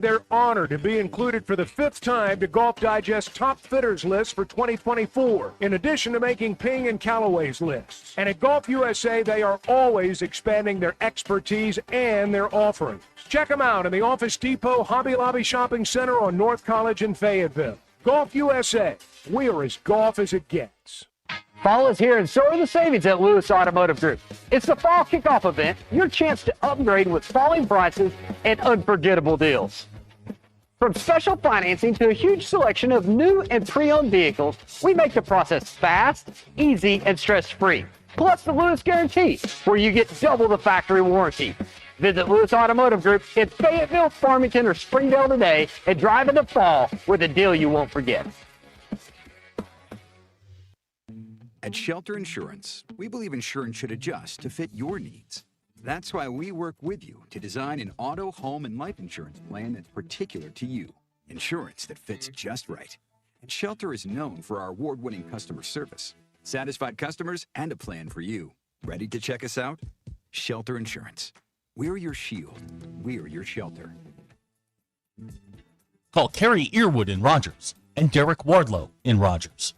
They're honored to be included for the 5th time to Golf Digest Top Fitters list for 2024, in addition to making Ping and Callaway's lists. And at Golf USA, they are always expanding their expertise and their offerings. Check them out in the Office Depot Hobby Lobby Shopping Center on North College in Fayetteville. Golf USA, we're as golf as it gets. Fall is here, and so are the savings at Lewis Automotive Group. It's the fall kickoff event, your chance to upgrade with falling prices and unforgettable deals. From special financing to a huge selection of new and pre-owned vehicles, we make the process fast, easy, and stress-free. Plus the Lewis Guarantee, where you get double the factory warranty. Visit Lewis Automotive Group in Fayetteville, Farmington, or Springdale today and drive in the fall with a deal you won't forget. At Shelter Insurance, we believe insurance should adjust to fit your needs. That's why we work with you to design an auto, home, and life insurance plan that's particular to you. Insurance that fits just right. And Shelter is known for our award-winning customer service, satisfied customers, and a plan for you. Ready to check us out? Shelter Insurance. We're your shield. We're your shelter. Call Kerry Earwood in Rogers and Derek Wardlow in Rogers.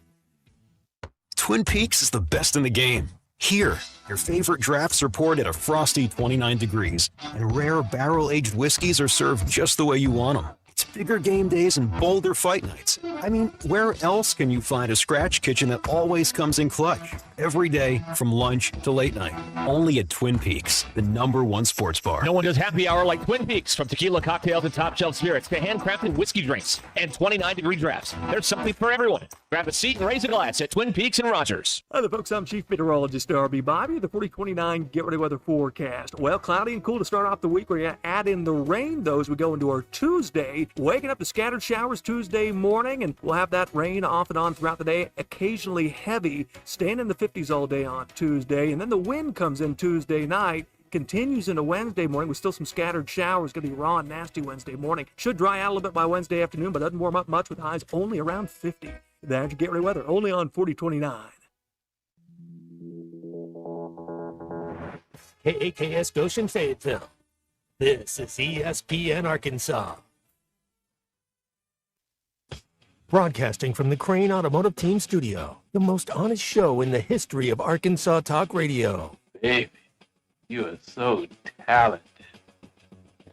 Twin Peaks is the best in the game. Here, your favorite drafts are poured at a frosty 29 degrees, and rare barrel-aged whiskeys are served just the way you want them. It's bigger game days and bolder fight nights. I mean, where else can you find a scratch kitchen that always comes in clutch? Every day, from lunch to late night. Only at Twin Peaks, the #1 sports bar. No one does happy hour like Twin Peaks. From tequila cocktails and top shelf spirits to handcrafted whiskey drinks and 29-degree drafts. There's something for everyone. Grab a seat and raise a glass at Twin Peaks and Rogers. Hi there, folks. I'm Chief Meteorologist R.B. Bobby. The 4029 Get Ready Weather forecast. Well, cloudy and cool to start off the week. We're going to add in the rain, though, as we go into our Tuesday. Waking up to scattered showers Tuesday morning, and we'll have that rain off and on throughout the day. Occasionally heavy, staying in the 50s all day on Tuesday. And then the wind comes in Tuesday night. Continues into Wednesday morning with still some scattered showers. Going to be raw and nasty Wednesday morning. Should dry out a little bit by Wednesday afternoon, but doesn't warm up much with highs only around 50. That's your Get Ready Weather, only on 4029. KAKS Goshen Fayetteville. This is ESPN Arkansas. Broadcasting from the Crane Automotive Team Studio, the most honest show in the history of Arkansas Talk Radio. Baby, you are so talented,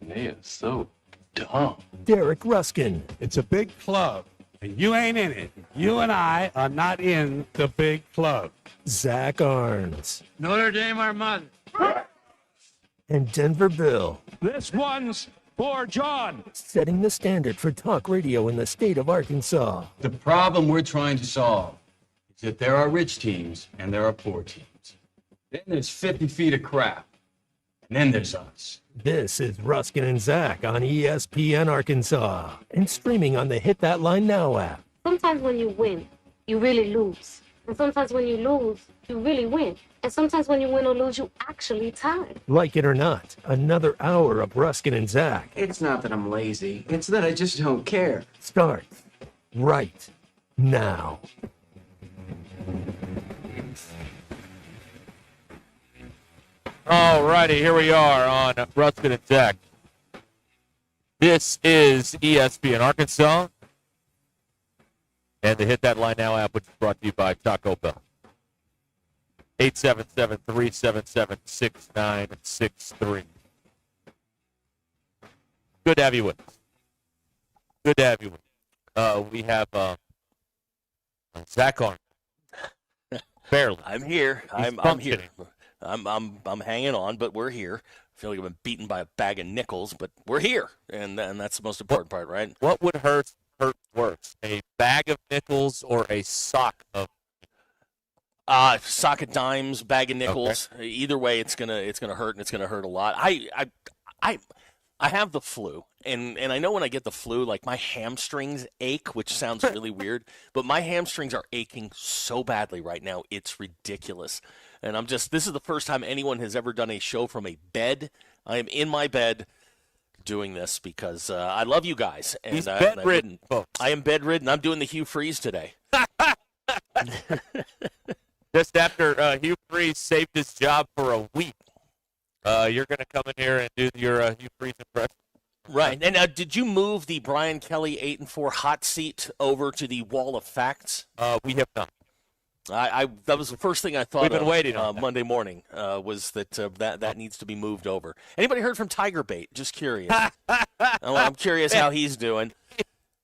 and they are so dumb. Derek Ruscin. It's a big club, and you ain't in it. You and I are not in the big club. Zach Arns. Notre Dame Armada. And Denver Bill. This one's for John. Setting the standard for talk radio in the state of Arkansas. The problem we're trying to solve is that there are rich teams and there are poor teams. Then there's 50 feet of crap. And then there's us. This is Ruskin and Zach on ESPN Arkansas and streaming on the Hit That Line Now app. Sometimes when you win, you really lose. And sometimes when you lose, you really win. And sometimes when you win or lose, you actually tie. Like it or not, another hour of Ruskin and Zach. It's not that I'm lazy. It's that I just don't care. Starts right now. All righty, here we are on Ruskin and Zach. This is ESPN Arkansas. And the Hit That Line Now app, which is brought to you by Taco Bell. 877-377-6963. Good to have you with us. Good to have you with us. We have Zach on. Barely. I'm here. I'm here. I'm hanging on, but we're here. I feel like I've been beaten by a bag of nickels, but we're here, and that's the most important part, right? What would hurt worse, a bag of nickels or a sock of? Sock of dimes, bag of nickels. Okay. Either way, it's gonna hurt, and it's gonna hurt a lot. I have the flu, and I know when I get the flu, like my hamstrings ache, which sounds really weird, but my hamstrings are aching so badly right now, it's ridiculous. And this is the first time anyone has ever done a show from a bed. I am in my bed doing this because I love you guys. And, He's bedridden, folks. I am bedridden. I'm doing the Hugh Freeze today. Just after Hugh Freeze saved his job for a week, you're going to come in here and do your Hugh Freeze impression. Right. And did you move the Brian Kelly 8-4 hot seat over to the wall of facts? We have not. That was the first thing I thought. We've been waiting on that. Monday morning was that needs to be moved over. Anybody heard from Tiger Bait? Just curious. I'm curious how he's doing.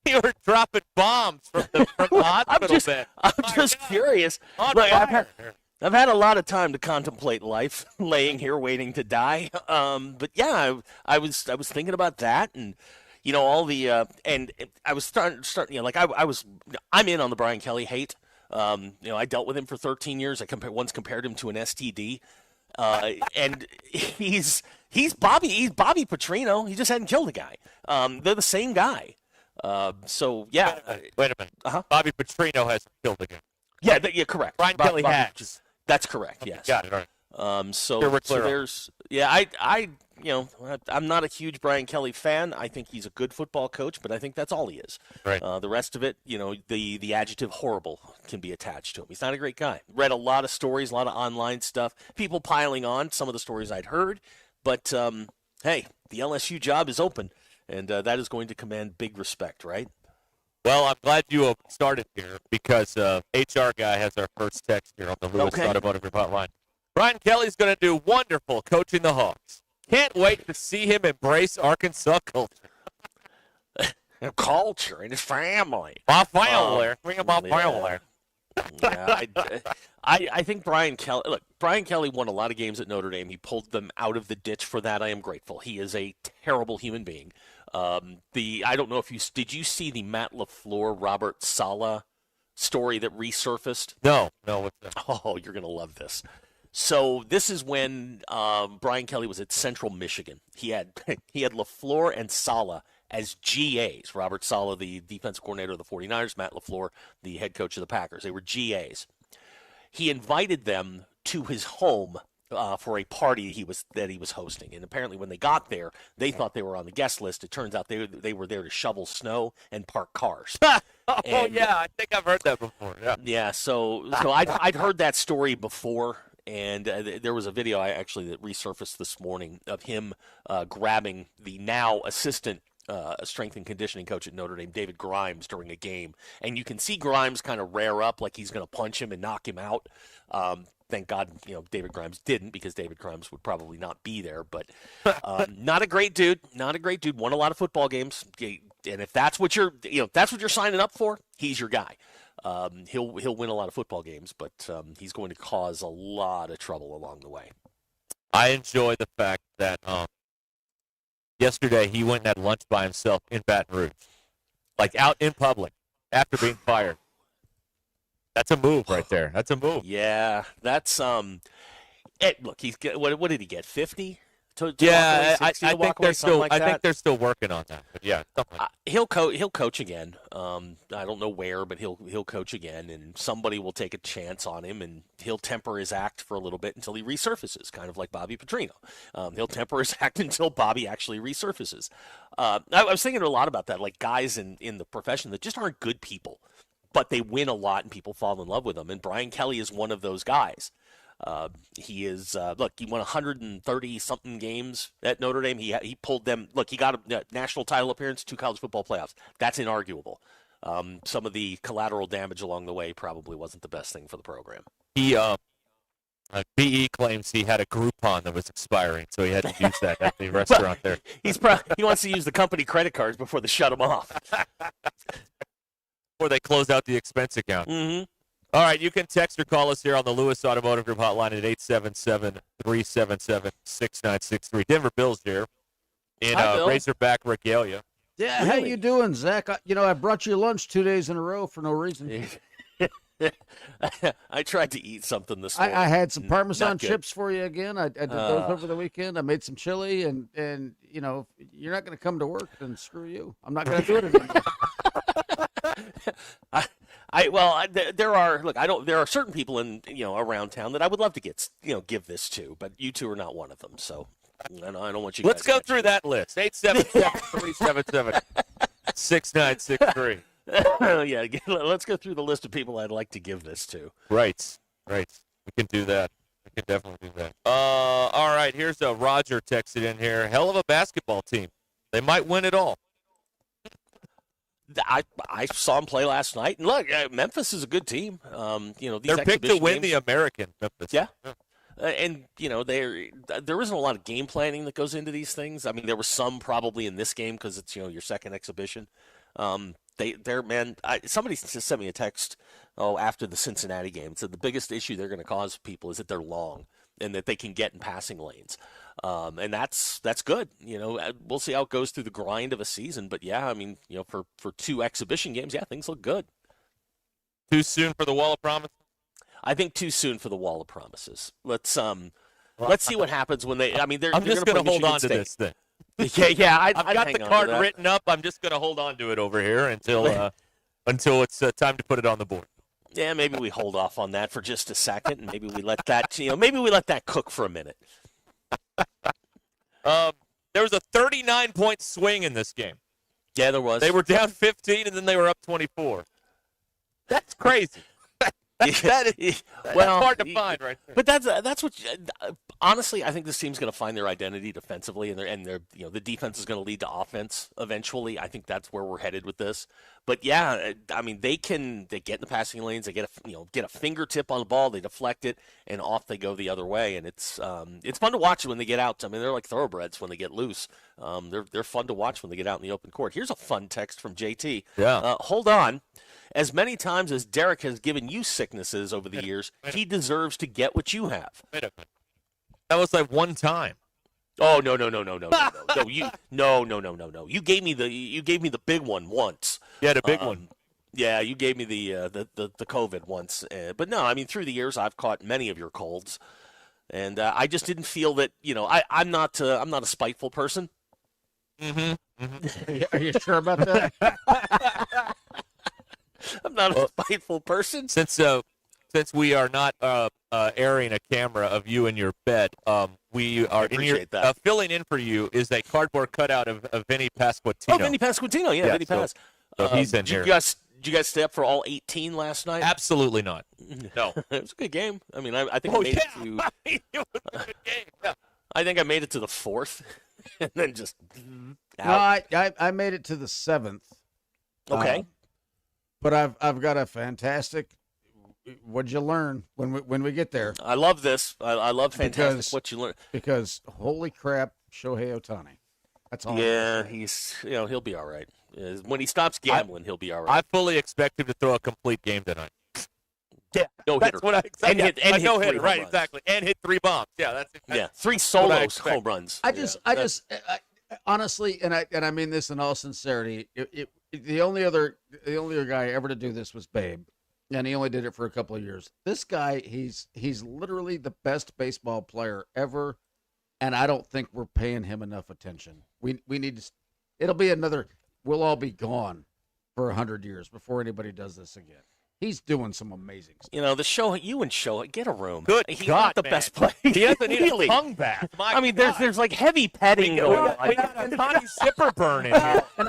You were dropping bombs from the hospital. I'm just curious. Look, I've had a lot of time to contemplate life, laying here waiting to die. But yeah, I was thinking about that, and all the and I was starting. I'm in on the Brian Kelly hate. I dealt with him for 13 years. I once compared him to an STD, and he's Bobby Petrino. He just hadn't killed a guy. They're the same guy. So yeah. Wait a minute. Uh-huh. Bobby Petrino hasn't killed a guy. Yeah, correct. Brian Kelly has. That's correct. Okay, Yes. got it. All right. So Sure, we're clear on. there's I'm not a huge Brian Kelly fan. I think he's a good football coach, but I think that's all he is. Right. The rest of it, the adjective horrible can be attached to him. He's not a great guy. Read a lot of stories, a lot of online stuff, people piling on some of the stories I'd heard. But hey, the LSU job is open, and that is going to command big respect, right? Well, I'm glad you started here because HR guy has our first text here on the Lewis Automotive Group hotline. Brian Kelly's going to do wonderful coaching the Hawks. Can't wait to see him embrace Arkansas culture. Culture and his family. My family. Bring him my family. Yeah, I think Brian Kelly. Look, Brian Kelly won a lot of games at Notre Dame. He pulled them out of the ditch. For that, I am grateful. He is a terrible human being. I don't know if did you see the Matt LaFleur, Robert Saleh story that resurfaced? No, what's that? Oh, you're gonna love this. So this is when Brian Kelly was at Central Michigan. He had LaFleur and Saleh as GAs. Robert Saleh, the defensive coordinator of the 49ers, Matt LaFleur, the head coach of the Packers. They were GAs. He invited them to his home for a party that he was hosting. And apparently when they got there, they thought they were on the guest list. It turns out they were there to shovel snow and park cars. Yeah, I think I've heard that before. Yeah, so I'd heard that story before. And there was a video that resurfaced this morning of him grabbing the now assistant strength and conditioning coach at Notre Dame, David Grimes, during a game. And you can see Grimes kind of rear up like he's going to punch him and knock him out. Thank God, David Grimes didn't, because David Grimes would probably not be there. But not a great dude. Won a lot of football games. And if that's what you're signing up for, he's your guy. He'll win a lot of football games, but he's going to cause a lot of trouble along the way. I enjoy the fact that yesterday he went and had lunch by himself in Baton Rouge, like out in public after being fired. That's a move right there. That's a move. Yeah, that's look, what did he get? 50? Yeah, I think they're still working on that. But yeah, he'll coach again. I don't know where, but he'll coach again, and somebody will take a chance on him, and he'll temper his act for a little bit until he resurfaces, kind of like Bobby Petrino. He'll temper his act until Bobby actually resurfaces. I was thinking a lot about that, like guys in the profession that just aren't good people, but they win a lot and people fall in love with them. And Brian Kelly is one of those guys. He is, he won 130 something games at Notre Dame. He pulled them. Look, he got a national title appearance, 2 college football playoffs. That's inarguable. Some of the collateral damage along the way probably wasn't the best thing for the program. He, BE claims he had a Groupon that was expiring, so he had to use that at the restaurant there. He wants to use the company credit cards before they shut him off. Before they close out the expense account. Mm-hmm. All right, you can text or call us here on the Lewis Automotive Group hotline at 877-377-6963. Denver Bills here in Razorback regalia. Yeah, really? How you doing, Zach? I brought you lunch 2 days in a row for no reason. I tried to eat something this morning. I had some Parmesan chips for you again. I did those over the weekend. I made some chili, and you're not going to come to work, then screw you. I'm not going to do it anymore. There are certain people in around town that I would love to give this to, but you two are not one of them. So I don't want you. Let's go through that list. 877-377-6963. Yeah, let's go through the list of people I'd like to give this to. Right. We can do that. We can definitely do that. All right, here's a Roger texted in here. Hell of a basketball team. They might win it all. I saw him play last night, and look, Memphis is a good team. These They're picked to win games, the American. Memphis. Yeah. And there isn't a lot of game planning that goes into these things. I mean, there was some probably in this game because it's your second exhibition. Somebody just sent me a text after the Cincinnati game. Said the biggest issue they're going to cause people is that they're long and that they can get in passing lanes. And that's good. We'll see how it goes through the grind of a season. But yeah, I mean, for 2 exhibition games, yeah, things look good. Too soon for the Wall of Promise? I think too soon for the Wall of Promises. Let's see what happens when they. I mean, I'm just going to hold on to this thing. Yeah. I've got the card written up. I'm just going to hold on to it over here until it's time to put it on the board. Yeah, maybe we hold off on that for just a second, and maybe we let that cook for a minute. There was a 39-point swing in this game. Yeah, there was. They were down 15, and then they were up 24. That's crazy. That's hard to find right there. But that's what. Honestly, I think this team's going to find their identity defensively, and the defense is going to lead to offense eventually. I think that's where we're headed with this. But yeah, I mean, they get in the passing lanes, they get a fingertip on the ball, they deflect it, and off they go the other way. And it's fun to watch when they get out. I mean, they're like thoroughbreds when they get loose. They're fun to watch when they get out in the open court. Here's a fun text from JT. Yeah. Hold on. As many times as Derek has given you sicknesses over the years, he deserves to get what you have. Wait a minute. That was like one time. Oh no. You gave me the big one once. Yeah, the big one. Yeah, you gave me the COVID once. But no, I mean through the years I've caught many of your colds, and I just didn't feel that. I'm not a spiteful person. Mm-hmm. Are you sure about that? I'm not a spiteful person. Since we are not airing a camera of you in your bed, we are filling in for you is a cardboard cutout of Vinny Pasquantino. Oh, Vinny Pasquantino, yeah, Vinny Pass. So he's in here. Did you guys stay up for all 18 last night? Absolutely not. No. It was a good game. I mean, I think I made it to. It was a good game. Yeah. I think I made it to the 4th, and then just. Out. No, I made it to the 7th. Okay. But I've got a fantastic. What'd you learn when we get there? I love this. I love fantastic. What you learn because holy crap, Shohei Ohtani. That's all. Yeah, he'll be all right. When he stops gambling, he'll be all right. I fully expect him to throw a complete game tonight. Yeah, that's what I expect. And no hit hitter, right? Exactly, and hit 3 bombs. Yeah, that's 3 solo home runs. I honestly, and I mean this in all sincerity. The only other guy ever to do this was Babe, and he only did it for a couple of years. This guy, he's literally the best baseball player ever, and I don't think we're paying him enough attention. We need to. It'll be another. We'll all be gone for 100 years before anybody does this again. He's doing some amazing stuff. The Shohei, get a room. Good He's God, not the man. best player. He doesn't need Really. a tongue bath. I mean, there's like heavy petting going on. We got a Tony Zipper burn in here. And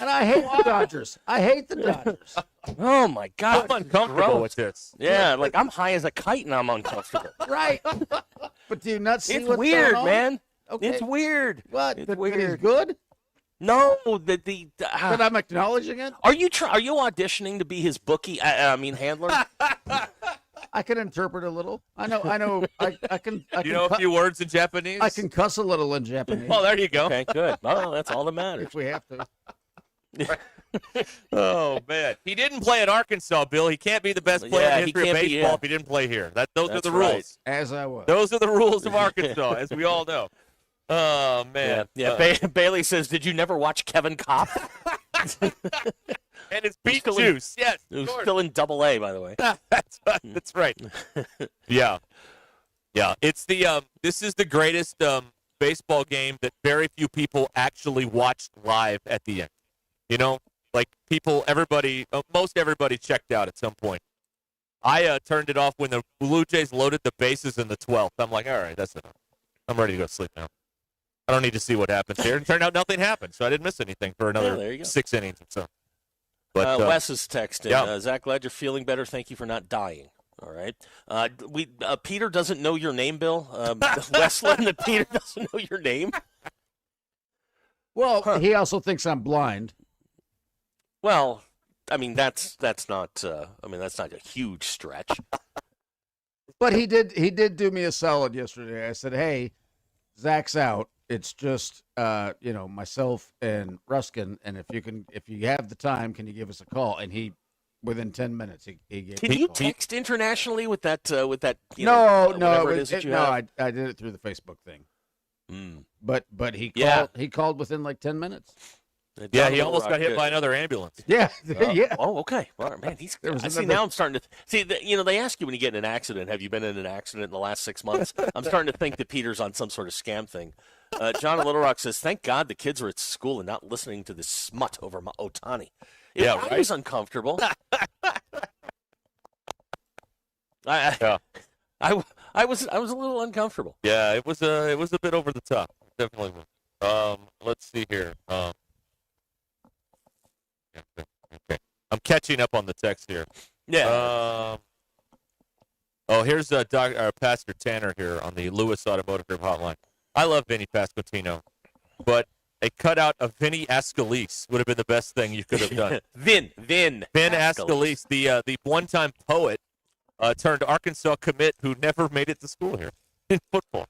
I hate the Dodgers. I hate the Dodgers. Oh my God, I'm uncomfortable with this. Yeah, like I'm high as a kite and I'm uncomfortable. Right. But do you not see It's what's weird, going on? man. Okay. It's weird. What? It's That weird. he's good? No, But I'm acknowledging it? Are you auditioning to be his bookie? I mean handler. I can interpret a little. I know. I can. You know a few words in Japanese? I can cuss a little in Japanese. Oh, there you go. Okay, good. Oh, that's all that matters. If we have to. Oh man, he didn't play at Arkansas, Bill. He can't be the best player in the history of baseball if he didn't play here. Those are the rules. Right. As I was. Those are the rules of Arkansas, as we all know. Oh man. Yeah. Bailey says, "Did you never watch Kevin Kopp?" And his beet juice. Yes. It was still in Double-A, by the way. That's right. Yeah. It's the this is the greatest baseball game that very few people actually watched live at the end. Like most everybody checked out at some point. I turned it off when the Blue Jays loaded the bases in the 12th. I'm like, all right, that's enough. I'm ready to go sleep now. I don't need to see what happens here. It turned out nothing happened, so I didn't miss anything for another 6 innings or so. But Wes is texting. Yeah. Zach, glad you're feeling better. Thank you for not dying. All right. Peter doesn't know your name, Bill. Westland and Peter doesn't know your name. Well, he also thinks I'm blind. Well, I mean that's not that's not a huge stretch. But he did do me a solid yesterday. I said, "Hey, Zach's out. It's just myself and Ruscin, and if you have the time, can you give us a call?" And he, within 10 minutes, he gave. Can you text internationally with that? No, I did it through the Facebook thing. But he called. He called within like 10 minutes. Yeah, he almost got hit by another ambulance. Yeah, yeah. Oh, okay. Well, man, now I'm starting to see. They ask you when you get in an accident, have you been in an accident in the last 6 months? I'm starting to think that Peter's on some sort of scam thing. John in Little Rock says, "Thank God the kids are at school and not listening to this smut over Otani." I was uncomfortable. I was a little uncomfortable. Yeah, it was a bit over the top. Definitely. Let's see here. Okay. I'm catching up on the text here. Yeah. Here's Pastor Tanner here on the Lewis Automotive Group hotline. I love Vinny Pasquantino, but a cutout of Vinny Ascalise would have been the best thing you could have done. Vin Ascalise, the one-time poet turned Arkansas commit who never made it to school here in football.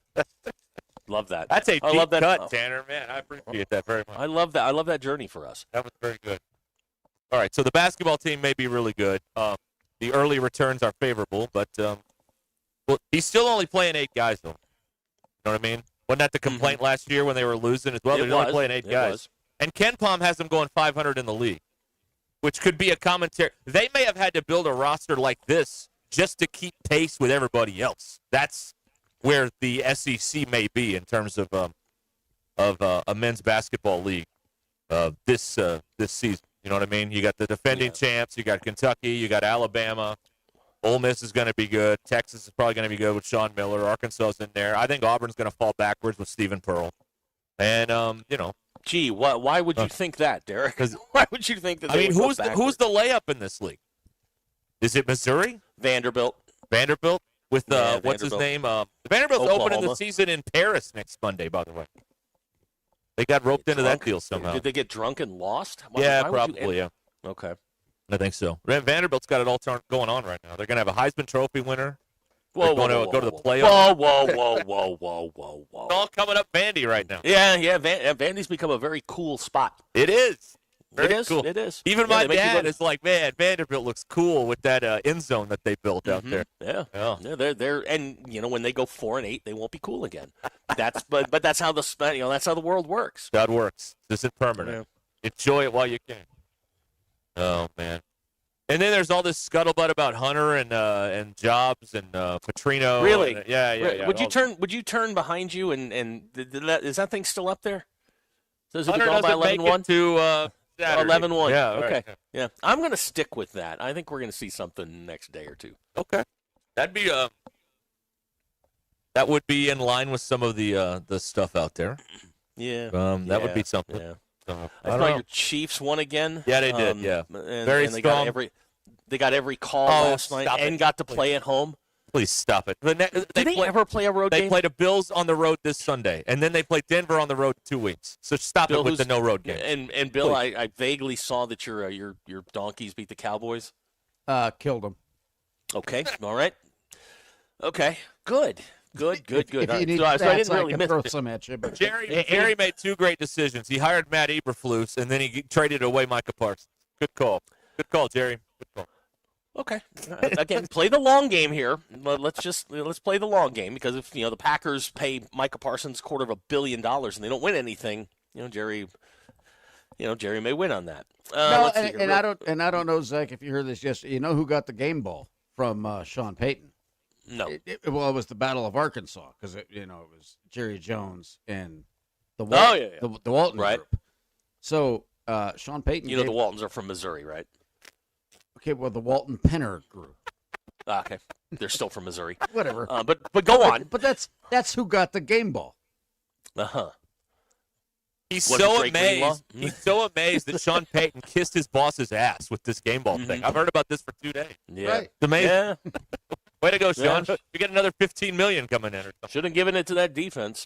Love that. That's a I deep love that cut, Tanner. Man, I appreciate that very much. I love that. I love that journey for us. That was very good. All right, so the basketball team may be really good. The early returns are favorable, but he's still only playing 8 guys, though. You know what I mean? Wasn't that the complaint last year when they were losing as well? They're only playing 8 guys. And Ken Palm has them going 500 in the league, which could be a commentary. They may have had to build a roster like this just to keep pace with everybody else. That's where the SEC may be in terms of a men's basketball league this season. You know what I mean? You got the defending champs. You got Kentucky. You got Alabama. Ole Miss is going to be good. Texas is probably going to be good with Sean Miller. Arkansas is in there. I think Auburn's going to fall backwards with Stephen Pearl. And Gee, why would you think that, Derek? Why would you think that? I mean, who's the layup in this league? Is it Missouri? Vanderbilt with what's his name? Vanderbilt's opening the season in Paris next Monday. By the way, they got roped into that deal somehow. Did they get drunk and lost? Why probably. Yeah. Okay. I think so. Vanderbilt's got it all going on right now. They're going to have a Heisman Trophy winner. Whoa, They're going to go to the playoffs. Whoa. It's all coming up Vandy right now. Yeah. Vandy's become a very cool spot. It is. Very cool. It is. Even my dad is like, man, Vanderbilt looks cool with that end zone that they built out there. Yeah. They're and when they go 4-8, they won't be cool again. But that's how that's how the world works. God works. This isn't permanent. Yeah. Enjoy it while you can. Oh man. And then there's all this scuttlebutt about Hunter and Jobs and Petrino. Really? Yeah. Would you turn behind you and is that thing still up there? Does it Hunter go by doesn't make it to Saturday. 11-1. Yeah. Okay. Right. Yeah. I'm going to stick with that. I think we're going to see something next day or two. Okay. That'd be that would be in line with some of the stuff out there. Yeah. That would be something. Yeah. I thought your Chiefs won again. Yeah, they did. Yeah. Very strong. They got every call last night and got to play at home. Please stop it. Did they ever play a road game? They played the Bills on the road this Sunday, and then they played Denver on the road 2 weeks. So stop it with the no road game. And Bill, I vaguely saw that your Donkeys beat the Cowboys. Killed them. Okay. All right. Okay. Good. If you need I stats, didn't really I can throw some at you. But Jerry made 2 great decisions. He hired Matt Eberflus, and then he traded away Micah Parsons. Good call, Jerry. Good call. Okay. Again, play the long game here. Let's play the long game because if the Packers pay Micah Parsons $250 million and they don't win anything, Jerry may win on that. I don't know, Zach, if you heard this yesterday. You know who got the game ball from Sean Payton? No. It was the Battle of Arkansas because it was Jerry Jones and the Walton group. So Sean Payton. The Waltons are from Missouri, right? Okay, well, the Walton Penner group. Okay, they're still from Missouri. Whatever. But go on. But that's who got the game ball. He's so amazed. He's so amazed that Sean Payton kissed his boss's ass with this game ball thing. I've heard about this for 2 days. Yeah, right. It's amazing. Yeah. Way to go, Sean. You get another $15 million coming in or something. Should have given it to that defense.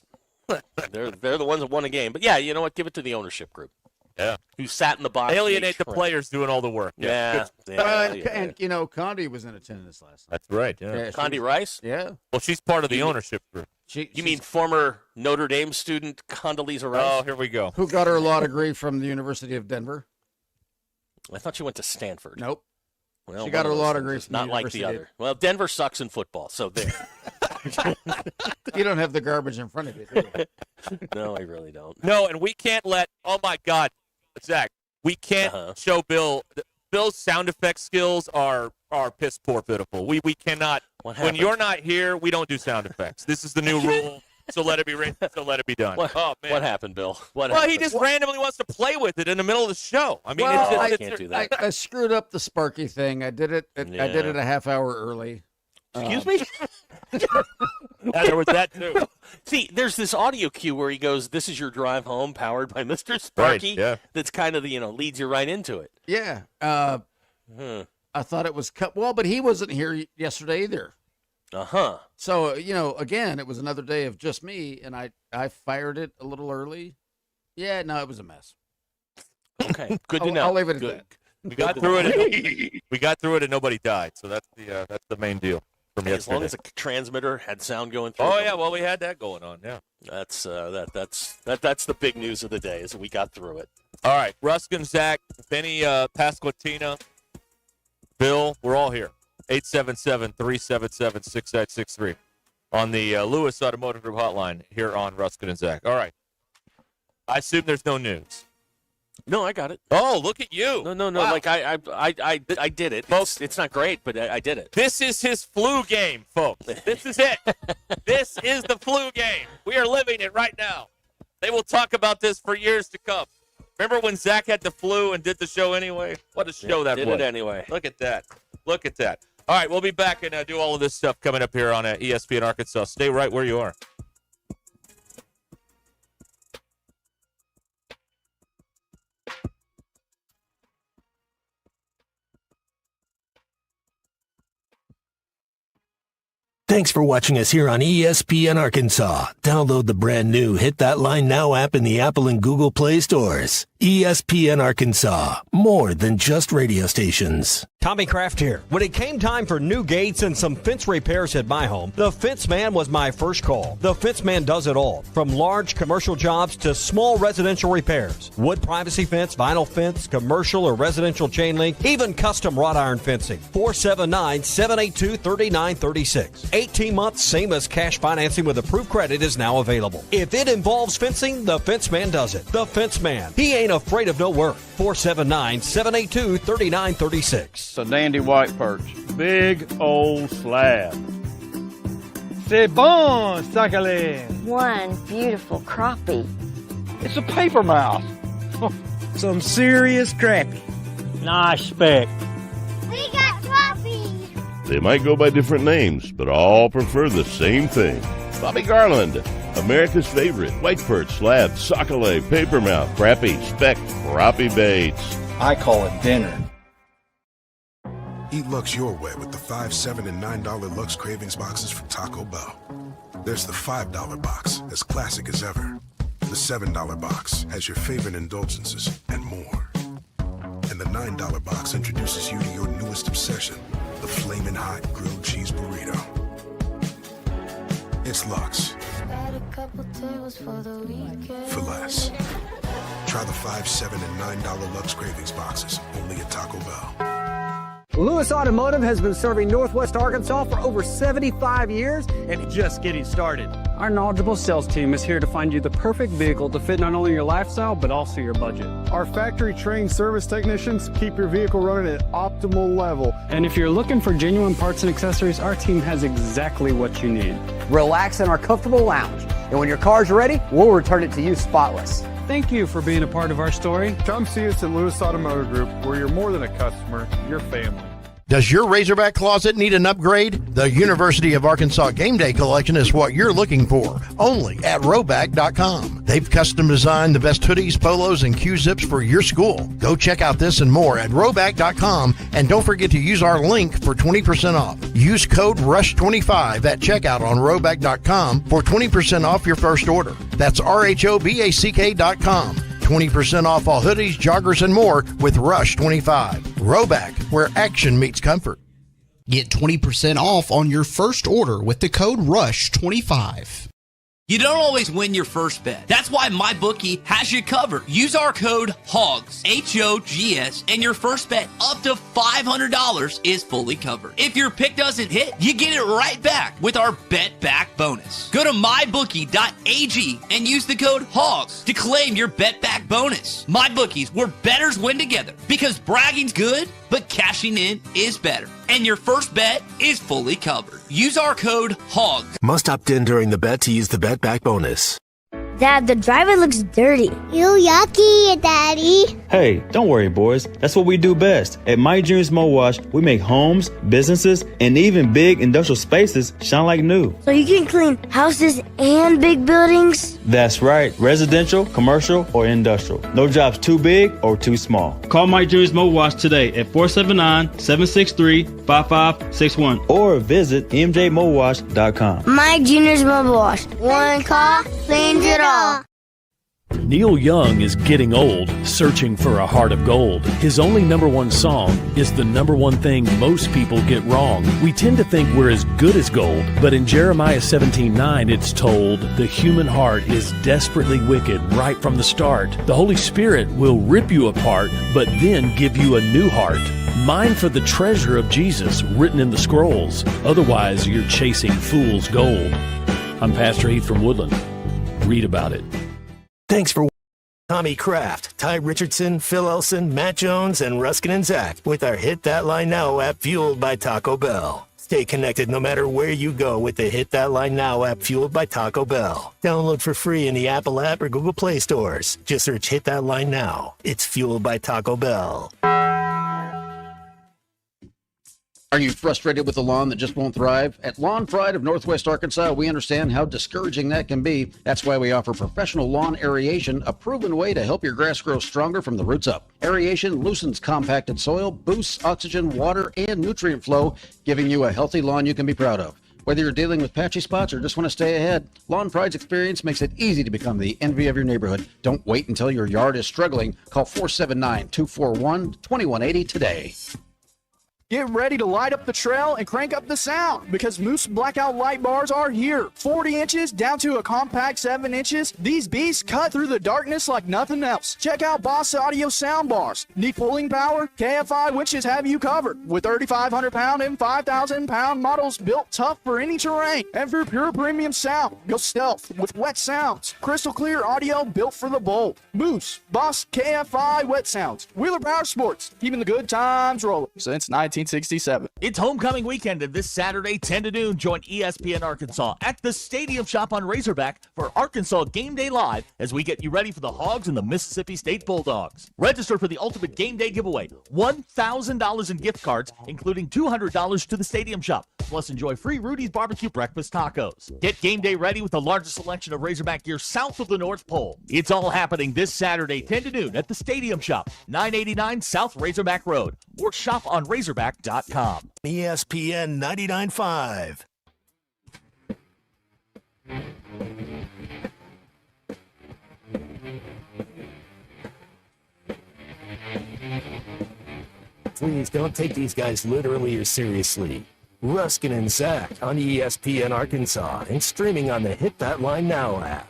They're the ones that won a game. But yeah, you know what? Give it to the ownership group. Yeah. Who sat in the box. Alienate the players doing all the work. Yeah. And Condi was in attendance last night. That's right. Yeah. Condi Rice? Yeah. Well, she's part of the ownership group. You mean former Notre Dame student Condoleezza Rice? Oh, here we go. Who got her law degree from the University of Denver? I thought she went to Stanford. Nope. Well, she got her law degree from not like the other. Well, Denver sucks in football, so there. You don't have the garbage in front of you, do you? No, I really don't. No, and we can't let. Oh my God, Zach, we can't show Bill. Bill's sound effect skills are piss poor pitiful. We cannot. When you're not here, we don't do sound effects. This is the new rule. So let it be written. So let it be done. Oh man, what happened, Bill? He just randomly wants to play with it in the middle of the show. I mean, I can't do that. I screwed up the Sparky thing. I did it. I did it a half hour early. Excuse me? There was that too. See, there's this audio cue where he goes, "This is your drive home, powered by Mr. Sparky." Right, yeah. That's kind of leads you right into it. Yeah. I thought it was cut. Well, but he wasn't here yesterday either. So, again, it was another day of just me, and I fired it a little early. Yeah, no, it was a mess. Okay, good to know. I'll leave it at that. We got through it. We got through it, and nobody died. So that's the main deal from yesterday. As long as the transmitter had sound going through. Oh yeah, well we had that going on. Yeah, that's that's the big news of the day is that we got through it. All right, Ruscin, Zach, Benny, Pasquatina, Bill, we're all here. 877-377-6863 on the Lewis Automotive Group hotline here on Ruscin and Zach. All right. I assume there's no news. No, I got it. Oh, look at you. No. Wow. Like I did it. It's not great, but I did it. This is his flu game, folks. This is it. This is the flu game. We are living it right now. They will talk about this for years to come. Remember when Zach had the flu and did the show anyway? What a show that was. Did it anyway. Look at that. Look at that. All right, we'll be back and do all of this stuff coming up here on ESPN Arkansas. Stay right where you are. Thanks for watching us here on ESPN Arkansas. Download the brand new Hit That Line Now app in the Apple and Google Play stores. ESPN Arkansas, more than just radio stations. Tommy Kraft here. When it came time for new gates and some fence repairs at my home, the Fence Man was my first call. The Fence Man does it all, from large commercial jobs to small residential repairs. Wood privacy fence, vinyl fence, commercial or residential chain link, even custom wrought iron fencing. 479-782-3936. 18 months, same as cash financing with approved credit is now available. If it involves fencing, the Fence Man does it. The Fence Man. He ain't afraid of no work. 479-782-3936. It's a dandy white perch. Big old slab. C'est bon, sacalé. One beautiful crappie. It's a paper mouse. Some serious crappie. Nice speck. We got crappie. They might go by different names, but all prefer the same thing. Bobby Garland, America's favorite white perch, slab, sockeye, papermouth, crappie, speck, crappie baits. I call it dinner. Eat Lux your way with the $5, $7, and $9 Lux Cravings boxes from Taco Bell. There's the $5 box, as classic as ever. The $7 box has your favorite indulgences and more. And the $9 box introduces you to your newest obsession, the Flamin' Hot Grilled Cheese Burrito. It's Lux. For less. Try the $5, $7, and $9 Lux Cravings boxes, only at Taco Bell. Lewis Automotive has been serving Northwest Arkansas for over 75 years and just getting started. Our knowledgeable sales team is here to find you the perfect vehicle to fit not only your lifestyle, but also your budget. Our factory-trained service technicians keep your vehicle running at optimal level. And if you're looking for genuine parts and accessories, our team has exactly what you need. Relax in our comfortable lounge. And when your car's ready, we'll return it to you spotless. Thank you for being a part of our story. Come see us at Lewis Automotive Group, where you're more than a customer, you're family. Does your Razorback closet need an upgrade? The University of Arkansas Game Day Collection is what you're looking for, only at Roback.com. They've custom designed the best hoodies, polos, and Q-zips for your school. Go check out this and more at Roback.com, and don't forget to use our link for 20% off. Use code RUSH25 at checkout on Roback.com for 20% off your first order. That's RHOBACK.com. 20% off all hoodies, joggers, and more with Rush25. Roback, where action meets comfort. Get 20% off on your first order with the code RUSH25. You don't always win your first bet. That's why MyBookie has you covered. Use our code HOGS, H-O-G-S, and your first bet up to $500 is fully covered. If your pick doesn't hit, you get it right back with our Bet Back bonus. Go to mybookie.ag and use the code HOGS to claim your Bet Back bonus. MyBookie's, where bettors win together, because bragging's good, but cashing in is better. And your first bet is fully covered. Use our code HOGS. Must opt in during the bet to use the Bet Back bonus. Dad, the driver looks dirty. Ew, yucky, Daddy. Hey, don't worry, boys. That's what we do best. At My Dreams Mo Wash, we make homes, businesses, and even big industrial spaces shine like new. So you can clean houses and big buildings? That's right. Residential, commercial, or industrial. No job's too big or too small. Call My Dreams Mo Wash today at 479-763-5561 or visit mjmowash.com. My Junior's Mobile Wash. One call cleans it all. Neil Young is getting old, searching for a heart of gold. His only number one song is the number one thing most people get wrong. We tend to think we're as good as gold, but in Jeremiah 17:9 it's told, the human heart is desperately wicked right from the start. The Holy Spirit will rip you apart, but then give you a new heart. Mine for the treasure of Jesus written in the scrolls. Otherwise, you're chasing fool's gold. I'm Pastor Heath from Woodland. Read about it. Thanks for Tommy Kraft, Ty Richardson, Phil Elson, Matt Jones, and Ruskin and Zach with our Hit That Line Now app fueled by Taco Bell. Stay connected no matter where you go with the Hit That Line Now app fueled by Taco Bell. Download for free in the Apple app or Google Play stores. Just search Hit That Line Now. It's fueled by Taco Bell. Are you frustrated with a lawn that just won't thrive? At Lawn Pride of Northwest Arkansas, we understand how discouraging that can be. That's why we offer professional lawn aeration, a proven way to help your grass grow stronger from the roots up. Aeration loosens compacted soil, boosts oxygen, water, and nutrient flow, giving you a healthy lawn you can be proud of. Whether you're dealing with patchy spots or just want to stay ahead, Lawn Pride's experience makes it easy to become the envy of your neighborhood. Don't wait until your yard is struggling. Call 479-241-2180 today. Get ready to light up the trail and crank up the sound because Moose Blackout light bars are here. 40 inches down to a compact 7 inches. These beasts cut through the darkness like nothing else. Check out Boss Audio sound bars. Need pulling power? KFI winches have you covered with 3,500 pound and 5,000 pound models built tough for any terrain. And for pure premium sound, go stealth with wet sounds. Crystal clear audio built for the bold. Moose, Boss, KFI wet sounds. Wheeler Power Sports, keeping the good times rolling since 1967. It's homecoming weekend, and this Saturday, 10 to noon, join ESPN Arkansas at the Stadium Shop on Razorback for Arkansas Game Day Live as we get you ready for the Hogs and the Mississippi State Bulldogs. Register for the Ultimate Game Day giveaway. $1,000 in gift cards, including $200 to the Stadium Shop. Plus, enjoy free Rudy's Barbecue Breakfast Tacos. Get game day ready with the largest selection of Razorback gear south of the North Pole. It's all happening this Saturday, 10 to noon at the Stadium Shop, 989 South Razorback Road, or shop on Razorback.com. ESPN 99.5. Please don't take these guys literally or seriously. Ruskin and Zach on ESPN Arkansas and streaming on the Hit That Line Now app.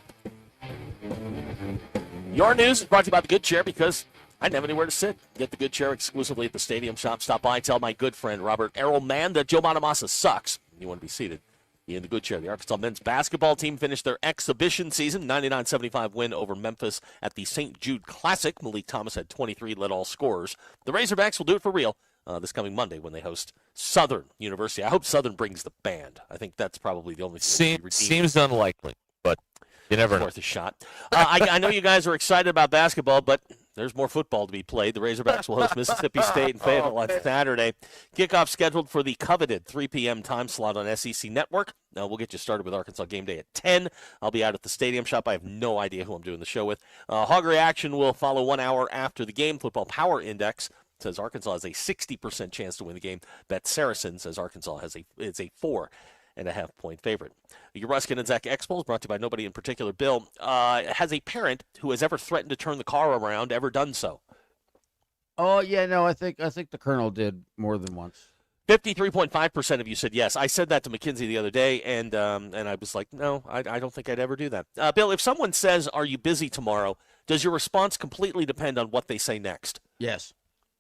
Your news is brought to you by The Good Chair because I didn't have anywhere to sit. Get The Good Chair exclusively at the Stadium Shop. Stop by, tell my good friend Robert Errolman that Joe Bonamassa sucks. You want to be seated in The Good Chair. The Arkansas men's basketball team finished their exhibition season, 99-75 win over Memphis at the St. Jude Classic. Malik Thomas had 23, led all scorers. The Razorbacks will do it for real this coming Monday when they host Southern University. I hope Southern brings the band. I think that's probably the only thing. Seems unlikely, but you never know. Worth a shot. I know you guys are excited about basketball, but there's more football to be played. The Razorbacks will host Mississippi State and Fayetteville on Saturday. Kickoff scheduled for the coveted 3 p.m. time slot on SEC Network. Now, we'll get you started with Arkansas Game Day at 10. I'll be out at the Stadium Shop. I have no idea who I'm doing the show with. Hog Reaction will follow 1 hour after the game. Football Power Index says Arkansas has a 60% chance to win the game. Bet Saracen says Arkansas is a 4.5-point favorite. Your Ruscin and Zach Expos, brought to you by nobody in particular. Bill, has a parent who has ever threatened to turn the car around ever done so? Oh yeah, no, I think the Colonel did more than once. 53.5% of you said yes. I said that to McKinsey the other day, and I was like, no, I don't think I'd ever do that. Bill, if someone says, "Are you busy tomorrow?" does your response completely depend on what they say next? Yes.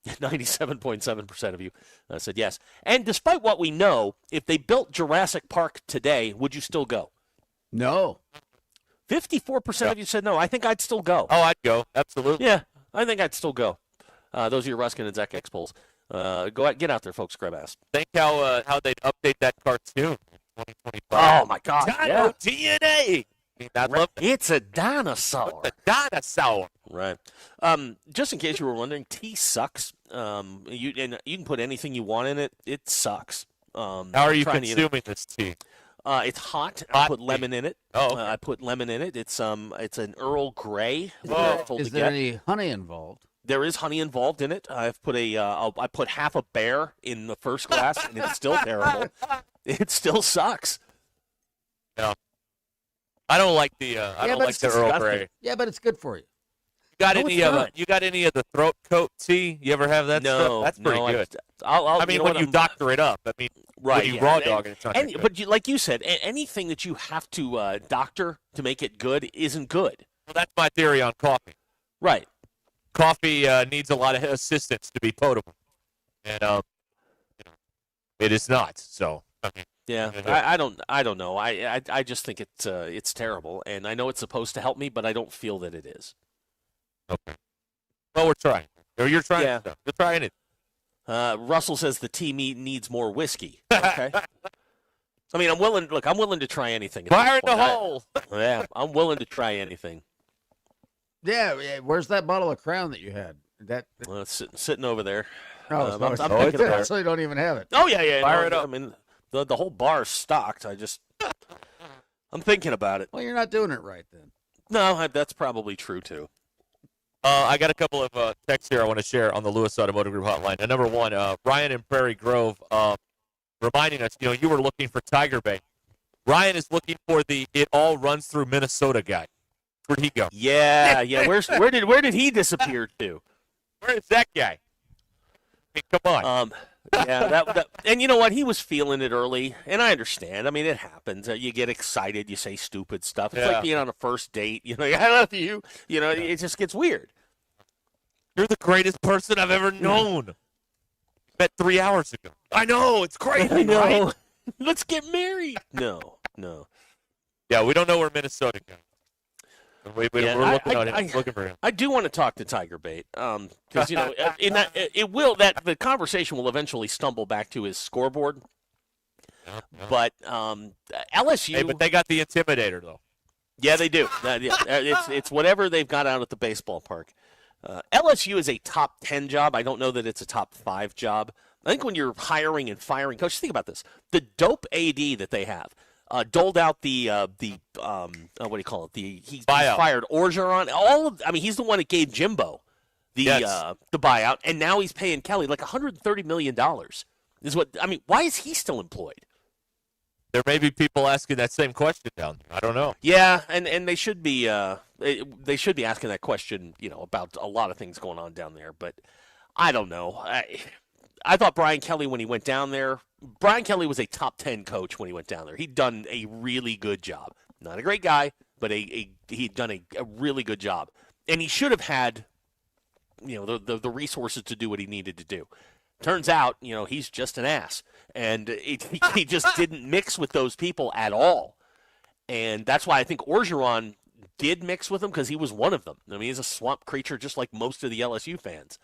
97.7% of you said yes. And despite what we know, if they built Jurassic Park today, would you still go? No. 54% of you said no. I think I'd still go. Oh, I'd go. Absolutely. Yeah, I think I'd still go. Those are your Ruskin and Zach X polls. Go out, get out there, folks. Grab ass. Think how they'd update that cartoon in 2025. Oh, my God. Dino DNA. It's a dinosaur. It's a dinosaur. Right. Just in case you were wondering, tea sucks. You can put anything you want in it. It sucks. How are you consuming this tea? It's hot. I put lemon in it. Oh, okay. I put lemon in it. It's an Earl Grey. Is there any honey involved? There is honey involved in it. I've put I put half a bear in the first glass, and it's still terrible. It still sucks. Yeah. I don't like the Earl Grey. Yeah, but it's good for you. You got any of the throat coat tea? You ever have that stuff? That's pretty good. I mean, when you doctor it up. I mean, right? When you raw dog it, it's not good. But like you said, anything that you have to doctor to make it good isn't good. Well, that's my theory on coffee. Right. Coffee needs a lot of assistance to be potable, and it is not. So. I mean, yeah, I don't know. I just think it's terrible, and I know it's supposed to help me, but I don't feel that it is. Okay. Well, we're trying. Or you're trying. Yeah. Stuff. You're trying it. Russell says the team needs more whiskey. Okay. I mean, I'm willing to try anything. Fire in the hole. Yeah, I'm willing to try anything. Yeah. Where's that bottle of Crown that you had? Well, it's sitting over there. Oh, I'm thinking about it. So you don't even have it. Oh yeah. Fire it up. I mean, the whole bar's stocked. I'm thinking about it. Well, you're not doing it right then. No, that's probably true too. I got a couple of texts here I want to share on the Lewis Automotive Group hotline. And number one, Ryan in Prairie Grove reminding us, you were looking for Tiger Bay. Ryan is looking for the "it all runs through Minnesota" guy. Where'd he go? Yeah. Where did he disappear to? Where is that guy? I mean, come on. Yeah, that and you know what? He was feeling it early, and I understand. I mean, it happens. You get excited, you say stupid stuff. It's like being on a first date. I love you. It just gets weird. You're the greatest person I've ever known. Met 3 hours ago. I know, it's crazy. I know. Right? Let's get married. No. Yeah, we don't know where Minnesota goes. We're looking for him. I do want to talk to Tiger Bait because the conversation will eventually stumble back to his scoreboard. Yeah. But LSU, hey, but they got the Intimidator though. Yeah, they do. It's whatever they've got out at the baseball park. LSU is a top 10 job. I don't know that it's a top 5 job. I think when you're hiring and firing coaches, think about this: the dope AD that they have. Doled out the what do you call it? He fired Orgeron. He's the one that gave Jimbo the buyout, and now he's paying Kelly like $130 million. Why is he still employed? There may be people asking that same question down there. I don't know. Yeah, and they should be asking that question, about a lot of things going on down there. But I don't know. I thought Brian Kelly, when he went down there, Brian Kelly was a top 10 coach when he went down there. He'd done a really good job. Not a great guy, but he'd done a really good job. And he should have had, the resources to do what he needed to do. Turns out, he's just an ass. And he just didn't mix with those people at all. And that's why I think Orgeron did mix with them, because he was one of them. He's a swamp creature just like most of the LSU fans.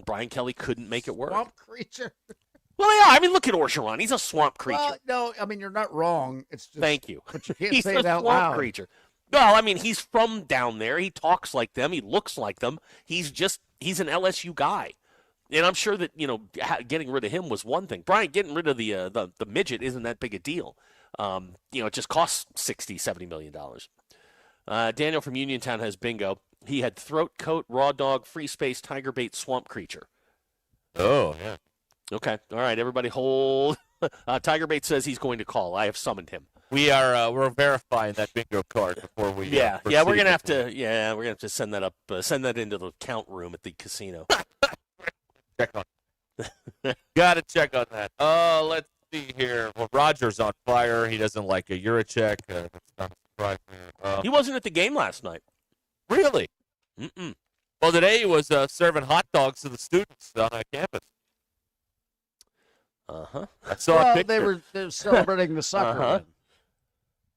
Brian Kelly couldn't make it work. Swamp creature? Well, yeah. Look at Orgeron. He's a swamp creature. Well, no, you're not wrong. It's just, thank you. But you can't He's say a it out swamp loud. creature. Well, I mean, he's from down there. He talks like them. He looks like them. He's an LSU guy. And I'm sure that, getting rid of him was one thing. Brian, getting rid of the midget isn't that big a deal. It just costs $60, $70 million. Daniel from Uniontown has bingo. He had throat coat, raw dog, free space, tiger bait, swamp creature. Oh, yeah. Okay. All right, everybody hold. Tiger bait says he's going to call. I have summoned him. We're verifying that bingo card before we. We're gonna have to send that up. Send that into the count room at the casino. Check on. Got to check on that. Let's see here. Well, Roger's on fire. He doesn't like a Eurocheck. That's not surprising. He wasn't at the game last night. Really? Mm-mm. Well, today he was serving hot dogs to the students on campus. Uh-huh. I saw a picture. They were celebrating the soccer win.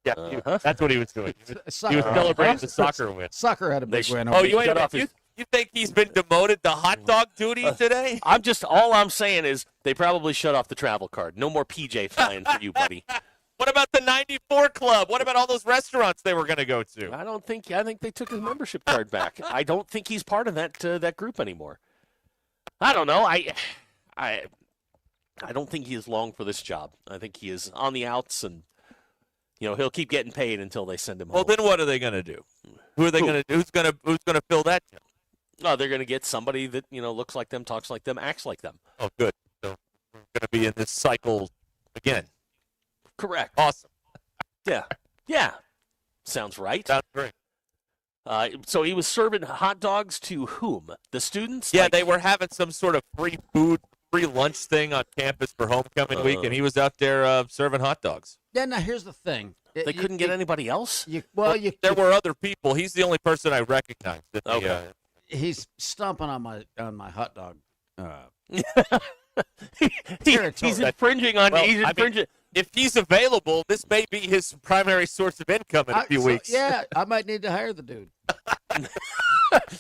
Yeah, that's what he was doing. He was celebrating the soccer win. Soccer had a big win. Oh, you think he's been demoted to hot dog duty today? All I'm saying is they probably shut off the travel card. No more PJ flying for you, buddy. What about the 94 Club? What about all those restaurants they were going to go to? I think they took his membership card back. I don't think he's part of that group anymore. I don't know. I don't think he is long for this job. I think he is on the outs, and he'll keep getting paid until they send him home. Well, then what are they going to do? Who are they going to do? Who's going to fill that job? No, they're going to get somebody that looks like them, talks like them, acts like them. Oh, good. So we're going to be in this cycle again. Correct. Awesome. Yeah. Sounds right. Sounds great. So he was serving hot dogs to whom? The students? Yeah, they were having some sort of free lunch thing on campus for homecoming week, and he was out there serving hot dogs. Yeah, now here's the thing. They couldn't get anybody else? There were other people. He's the only person I recognized. Okay. He's stomping on my hot dog. He's infringing on. If he's available, this may be his primary source of income in a few weeks. Yeah, I might need to hire the dude.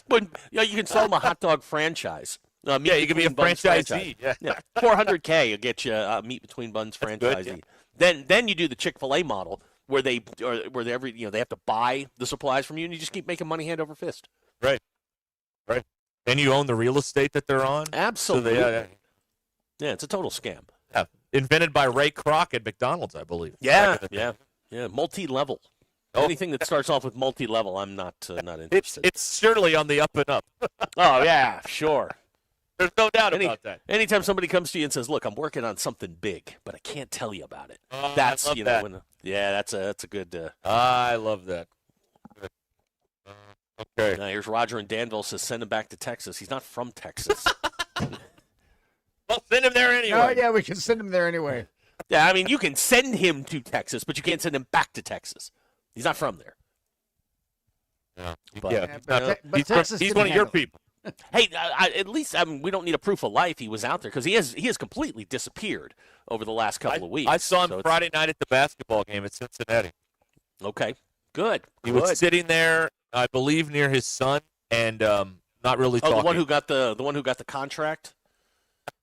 But you can sell him a hot dog franchise. You can be a franchisee. Yeah. $400K will get you a Meat Between Buns franchisee. Good, Then you do the Chick-fil-A model where they have to buy the supplies from you, and you just keep making money hand over fist. Right. And you own the real estate that they're on. Absolutely. So yeah, it's a total scam. Yeah. Invented by Ray Kroc at McDonald's, I believe. Yeah. Multi-level. Anything that starts off with multi-level, I'm not interested. It's surely on the up and up. Oh yeah, sure. There's no doubt about that. Anytime somebody comes to you and says, "Look, I'm working on something big, but I can't tell you about it." That's I love that. That's a good. I love that. Okay. Now here's Roger in Danville says, "Send him back to Texas." He's not from Texas. Well, send him there anyway. Oh yeah, we can send him there anyway. Yeah, I mean you can send him to Texas, but you can't send him back to Texas. He's not from there. He's one of your people. Hey, at least we don't need a proof of life he was out there because he has completely disappeared over the last couple of weeks. I saw him Friday night at the basketball game at Cincinnati. Okay, good. He was sitting there, I believe, near his son, and not really talking. The one who got the contract.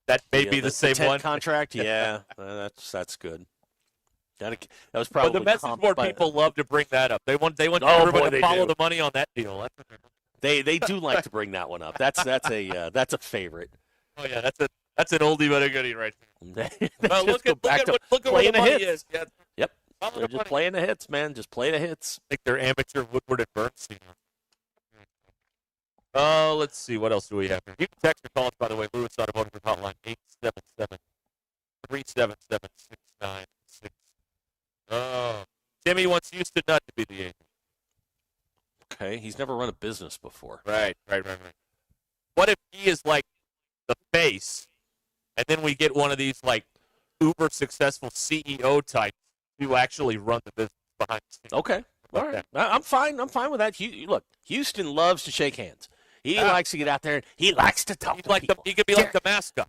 That may be the same one. Contract, yeah, that's good. That was probably. But the message board people love to bring that up. They want everybody to follow the money on that deal. They do like to bring that one up. That's a favorite. Oh yeah, that's an oldie but a goodie right there. Well, look at what the money is. Yeah. Yep. They're just playing the hits, man. Just play the hits. I think they're amateur Woodward and Bernstein. Oh, let's see. What else do we have here? You can text or call us, by the way. Lewis Automotive Hotline, 877-377-6966. Oh, Timmy wants Houston Nutt to be the agent. Okay, he's never run a business before. Right. What if he is like the face, and then we get one of these like uber successful CEO types who actually run the business behind the scenes? Okay, all right. I'm fine. I'm fine with that. Look, Houston loves to shake hands. He likes to get out there. He likes to talk to people. He could be like the mascot.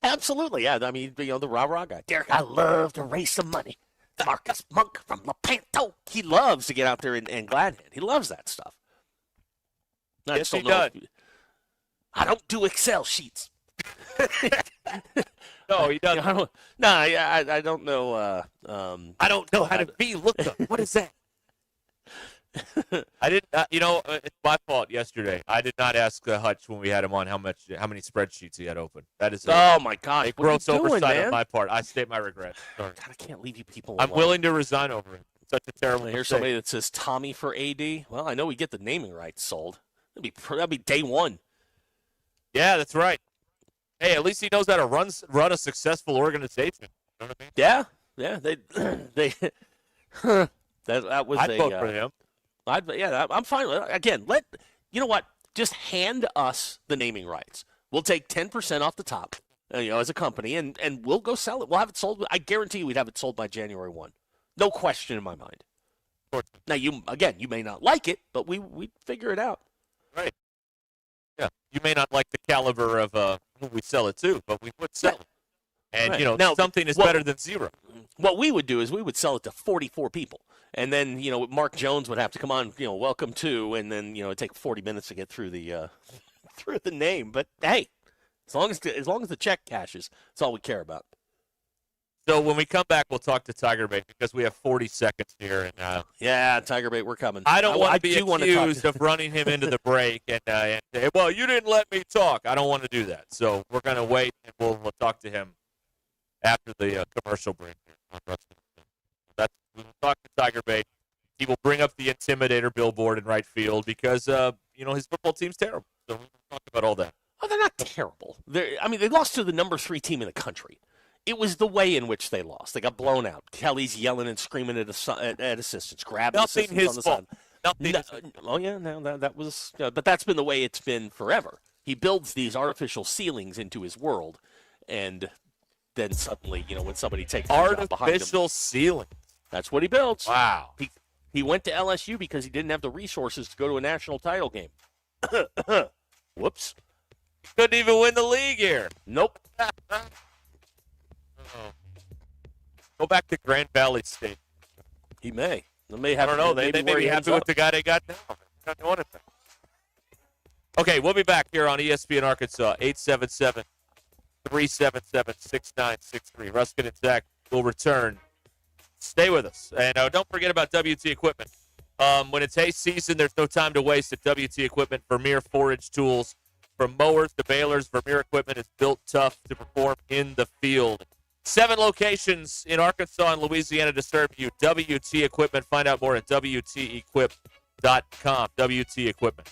Absolutely, yeah. I mean, the rah-rah guy. Derek, I love to raise some money. Marcus Monk from Lepanto. He loves to get out there and glad hand. He loves that stuff. Yes, he does. I don't do Excel sheets. No, he doesn't. I don't know. I don't know how to be looked up. What is that? I didn't. It's my fault. Yesterday, I did not ask Hutch when we had him on how many spreadsheets he had open. That is. Oh my God! A gross oversight on my part. I state my regret. Sorry. God, I can't leave you people. I'm alone. willing to resign over it. Such a terrible. Here's mistake. somebody that says Tommy for AD. Well, I know we get the naming rights sold. That'd be day one. Yeah, that's right. Hey, at least he knows how to run a successful organization. You know what I mean? Yeah. They that was I'd vote for him. I'm fine with it. Again, you know what? Just hand us the naming rights. We'll take 10% off the top, as a company, and we'll go sell it. We'll have it sold. I guarantee you we'd have it sold by January 1. No question in my mind. Now, you may not like it, but we'd figure it out. Right. Yeah. You may not like the caliber of who we sell it to, but we would sell it. And, Right. Now, something is better than zero. What we would do is we would sell it to 44 people. And then, Mark Jones would have to come on, welcome to, and then, it'd take 40 minutes to get through the through the name. But hey, as long as the check cashes, that's all we care about. So when we come back, we'll talk to Tiger Bait because we have 40 seconds here. And yeah, Tiger Bait, we're coming. I don't want to be accused of running him into the break and say, well, you didn't let me talk. I don't want to do that. So we're going to wait, and we'll talk to him after the commercial break here on Ruscin. We will talk to Tiger Bait. He will bring up the Intimidator billboard in right field because, his football team's terrible. So we'll talk about all that. Oh, they're not terrible. They lost to the number 3 team in the country. It was the way in which they lost. They got blown out. Kelly's yelling and screaming at assistants, grabbing assistants on the side. Oh, yeah, no, that was but that's been the way it's been forever. He builds these artificial ceilings into his world, and then suddenly, when somebody takes the job behind him. Artificial ceiling. That's what he builds. Wow. He went to LSU because he didn't have the resources to go to a national title game. Whoops. Couldn't even win the league here. Nope. Go back to Grand Valley State. He may. I don't know. They may be happy with the guy they got now. Not doing anything. Okay, we'll be back here on ESPN Arkansas, 877-377-6963. Ruscin and Zach will return. Stay with us. And don't forget about WT Equipment. When it's hay season, there's no time to waste at WT Equipment. Vermeer forage tools. From mowers to balers, Vermeer Equipment is built tough to perform in the field. 7 locations in Arkansas and Louisiana to serve you. WT Equipment. Find out more at WTEquip.com. WT Equipment.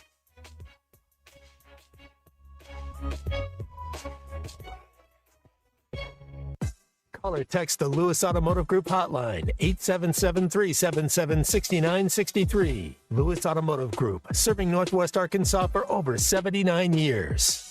Call or text the Lewis Automotive Group hotline, 877-377-6963. Lewis Automotive Group, serving Northwest Arkansas for over 79 years.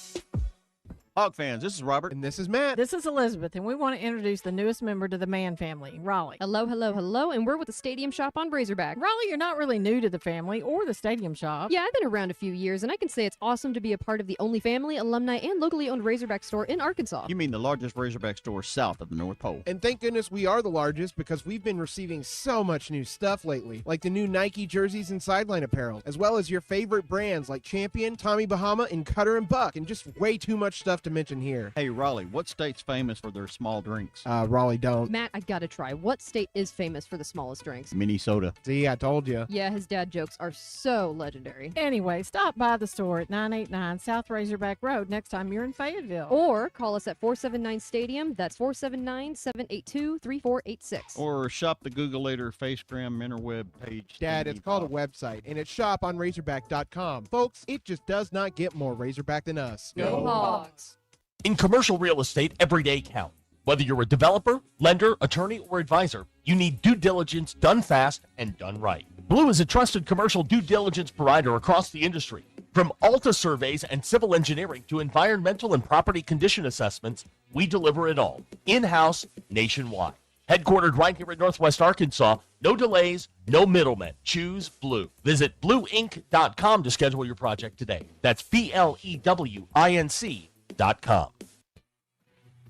Hog fans, this is Robert. And this is Matt. This is Elizabeth, and we want to introduce the newest member to the Mann family, Raleigh. Hello, hello, hello, and we're with the Stadium Shop on Razorback. Raleigh, you're not really new to the family or the Stadium Shop. Yeah, I've been around a few years, and I can say it's awesome to be a part of the only family, alumni, and locally owned Razorback store in Arkansas. You mean the largest Razorback store south of the North Pole. And thank goodness we are the largest because we've been receiving so much new stuff lately, like the new Nike jerseys and sideline apparel, as well as your favorite brands like Champion, Tommy Bahama, and Cutter and Buck, and just way too much stuff to mention here. Hey, Raleigh, what state's famous for their small drinks? Raleigh don't. Matt, I gotta try. What state is famous for the smallest drinks? Minnesota. See, I told you. Yeah, his dad jokes are so legendary. Anyway, stop by the store at 989 South Razorback Road next time you're in Fayetteville. Or call us at 479 Stadium. That's 479-782-3486. Or shop the Googleator Facegram interweb page. Dad, it's called a website, and it's shoponrazorback.com. Folks, it just does not get more Razorback than us. Go Hogs! In commercial real estate, every day counts. Whether you're a developer, lender, attorney, or advisor, you need due diligence done fast and done right. Blue is a trusted commercial due diligence provider across the industry. From Alta surveys and civil engineering to environmental and property condition assessments, we deliver it all, in-house, nationwide. Headquartered right here in Northwest Arkansas, no delays, no middlemen. Choose Blue. Visit blueinc.com to schedule your project today. That's BLEWINC.com.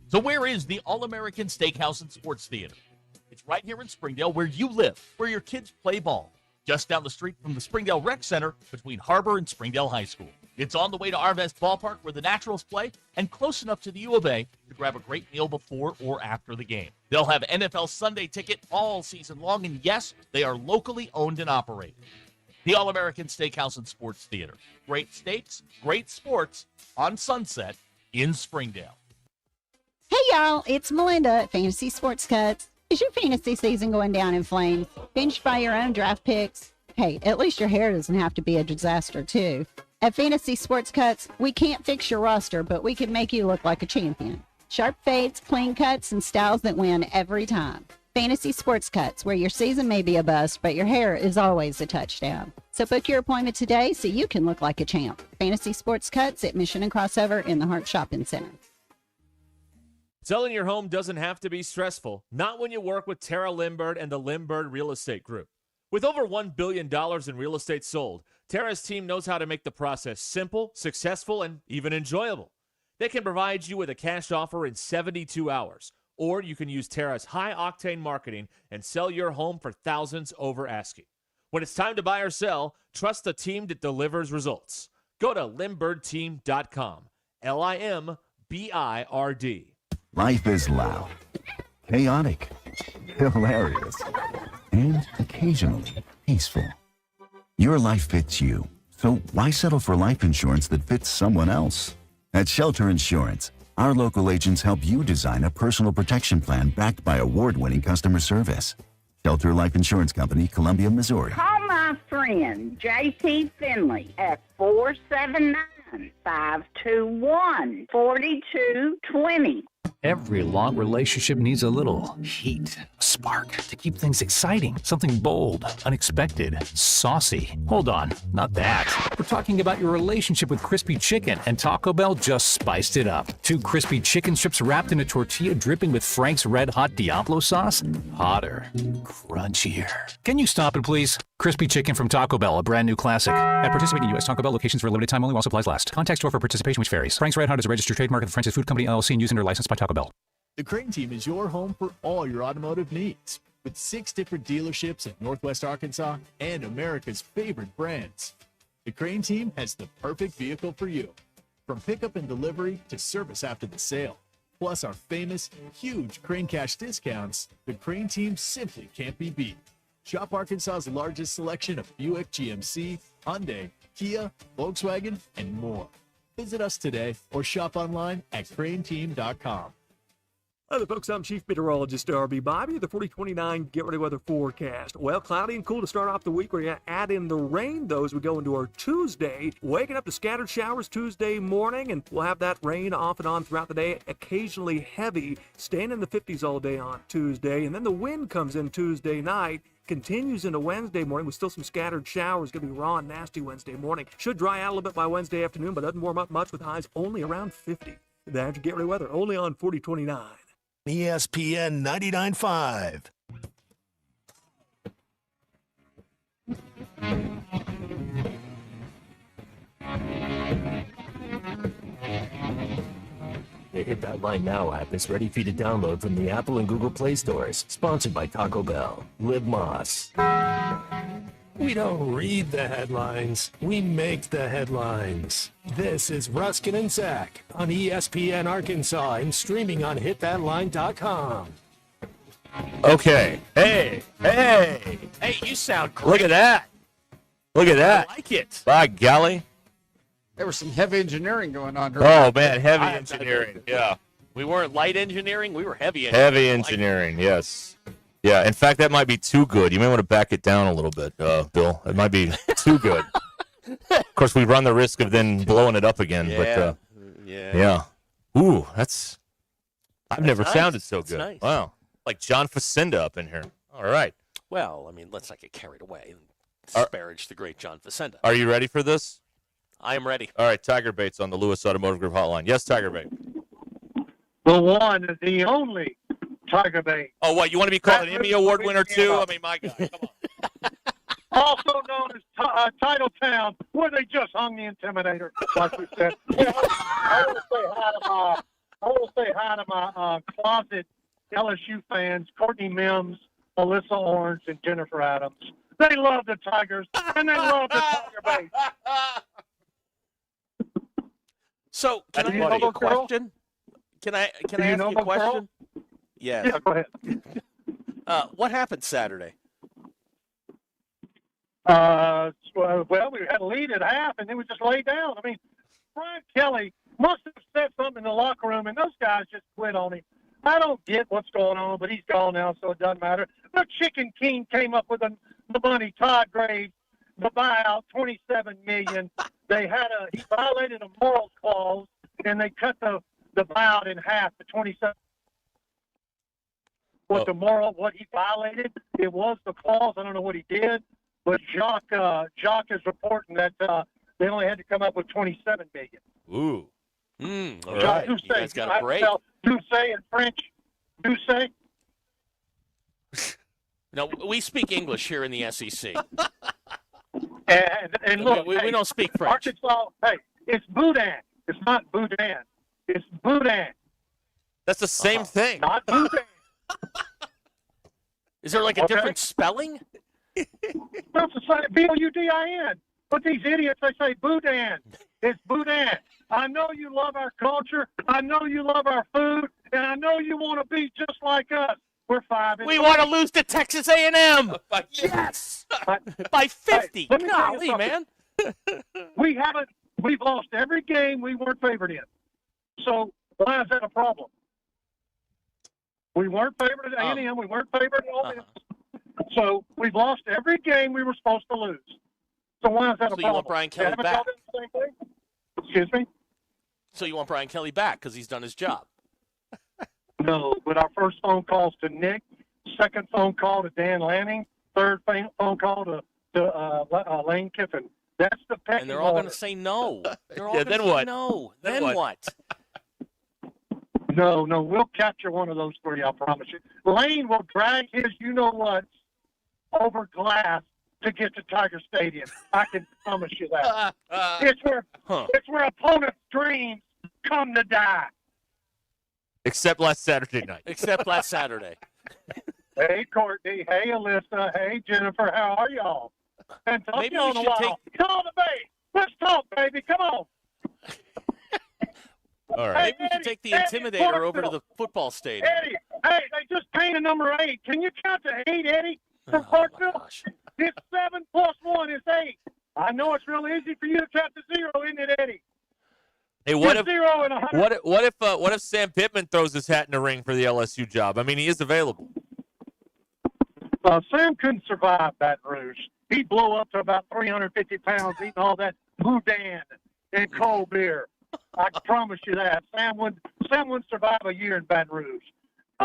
So where is the All-American Steakhouse and Sports Theater? It's right here in Springdale where you live, where your kids play ball. Just down the street from the Springdale Rec Center between Harbor and Springdale High School. It's on the way to Arvest Ballpark where the Naturals play and close enough to the U of A to grab a great meal before or after the game. They'll have NFL Sunday Ticket all season long, and yes, they are locally owned and operated. The All-American Steakhouse and Sports Theater. Great steaks, great sports on Sunset in Springdale. Hey y'all, it's Melinda at Fantasy Sports Cuts. Is your fantasy season going down in flames? Benched by your own draft picks? Hey, at least your hair doesn't have to be a disaster too. At Fantasy Sports Cuts, we can't fix your roster, but we can make you look like a champion. Sharp fades, clean cuts, and styles that win every time. Fantasy Sports Cuts, where your season may be a bust, but your hair is always a touchdown. So book your appointment today so you can look like a champ. Fantasy Sports Cuts at Mission and Crossover in the Hart Shopping Center. Selling your home doesn't have to be stressful, not when you work with Tara Lindbergh and the Lindbergh Real Estate Group. With over $1 billion in real estate sold, Tara's team knows how to make the process simple, successful, and even enjoyable. They can provide you with a cash offer in 72 hours, or you can use Tara's high-octane marketing and sell your home for thousands over asking. When it's time to buy or sell, trust the team that delivers results. Go to LindberghTeam.com. LIMBIRD. Life is loud, chaotic, hilarious, and occasionally peaceful. Your life fits you, so why settle for life insurance that fits someone else? At Shelter Insurance, our local agents help you design a personal protection plan backed by award-winning customer service. Shelter Life Insurance Company, Columbia, Missouri. Call my friend J.P. Finley at 479-521-4220. Every long relationship needs a little heat, a spark to keep things exciting. Something bold, unexpected, saucy. Hold on, not that. We're talking about your relationship with crispy chicken, and Taco Bell just spiced it up. 2 crispy chicken strips wrapped in a tortilla dripping with Frank's Red Hot Diablo sauce. Hotter, crunchier. Can you stop it, please? Crispy chicken from Taco Bell, a brand new classic. At participating U.S. Taco Bell locations for a limited time only while supplies last. Contact store for participation which varies. Frank's Red Hot is a registered trademark of the French's Food Company, LLC, and used under license by Taco Bell. The Crane Team is your home for all your automotive needs. With 6 different dealerships in Northwest Arkansas and America's favorite brands. The Crane Team has the perfect vehicle for you. From pickup and delivery to service after the sale. Plus our famous, huge Crane Cash discounts, the Crane Team simply can't be beat. Shop Arkansas's largest selection of Buick, GMC, Hyundai, Kia, Volkswagen, and more. Visit us today or shop online at craneteam.com. Hi there, folks. I'm Chief Meteorologist R.B. Bobby. The 4029 Get Ready Weather forecast. Well, cloudy and cool to start off the week. We're going to add in the rain, though, as we go into our Tuesday. Waking up to scattered showers Tuesday morning, and we'll have that rain off and on throughout the day, occasionally heavy, staying in the 50s all day on Tuesday. And then the wind comes in Tuesday night, continues into Wednesday morning with still some scattered showers. Going to be raw and nasty Wednesday morning. Should dry out a little bit by Wednesday afternoon, but doesn't warm up much with highs only around 50. That's your Get Ready Weather, only on 4029. ESPN 99.5. The Hit That Line Now app is ready for you to download from the Apple and Google Play stores. Sponsored by Taco Bell. Live Moss. We don't read the headlines, we make the headlines. This is Ruscin and Zach on ESPN Arkansas and streaming on hitthatline.com. Okay. Hey, you sound great. Look at that. Look at that. I like it. By golly. There was some heavy engineering going on here. Oh, man, heavy engineering. Yeah. We weren't light engineering, we were heavy engineering. Heavy engineering, yes. Yeah, in fact, that might be too good. You may want to back it down a little bit, Bill. It might be too good. Of course, we run the risk of then blowing it up again. Yeah. But, yeah. Ooh, I've never nice. sounded so good. Nice. Wow. Like John Facenda up in here. All right. Well, I mean, let's not get carried away and disparage the great John Facenda. Are you ready for this? I am ready. All right, Tiger Bates on the Lewis Automotive Group hotline. Yes, Tiger Bate. The one, the only Tiger Bate. Oh, what? You want to be called an Emmy Award winner, too? I mean, my God. Come on. Also known as Title Town, where they just hung the Intimidator, like we said. I want to say hi to my closet LSU fans, Courtney Mims, Alyssa Orange, and Jennifer Adams. They love the Tigers, and they love the Tiger Bate. So, can I ask you a question? Can I Do you ask know you a about Carl? question? Yes. Yeah, go ahead. What happened Saturday? Well, we had a lead at half, and then we just laid down. I mean, Brian Kelly must have said something in the locker room, and those guys just quit on him. I don't get what's going on, but he's gone now, so it doesn't matter. The Chicken King came up with the money. Todd Graves, the buyout, $27 million. He violated a moral clause, and they cut the buyout in half to 27. What he violated? It was the clause. I don't know what he did, but Jacques is reporting that they only had to come up with $27 million. Ooh. All right. You guys got a break. Douce in French. Douce. No, we speak English here in the SEC. And look, we don't speak French. Arkansas, hey, it's Boudin. It's not Boudin. It's Boudin. That's the same thing. Not Boudin. Is there like a different spelling? That's the same. Boudin. But these idiots, they say Boudin. It's Boudin. I know you love our culture. I know you love our food, and I know you want to be just like us. We're 5-3. We want to lose to Texas A&M. Yes, by 50. Let me tell you Golly, something. man. We've lost every game we weren't favored in. So why is that a problem? We weren't favored at A&M. We weren't favored at Ole Miss. So we've lost every game we were supposed to lose. So why is that a problem? So you want Brian Kelly Haven't back? y'all done the same thing? Excuse me? So you want Brian Kelly back because he's done his job? No, but our first phone call's to Nick, second phone call to Dan Lanning, third phone call to Lane Kiffin. That's the pecking And they're all going order. to say no. They're all Yeah, going then to say what? no. Then Then what? what? No, we'll capture one of those for you, I promise you. Lane will drag his you-know-what over glass to get to Tiger Stadium. I can promise you that. It's where opponents' dreams come to die. Except last Saturday night. Except last Saturday. Hey, Courtney. Hey, Alyssa. Hey, Jennifer. How are y'all? And talk Maybe to y'all we in a should while. Come on, baby. Let's talk, baby. Come on. All right. Maybe we should take the Eddie, Intimidator over to the football stadium. Eddie, hey, they just painted number 8. Can you count to 8, Eddie? From Oh, my Parkville? gosh. It's 7 plus 1 is 8. I know it's real easy for you to count to 0, isn't it, Eddie? Hey, what You're if 0 and 100. what if Sam Pittman throws his hat in the ring for the LSU job? I mean, he is available. Sam couldn't survive Baton Rouge. He'd blow up to about 350 pounds eating all that boudin and cold beer. I can promise you that. Sam wouldn't survive a year in Baton Rouge.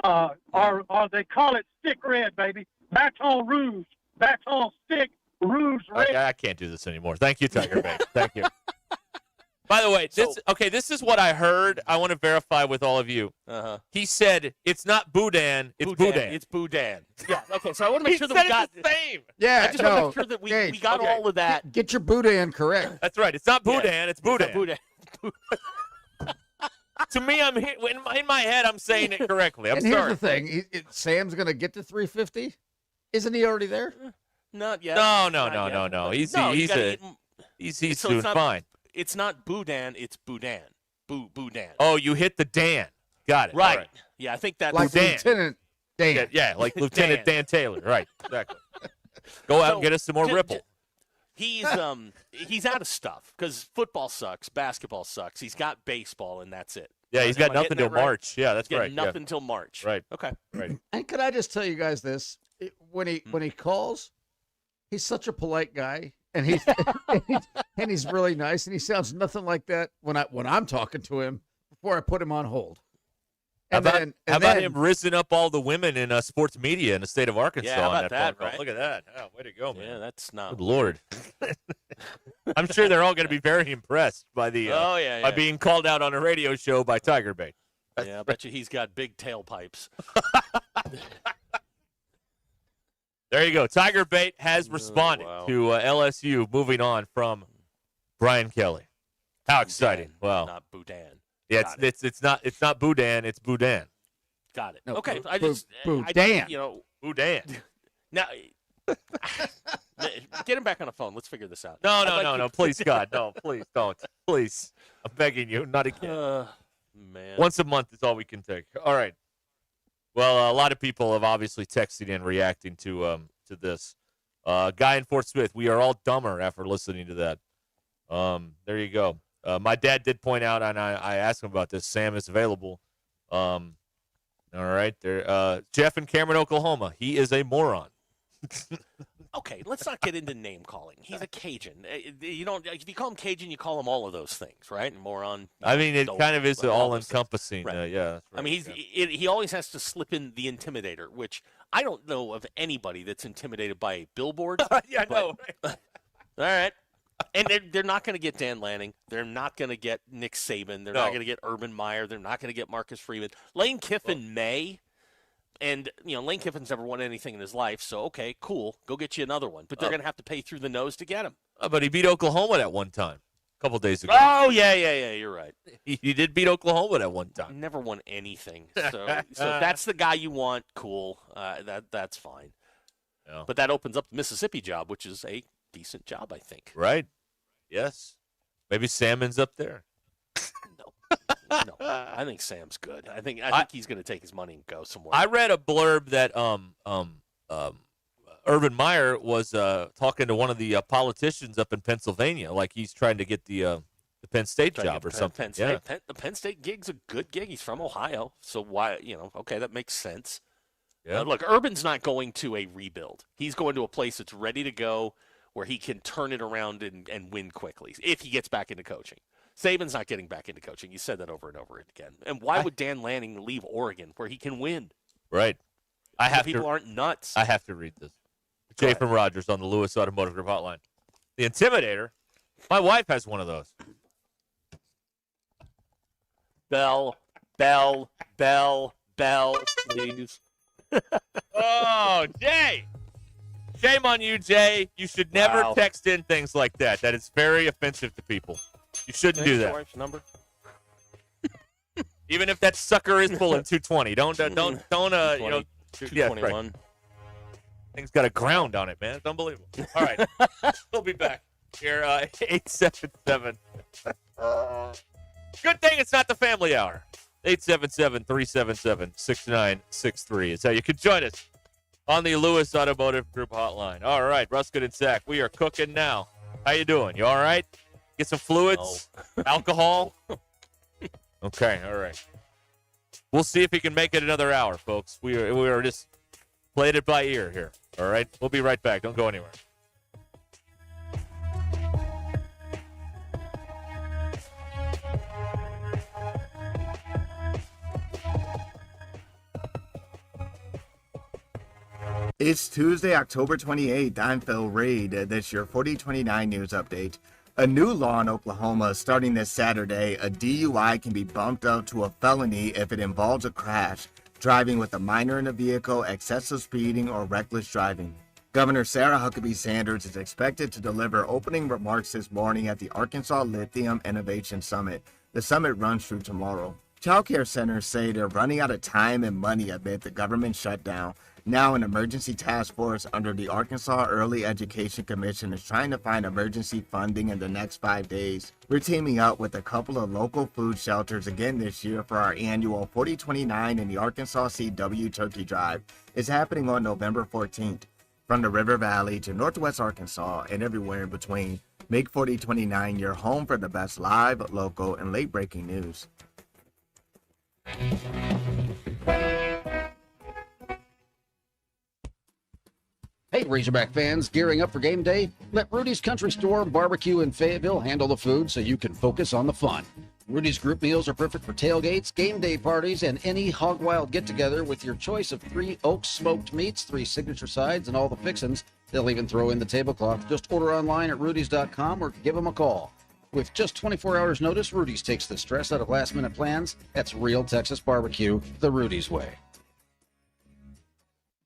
Or they call it stick red, baby. Baton Rouge. Baton stick Rouge red. I can't do this anymore. Thank you, Tiger Bay. Thank you. By the way, this is what I heard. I want to verify with all of you. He said it's not boudin, it's boudin. It's boudin. Yeah. Okay. So I want to make sure that said we got it's the same. Yeah, I just want to make sure that we got all of that. Get your Boudin correct. That's right. It's not boudin, it's boudin. Boudin. To me, in my head, I'm saying it correctly. I'm and sorry. here's the thing: Sam's going to get to 350. Isn't he already there? Not yet. No. He's So doing it's not, fine. It's not boudin. It's boudin. Boudin. Oh, you hit the Dan. Got it. Right. All right. Yeah, I think that's Like Dan. Lieutenant Dan. Yeah, like Lieutenant Dan Taylor. Right. Exactly. Go out and get us some more Ripple. He's out of stuff because football sucks, basketball sucks. He's got baseball, and that's it. Yeah, he's got nothing till March. Yeah, that's right. Nothing till March. Right. Okay. Right. And could I just tell you guys this? When he calls, he's such a polite guy, and he's and he's really nice, and he sounds nothing like that when I'm talking to him before I put him on hold. How about him rizzing up all the women in sports media in the state of Arkansas? Yeah, how on about that that, phone call? right? Look at that. Oh, way to go, man. Yeah, that's not. Good Lord. I'm sure they're all going to be very impressed by the by being called out on a radio show by Tiger Bait. Yeah, I bet you he's got big tailpipes. There you go. Tiger Bait has responded to LSU moving on from Brian Kelly. How exciting! Wow. Not boudin. Yeah, it's not boudin, it's boudin. Got it. No, Okay, boudin. Boudin. Now, get him back on the phone. Let's figure this out. No. Please, God, no. Please don't. Please, I'm begging you, not again. Man. Once a month is all we can take. All right. Well, a lot of people have obviously texted in reacting to this. Guy in Fort Smith, we are all dumber after listening to that. There you go. My dad did point out, and I asked him about this. Sam is available. All right. There. Jeff in Cameron, Oklahoma. He is a moron. Okay, let's not get into name calling. He's a Cajun. You don't. If you call him Cajun, you call him all of those things, right? And moron. I mean, it kind of is all all-encompassing. Right. Yeah. That's right. I mean, he always has to slip in the intimidator, which I don't know of anybody that's intimidated by a billboard. Yeah, no. All right. And they're not going to get Dan Lanning. They're not going to get Nick Saban. They're not going to get Urban Meyer. They're not going to get Marcus Freeman. Lane Kiffin may. And, Lane Kiffin's never won anything in his life, so, okay, cool. Go get you another one. But they're going to have to pay through the nose to get him. But he beat Oklahoma that one time, a couple days ago. Oh, yeah, you're right. He did beat Oklahoma that one time. Never won anything. So if that's the guy you want, cool. That's fine. Yeah. But that opens up the Mississippi job, which is a decent job, I think. Right. Yes. Maybe Salmon's up there. No, I think Sam's good. I think he's going to take his money and go somewhere. I read a blurb that Urban Meyer was talking to one of the politicians up in Pennsylvania, like he's trying to get the Penn State job or something. Penn State. The Penn State gig's a good gig. He's from Ohio, so why? Okay, that makes sense. Yeah. Look, Urban's not going to a rebuild. He's going to a place that's ready to go, where he can turn it around and win quickly if he gets back into coaching. Saban's not getting back into coaching. You said that over and over again. And why would Dan Lanning leave Oregon where he can win? Right. People aren't nuts. I have to read this. Jay from Rogers on the Lewis Automotive Group hotline. The Intimidator. My wife has one of those. Bell, please. Oh, Jay. Shame on you, Jay. You should never text in things like that. That is very offensive to people. You shouldn't do that. Wife's number? Even if that sucker is pulling 220, don't 221. Yeah, right. Thing's got a ground on it, man. It's unbelievable. All right, we'll be back here. 877. Good thing it's not the family hour. 877-377-6963 is how you can join us on the Lewis Automotive Group hotline. All right, Ruscin and Zach, we are cooking now. How you doing? You all right? Get some fluids, alcohol. Okay, all right. We'll see if he can make it another hour, folks. We are just playing it by ear here. All right, we'll be right back. Don't go anywhere. It's Tuesday, October 28th. I'm Phil Reed. This your 4029 news update. A new law in Oklahoma starting this Saturday, a DUI can be bumped up to a felony if it involves a crash, driving with a minor in a vehicle, excessive speeding, or reckless driving. Governor Sarah Huckabee Sanders is expected to deliver opening remarks this morning at the Arkansas Lithium Innovation Summit. The summit runs through tomorrow. Child care centers say they're running out of time and money amid the government shutdown. Now, an emergency task force under the Arkansas Early Education Commission is trying to find emergency funding in the next 5 days. We're teaming up with a couple of local food shelters again this year for our annual 4029 in the Arkansas CW Turkey Drive. It's happening on November 14th. From the River Valley to Northwest Arkansas and everywhere in between, make 4029 your home for the best live, local, and late-breaking news. Hey, Razorback fans, gearing up for game day? Let Rudy's Country Store Barbecue in Fayetteville handle the food so you can focus on the fun. Rudy's group meals are perfect for tailgates, game day parties, and any hog wild get-together with your choice of 3 oak smoked meats, 3 signature sides, and all the fixins. They'll even throw in the tablecloth. Just order online at rudys.com or give them a call. With just 24 hours notice, Rudy's takes the stress out of last-minute plans. That's real Texas barbecue, the Rudy's way.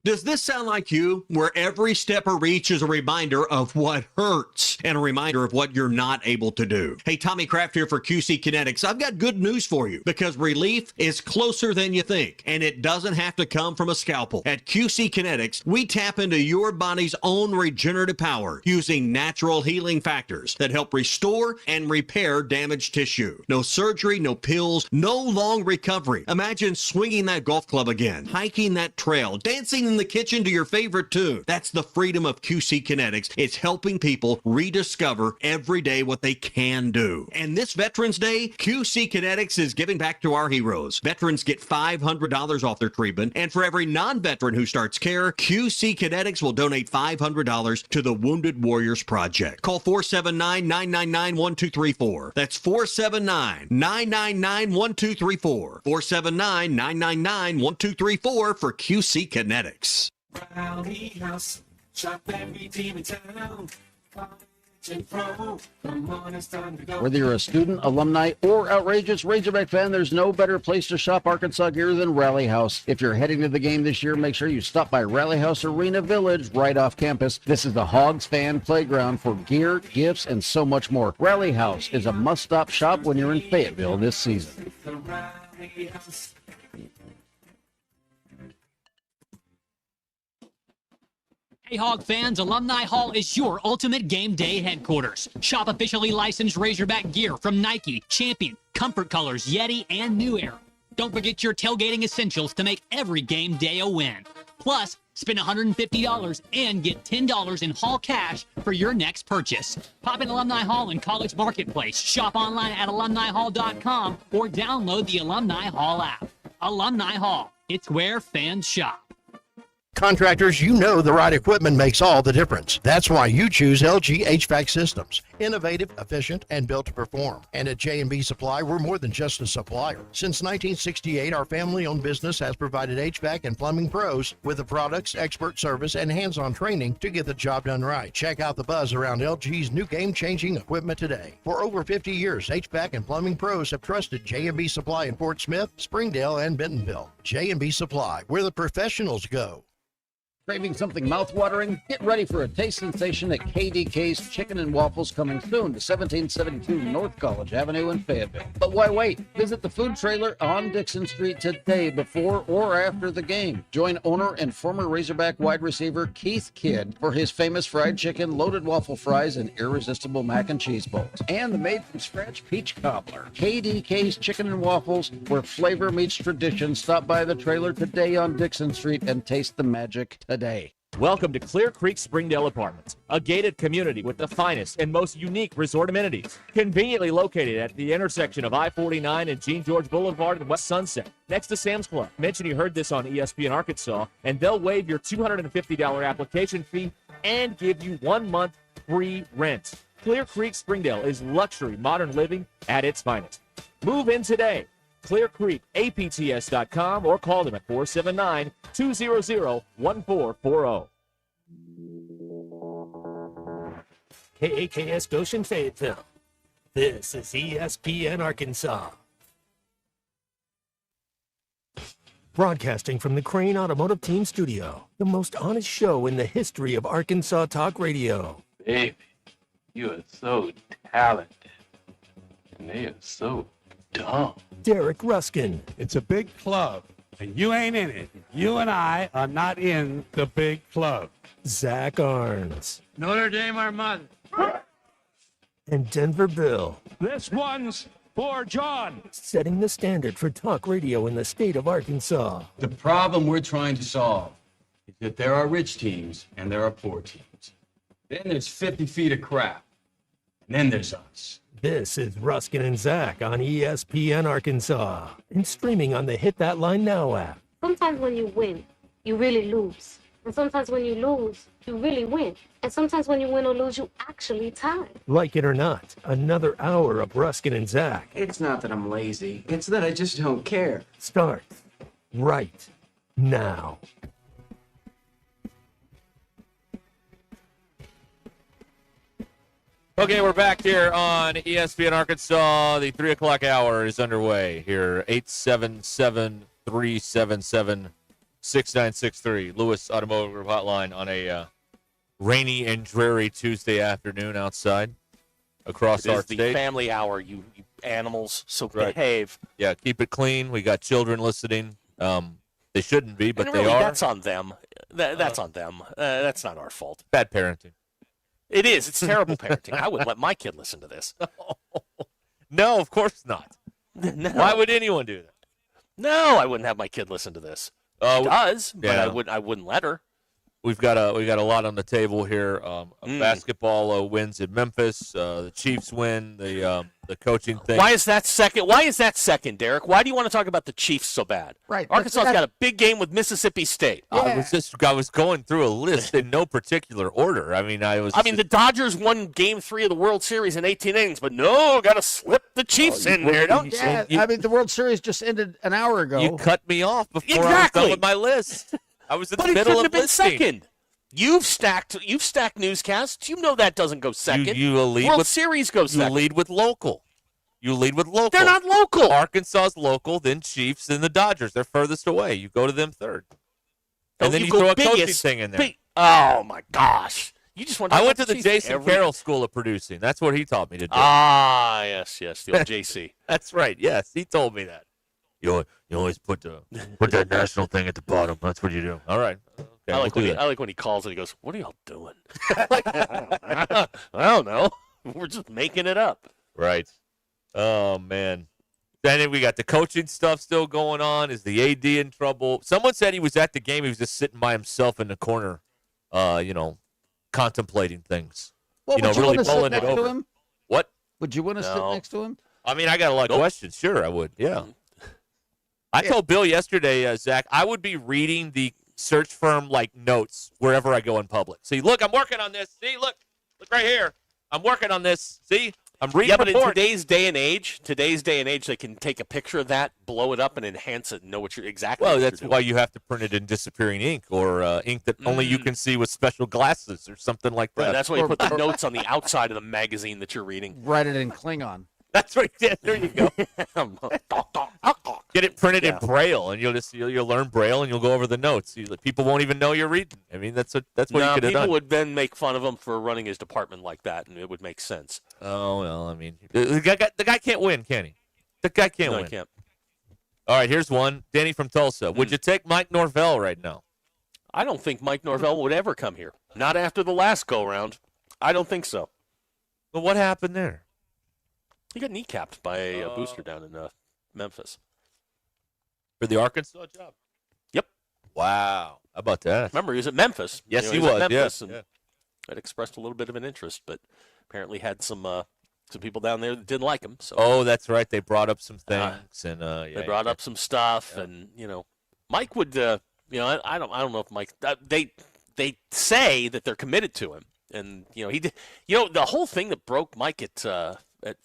Does this sound like you? Where every step or reach is a reminder of what hurts and a reminder of what you're not able to do. Hey, Tommy Kraft here for QC Kinetics. I've got good news for you because relief is closer than you think, and it doesn't have to come from a scalpel. At QC Kinetics, we tap into your body's own regenerative power using natural healing factors that help restore and repair damaged tissue. No surgery, no pills, no long recovery. Imagine swinging that golf club again, hiking that trail, dancing in the kitchen to your favorite tune. That's the freedom of QC Kinetics. It's helping people rediscover every day what they can do. And this Veterans Day, QC Kinetics is giving back to our heroes. Veterans get $500 off their treatment, and for every non-veteran who starts care, QC Kinetics will donate $500 to the Wounded Warriors Project. Call 479-999-1234. That's 479-999-1234. 479-999-1234 for QC Kinetics. Rally House, shop every team in town. College and pro, come on, it's time to go. Whether you're a student, alumni, or outrageous Razorback fan, there's no better place to shop Arkansas gear than Rally House. If you're heading to the game this year, make sure you stop by Rally House Arena Village right off campus. This is the Hogs fan playground for gear, gifts, and so much more. Rally House is a must-stop shop when you're in Fayetteville this season. The Rally House. Hey Hog fans, Alumni Hall is your ultimate game day headquarters. Shop officially licensed Razorback gear from Nike, Champion, Comfort Colors, Yeti, and New Era. Don't forget your tailgating essentials to make every game day a win. Plus, spend $150 and get $10 in Hall cash for your next purchase. Pop in Alumni Hall in College Marketplace. Shop online at alumnihall.com or download the Alumni Hall app. Alumni Hall, it's where fans shop. Contractors, you know the right equipment makes all the difference. That's why you choose LG HVAC systems. Innovative, efficient, and built to perform. And at J&B Supply, we're more than just a supplier. Since 1968, our family-owned business has provided HVAC and plumbing pros with the products, expert service, and hands-on training to get the job done right. Check out the buzz around LG's new game-changing equipment today. For over 50 years, HVAC and plumbing pros have trusted J&B Supply in Fort Smith, Springdale, and Bentonville. J&B Supply, where the professionals go. Craving something mouth-watering? Get ready for a taste sensation at KDK's Chicken and Waffles coming soon to 1772 North College Avenue in Fayetteville. But why wait? Visit the food trailer on Dixon Street today before or after the game. Join owner and former Razorback wide receiver Keith Kidd for his famous fried chicken, loaded waffle fries, and irresistible mac and cheese bowls. And the made-from-scratch peach cobbler. KDK's Chicken and Waffles, where flavor meets tradition. Stop by the trailer today on Dixon Street and taste the magic today. Welcome to Clear Creek Springdale Apartments, a gated community with the finest and most unique resort amenities. Conveniently located at the intersection of I-49 and Jean George Boulevard and West Sunset, next to Sam's Club. Mention you heard this on ESPN Arkansas, and they'll waive your $250 application fee and give you 1 month free rent. Clear Creek Springdale is luxury modern living at its finest. Move in today. ClearCreekAPTS.com or call them at 479-200-1440. KAKS Goshen Fayetteville. This is ESPN Arkansas. Broadcasting from the Crane Automotive Team Studio, the most honest show in the history of Arkansas Talk Radio. Baby, you are so talented, and they are so dumb. Derek Ruskin. It's a big club, and you ain't in it. You and I are not in the big club. Zach Arns. Notre Dame, our mother. And Denver Bill. This one's for John. Setting the standard for talk radio in the state of Arkansas. The problem we're trying to solve is that there are rich teams and there are poor teams. Then there's 50 feet of crap. And then there's us. This is Ruskin and Zach on ESPN Arkansas and streaming on the Hit That Line Now app. Sometimes when you win, you really lose. And sometimes when you lose, you really win. And sometimes when you win or lose, you actually tie. Like it or not, another hour of Ruskin and Zach. It's not that I'm lazy. It's that I just don't care. Starts right now. Okay, we're back here on ESPN Arkansas. The 3 o'clock hour is underway here. 877-377-66 6963, Lewis Automotive Hotline on a rainy and dreary Tuesday afternoon outside across It our is the state. family hour, you animals, so Right. behave. Yeah, keep it clean. We got children listening. They shouldn't be, but And they really, are. that's on them. That's on them. That's not our fault. Bad parenting. It is. It's terrible parenting. I wouldn't let my kid listen to this. No, of course not. No. Why would anyone do that? No, I wouldn't have my kid listen to this. She does, but yeah. I wouldn't let her. We got a lot on the table here. Basketball wins in Memphis. The Chiefs win. The coaching thing. Why is that second? Derek? Why do you want to talk about the Chiefs so bad? Right. Arkansas's got a big game with Mississippi State. I was going through a list in no particular order. I mean, the Dodgers won Game 3 of the World Series in 18 innings, but no, got to slip the Chiefs in there, don't you? Yeah, I mean, the World Series just ended an hour ago. You cut me off before I was Exactly. done with my list. I was in But the it middle couldn't of have been listing. second. You've stacked newscasts. You know that doesn't go second. You lead World with Series goes You second. lead with local. They're not local. Arkansas's local, then Chiefs, then the Dodgers. They're furthest away. You go to them third. And then you go throw a coaching biggest, thing in there. Oh my gosh! You just want. I went to the Jason Carroll School of Producing. That's what he taught me to do. Ah, yes, the old JC. That's right. Yes, he told me that. You always put that national thing at the bottom. That's what you do. All right. Okay, I like when he calls and he goes, "What are y'all doing?" I don't know. We're just making it up. Right. Oh man. Then we got the coaching stuff still going on. Is the AD in trouble? Someone said he was at the game. He was just sitting by himself in the corner, contemplating things. Well, would you really want to sit mulling it next to over. him? What? Would you want to sit No. next to him? I mean, I got a lot of questions. Sure, I would. Yeah. I told Bill yesterday, Zach, I would be reading the search firm notes wherever I go in public. See, look, I'm working on this. See, look right here. I'm working on this. See, I'm reading. Yeah, but in reports. today's day and age, they can take a picture of that, blow it up, and enhance it, and know what you're exactly. Well, what that's you're why doing. you have to print it in disappearing ink or ink that only you can see with special glasses or something like that. Right, that's why you put the notes on the outside of the magazine that you're reading. Write it in Klingon. That's right. Yeah, there you go. Get it printed in Braille, and you'll learn Braille, and you'll go over the notes. People won't even know you're reading. I mean, that's what you could have people done. would then make fun of him for running his department like that, and it would make sense. Oh well, I mean, the guy can't win, can he? The guy can't No, win. he can't. All right, here's one. Danny from Tulsa. Would you take Mike Norvell right now? I don't think Mike Norvell would ever come here. Not after the last go-round. I don't think so. But what happened there? He got kneecapped by a booster down in Memphis. For the Arkansas job? Yep. Wow. How about that? Remember, he was at Memphis. Yes, he he was. At Memphis, Yeah. and had expressed a little bit of an interest, but apparently had some people down there that didn't like him. So Oh, that's right. They brought up some things, and they brought up some stuff, and Mike would. I don't know if Mike. They say that they're committed to him, and he did. The whole thing that broke Mike at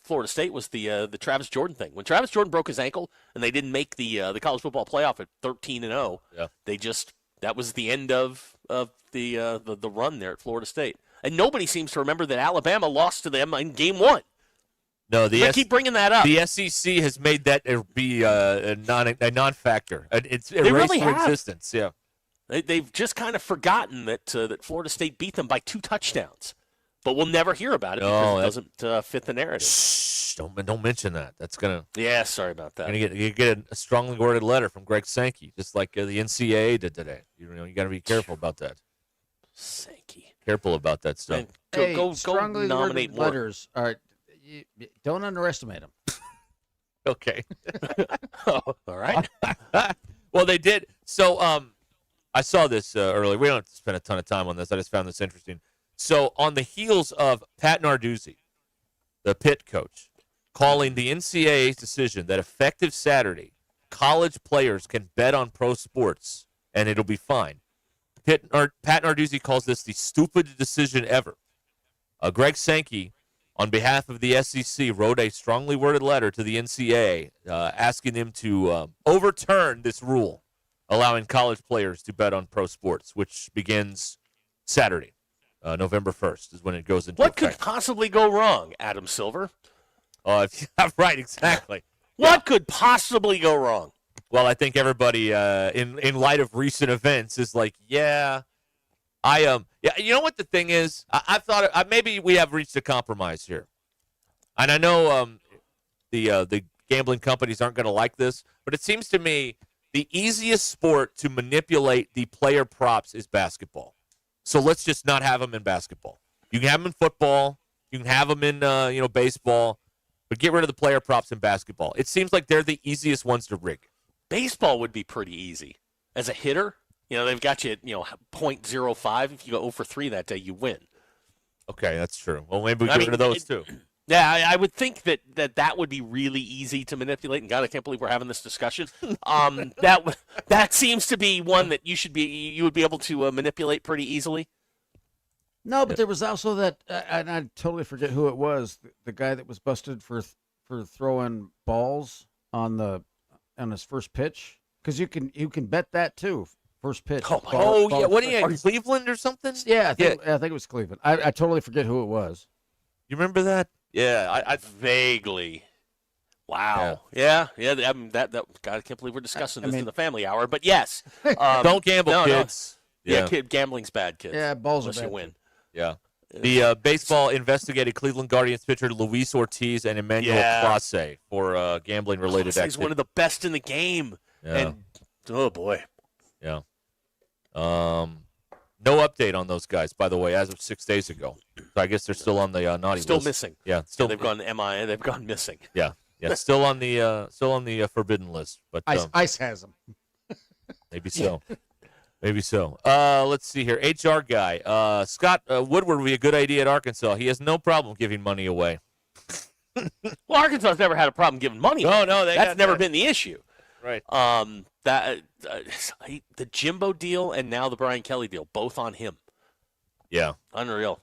Florida State was the Travis Jordan thing. When Travis Jordan broke his ankle and they didn't make the college football playoff at 13-0, they just that was the end of the run there at Florida State. And nobody seems to remember that Alabama lost to them in Game 1. No, They keep bringing that up. The SEC has made that be a non-factor. It's erased really from have. existence. Yeah. They've just kind of forgotten that Florida State beat them by 2 touchdowns. But we'll never hear about it because it doesn't fit the narrative. Shh, don't mention that. That's gonna. Yeah, sorry about that. You get a strongly worded letter from Greg Sankey, just like the NCAA did today. You got to be careful about that. Sankey. Careful about that stuff. Go strongly nominate worded more. letters. All right, don't underestimate them. Okay. All right. Well, they did. So, I saw this earlier. We don't have to spend a ton of time on this. I just found this interesting. So, on the heels of Pat Narduzzi, the Pitt coach, calling the NCAA's decision that effective Saturday, college players can bet on pro sports and it'll be fine. Pat Narduzzi calls this the stupidest decision ever. Greg Sankey, on behalf of the SEC, wrote a strongly worded letter to the NCAA asking them to overturn this rule, allowing college players to bet on pro sports, which begins Saturday. November 1st is when it goes into What effect. could possibly go wrong, Adam Silver? Right, exactly. What could possibly go wrong? Well, I think everybody, in light of recent events, is like, yeah, yeah. You know what the thing is? I've thought maybe we have reached a compromise here, and I know the gambling companies aren't going to like this, but it seems to me the easiest sport to manipulate the player props is basketball. So let's just not have them in basketball. You can have them in football. You can have them in baseball, but get rid of the player props in basketball. It seems like they're the easiest ones to rig. Baseball would be pretty easy. As a hitter, they've got you at, .05. If you go 0 for 3 that day, you win. Okay, that's true. Well, maybe we get rid of those too. Yeah, I would think that would be really easy to manipulate. And God, I can't believe we're having this discussion. That seems to be one that you would be able to manipulate pretty easily. No, but there was also that, and I totally forget who it was. The guy that was busted for throwing balls on his first pitch, because you can bet that too. First pitch. Yeah. What are you in Cleveland or something? Yeah, I think it was Cleveland. I totally forget who it was. You remember that? Yeah, I vaguely. Wow. Yeah. I mean, that. God, I can't believe we're discussing this in the family hour. But yes, don't gamble, kids. No. Yeah, gambling's bad, kids. Yeah, balls unless are bad. you win. Yeah. The baseball investigated Cleveland Guardians pitcher Luis Ortiz and Emmanuel Clase for gambling-related activity. He's one of the best in the game. Yeah. And, oh, boy. Yeah. No update on those guys, by the way, as of 6 days ago. So I guess they're still on the naughty list. Still missing. Yeah. They've gone MIA. They've gone missing. Yeah. Yeah. Still on the forbidden list. But Ice has them. Maybe so. Maybe so. Let's see here. HR guy. Scott Woodward would be a good idea at Arkansas. He has no problem giving money away. Well, Arkansas's never had a problem giving money away. No, that's never been the issue. Right. The Jimbo deal and now the Brian Kelly deal, both on him. Yeah. Unreal.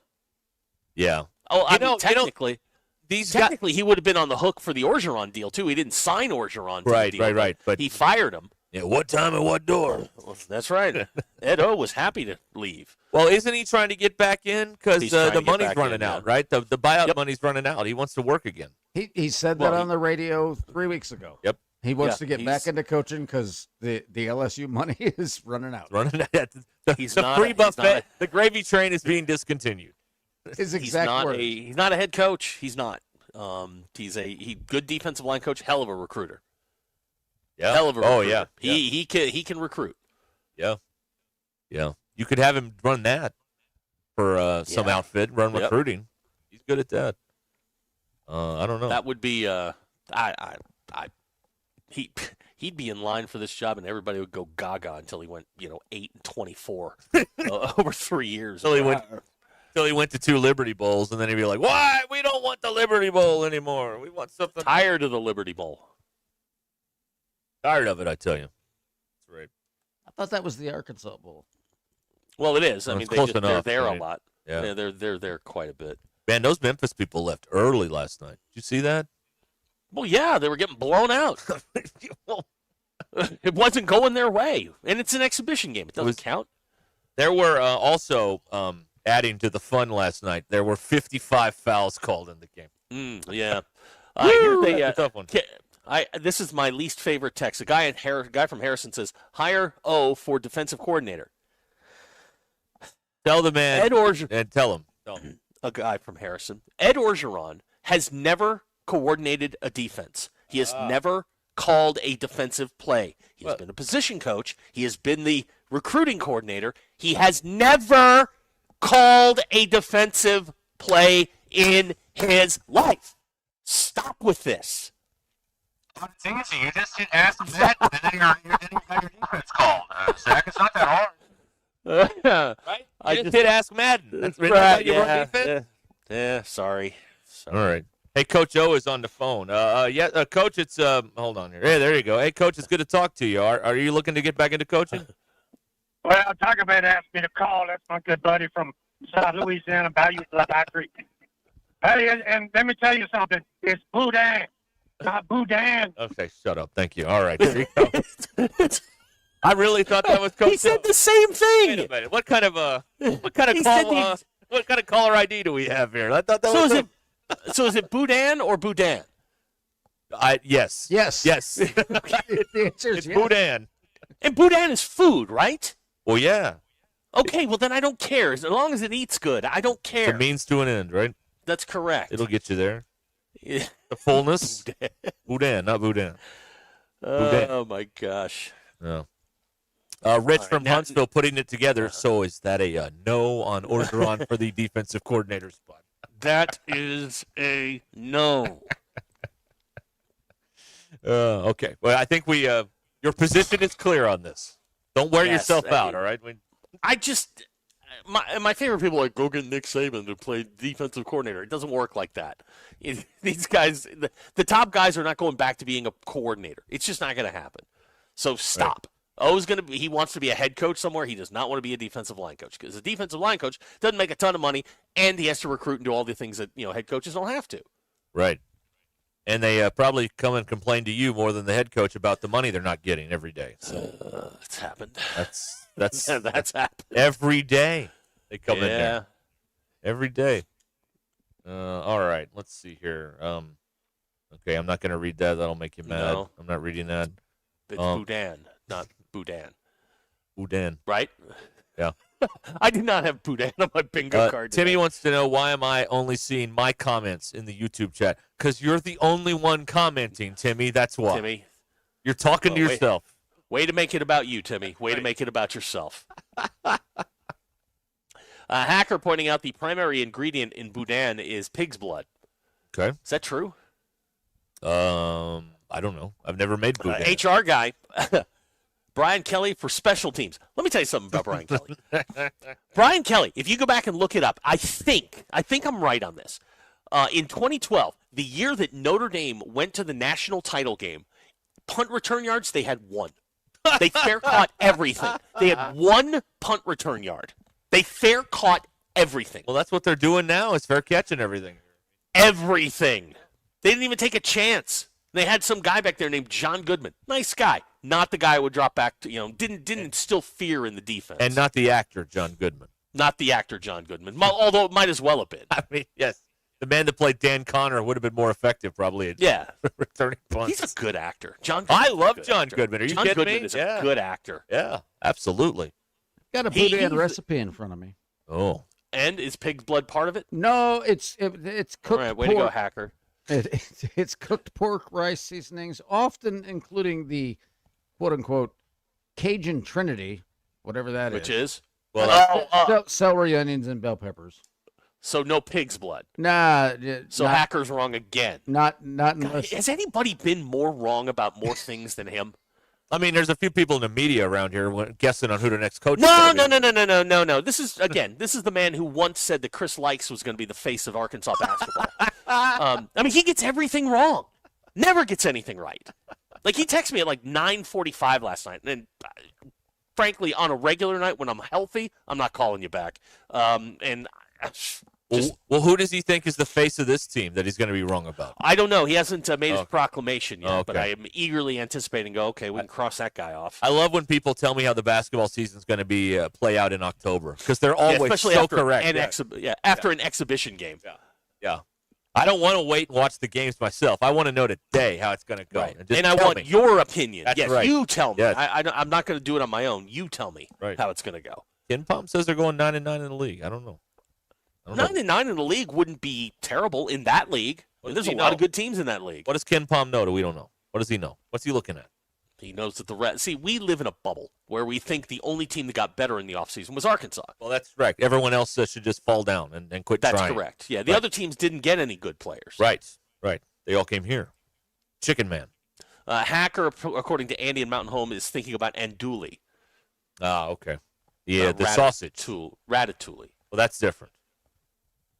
Yeah. Oh, technically, he would have been on the hook for the Orgeron deal too. He didn't sign Orgeron. To the deal, right. But he fired him. Yeah. What time and what door? Well, that's right. Ed O was happy to leave. Well, isn't he trying to get back in because the money's running out, right? The buyout money's running out. He wants to work again. He said that on the radio 3 weeks ago. Yep. He wants to get back into coaching because the LSU money is running out. The free buffet, the gravy train is being discontinued. His exact words. He's not a head coach. He's not. He's a good defensive line coach. Hell of a recruiter. Yeah. Hell of a recruiter. Oh yeah. He can recruit. Yeah. Yeah. You could have him run that for some outfit, run recruiting. He's good at that. I don't know. That would be he'd be in line for this job, and everybody would go gaga until he went 8-24 over 3 years. Until he went to 2 Liberty Bowls, and then he'd be like, "Why? We don't want the Liberty Bowl anymore. We want something." Tired of the Liberty Bowl. Tired of it, I tell you. That's right. I thought that was the Arkansas Bowl. Well, it is. I mean, they're there right? a lot. Yeah, they're there quite a bit. Man, those Memphis people left early last night. Did you see that? Well, yeah, they were getting blown out. It wasn't going their way, and it's an exhibition game. It doesn't count. There were also, adding to the fun last night, there were 55 fouls called in the game. Yeah. Here's a tough one. This is my least favorite text. A guy from Harrison says, hire O for defensive coordinator. Tell the man. Ed Orgeron. And tell him. A guy from Harrison. Ed Orgeron has never coordinated a defense. He has never called a defensive play. He has been a position coach. He has been the recruiting coordinator. He has never called a defensive play in his life. Stop with this. It's easy. You just ask them that, and then you got your defense called. Zach, it's not that hard. Right? I just did ask Madden. That's right. You run defense? Yeah, sorry. All right. Hey, Coach O is on the phone. Coach, it's hold on here. Hey, there you go. Hey, Coach, it's good to talk to you. Are you looking to get back into coaching? Well, Taco Bell asked me to call. That's my good buddy from South Louisiana, Bayou Factory. Hey, and let me tell you something. It's Boudin, not Boudin. Okay, shut up. Thank you. All right, there you go. I really thought that was Coach. He said the same thing. Wait a minute. What kind of caller ID do we have here? I thought that was. So is it Boudin or Boudin? Yes. Yes. Yes. The answer is It's yes. boudin. And boudin is food, right? Well, yeah. Okay, well then I don't care. As long as it eats good, I don't It's care. a means to an end, right? That's correct. It'll get you there. Yeah. The fullness. Boudin, not boudin. Boudin. Oh my gosh. No. Rich from Huntsville putting it together. So is that a no on Orgeron for the defensive coordinator spot? That is a no. Okay. Well, I think your position is clear on this. Don't wear Yes, yourself out, all right? I just my favorite people are like, go get Nick Saban to play defensive coordinator. It doesn't work like that. These guys, the top guys are not going back to being a coordinator. It's just not going to happen. So stop. Right. He wants to be a head coach somewhere. He does not want to be a defensive line coach because a defensive line coach doesn't make a ton of money, and he has to recruit and do all the things that head coaches don't have to. Right. And they probably come and complain to you more than the head coach about the money they're not getting every day. So it's happened. That's happened every day. They come in Yeah. there every day. All right, let's see here. Okay, I'm not going to read that. That'll make you mad. No. I'm not reading that. It's boudin, not boudin. Boudin. Right? Yeah. I did not have boudin on my bingo card. Timmy wants to know, why am I only seeing my comments in the YouTube chat? Because you're the only one commenting, Timmy. That's why. Timmy. You're talking to yourself. Way to make it about you, Timmy. Way to make it about yourself. Hacker pointing out the primary ingredient in boudin is pig's blood. Okay. Is that true? I don't know. I've never made boudin. HR guy, Brian Kelly for special teams. Let me tell you something about Brian Kelly. Brian Kelly, if you go back and look it up, I think I'm right on this. In 2012, the year that Notre Dame went to the national title game, punt return yards, they had one. They fair caught everything. They had one punt return yard. They fair caught everything. Well, that's what they're doing now, is fair catching everything. Everything. They didn't even take a chance. They had some guy back there named John Goodman. Nice guy. Not the guy who would drop back to, didn't instill fear in the defense. And not the actor, John Goodman. Not the actor, John Goodman. Although it might as well have been. I mean, yes. The man that played Dan Connor would have been more effective, probably. At returning punts. He's a good actor. John. I love John Goodman. Are you John kidding Goodman me? is a good actor. Yeah, absolutely. Got a boudin recipe in front of me. Oh. And is pig's blood part of it? No, it's cooked. All right, way pork. to go, hacker. It's cooked pork, rice seasonings, often including the quote-unquote Cajun Trinity, whatever that Which is. Well, celery, onions, and bell peppers. So no pig's blood. Nah. So hacker's wrong again. Not unless. Has anybody been more wrong about more things than him? I mean, there's a few people in the media around here guessing on who the next coach is. No. This is the man who once said that Chris Likes was going to be the face of Arkansas basketball. I mean, he gets everything wrong. Never gets anything right. Like, he texted me at like 9:45 last night, and frankly, on a regular night when I'm healthy, I'm not calling you back. Well, who does he think is the face of this team that he's going to be wrong about? I don't know. He hasn't made his proclamation yet, but Okay. I am eagerly anticipating. Okay, we can cross that guy off. I love when people tell me how the basketball season's going to be play out in October, because they're always especially so after correct. After an exhibition game. Yeah. I don't want to wait and watch the games myself. I want to know today how it's going to go. Right. just And I tell want me. your opinion. That's yes, right. you tell me. Yes. I'm not going to do it on my own. You tell me how it's going to go. Ken Palm says they're going 9-9 in the league. I don't know. 9-9 in the league wouldn't be terrible in that league. There's a lot of good teams in that league. What does Ken Palm know that we don't know? What does he know? What's he looking at? He knows that the rest. See, we live in a bubble where we think the only team that got better in the offseason was Arkansas. Well, that's correct. Everyone else should just fall down and quit That's trying. correct. Yeah, the other teams didn't get any good players. Right. They all came here. Chicken Man. Hacker, according to Andy in Mountain Home, is thinking about andouille. Ah, okay. Yeah, the sausage. Ratatouille. Well, that's different.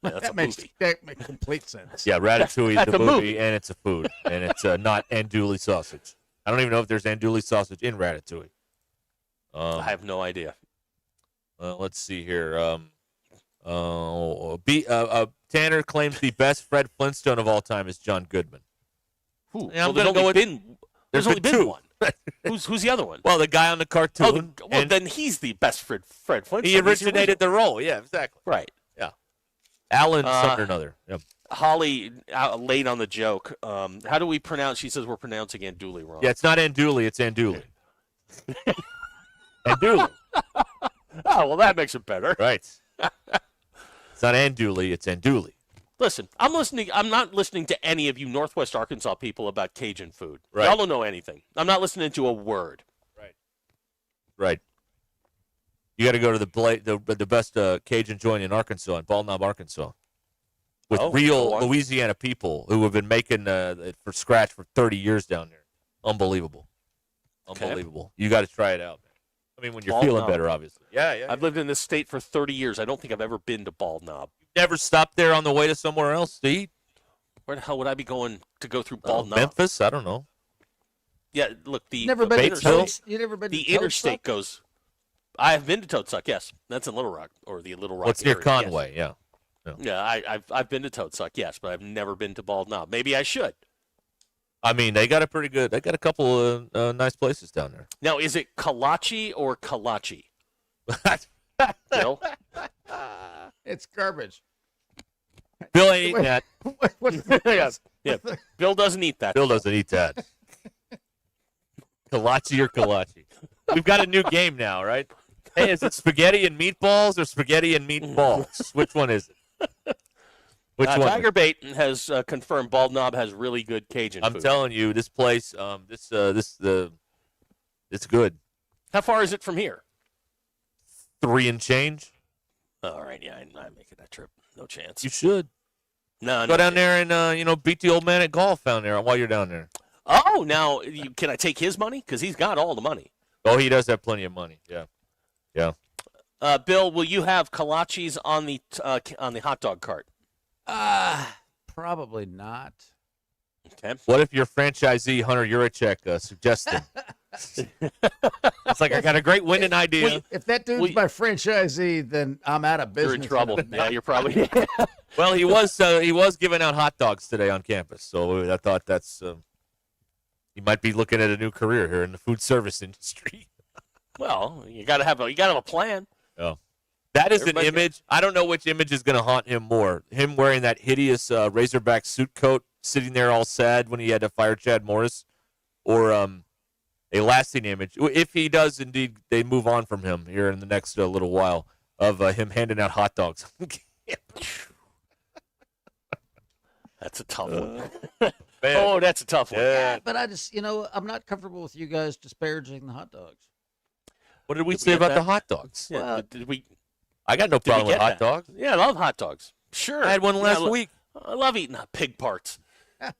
Yeah, that's that makes complete sense. Yeah, Ratatouille is That's the a movie, movie. and it's a food, and it's not andouille sausage. I don't even know if there's andouille sausage in Ratatouille. I have no idea. Let's see here. Tanner claims the best Fred Flintstone of all time is John Goodman. Yeah, I'm there's gonna go only with- been there's only been two. one. Who's the other one? Well, the guy on the cartoon. Well, and then he's the best Fred Flintstone. he originated the role. Yeah, exactly. Right. Yeah. Alan Uh, something or another. Yep. Holly late on the joke. How do we pronounce? She says we're pronouncing Andouille wrong. Yeah, it's not Andouille, it's Andouille. Andouille. Oh, well, that makes it better. Right. It's not Andouille, it's Andouille. Listen, I'm listening. I'm not listening to any of you Northwest Arkansas people about Cajun food. Right. Y'all don't know anything. I'm not listening to a word. Right. You got to go to the best Cajun joint in Arkansas, in Bald Knob, Arkansas, with real Louisiana people who have been making it for scratch for 30 years down there. Unbelievable. Unbelievable. You got to try it out, man. I mean, when you're Bald feeling Knob. better, obviously. Yeah. I've lived in this state for 30 years. I don't think I've ever been to Bald Knob. Never stopped there on the way to somewhere else to eat? Where the hell would I be going to go through Bald Knob? Memphis? I don't know. Yeah, look, the Never the been to interstate- Toads? You never been to The Toadsuck? interstate goes. I have been to Toadsuck, yes. That's in Little Rock, or the Little Rock What's near area, Conway? yes. Yeah. Yeah, I've been to Toadsuck, yes, but I've never been to Bald Knob. Maybe I should. I mean, they got a couple of nice places down there. Now, is it Kalachi or Kalachi? Bill? It's garbage. Bill ain't eating that. Yeah, Bill doesn't eat that. Bill doesn't eat that. Kalachi or Kalachi? We've got a new game now, right? Hey, is it spaghetti and meatballs or spaghetti and meatballs? Which one is it? Which one? Tiger Bait has confirmed Bald Knob has really good Cajun I'm food. telling you, this place, it's good. How far is it from here? 3 and change. All right, yeah, I'm not making that trip. No chance. You should. No, Go down there and beat the old man at golf down there while you're down there. Oh, now can I take his money? Because he's got all the money. Oh, he does have plenty of money. Yeah. Bill, will you have kolaches on the hot dog cart? Probably not. Okay. What if your franchisee Hunter Yurichek suggested? It's like I got a great winning idea. If that dude's my franchisee, then I'm out of business. You're in trouble. Yeah, you're probably. Well, he was giving out hot dogs today on campus, so I thought that's he might be looking at a new career here in the food service industry. Well, you gotta have a plan. Oh. That is Everybody- an image. I don't know which image is going to haunt him more. Him wearing that hideous Razorback suit coat, sitting there all sad when he had to fire Chad Morris, or a lasting image, if he does indeed, they move on from him here in the next little while, of him handing out hot dogs. That's a tough one. Oh, that's a tough one. Yeah. But I just, I'm not comfortable with you guys disparaging the hot dogs. What did we Did we say get about that? the hot dogs? Yeah, Well, did we? I got no Did we problem with get hot that? dogs. Yeah, I love hot dogs. Sure. I had one last Yeah, week. I love eating pig parts. I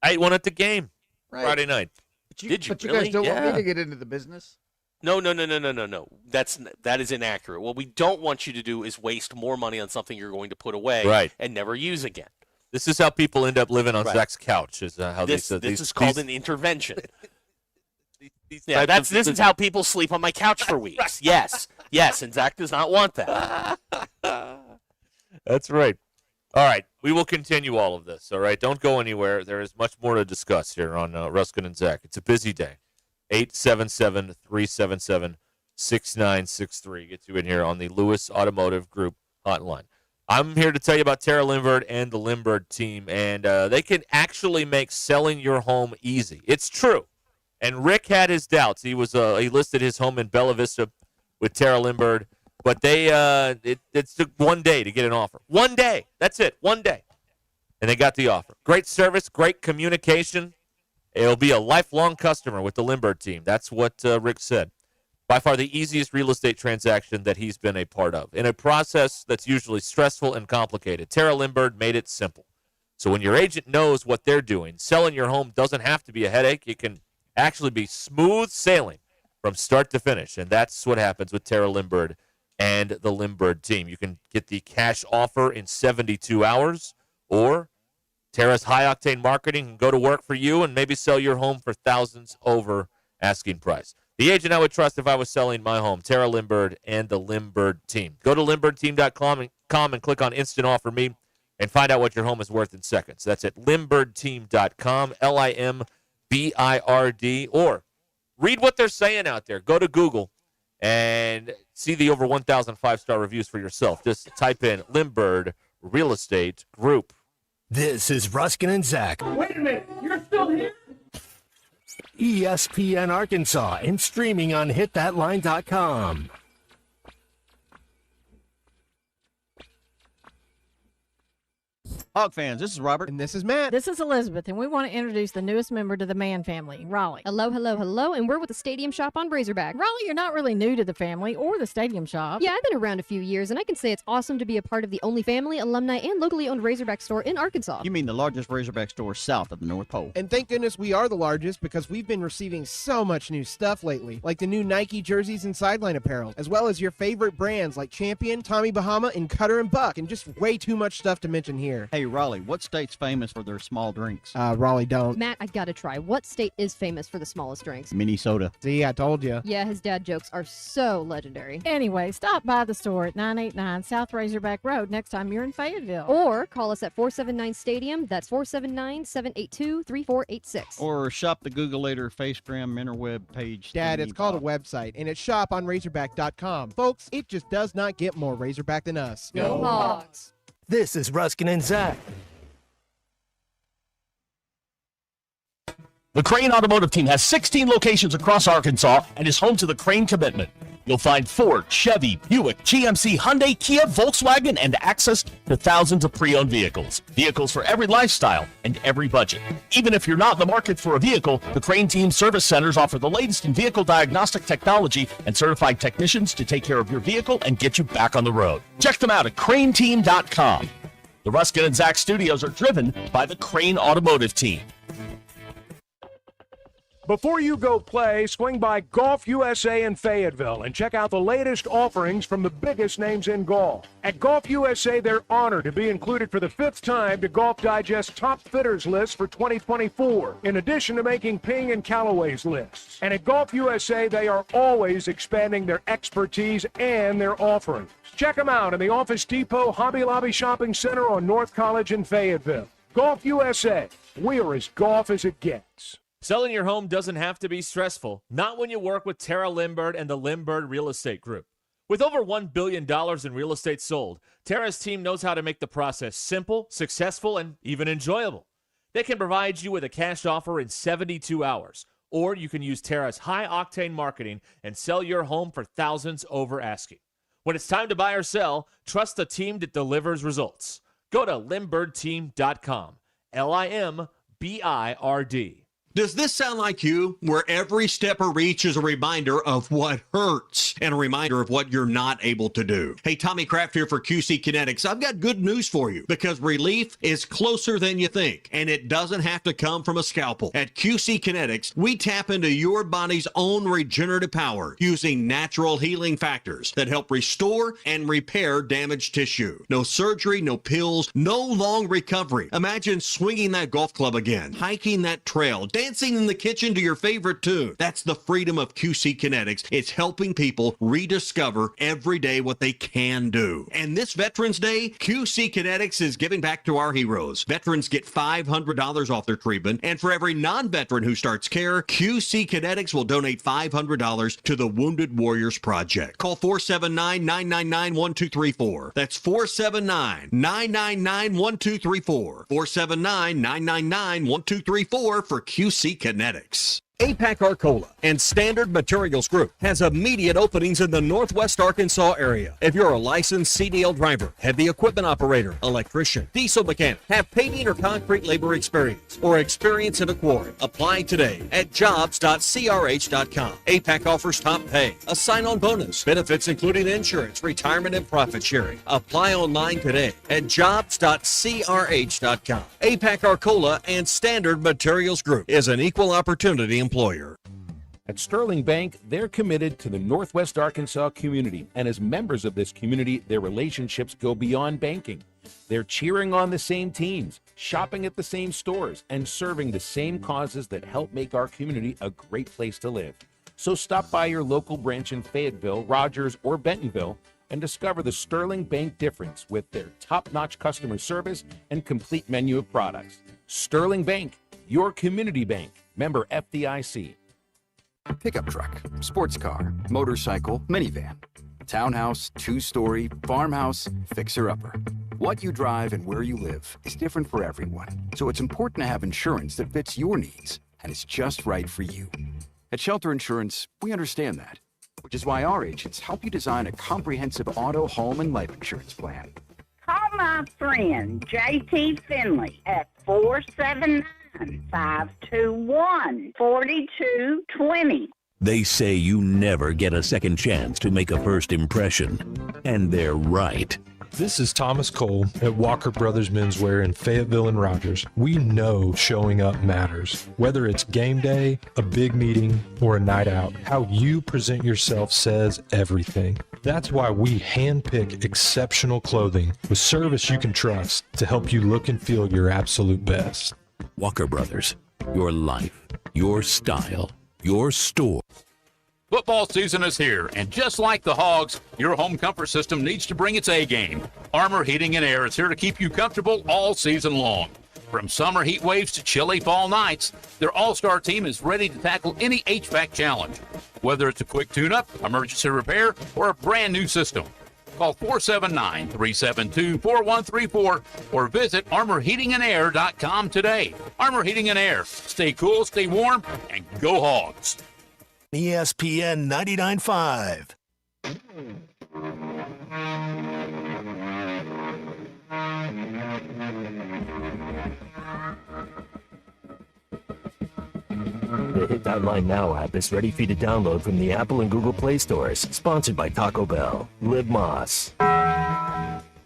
ate one at the game Right. Friday night. But you, Did you but you really? guys don't want Yeah. me to get into the business. No. That is inaccurate. What we don't want you to do is waste more money on something you're going to put away Right. and never use again. This is how people end up living on Right. Zach's couch. Is how This these is called these- an intervention. these Yeah, types this of- is how people sleep on my couch for weeks. Yes, and Zach does not want that. That's right. All right, we will continue all of this. All right, don't go anywhere. There is much more to discuss here on Ruscin and Zach. It's a busy day. 877-377-6963 gets you in here on the Lewis Automotive Group hotline. I'm here to tell you about Tara Lindbergh and the Lindbergh team, and they can actually make selling your home easy. It's true. And Rick had his doubts. He listed his home in Bella Vista with Tara Lindbergh, but it took 1 day to get an offer. 1 day. That's it. 1 day. And they got the offer. Great service, great communication. It'll be a lifelong customer with the Lindbergh team. That's what Rick said. By far the easiest real estate transaction that he's been a part of. In a process that's usually stressful and complicated, Tara Lindbergh made it simple. So when your agent knows what they're doing, selling your home doesn't have to be a headache. It can actually be smooth sailing from start to finish. And that's what happens with Tara Lindbergh and the Lindbergh team. You can get the cash offer in 72 hours, or Tara's high-octane marketing can go to work for you and maybe sell your home for thousands over asking price. The agent I would trust if I was selling my home, Tara Lindbergh and the Lindbergh team. Go to lindberghteam.com and click on Instant Offer Me and find out what your home is worth in seconds. That's at lindberghteam.com, LIMBIRD, or read what they're saying out there. Go to Google and see the over 1,000 five-star reviews for yourself. Just type in Lindbergh Real Estate Group. This is Ruscin and Zach, Wait a minute, you're still here? ESPN Arkansas, and streaming on hitthatline.com. Hog fans, this is Robert. And this is Matt. This is Elizabeth, and we want to introduce the newest member to the Mann family, Raleigh. Hello, hello, hello, and we're with the Stadium Shop on Razorback. Raleigh, you're not really new to the family or the Stadium Shop. Yeah, I've been around a few years, and I can say it's awesome to be a part of the only family, alumni, and locally owned Razorback store in Arkansas. You mean the largest Razorback store south of the North Pole. And thank goodness we are the largest because we've been receiving so much new stuff lately, like the new Nike jerseys and sideline apparel, as well as your favorite brands like Champion, Tommy Bahama, and Cutter and Buck, and just way too much stuff to mention here. Hey, Raleigh, what state's famous for their small drinks? Raleigh don't. Matt, I gotta try. What state is famous for the smallest drinks? Minnesota. See, I told you. Yeah, his dad jokes are so legendary. Anyway, stop by the store at 989 South Razorback Road next time you're in Fayetteville. Or call us at 479-STADIUM. That's 479-782-3486. Or shop the Googleator Facegram interweb page. Dad, it's called a website, and it's shoponrazorback.com. Folks, it just does not get more Razorback than us. Go Hogs! This is Ruscin and Zach. The Crane Automotive Team has 16 locations across Arkansas and is home to the Crane Commitment. You'll find Ford, Chevy, Buick, GMC, Hyundai, Kia, Volkswagen, and access to thousands of pre-owned vehicles. Vehicles for every lifestyle and every budget. Even if you're not in the market for a vehicle, the Crane Team service centers offer the latest in vehicle diagnostic technology and certified technicians to take care of your vehicle and get you back on the road. Check them out at craneteam.com. The Ruscin and Zach studios are driven by the Crane Automotive Team. Before you go play, swing by Golf USA in Fayetteville and check out the latest offerings from the biggest names in golf. At Golf USA, they're honored to be included for the 5th time to Golf Digest Top Fitters list for 2024, in addition to making Ping and Callaway's lists. And at Golf USA, they are always expanding their expertise and their offerings. Check them out in the Office Depot Hobby Lobby Shopping Center on North College in Fayetteville. Golf USA, we're as golf as it gets. Selling your home doesn't have to be stressful, not when you work with Tara Limbird and the Limbird Real Estate Group. With over $1 billion in real estate sold, Tara's team knows how to make the process simple, successful, and even enjoyable. They can provide you with a cash offer in 72 hours, or you can use Tara's high-octane marketing and sell your home for thousands over asking. When it's time to buy or sell, trust the team that delivers results. Go to LimbirdTeam.com. LIMBIRD. Does this sound like you? Where every step or reach is a reminder of what hurts and a reminder of what you're not able to do. Hey, Tommy Kraft here for QC Kinetics. I've got good news for you because relief is closer than you think, and it doesn't have to come from a scalpel. At QC Kinetics, we tap into your body's own regenerative power using natural healing factors that help restore and repair damaged tissue. No surgery, no pills, no long recovery. Imagine swinging that golf club again, hiking that trail, dancing in the kitchen to your favorite tune. That's the freedom of QC Kinetics. It's helping people rediscover every day what they can do. And this Veterans Day, QC Kinetics is giving back to our heroes. Veterans get $500 off their treatment, and for every non-veteran who starts care, QC Kinetics will donate $500 to the Wounded Warriors Project. Call 479-999-1234. That's 479-999-1234. 479-999-1234 for QC Kinetics. APAC Arcola and Standard Materials Group has immediate openings in the Northwest Arkansas area. If you're a licensed CDL driver, heavy equipment operator, electrician, diesel mechanic, have paving or concrete labor experience, or experience in a quarry, apply today at jobs.crh.com. APAC offers top pay, a sign-on bonus, benefits including insurance, retirement, and profit sharing. Apply online today at jobs.crh.com. APAC Arcola and Standard Materials Group is an equal opportunity employer. At Sterling Bank, they're committed to the Northwest Arkansas community, and as members of this community, their relationships go beyond banking. They're cheering on the same teams, shopping at the same stores, and serving the same causes that help make our community a great place to live. So stop by your local branch in Fayetteville, Rogers, or Bentonville and discover the Sterling Bank difference with their top-notch customer service and complete menu of products. Sterling Bank, your community bank. Member FDIC. Pickup truck, sports car, motorcycle, minivan, townhouse, two-story, farmhouse, fixer-upper. What you drive and where you live is different for everyone, so it's important to have insurance that fits your needs and is just right for you. At Shelter Insurance, we understand that, which is why our agents help you design a comprehensive auto, home, and life insurance plan. Call my friend J.T. Finley at 479-521-4220. They say you never get a second chance to make a first impression, and they're right. This is Thomas Cole at Walker Brothers Menswear in Fayetteville and Rogers. We know showing up matters. Whether it's game day, a big meeting, or a night out, how you present yourself says everything. That's why we handpick exceptional clothing with service you can trust to help you look and feel your absolute best. Walker Brothers, your life, your style, your store. Football season is here, and just like the Hogs, your home comfort system needs to bring its A game. Armor Heating and Air is here to keep you comfortable all season long. From summer heat waves to chilly fall nights, their all-star team is ready to tackle any HVAC challenge. Whether it's a quick tune-up, emergency repair, or a brand new system. Call 479-372-4134 or visit armorheatingandair.com today. Armor Heating and Air. Stay cool, stay warm, and go Hogs. ESPN 99.5. The Hit That Line Now app is ready for you to download from the Apple and Google Play stores. Sponsored by Taco Bell. Live Moss.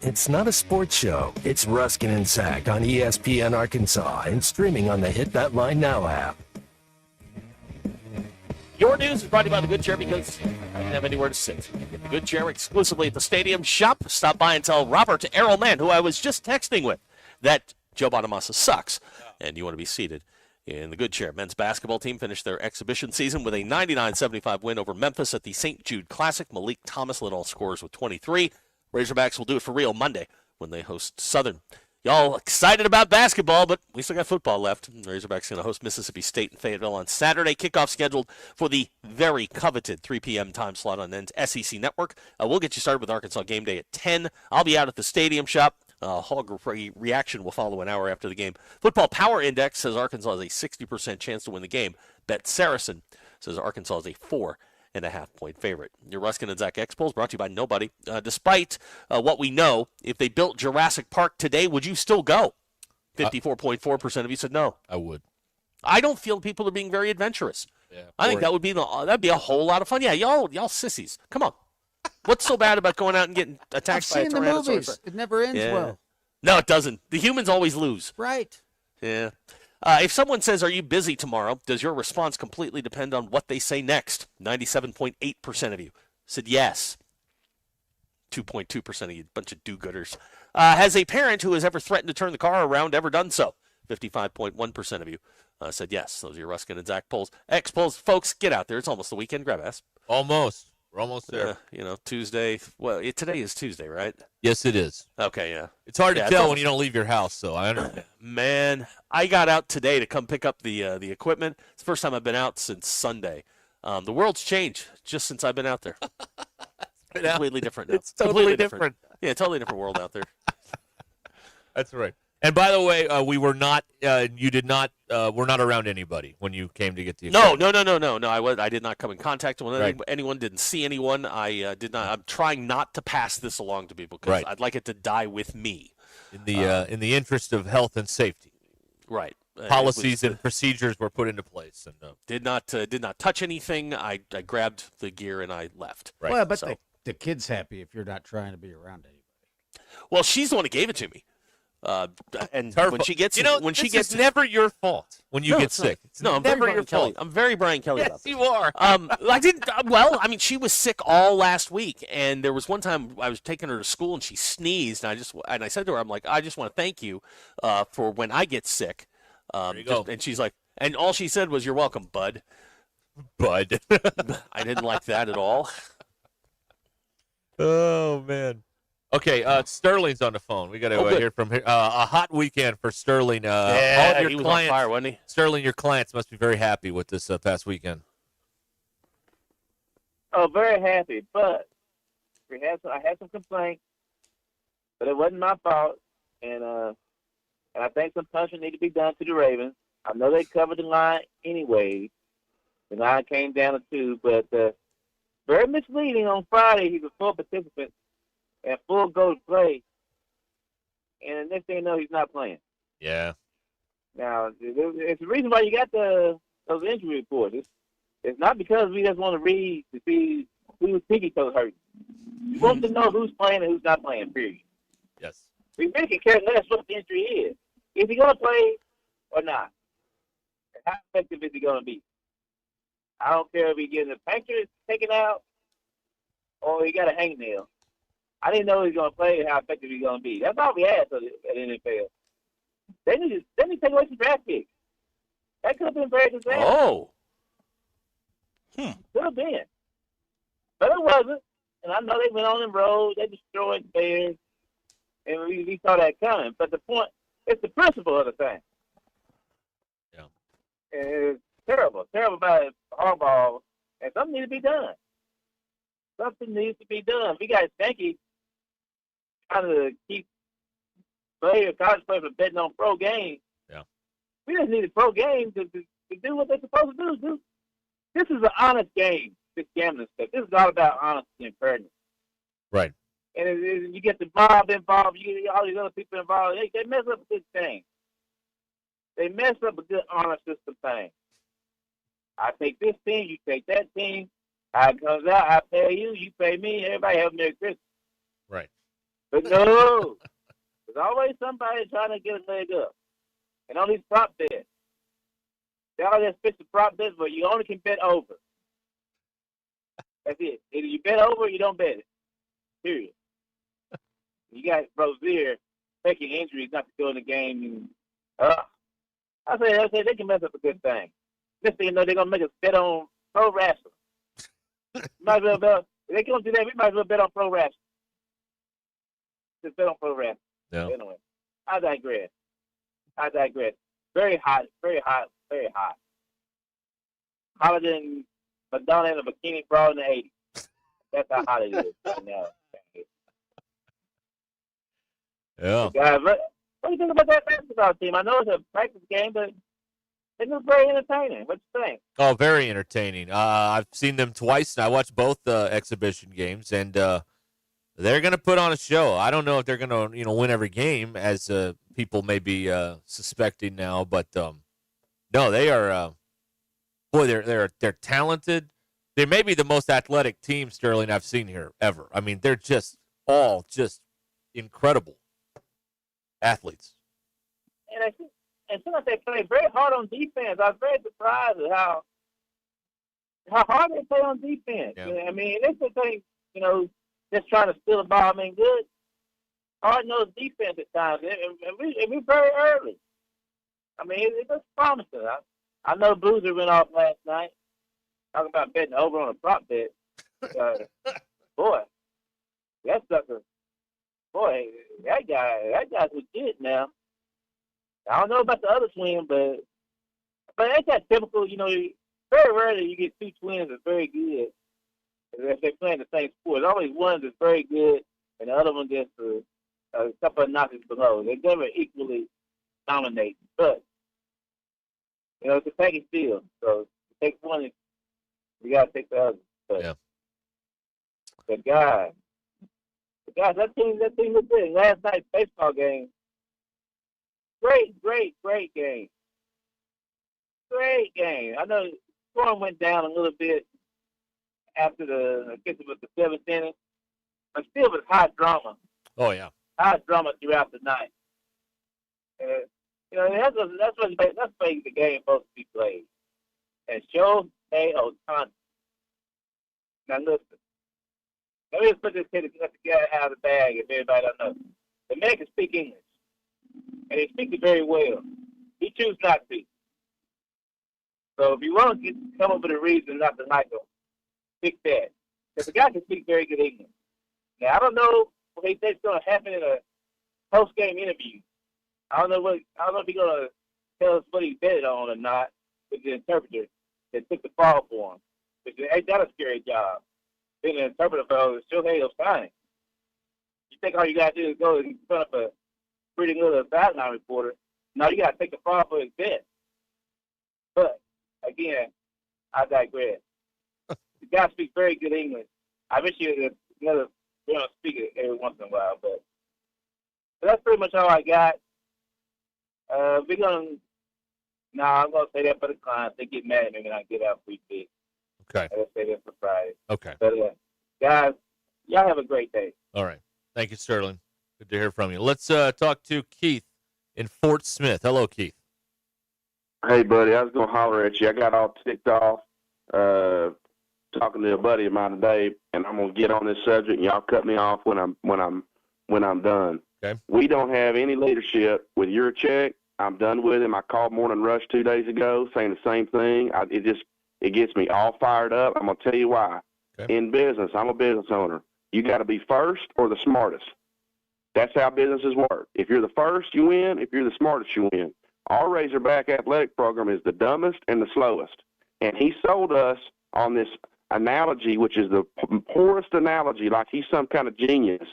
It's not a sports show. It's Ruskin and Sack on ESPN Arkansas and streaming on the Hit That Line Now app. Your news is brought to you by the Good Chair because I didn't have anywhere to sit. Get the Good Chair exclusively at the Stadium Shop. Stop by and tell Robert Errolman, who I was just texting with, that Joe Bonamassa sucks, and you want to be seated in the Good Chair. Men's basketball team finished their exhibition season with a 99-75 win over Memphis at the St. Jude Classic. Malik Thomas led all scorers with 23. Razorbacks will do it for real Monday when they host Southern. Y'all excited about basketball, but we still got football left. Razorbacks going to host Mississippi State in Fayetteville on Saturday. Kickoff scheduled for the very coveted 3 p.m. time slot on SEC Network. We'll get you started with Arkansas game day at 10. I'll be out at the Stadium Shop. Hog reaction will follow an hour after the game. Football Power Index says Arkansas has a 60% chance to win the game. Bet Saracen says Arkansas is a 4.5-point favorite. Your Ruskin and Zach X-Polls brought to you by nobody. Despite what we know, if they built Jurassic Park today, would you still go? 54.4% of you said no. I would. I don't feel people are being very adventurous. Yeah. I think that'd be a whole lot of fun. Yeah, y'all sissies. Come on. What's so bad about going out and getting attacked by a I've seen the Tyrannosaurus? movies. It never ends well. No, it doesn't. The humans always lose. Right. Yeah. If someone says, "Are you busy tomorrow?" does your response completely depend on what they say next? 97.8% of you said yes. 2.2% of you, bunch of do-gooders. Has a parent who has ever threatened to turn the car around ever done so? 55.1% of you said yes. Those are your Ruskin and Zach polls. X-polls, folks, get out there. It's almost the weekend. Grab ass. Almost. We're almost there. Tuesday. Well, today is Tuesday, right? Yes, it is. Okay, yeah. It's hard to tell when you don't leave your house, so I understand. Man, I got out today to come pick up the equipment. It's the first time I've been out since Sunday. The world's changed just since I've been out there. It's completely different now. It's totally different. Yeah, totally different world out there. That's right. And by the way, we were not. You did not. Were not around anybody when you came to get the equipment. No. I did not come in contact with anyone. Didn't see anyone. I did not. I'm trying not to pass this along to people because I'd like it to die with me. In the interest of health and safety. Right. Policies and procedures were put into place, and did not touch anything. I grabbed the gear and I left. Right. Well, but the kid's happy if you're not trying to be around anybody. Well, she's the one who gave it to me. And when she gets, it's never your fault when you get sick. No, I'm never your fault. I'm very Brian Kelly about this. Yes, you are. I didn't. Well, I mean, she was sick all last week, and there was one time I was taking her to school and she sneezed, and I said to her, I'm like, I just want to thank you for when I get sick. There you go. And she's like, and all she said was, "You're welcome, bud." Bud. I didn't like that at all. Oh man. Okay, Sterling's on the phone. We got to hear from him. A hot weekend for Sterling. All of your he was clients, on fire, wasn't he? Sterling, your clients must be very happy with this past weekend. Oh, very happy, but I had some complaints. but it wasn't my fault. And I think some punishment need to be done to the Ravens. I know they covered the line anyway. The line came down to 2, but very misleading on Friday. He's a full participant and full go to play. And the next thing you know, he's not playing. Yeah. Now, it's the reason why you got those injury reports. It's not because we just want to read to see who's pinky toe hurt. We want to know who's playing and who's not playing, period. Yes. We really can care less what the injury is. Is he going to play or not? And how effective is he going to be? I don't care if he getting the pancreas taken out or he got a hangnail. I didn't know he was going to play and how effective he's going to be. That's all we had at the NFL. They need to take away some draft picks. That could have been very disastrous. Oh. Could have been. But it wasn't. And I know they went on the road. They destroyed the Bears. And we saw that coming. But the point, it's the principle of the thing. Yeah. And it's terrible. Terrible by Harbaugh. And something needs to be done. Something needs to be done. We got Stanky trying to keep college players from betting on pro games. Yeah. We just need a pro game to do what they're supposed to do. This is an honest game, this gambling stuff. This is all about honesty and fairness. Right. And you get the mob involved, you get all these other people involved. They mess up a good thing. They mess up a good honor system thing. I take this team, you take that team. How it comes out, I pay you, you pay me, everybody have a Merry Christmas. Right. But no, there's always somebody trying to get a leg up. And on these prop bets, they all just fix the prop bets, but you only can bet over. That's it. Either you bet over or you don't bet it. Period. You got Rozier taking injuries not to go in the game. And, I say they can mess up a good thing. This thing, you know, they're going to make us bet on pro wrestling. Might as well bet. If they're going to do that, we might as well bet on pro wrestling. Just bet on pro wrestling. No. Anyway, I digress. Very hot, very hot, very hot. Hotter than Madonna in a bikini brawl in the 80s. That's how hot it is right now. Yeah. Guys, what do you think about that basketball team? I know it's a practice game, but it looks very entertaining. What you think? Oh, very entertaining. I've seen them twice, and I watched both exhibition games, and they're going to put on a show. I don't know if they're going to, win every game, as people may be suspecting now, but no, they are. Boy, they're talented. They may be the most athletic team, Sterling, I've seen here ever. I mean, they're all incredible athletes. And sometimes they play very hard on defense. I was very surprised at how hard they play on defense. Yeah. I mean, they just think, just trying to steal the ball. I mean, good, hard-nosed defense at times. And we very early. I mean, it looks promising. I know Boozer went off last night talking about betting over on a prop bet. Boy, that sucker. Boy, that guy's legit now. I don't know about the other twin, but ain't that typical? Very rarely you get two twins that's very good if they're playing the same sport. There's always one that's very good and the other one just a couple of notches below. They never equally dominate. But, it's a package deal. So you take one, you got to take the other. But yeah. The guys, that team was good. Last night's baseball game. Great game. Great game. I know the scoring went down a little bit after I guess it was the 7th inning, but still was high drama. Oh, yeah. High drama throughout the night. That's the way the game supposed to be played. And Shohei Ohtani. Now listen, let me just put this kid out of the bag if everybody don't know. The man can speak English. And he speaks it very well. He chooses not to. So if you want to come up with a reason not to like him, pick that. Because the guy can speak very good English. Now, I don't know what he thinks is going to happen in a post-game interview. I don't know if he's going to tell us what he betted on or not with the interpreter that took the fall for him. Which ain't that a scary job? Being an interpreter for Shohei Ohtani. You think all you got to do is go in front of a pretty good sideline reporter. No, you got to take the fall for his bet. But, again, I digress. The guy speaks very good English. I wish you had another speaker every once in a while, but that's pretty much all I got. I'm going to say that for the clients. They get mad at me when I get out free pick. Okay. I'll say that for Friday. Okay. But, guys, y'all have a great day. All right. Thank you, Sterling. Good to hear from you. Let's talk to Keith in Fort Smith. Hello, Keith. Hey, buddy, I was going to holler at you. I got all ticked off talking to a buddy of mine today, and I'm going to get on this subject, and y'all cut me off when I'm done. Okay. We don't have any leadership with your check. I'm done with him. I called Morning Rush 2 days ago saying the same thing. It gets me all fired up. I'm going to tell you why. Okay. In business, I'm a business owner. You got to be first or the smartest. That's how businesses work. If you're the first, you win. If you're the smartest, you win. Our Razorback athletic program is the dumbest and the slowest. And he sold us on this analogy, which is the poorest analogy, like he's some kind of genius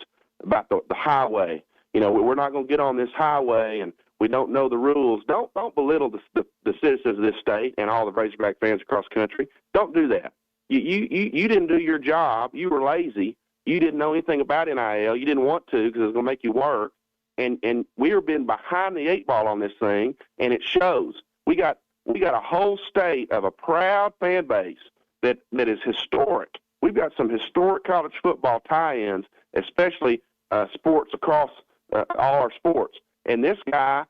about the highway. You know, we're not going to get on this highway and we don't know the rules. Don't belittle the citizens of this state and all the Razorback fans across the country. Don't do that. You didn't do your job. You were lazy. You didn't know anything about NIL. You didn't want to because it was going to make you work. And we've been behind the eight ball on this thing, and it shows. We got a whole state of a proud fan base that is historic. We've got some historic college football tie-ins, especially sports across all our sports. And this guy,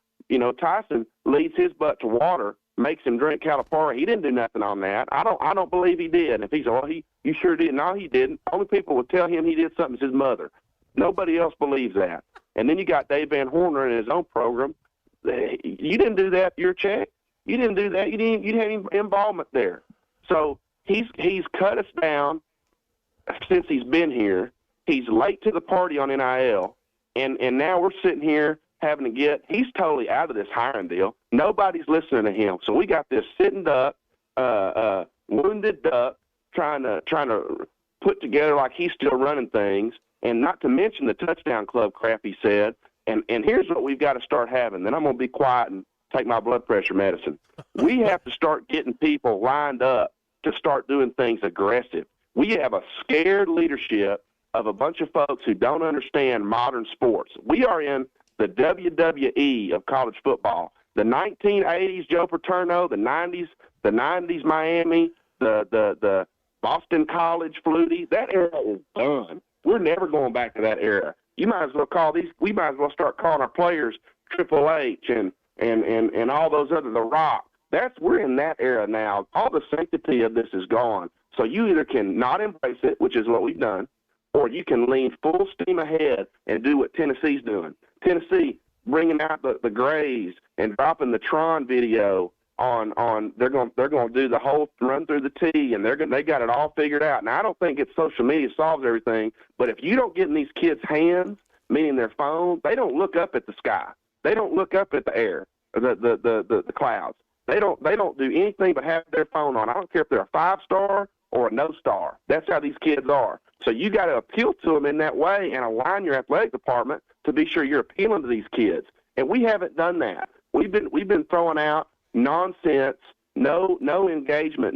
Tyson, leads his butt to water, makes him drink Calipari. He didn't do nothing on that. I don't believe he did. And if he said, well, you sure did. No, he didn't. Only people would tell him he did something is his mother. Nobody else believes that. And then you got Dave Van Horner in his own program. You didn't do that, your check. You didn't do that. You didn't have any involvement there. So he's cut us down since he's been here. He's late to the party on NIL. And now we're sitting here having to he's totally out of this hiring deal. Nobody's listening to him. So we got this sitting duck, wounded duck, trying to put together like he's still running things. And not to mention the touchdown club crap he said. And here's what we've got to start having. Then I'm going to be quiet and take my blood pressure medicine. We have to start getting people lined up to start doing things aggressive. We have a scared leadership of a bunch of folks who don't understand modern sports. We are in the WWE of college football. The 1980s Joe Paterno, the 90s Miami, the Boston College Flutie, that era is done. We're never going back to that era. We might as well start calling our players Triple H and all those other, The Rock. We're in that era now. All the sanctity of this is gone. So you either can not embrace it, which is what we've done, or you can lean full steam ahead and do what Tennessee's doing. Tennessee bringing out the Grays and dropping the Tron video on they're going to do the whole run through the T, and they got it all figured out. Now I don't think it's social media solves everything, but if you don't get in these kids' hands, meaning their phone, they don't look up at the sky. They don't look up at the air, the clouds. They don't do anything but have their phone on. I don't care if they're a 5-star or a no star. That's how these kids are. So you got to appeal to them in that way and align your athletic department to be sure you're appealing to these kids. And we haven't done that. We've been throwing out nonsense, no engagement,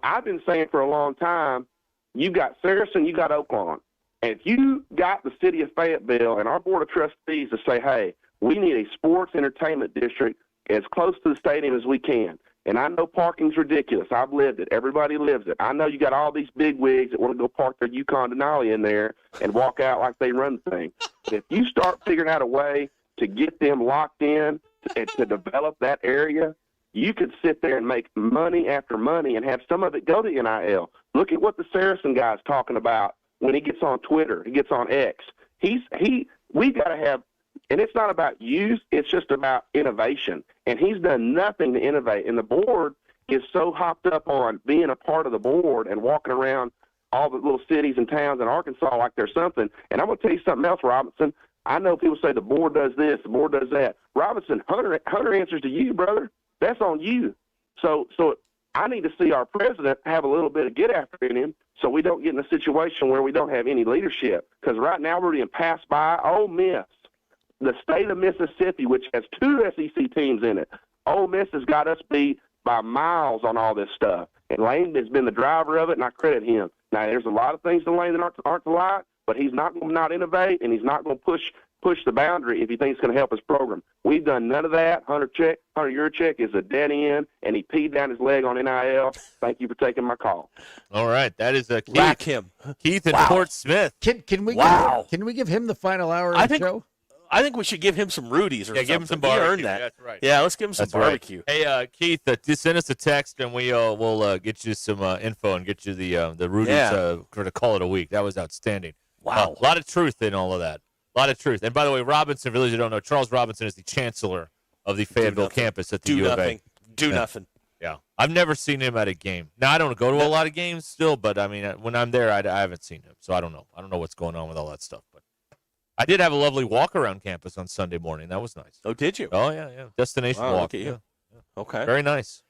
I've been saying for a long time, you got Saracen, you got Oaklawn. And if you got the city of Fayetteville and our board of trustees to say, hey, we need a sports entertainment district as close to the stadium as we can. And I know parking's ridiculous. I've lived it. Everybody lives it. I know you got all these big wigs that want to go park their Yukon Denali in there and walk out like they run the thing. But if you start figuring out a way to get them locked in and to develop that area, you could sit there and make money after money and have some of it go to NIL. Look at what the Saracen guy's talking about when he gets on Twitter, he gets on X. We got to have, and it's not about use, it's just about innovation. And he's done nothing to innovate. And the board is so hopped up on being a part of the board and walking around all the little cities and towns in Arkansas like there's something. And I'm going to tell you something else, Robinson. I know people say the board does this, the board does that. Robinson, Hunter answers to you, brother. That's on you. So I need to see our president have a little bit of get after in him so we don't get in a situation where we don't have any leadership. Because right now we're being passed by. Ole Miss, the state of Mississippi, which has 2 SEC teams in it. Ole Miss has got us beat by miles on all this stuff. And Lane has been the driver of it, and I credit him. Now, there's a lot of things to Lane that aren't to like, but he's not going to not innovate, and he's not going to push the boundary if he thinks it's going to help his program. We've done none of that. Hunter Yurchek is a dead end, and he peed down his leg on NIL. Thank you for taking my call. All right, that is Keith. Rack him. Keith and Fort Smith. Can we can we give him the final hour of the show? I think we should give him some Rudies or something. Give him some He barbecue. earned that. That's right. Yeah, let's give him some That's right. barbecue. Hey, Keith, just send us a text and we'll get you some info and get you the Rudies to call it a week. That was outstanding. Wow. A lot of truth in all of that. A lot of truth. And by the way, Robinson, for those who don't know, Charles Robinson is the chancellor of the Fayetteville campus at the U of A. Do nothing. Yeah. I've never seen him at a game. Now, I don't go to a lot of games still, but, I mean, when I'm there, I haven't seen him. So I don't know. I don't know what's going on with all that stuff. But I did have a lovely walk around campus on Sunday morning. That was nice. Oh, did you? Oh, yeah. Destination Wow, walk. look at you. Yeah. Okay. Very nice.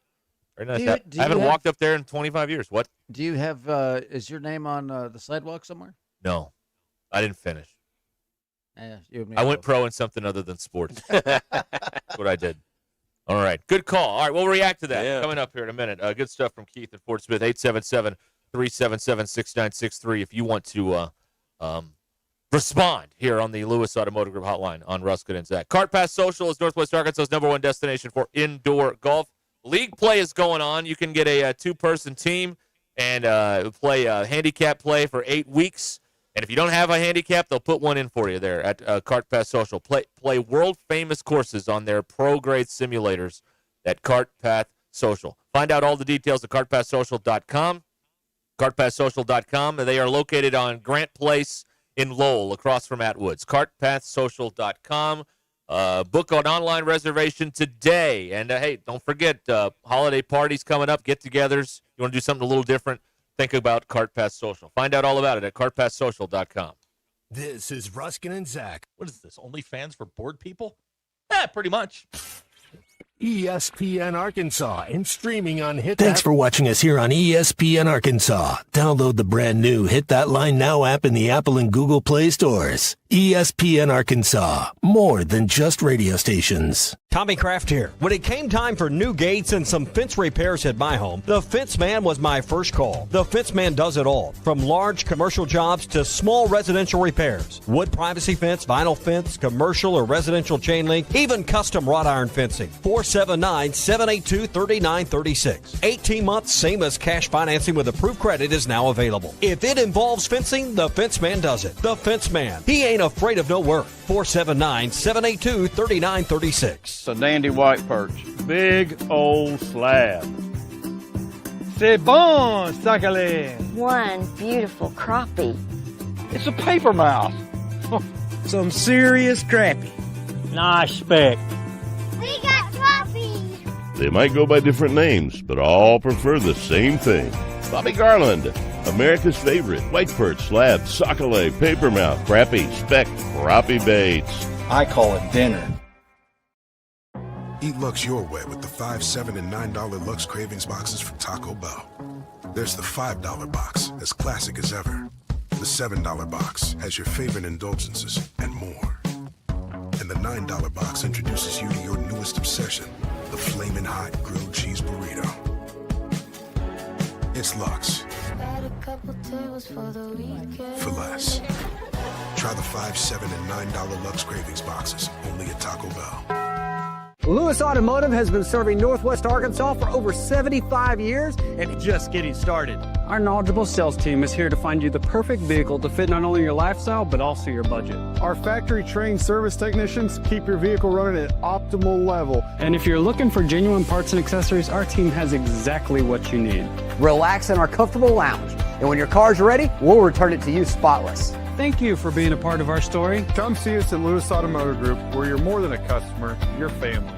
Very nice. Do I haven't you walked up there in 25 years. What? Do you have, is your name on the sidewalk somewhere? No. I didn't finish. You and me I went both. pro in something other than sports. That's what I did. All right. Good call. All right. We'll react to that coming up here in a minute. Good stuff from Keith and Fort Smith. 877-377-6963 if you want to respond here on the Lewis Automotive Group hotline on Ruscin and Zach. Kart Pass Social is Northwest Arkansas's #1 destination for indoor golf. League play is going on. You can get a two-person team and play handicap play for 8 weeks. And if you don't have a handicap, they'll put one in for you there at Kart Pass Social. Play world-famous courses on their pro-grade simulators at Kart Path Social. Find out all the details at kartpathsocial.com. Kartpathsocial.com. They are located on Grant Place in Lowell, across from Atwoods. Kartpathsocial.com. Book an online reservation today. And, hey, don't forget, holiday parties coming up, get-togethers. You want to do something a little different? Think about Kart Pass Social. Find out all about it at kartpathsocial.com. This is Ruscin and Zach. What is this, OnlyFans for bored people? Pretty much. ESPN Arkansas and streaming on Hit. Thanks for watching us here on ESPN Arkansas. Download the brand new Hit That Line Now app in the Apple and Google Play stores. ESPN Arkansas, more than just radio stations. Tommy Kraft here. When it came time for new gates and some fence repairs at my home, the Fence Man was my first call. The Fence Man does it all, from large commercial jobs to small residential repairs. Wood privacy fence, vinyl fence, commercial or residential chain link, even custom wrought iron fencing. 479-782-3936. 18 months, same as cash financing with approved credit is now available. If it involves fencing, the Fence Man does it. The Fence Man. He ain't afraid of no work. 479-782-3936. It's a dandy white perch. Big old slab. C'est bon, sacalé. One beautiful crappie. It's a paper mouth. Some serious crappie. Nice speck. We got crappies. They might go by different names, but all prefer the same thing. Bobby Garland, America's favorite white perch, slab, sockeye, papermouth, crappie, speck, crappie baits. I call it dinner. Eat Lux your way with the $5, $7, and $9 Lux Cravings boxes from Taco Bell. There's the $5 box, as classic as ever. The $7 box has your favorite indulgences and more. And the $9 box introduces you to your newest obsession, the Flamin' Hot Grilled Cheese Burrito. It's Lux. For less. Try the $5, $7, and $9 Lux Cravings boxes, only at Taco Bell. Lewis Automotive has been serving Northwest Arkansas for over 75 years and just getting started. Our knowledgeable sales team is here to find you the perfect vehicle to fit not only your lifestyle, but also your budget. Our factory-trained service technicians keep your vehicle running at optimal level. And if you're looking for genuine parts and accessories, our team has exactly what you need. Relax in our comfortable lounge, and when your car's ready, we'll return it to you spotless. Thank you for being a part of our story. Come see us at Lewis Automotive Group, where you're more than a customer, you're family.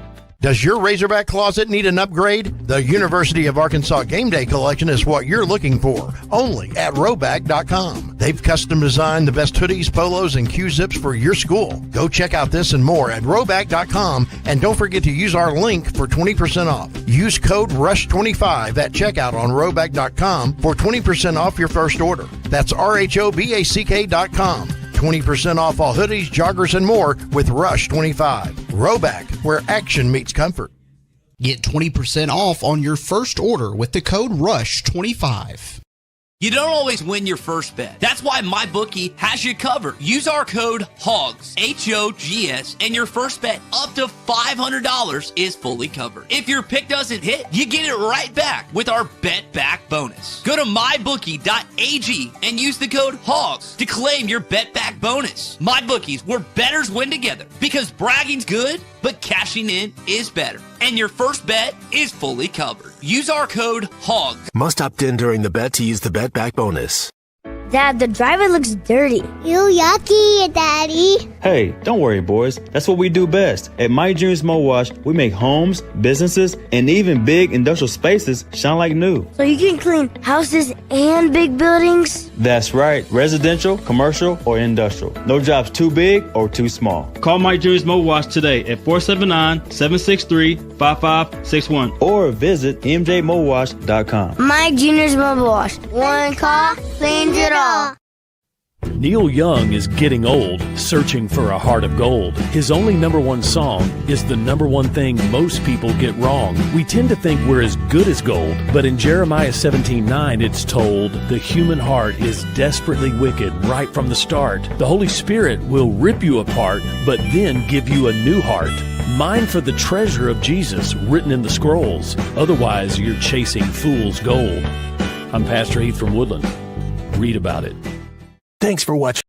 Does your Razorback closet need an upgrade? The University of Arkansas Game Day Collection is what you're looking for, only at Roback.com. They've custom designed the best hoodies, polos, and Q-zips for your school. Go check out this and more at Roback.com, and don't forget to use our link for 20% off. Use code RUSH25 at checkout on Roback.com for 20% off your first order. That's RHOBACK.com. 20% off all hoodies, joggers, and more with Rush25. Roback, where action meets comfort. Get 20% off on your first order with the code RUSH25. You don't always win your first bet. That's why MyBookie has you covered. Use our code HOGS, H-O-G-S, and your first bet up to $500 is fully covered. If your pick doesn't hit, you get it right back with our Bet Back bonus. Go to MyBookie.ag and use the code HOGS to claim your Bet Back bonus. MyBookie's where bettors win together because bragging's good, but cashing in is better. And your first bet is fully covered. Use our code HOGS. Must opt in during the bet to use the Bet Back bonus. Dad, the driver looks dirty. You yucky, Daddy. Hey, don't worry, boys. That's what we do best. At My Dreams Mo Wash, we make homes, businesses, and even big industrial spaces shine like new. So you can clean houses and big buildings? That's right. Residential, commercial, or industrial. No job's too big or too small. Call My Dreams Mo Wash today at 479-763-5561 or visit mjmowash.com. My Junior's Mobile Wash. One call cleans it all. Neil Young is getting old, searching for a heart of gold. His only number one song is the number one thing most people get wrong. We tend to think we're as good as gold, but in Jeremiah 17:9 it's told, the human heart is desperately wicked right from the start. The Holy Spirit will rip you apart, but then give you a new heart. Mine for the treasure of Jesus written in the scrolls. Otherwise, you're chasing fool's gold. I'm Pastor Heath from Woodland. Read about it. Thanks for watching.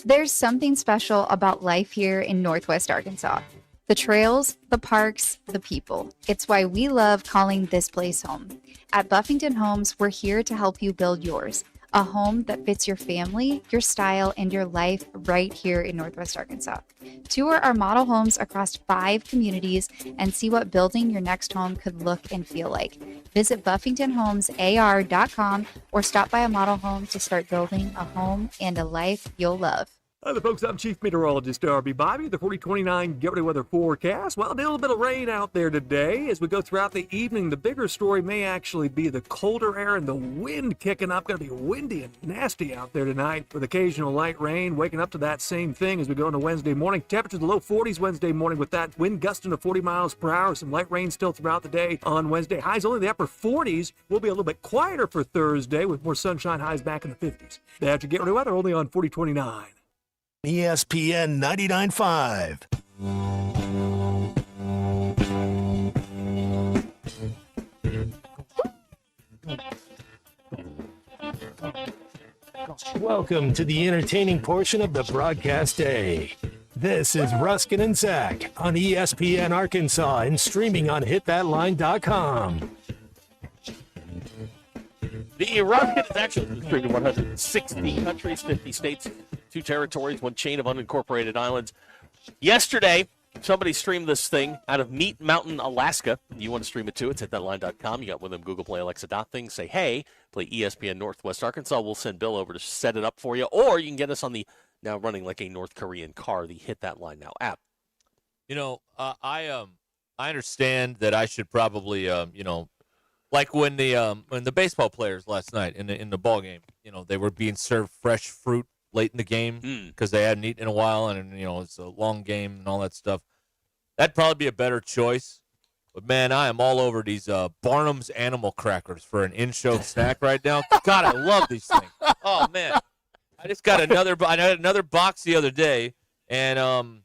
There's something special about life here in Northwest Arkansas. The trails, the parks, the people. It's why we love calling this place home. At Buffington Homes, we're here to help you build yours. A home that fits your family, your style, and your life right here in Northwest Arkansas. Tour our model homes across 5 communities and see what building your next home could look and feel like. Visit BuffingtonHomesAR.com or stop by a model home to start building a home and a life you'll love. Hi there, folks. I'm Chief Meteorologist R.B. Bobby. The 4029 Get Ready Weather forecast. Well, a little bit of rain out there today. As we go throughout the evening, the bigger story may actually be the colder air and the wind kicking up. Going to be windy and nasty out there tonight with occasional light rain. Waking up to that same thing as we go into Wednesday morning. Temperatures the low 40s Wednesday morning with that wind gusting to 40 miles per hour. Some light rain still throughout the day on Wednesday. Highs only in the upper 40s. Will be a little bit quieter for Thursday with more sunshine, highs back in the 50s. That's your Get Ready Weather only on 4029. ESPN 99.5. Welcome to the entertaining portion of the broadcast day. This is Ruscin and Zach on ESPN Arkansas and streaming on hitthatline.com. The Ruscin is actually streamed in 160 countries, 50 states, 2 territories, 1 chain of unincorporated islands. Yesterday, somebody streamed this thing out of Meat Mountain, Alaska. You want to stream it too? It's hitthatline.com. You got one of them Google Play, Alexa things. Say, hey, play ESPN Northwest Arkansas. We'll send Bill over to set it up for you. Or you can get us on the now running like a North Korean car, the Hit That Line Now app. You know, I understand that I should probably, like when the baseball players last night in the ball game, they were being served fresh fruit late in the game because they hadn't eaten in a while, and it's a long game and all that stuff. That'd probably be a better choice. But man, I am all over these Barnum's animal crackers for an in-show snack right now. God, I love these things. Oh man, I just got another box the other day, and I'm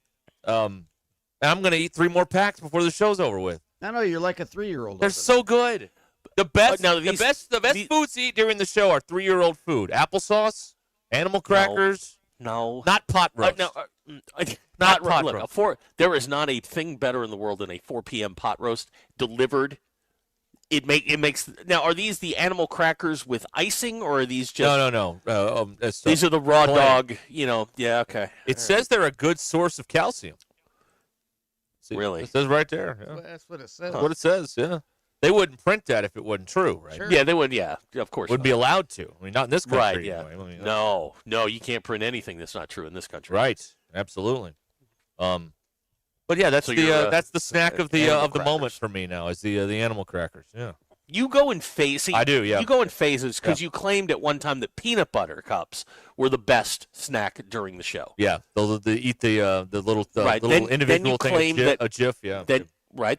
gonna eat 3 more packs before the show's over with. I know you're like a 3-year-old. They're so good. The best foods to eat during the show are 3-year-old food. Applesauce, animal crackers. No. Not pot roast. Not pot roast. There is not a thing better in the world than a 4 p.m. pot roast delivered. It makes. Now, are these the animal crackers with icing, or are these just? No. These are the raw dog. Yeah, okay. It says they're a good source of calcium. See, Really? It says right there. Yeah. That's what it says. That's what it says, yeah. They wouldn't print that if it wasn't true, right? Yeah, they would. Yeah, of course. Wouldn't be allowed to. I mean, not in this country. Right, yeah. Anyway. I mean, No, you can't print anything that's not true in this country. Right, absolutely. But yeah, that's So that's the snack of the animal moment for me now is the animal crackers. Yeah. You go in phases. I do, yeah. You go in phases because Yeah. you claimed at one time that peanut butter cups were the best snack during the show. Yeah, they'll eat the little Right. little Then individual you thing claimed a that Jif, yeah.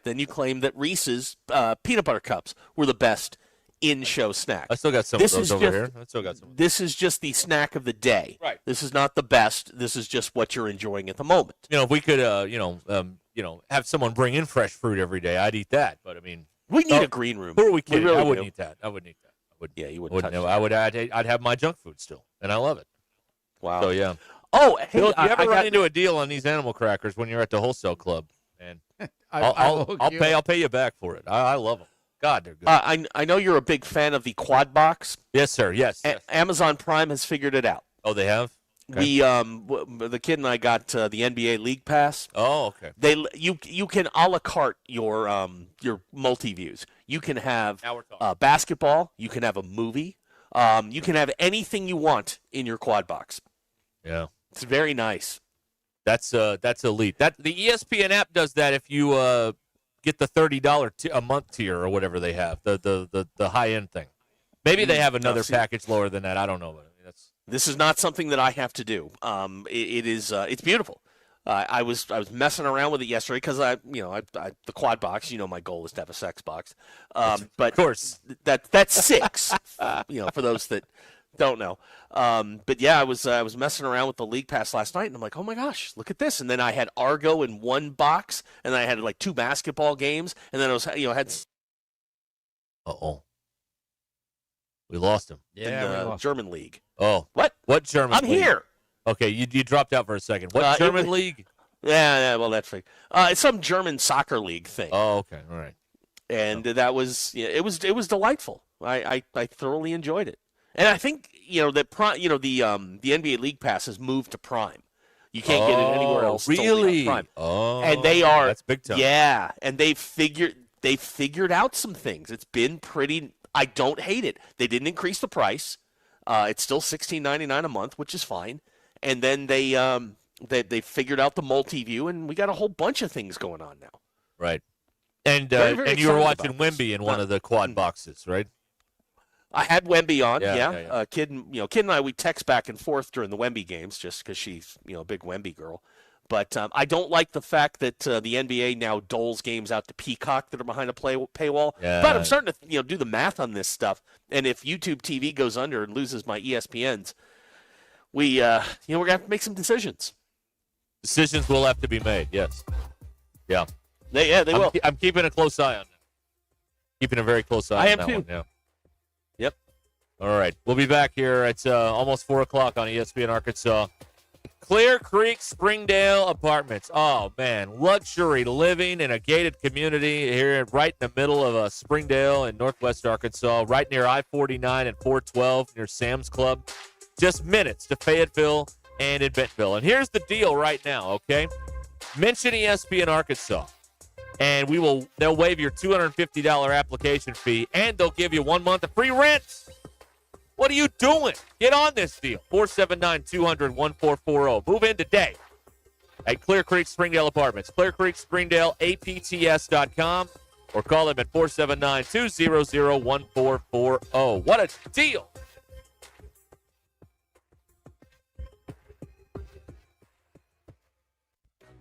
Then you claimed that Reese's peanut butter cups were the best in-show snack. I still got some This of those is over just- here. I still got some. This is just the snack of the day. Right. This is not the best. This is just what you're enjoying at the moment. You know, if we could have someone bring in fresh fruit every day, I'd eat that. But I mean, We need a green room. who are we kidding? really I wouldn't do. eat that. I wouldn't eat that. Yeah, you wouldn't Wouldn't touch know. that. I'd have my junk food still, and I love it. Wow. So yeah. Oh, hey, Bill, if you ever I run got- into a deal on these animal crackers when you're at the wholesale club, man, I'll I'll pay you back for it. I love them. God, they're good. I know you're a big fan of the quad box. Yes, sir. Yes. Amazon Prime has figured it out. Oh, they have. Okay. We the kid and I got the NBA League Pass. Oh, okay. You can a la carte your multi views. You can have Now we're talking. basketball. You can have a movie. You can have anything you want in your quad box. Yeah. It's very nice. That's elite. That the ESPN app does that if you get the $30 a month tier or whatever they have, the high end thing. Maybe they have another package lower than that. I don't know. But I mean, This is not something that I have to do. It's beautiful. I was messing around with it yesterday because the quad box. You know, my goal is to have a sex box. But of course, that's six. For those that don't know. But yeah, I was messing around with the League Pass last night, and I'm like, oh my gosh, look at this! And then I had Argo in one box, and then I had like 2 basketball games, and then I was had. we lost him. in the German league. Oh, what? What German? I'm league? here. Okay, you dropped out for a second. What German league? Yeah, well, that's fake. It's some German soccer league thing. Oh, okay, all right. And that was it was delightful. I thoroughly enjoyed it, and I think the NBA League Pass has moved to Prime. You can't get it anywhere else. It's only on Really? Prime. Oh, and they are that's big time. Yeah, and they figured out some things. It's been pretty. I don't hate it. They didn't increase the price. It's still $16.99 a month, which is fine. And then they figured out the multi-view, and we got a whole bunch of things going on now. Right. And Very, very and you were excited watching about this. Wemby in one of the quad boxes, right? I had Wemby on, Yeah, yeah. yeah, yeah. Kid and I, we text back and forth during the Wemby games just because she's a big Wemby girl. But I don't like the fact that the NBA now doles games out to Peacock that are behind a paywall. Yeah. But I'm starting to do the math on this stuff, and if YouTube TV goes under and loses my ESPNs, we're gonna have to make some decisions. Decisions will have to be made. Yes. Yeah. They will. I'm keeping a close eye on that. Keeping a very close eye I on am that too. one. Yeah. Yep. All right. We'll be back here. It's almost 4 o'clock on ESPN Arkansas. Clear Creek Springdale Apartments. Oh, man. Luxury living in a gated community here right in the middle of Springdale in northwest Arkansas, right near I-49 and 412 near Sam's Club. Just minutes to Fayetteville and in Bentonville. And here's the deal right now, okay? Mention ESPN Arkansas, and they'll waive your $250 application fee, and they'll give you 1 month of free rent. What are you doing? Get on this deal. 479-200-1440. Move in today at Clear Creek Springdale Apartments. Clear Creek Springdale, APTS.com, or call them at 479-200-1440. What a deal.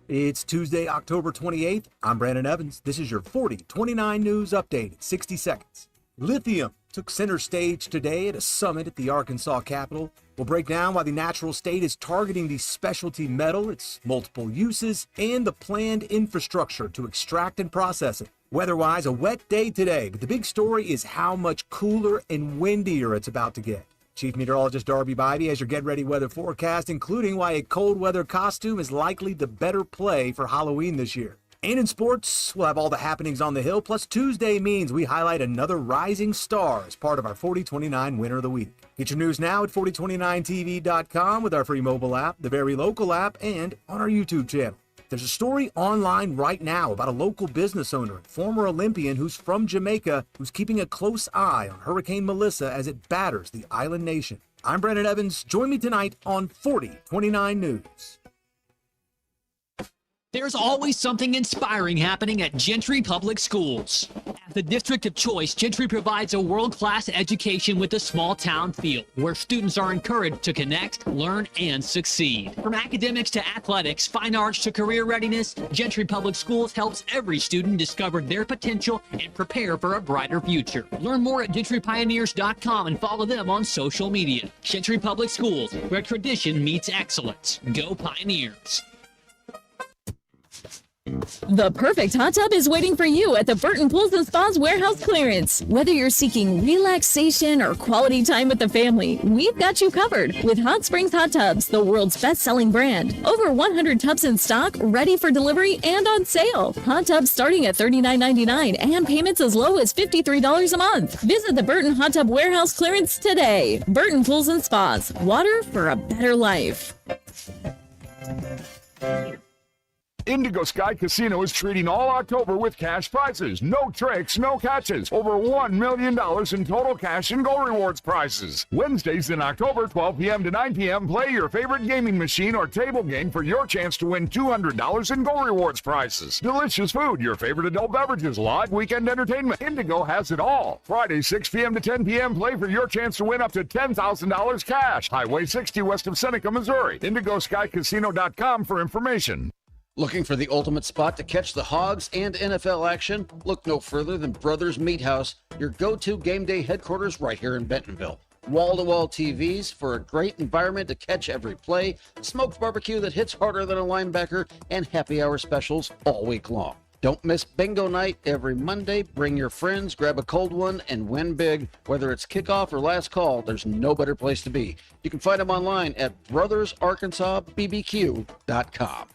It's Tuesday, October 28th. I'm Brandon Evans. This is your 4029 News Update in 60 seconds. Lithium took center stage today at a summit at the Arkansas Capitol. We'll break down why the natural state is targeting the specialty metal, its multiple uses, and the planned infrastructure to extract and process it. Weather-wise, a wet day today, but the big story is how much cooler and windier it's about to get. Chief Meteorologist Darby Bybee has your Get Ready weather forecast, including why a cold weather costume is likely the better play for Halloween this year. And in sports, we'll have all the happenings on the Hill, plus Tuesday means we highlight another rising star as part of our 4029 Winner of the Week. Get your news now at 4029tv.com with our free mobile app, the very local app, and on our YouTube channel. There's a story online right now about a local business owner and former Olympian who's from Jamaica who's keeping a close eye on Hurricane Melissa as it batters the island nation. I'm Brandon Evans. Join me tonight on 4029 News. There's always something inspiring happening at Gentry Public Schools. As the district of choice, Gentry provides a world-class education with a small-town feel, where students are encouraged to connect, learn, and succeed. From academics to athletics, fine arts to career readiness, Gentry Public Schools helps every student discover their potential and prepare for a brighter future. Learn more at gentrypioneers.com and follow them on social media. Gentry Public Schools, where tradition meets excellence. Go Pioneers! The perfect hot tub is waiting for you at the Burton Pools & Spas Warehouse Clearance. Whether you're seeking relaxation or quality time with the family, we've got you covered with Hot Springs Hot Tubs, the world's best-selling brand. Over 100 tubs in stock, ready for delivery and on sale. Hot tubs starting at $39.99 and payments as low as $53 a month. Visit the Burton Hot Tub Warehouse Clearance today. Burton Pools & Spas, water for a better life. Indigo Sky Casino is treating all October with cash prizes. No tricks, no catches. Over $1 million in total cash and gold rewards prizes. Wednesdays in October, 12 p.m. to 9 p.m., play your favorite gaming machine or table game for your chance to win $200 in gold rewards prizes. Delicious food, your favorite adult beverages, live weekend entertainment. Indigo has it all. Friday, 6 p.m. to 10 p.m., play for your chance to win up to $10,000 cash. Highway 60 west of Seneca, Missouri. IndigoSkyCasino.com for information. Looking for the ultimate spot to catch the Hogs and NFL action? Look no further than Brothers Meat House, your go-to game day headquarters right here in Bentonville. Wall-to-wall TVs for a great environment to catch every play, smoked barbecue that hits harder than a linebacker, and happy hour specials all week long. Don't miss bingo night every Monday. Bring your friends, grab a cold one, and win big. Whether it's kickoff or last call, there's no better place to be. You can find them online at brothersarkansasbbq.com.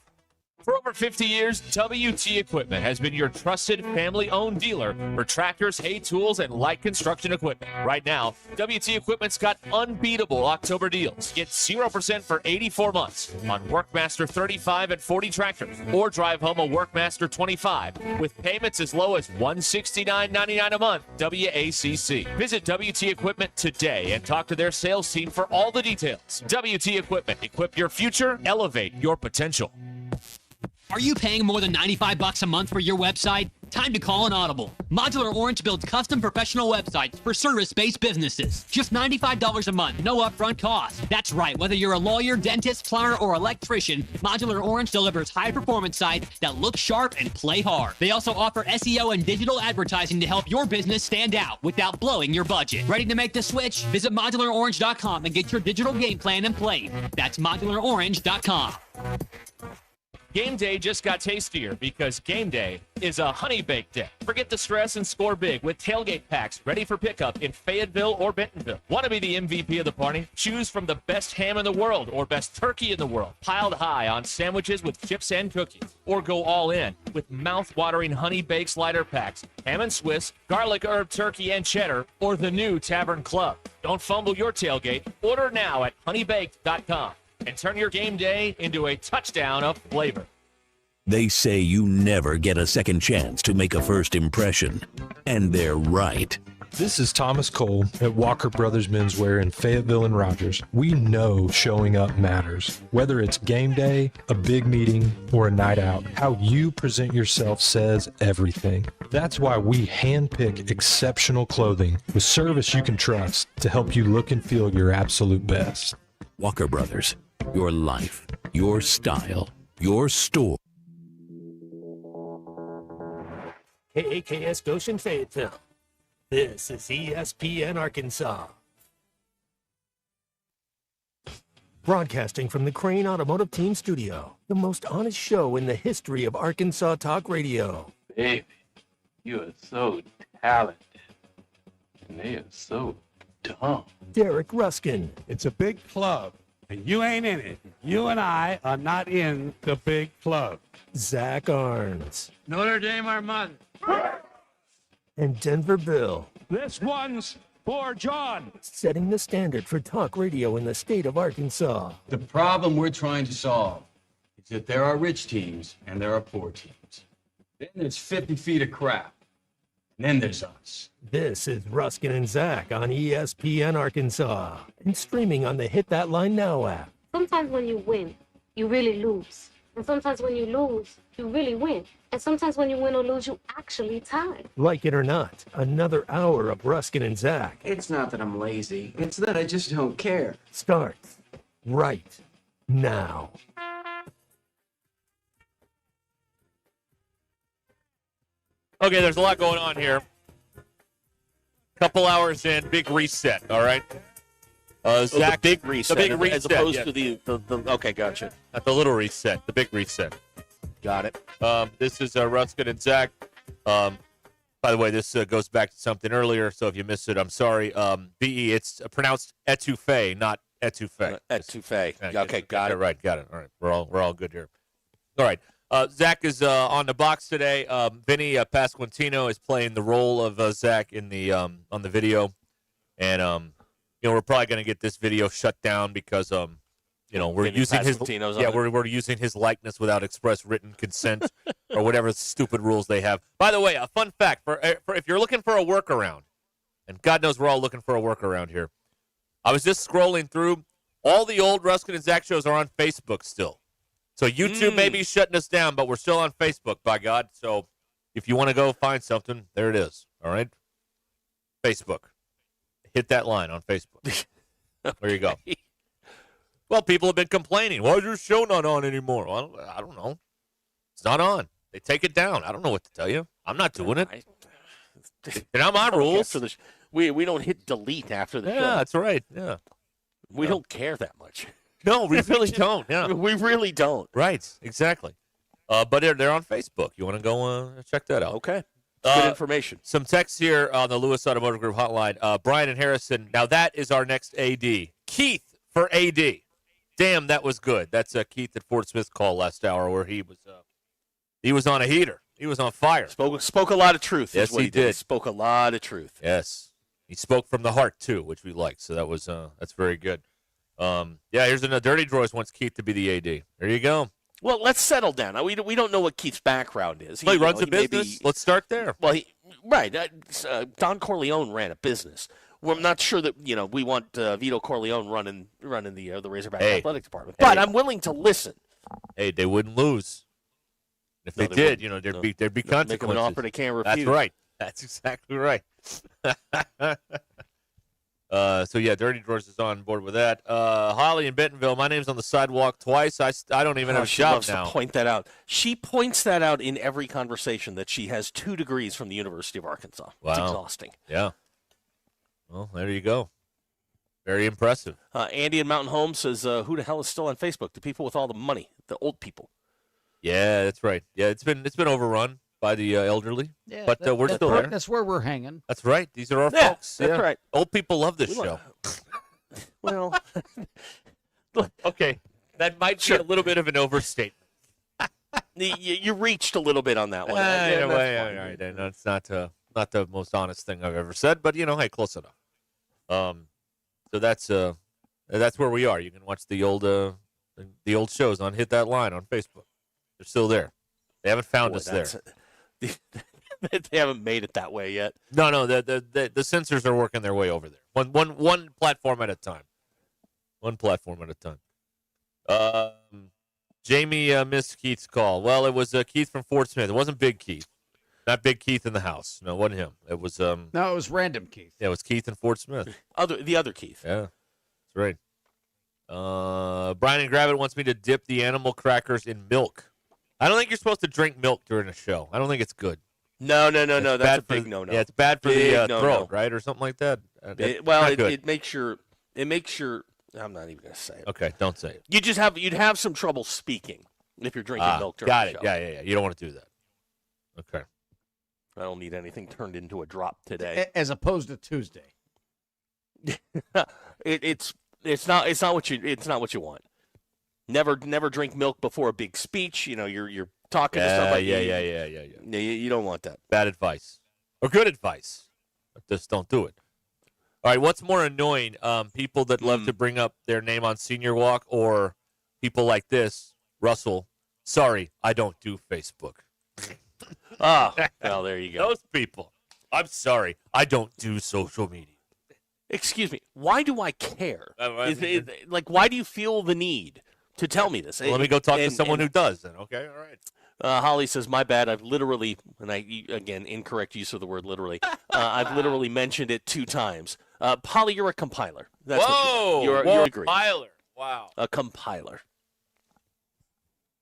For over 50 years, WT Equipment has been your trusted family-owned dealer for tractors, hay tools, and light construction equipment. Right now, WT Equipment's got unbeatable October deals. Get 0% for 84 months on Workmaster 35 and 40 tractors, or drive home a Workmaster 25 with payments as low as $169.99 a month. WACC. Visit WT Equipment today and talk to their sales team for all the details. WT Equipment. Equip your future. Elevate your potential. Are you paying more than $95 a month for your website? Time to call an audible. Modular Orange builds custom professional websites for service-based businesses. Just $95 a month, no upfront cost. That's right, whether you're a lawyer, dentist, plumber, or electrician, Modular Orange delivers high-performance sites that look sharp and play hard. They also offer SEO and digital advertising to help your business stand out without blowing your budget. Ready to make the switch? Visit modularorange.com and get your digital game plan in place. That's modularorange.com. Game day just got tastier because game day is a honey baked day. Forget the stress and score big with tailgate packs ready for pickup in Fayetteville or Bentonville. Want to be the MVP of the party? Choose from the best ham in the world or best turkey in the world, piled high on sandwiches with chips and cookies. Or go all in with mouth-watering honey baked slider packs, ham and Swiss, garlic herb turkey and cheddar, or the new Tavern Club. Don't fumble your tailgate. Order now at honeybaked.com. and turn your game day into a touchdown of flavor. They say you never get a second chance to make a first impression, and they're right. This is Thomas Cole at Walker Brothers Menswear in Fayetteville and Rogers. We know showing up matters. Whether it's game day, a big meeting, or a night out, how you present yourself says everything. That's why we handpick exceptional clothing with service you can trust to help you look and feel your absolute best. Walker Brothers, your life, your style, your store. KAKS Goshen Fayetteville. This is ESPN Arkansas. Broadcasting from the Crane Automotive Team Studio, the most honest show in the history of Arkansas Talk Radio. Baby, you are so talented, and they are so dumb. Derek Ruscin. It's a big club, and you ain't in it. You and I are not in the big club. Zach Arns. Notre Dame Armand. And Denver Bill. This one's for John. Setting the standard for talk radio in the state of Arkansas. The problem we're trying to solve is that there are rich teams and there are poor teams. Then there's 50 feet of crap. And then there's us. This is Ruskin and Zach on ESPN Arkansas and streaming on the Hit That Line Now app. Sometimes when you win, you really lose. And sometimes when you lose, you really win. And sometimes when you win or lose, you actually tie. Like it or not, another hour of Ruskin and Zach It's not that I'm lazy. It's that I just don't care. starts right now. Okay, there's a lot going on here. Couple hours in, big reset, all right? Zach, the big reset, the big reset, as opposed yeah. to the okay, gotcha. Not the little reset, the big reset. Got it. This is Ruskin and Zach. By the way, this goes back to something earlier, so if you missed it, I'm sorry. B-E, it's pronounced etouffee, not etouffee. Etouffee. Okay, got it. Right, got it. All right, we're all good here. All right. Zach is on the box today. Vinny Pasquantino is playing the role of Zach in the on the video, and we're probably going to get this video shut down because we're Vinny using his Pasquantino's on it. we're using his likeness without express written consent or whatever stupid rules they have. By the way, a fun fact for if you're looking for a workaround, and God knows we're all looking for a workaround here. I was just scrolling through all the old Ruskin and Zach shows are on Facebook still. So YouTube may be shutting us down, but we're still on Facebook, by God. So if you want to go find something, there it is. All right? Facebook. Hit that line on Facebook. There you go. Well, people have been complaining. Why is your show not on anymore? Well, I don't know. It's not on. They take it down. I don't know what to tell you. I'm not doing it. They're not my rules. We don't hit delete after the show. Yeah, that's right. Yeah. We don't care that much. No, we really don't. Yeah, we really don't. Right, exactly. But they're on Facebook. You want to go check that out? Okay. Good information. Some text here on the Lewis Automotive Group hotline. Brian and Harrison. Now that is our next AD. Keith for AD. Damn, that was good. That's Keith at Fort Smith call last hour where he was on a heater. He was on fire. Spoke a lot of truth. Yes, is what he did. Spoke a lot of truth. Yes, he spoke from the heart too, which we like. So that was that's very good. Here's another. Dirty Drawers wants Keith to be the AD. There you go. Well, let's settle down. Now, we don't know what Keith's background is. He runs a business. Let's start there. Well, Don Corleone ran a business. Well, I'm not sure that we want Vito Corleone running the Razorback athletic department. But I'm willing to listen. Hey, they wouldn't lose. If they did, there'd be consequences. Make them an offer they can't refuse. That's right. That's exactly right. Dirty Drawers is on board with that. Holly in Bentonville, my name's on the sidewalk twice. I don't even have a she job loves now. To point that out. She points that out in every conversation that she has 2 degrees from the University of Arkansas. Wow. It's exhausting. Yeah. Well, there you go. Very impressive. Andy in Mountain Home says, who the hell is still on Facebook? The people with all the money, the old people. Yeah, that's right. Yeah, it's been overrun by the elderly, but we're still there. That's where we're hanging. That's right. These are our folks. That's right. Old people love this show. Well, okay, that might be a little bit of an overstatement. You reached a little bit on that one. All right. It's not the most honest thing I've ever said, but hey, close enough. So that's where we are. You can watch the old shows on Hit That Line on Facebook. They're still there. They haven't found us there. They haven't made it that way yet. No. The censors are working their way over there. One platform at a time. One platform at a time. Jamie missed Keith's call. Well, it was Keith from Fort Smith. It wasn't Big Keith. Not Big Keith in the house. No, it wasn't him. It was No, it was random Keith. Yeah, it was Keith in Fort Smith. The other Keith. Yeah, that's right. Brian and Gravitt wants me to dip the animal crackers in milk. I don't think you're supposed to drink milk during a show. I don't think it's good. No. That's a big no-no. Yeah, it's bad for the throat, right, or something like that. It makes your. I'm not even going to say it. Okay, don't say it. You'd have some trouble speaking if you're drinking milk during the show. Yeah. You don't want to do that. Okay. I don't need anything turned into a drop today. As opposed to Tuesday. It's not what you want. Never drink milk before a big speech. You're talking to somebody. Yeah. You don't want that. Bad advice or good advice, but just don't do it. All right. What's more annoying? People that love to bring up their name on Senior Walk, or people like this, Russell, Sorry, I don't do Facebook. Oh, well, there you go. Those people. I'm sorry, I don't do social media. Excuse me. Why do I care? Why do you feel the need to tell me this? Well, let me go talk to someone who does then. Okay, all right. Holly says, my bad. I've literally, again, incorrect use of the word literally. I've literally mentioned it 2 times. Polly, you're a compiler. That's Whoa! What you're a compiler. Wow. A compiler.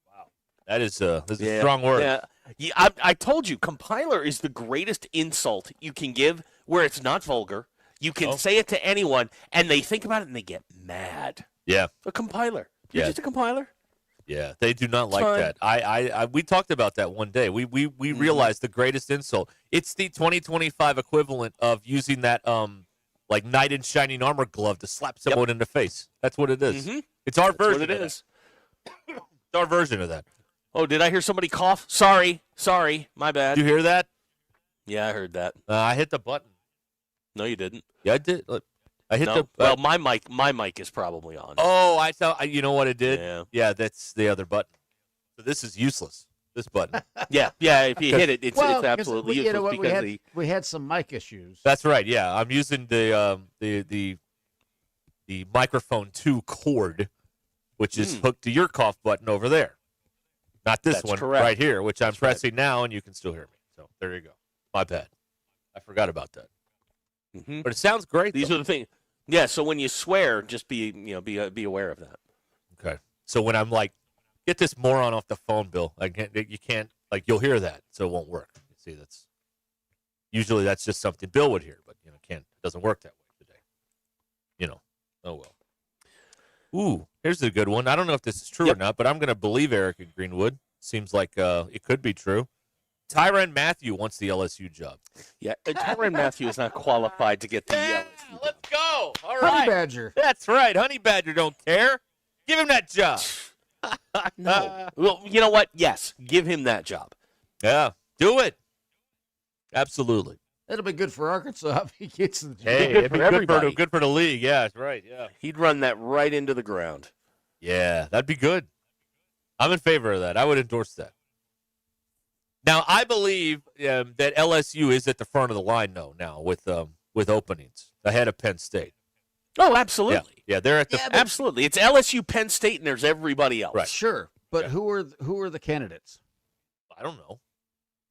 Wow. That is a strong word. Yeah. I told you, compiler is the greatest insult you can give where it's not vulgar. You can say it to anyone, and they think about it, and they get mad. Yeah. A compiler. You're just a compiler? Yeah, they do not like that. We talked about that one day. We realized the greatest insult. It's the 2025 equivalent of using that like knight in shining armor glove to slap someone in the face. That's what it is. Mm-hmm. It's our version. What it is. It's our version of that. Oh, did I hear somebody cough? Sorry, my bad. Did you hear that? Yeah, I heard that. I hit the button. No, you didn't. Yeah, I did. Look, I hit the. Well, my mic is probably on. Oh, I saw. You know what it did? Yeah, that's the other button. So this is useless. This button. yeah. If you hit it, it's absolutely useless. You know what? Because we had some mic issues. That's right. Yeah, I'm using the microphone 2 cord, which is hooked to your cough button over there. Not this one right here, which I'm pressing now, and you can still hear me. So there you go. My bad. I forgot about that. Mm-hmm. But it sounds great. These are the things. Yeah. So when you swear, just be aware of that. Okay. So when I'm like, get this moron off the phone, Bill. You can't you'll hear that, so it won't work. You see, usually that's just something Bill would hear, but it doesn't work that way today. Oh well. Ooh, here's a good one. I don't know if this is true or not, but I'm going to believe Eric in Greenwood. Seems like it could be true. Tyrann Mathieu wants the LSU job. Yeah, Tyrann Mathieu is not qualified to get the LSU job. Let's go. All right. Honey Badger. That's right. Honey Badger don't care. Give him that job. No. Well, you know what? Yes, give him that job. Yeah, do it. Absolutely. It'll be good for Arkansas if he gets the job. Hey, it'd be good for the league. Yeah, that's right. Yeah, he'd run that right into the ground. Yeah, that'd be good. I'm in favor of that. I would endorse that. Now, I believe that LSU is at the front of the line, though, now with openings ahead of Penn State. Oh, absolutely. Yeah, they're at the absolutely. It's LSU, Penn State, and there's everybody else. Right. Sure, but who are the candidates? I don't know.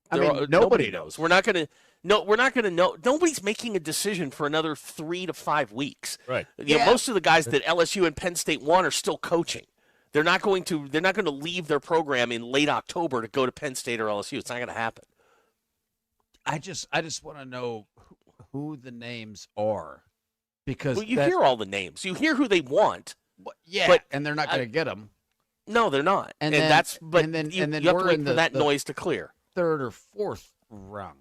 I mean, nobody knows. We're not going to know. Nobody's making a decision for another 3 to 5 weeks. Right. Most of the guys that LSU and Penn State want are still coaching. They're not going to leave their program in late October to go to Penn State or LSU. It's not going to happen. I just want to know who the names are, because you hear all the names. You hear who they want. And they're not going to get them. No, they're not. And then you have to wait for that noise to clear. 3rd or 4th round.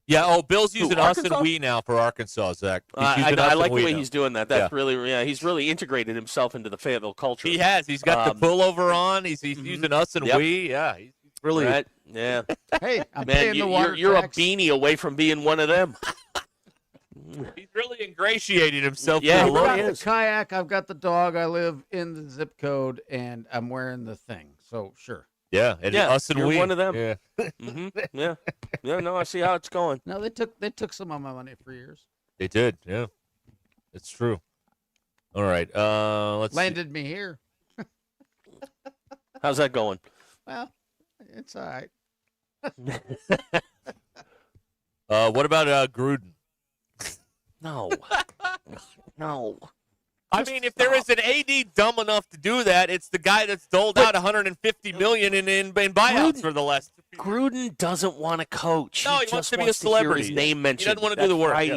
Yeah. Bill's using us and we now for Arkansas, Zach. I like the way he's doing that. That's really, he's really integrated himself into the Fayetteville culture. He has. He's got the pullover on. He's using us and we. Yeah. He's really. Right. Yeah. Hey, I'm man, paying the water you're a tax. beanie away from being one of them. He's really ingratiated himself. Yeah, I've got the kayak. I've got the dog. I live in the zip code, and I'm wearing the thing. So sure. Yeah, and us and you're we. one of them. Yeah. Yeah. No, I see how it's going. No, they took some of my money for years. They did. Yeah, it's true. All right. Let's landed me here. How's that going? Well, it's all right. What about Gruden? No. I mean, if there is an AD dumb enough to do that, it's the guy that's doled out $150 million in buyouts for the last. Gruden doesn't want to coach. No, he wants to be a celebrity. To hear his name mentioned. He doesn't want to do the work. Right. Yeah.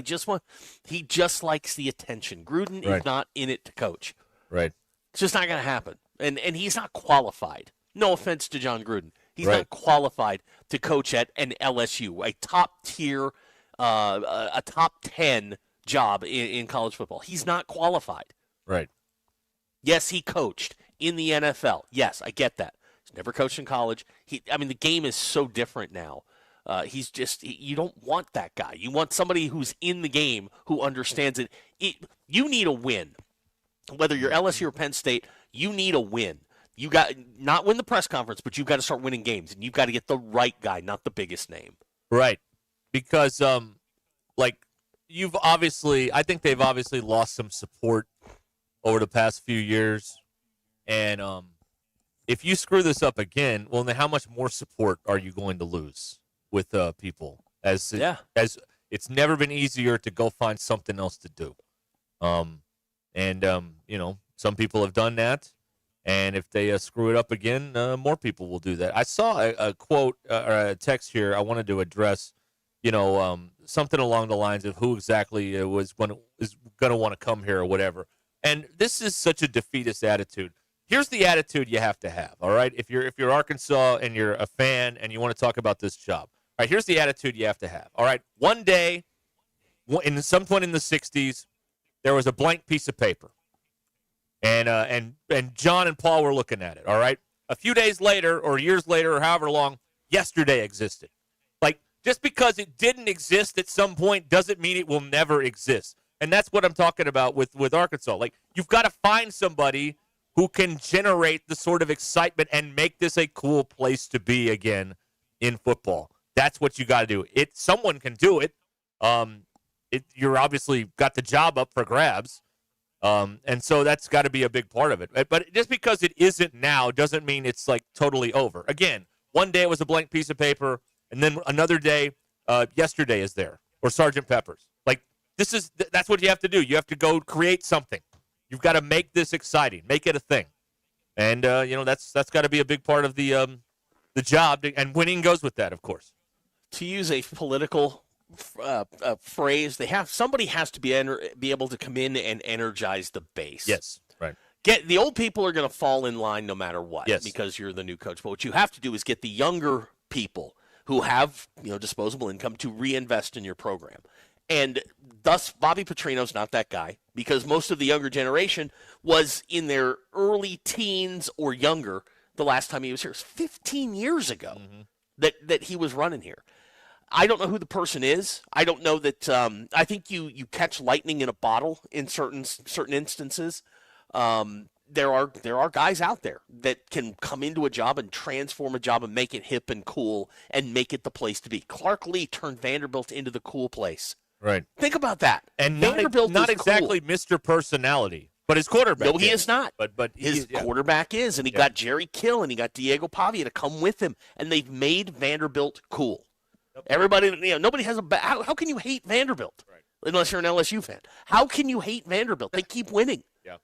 He just likes the attention. Gruden is not in it to coach. Right. It's just not going to happen. And he's not qualified. No offense to John Gruden. He's Right. not qualified to coach at an LSU, a top tier, a top 10 job in college football. He's not qualified. Right. Yes, he coached in the NFL. Yes, I get that. He's never coached in college. The game is so different now. You don't want that guy. You want somebody who's in the game, who understands it. You need a win. Whether you're LSU or Penn State, you need a win. You got not win the press conference, but you've got to start winning games, and you've got to get the right guy, not the biggest name. Right. Because, I think they've obviously lost some support over the past few years. And if you screw this up again, well, then how much more support are you going to lose with people? As it's never been easier to go find something else to do. Some people have done that. And if they screw it up again, more people will do that. I saw a quote or a text here I wanted to address, something along the lines of who exactly is going to want to come here or whatever. And this is such a defeatist attitude. Here's the attitude you have to have, all right? If you're Arkansas and you're a fan and you want to talk about this job, all right, here's the attitude you have to have, all right? One day, in some point in the 60s, there was a blank piece of paper. And John and Paul were looking at it, all right? A few days later or years later or however long, yesterday existed. Like, just because it didn't exist at some point doesn't mean it will never exist. And that's what I'm talking about with Arkansas. Like, you've got to find somebody who can generate the sort of excitement and make this a cool place to be again in football. That's what you got to do. Someone can do it. You're obviously got the job up for grabs. And so that's got to be a big part of it. But just because it isn't now doesn't mean it's like totally over. Again, one day it was a blank piece of paper, and then another day, yesterday is there, or Sgt. Pepper's. Like, that's what you have to do. You have to go create something. You've got to make this exciting, make it a thing. And, that's got to be a big part of the job, and winning goes with that, of course. To use a political phrase, somebody has to be able to come in and energize the base. Yes, right. The old people are going to fall in line no matter what, because you're the new coach. But what you have to do is get the younger people who have disposable income to reinvest in your program. And thus, Bobby Petrino's not that guy, because most of the younger generation was in their early teens or younger the last time he was here. It was 15 years ago that he was running here. I don't know who the person is. I don't know that. I think you catch lightning in a bottle in certain instances. There are guys out there that can come into a job and transform a job and make it hip and cool and make it the place to be. Clark Lee turned Vanderbilt into the cool place. Right. Think about that. And Vanderbilt not is exactly cool. Mr. Personality, but his quarterback. No, he is not. But his quarterback is, and he got Jerry Kill and he got Diego Pavia to come with him, and they've made Vanderbilt cool. Everybody, nobody has how can you hate Vanderbilt? Right. Unless you're an LSU fan. How can you hate Vanderbilt? They keep winning. Yeah.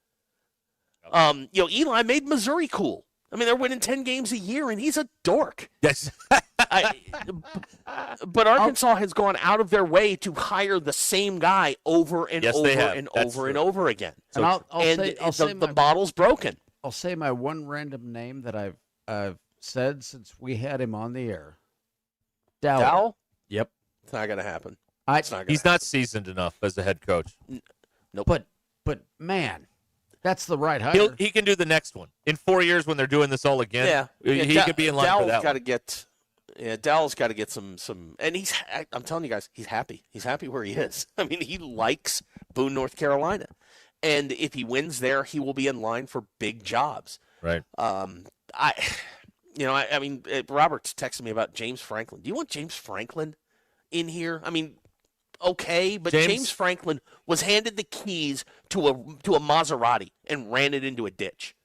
Eli made Missouri cool. I mean, they're winning 10 games a year, and he's a dork. Yes. But Arkansas has gone out of their way to hire the same guy over and over and over and over again. And I'll say the model's broken. I'll say my one random name that I've said since we had him on the air. Dowell? Yep. It's not going to happen. He's not seasoned enough as a head coach. Nope. But man, that's the right hire. He can do the next one. In 4 years when they're doing this all again, he could be in line for that one. Dowell's got to get some, and I'm telling you guys, he's happy. He's happy where he is. I mean, he likes Boone, North Carolina. And if he wins there, he will be in line for big jobs. Right. I mean, Robert's texting me about James Franklin. Do you want James Franklin in here? I mean, okay, but James Franklin was handed the keys to a Maserati and ran it into a ditch.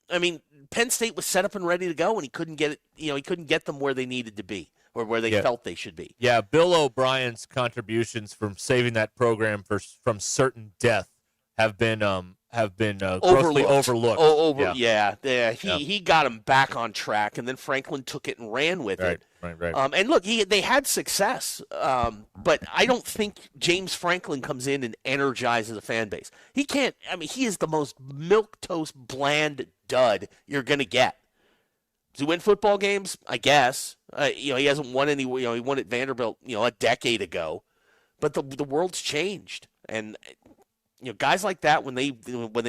I mean, Penn State was set up and ready to go, and he couldn't get it. He couldn't get them where they needed to be or where they felt they should be. Yeah, Bill O'Brien's contributions from saving that program from certain death have been grossly overlooked. He got him back on track, and then Franklin took it and ran with it. Right. And look, they had success, but I don't think James Franklin comes in and energizes a fan base. He can't. I mean, he is the most milquetoast bland dud you're gonna get. Does he win football games? I guess. He hasn't won any. He won at Vanderbilt, a decade ago, but the world's changed, and guys like that, when they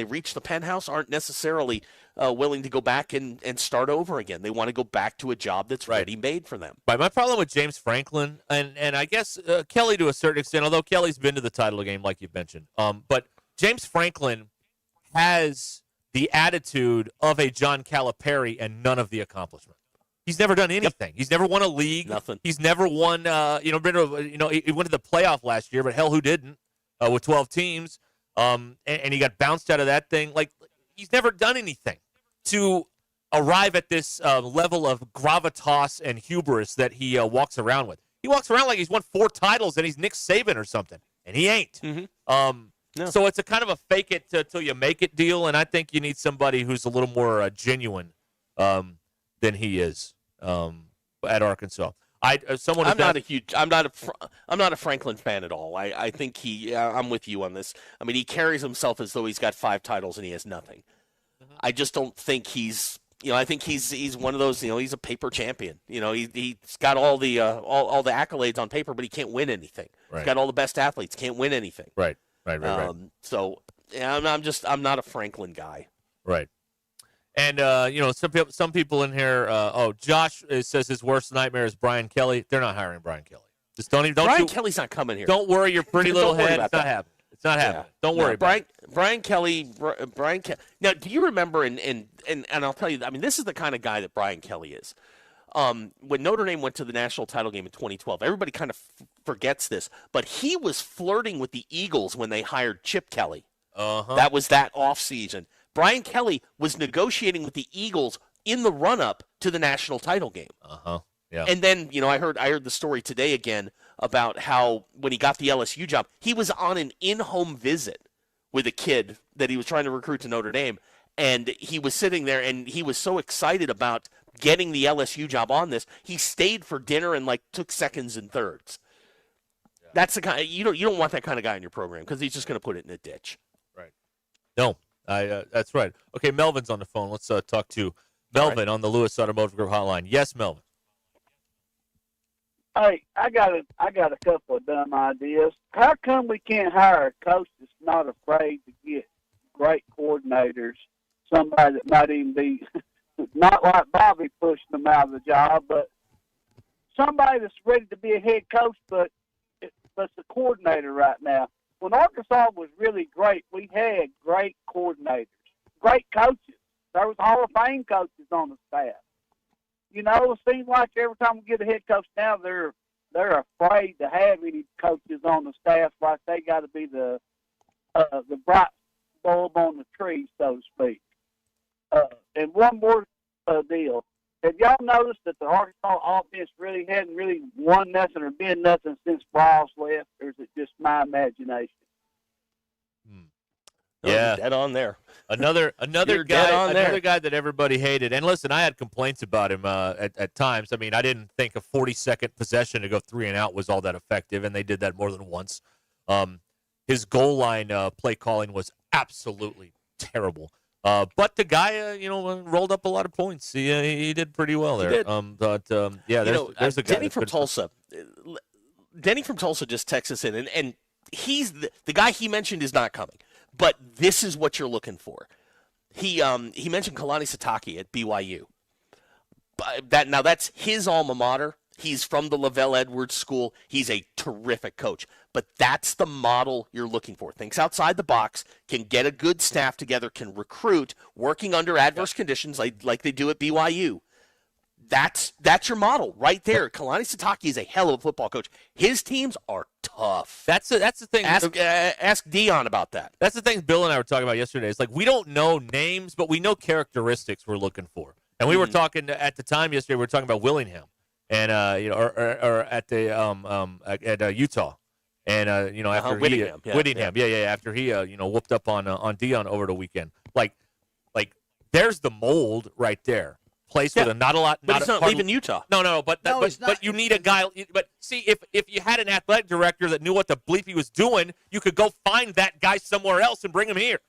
reach the penthouse, aren't necessarily willing to go back and start over again. They want to go back to a job that's ready-made for them. Right. My problem with James Franklin, and I guess Kelly to a certain extent, although Kelly's been to the title game like you mentioned, but James Franklin has the attitude of a John Calipari and none of the accomplishment. He's never done anything. He's never won a league. Nothing. He's never won. He went to the playoff last year, but hell, who didn't? With 12 teams, and he got bounced out of that thing. Like, he's never done anything to arrive at this level of gravitas and hubris that he walks around with. He walks around like he's won 4 titles and he's Nick Saban or something, and he ain't. No. So it's a kind of a fake it till you make it deal, and I think you need somebody who's a little more genuine than he is at Arkansas. I'm not a Franklin fan at all. I think I'm with you on this. I mean, he carries himself as though he's got 5 titles and he has nothing. I just don't think he's. I think he's one of those. He's a paper champion. He's got all the accolades on paper, but he can't win anything. Right. He's got all the best athletes, can't win anything. Right. So I'm not a Franklin guy. Right. And some people in here. Josh says his worst nightmare is Brian Kelly. They're not hiring Brian Kelly. Just don't Kelly's not coming here. Don't worry your pretty little head. It's not happening. It's not happening. Don't worry about it. Brian Kelly. Now, do you remember? And I'll tell you. I mean, this is the kind of guy that Brian Kelly is. When Notre Dame went to the national title game in 2012, everybody kind of forgets this, but he was flirting with the Eagles when they hired Chip Kelly. That was that offseason. Brian Kelly was negotiating with the Eagles in the run-up to the national title game. Yeah. And then, I heard the story today again about how when he got the LSU job, he was on an in-home visit with a kid that he was trying to recruit to Notre Dame, and he was sitting there, and he was so excited about getting the LSU job on this, he stayed for dinner and took seconds and thirds. Yeah. That's the kind you don't want that kind of guy in your program because he's just going to put it in a ditch. Right. No, that's right. Okay, Melvin's on the phone. Let's talk to Melvin on the Lewis Automotive Group hotline. Yes, Melvin. Hey, I got a couple of dumb ideas. How come we can't hire a coach that's not afraid to get great coordinators, somebody that might even be not like Bobby pushing them out of the job, but somebody that's ready to be a head coach, but the coordinator right now. When Arkansas was really great, we had great coordinators, great coaches. There was Hall of Fame coaches on the staff. It seems like every time we get a head coach now, they're afraid to have any coaches on the staff, like they got to be the bright bulb on the tree, so to speak. And one more deal. Have y'all noticed that the Arkansas offense really hadn't really won nothing or been nothing since Brawls left, or is it just my imagination? Yeah, dead on there. Another guy that everybody hated. And listen, I had complaints about him at times. I mean, I didn't think a 40-second possession to go 3 and out was all that effective, and they did that more than once. His goal line play calling was absolutely terrible. But the guy, rolled up a lot of points. He did pretty well there. He did. There's a guy. Denny from Tulsa. Denny from Tulsa just texts us in, and he's the guy he mentioned is not coming. But this is what you're looking for. He mentioned Kalani Sitake at BYU. That's his alma mater. He's from the Lavelle Edwards School. He's a terrific coach. But that's the model you're looking for. Thinks outside the box, can get a good staff together, can recruit, working under adverse conditions like they do at BYU. That's your model right there. Kalani Sitake is a hell of a football coach. His teams are tough. That's the thing. Ask Dion about that. That's the thing Bill and I were talking about yesterday. It's like we don't know names, but we know characteristics we're looking for. And we were talking at the time yesterday. We were talking about Willingham, and or at the at Utah, and after Whittingham, after he whooped up on Dion over the weekend. Like there's the mold right there. Place with not a lot. But he's not leaving Utah. No, but you need a guy. But see, if you had an athletic director that knew what the bleep he was doing, you could go find that guy somewhere else and bring him here.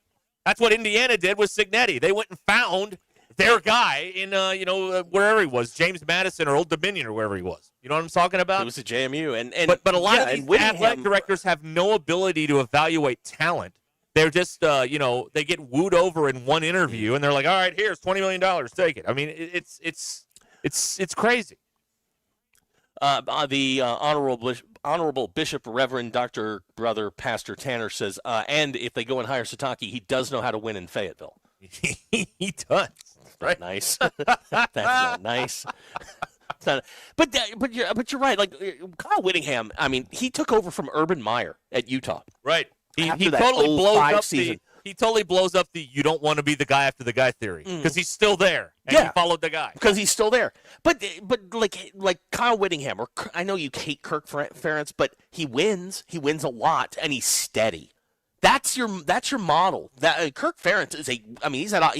That's what Indiana did with Cignetti. They went and found their guy in wherever he was, James Madison or Old Dominion or wherever he was. You know what I'm talking about? It was at JMU, but a lot of these athletic directors have no ability to evaluate talent. They're just, they get wooed over in one interview, and they're like, "All right, here's $20 million, take it." I mean, it's crazy. The Honorable Bishop Reverend Dr. Brother Pastor Tanner says, and if they go and hire Sitake, he does know how to win in Fayetteville. He does. Right? Nice. That's not nice. It's not, but you're right. Like Kyle Whittingham, I mean, he took over from Urban Meyer at Utah. Right. He After that totally blows 05 up season. he totally blows up the you don't want to be the guy after the guy theory because he's still there and he followed the guy because he's still there. But like Kyle Whittingham, or I know you hate Kirk Ferentz, but he wins. He wins a lot and he's steady. That's your model. That Kirk Ferentz is he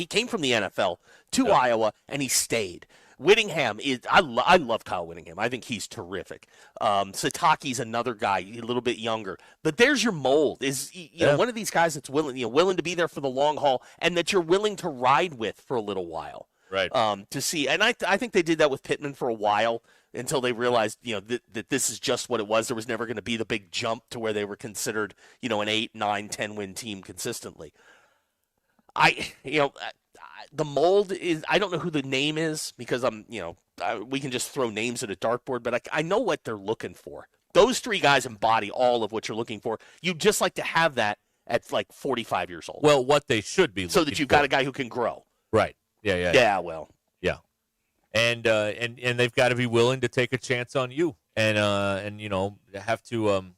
came from the NFL to Iowa and he stayed. Whittingham is I love Kyle Whittingham. I think he's terrific. Sataki's another guy, a little bit younger. But there's your mold. Is know, one of these guys that's willing to be there for the long haul and that you're willing to ride with for a little while. Right. To see, and I think they did that with Pittman for a while until they realized that this is just what it was. There was never going to be the big jump to where they were considered an 8, 9, 10 win team consistently. The mold is, I don't know who the name is because we can just throw names at a dartboard, but I know what they're looking for. Those three guys embody all of what you're looking for. You'd just like to have that at like 45 years old. Well, what they should be so that you've got a guy who can grow. Right. Yeah. Yeah, well. Yeah. And they've got to be willing to take a chance on you and have to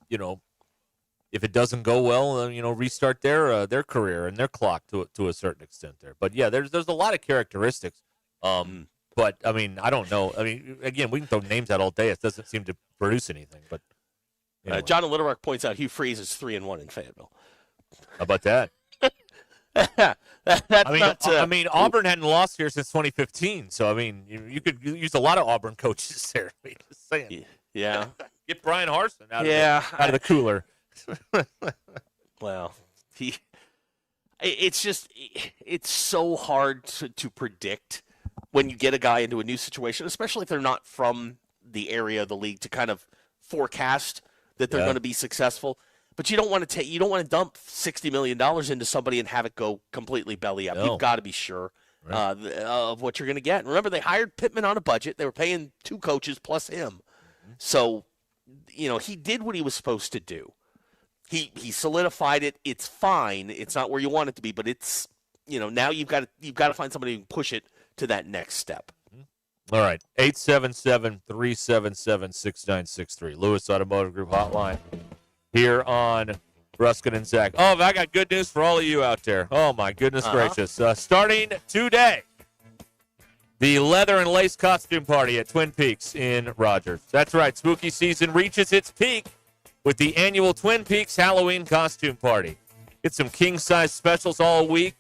if it doesn't go well, restart their career and their clock to a certain extent there. But yeah, there's a lot of characteristics. But I mean, I don't know. I mean, again, we can throw names out all day. It doesn't seem to produce anything. But anyway. John Little Rock points out Hugh Freeze is 3-1 in Fayetteville. How about that? Auburn hadn't lost here since 2015. So I mean, you could use a lot of Auburn coaches there. I mean, just saying. Yeah. Get Brian Harsin out of the cooler. Well, it's so hard to predict when you get a guy into a new situation, especially if they're not from the area of the league, to kind of forecast that they're going to be successful. But you don't want to dump $60 million into somebody and have it go completely belly up. No. You've got to be sure of what you're going to get. And remember, they hired Pittman on a budget. They were paying 2 coaches plus him. Mm-hmm. So, he did what he was supposed to do. He solidified it. It's fine. It's not where you want it to be, but it's now you've got to find somebody who can push it to that next step. All right, 877-377-6963, Lewis Automotive Group hotline here on Ruscin and Zach. Oh, I got good news for all of you out there. Oh my goodness gracious! Starting today, the leather and lace costume party at Twin Peaks in Rogers. That's right, spooky season reaches its peak with the annual Twin Peaks Halloween costume party. Get some king-size specials all week,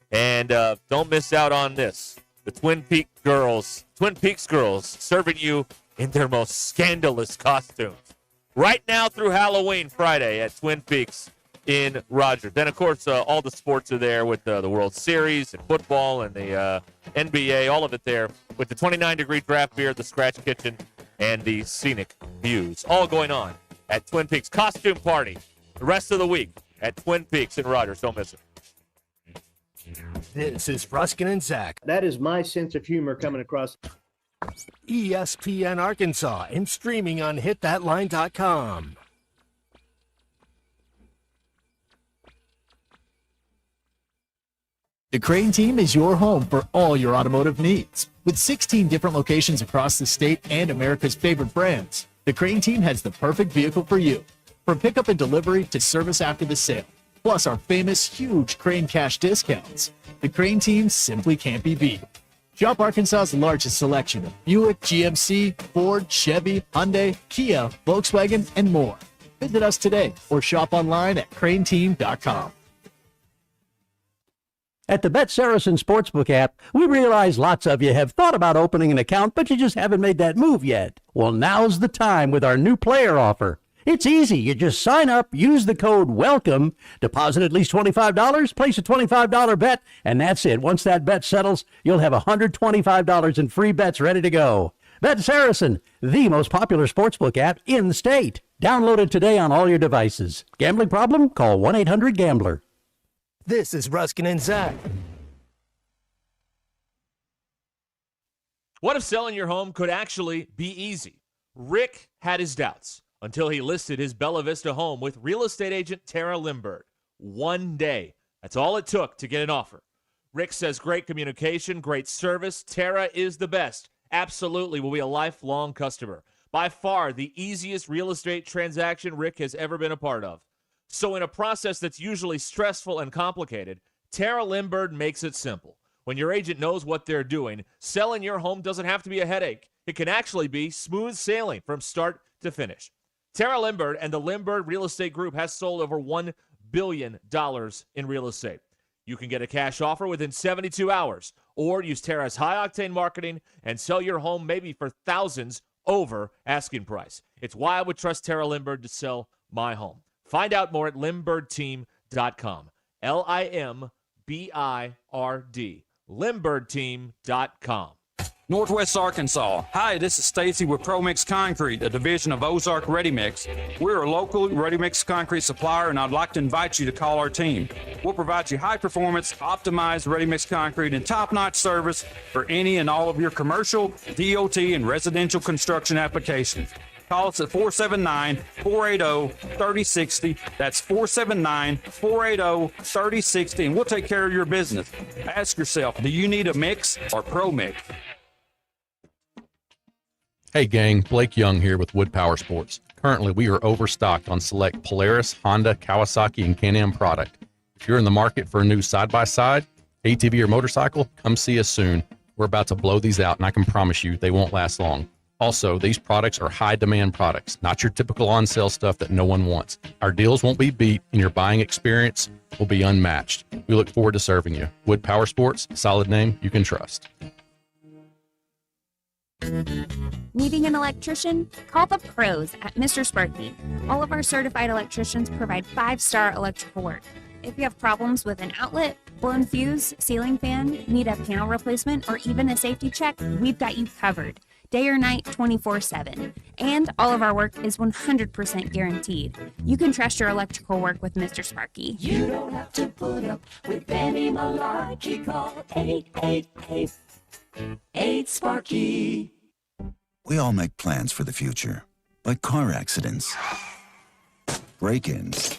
and don't miss out on this. The Twin Peaks girls serving you in their most scandalous costumes. Right now through Halloween Friday at Twin Peaks in Rogers. Then, of course, all the sports are there with the World Series and football and the NBA, all of it there with the 29-degree draft beer, the scratch kitchen, and the scenic views. All going on at Twin Peaks Costume Party the rest of the week at Twin Peaks in Rogers. Don't miss it. This is Ruscin and Zach. That is my sense of humor coming across. ESPN Arkansas and streaming on hitthatline.com. The Crane Team is your home for all your automotive needs. With 16 different locations across the state and America's favorite brands, the Crane Team has the perfect vehicle for you. From pickup and delivery to service after the sale, plus our famous huge Crane Cash discounts. The Crane Team simply can't be beat. Shop Arkansas's largest selection of Buick, GMC, Ford, Chevy, Hyundai, Kia, Volkswagen, and more. Visit us today or shop online at craneteam.com. At the Bet Saracen Sportsbook app, we realize lots of you have thought about opening an account, but you just haven't made that move yet. Well, now's the time with our new player offer. It's easy. You just sign up, use the code WELCOME, deposit at least $25, place a $25 bet, and that's it. Once that bet settles, you'll have $125 in free bets ready to go. Bet Saracen, the most popular sportsbook app in the state. Download it today on all your devices. Gambling problem? Call 1-800-GAMBLER. This is Ruscin and Zach. What if selling your home could actually be easy? Rick had his doubts until he listed his Bella Vista home with real estate agent Tara Lindbergh. One day. That's all it took to get an offer. Rick says great communication, great service. Terra is the best. Absolutely will be a lifelong customer. By far the easiest real estate transaction Rick has ever been a part of. So in a process that's usually stressful and complicated, Terra Lindbergh makes it simple. When your agent knows what they're doing, selling your home doesn't have to be a headache. It can actually be smooth sailing from start to finish. Terra Lindbergh and the Lindbergh Real Estate Group has sold over $1 billion in real estate. You can get a cash offer within 72 hours or use Terra's high-octane marketing and sell your home maybe for thousands over asking price. It's why I would trust Terra Lindbergh to sell my home. Find out more at LindberghTeam.com. LIMBIRD. LindberghTeam.com. Northwest Arkansas. Hi, this is Stacy with ProMix Concrete, a division of Ozark Ready Mix. We're a local ready mix concrete supplier, and I'd like to invite you to call our team. We'll provide you high performance, optimized ready mix concrete and top-notch service for any and all of your commercial, DOT, and residential construction applications. Call us at 479-480-3060. That's 479-480-3060, and we'll take care of your business. Ask yourself, do you need a mix or ProMix? Hey gang, Blake Young here with Wood Power Sports. Currently, we are overstocked on select Polaris, Honda, Kawasaki, and Can-Am product. If you're in the market for a new side-by-side, ATV, or motorcycle, come see us soon. We're about to blow these out, and I can promise you they won't last long. Also, these products are high-demand products, not your typical on-sale stuff that no one wants. Our deals won't be beat, and your buying experience will be unmatched. We look forward to serving you. Wood Power Sports, solid name you can trust. Needing an electrician? Call the pros at Mr. Sparky. All of our certified electricians provide 5-star electrical work. If you have problems with an outlet, blown fuse, ceiling fan, need a panel replacement, or even a safety check, we've got you covered. Day or night, 24/7. And all of our work is 100% guaranteed. You can trust your electrical work with Mr. Sparky. You don't have to put up with any malarkey. Call 888-8-SPARKY. We all make plans for the future, like car accidents, break-ins,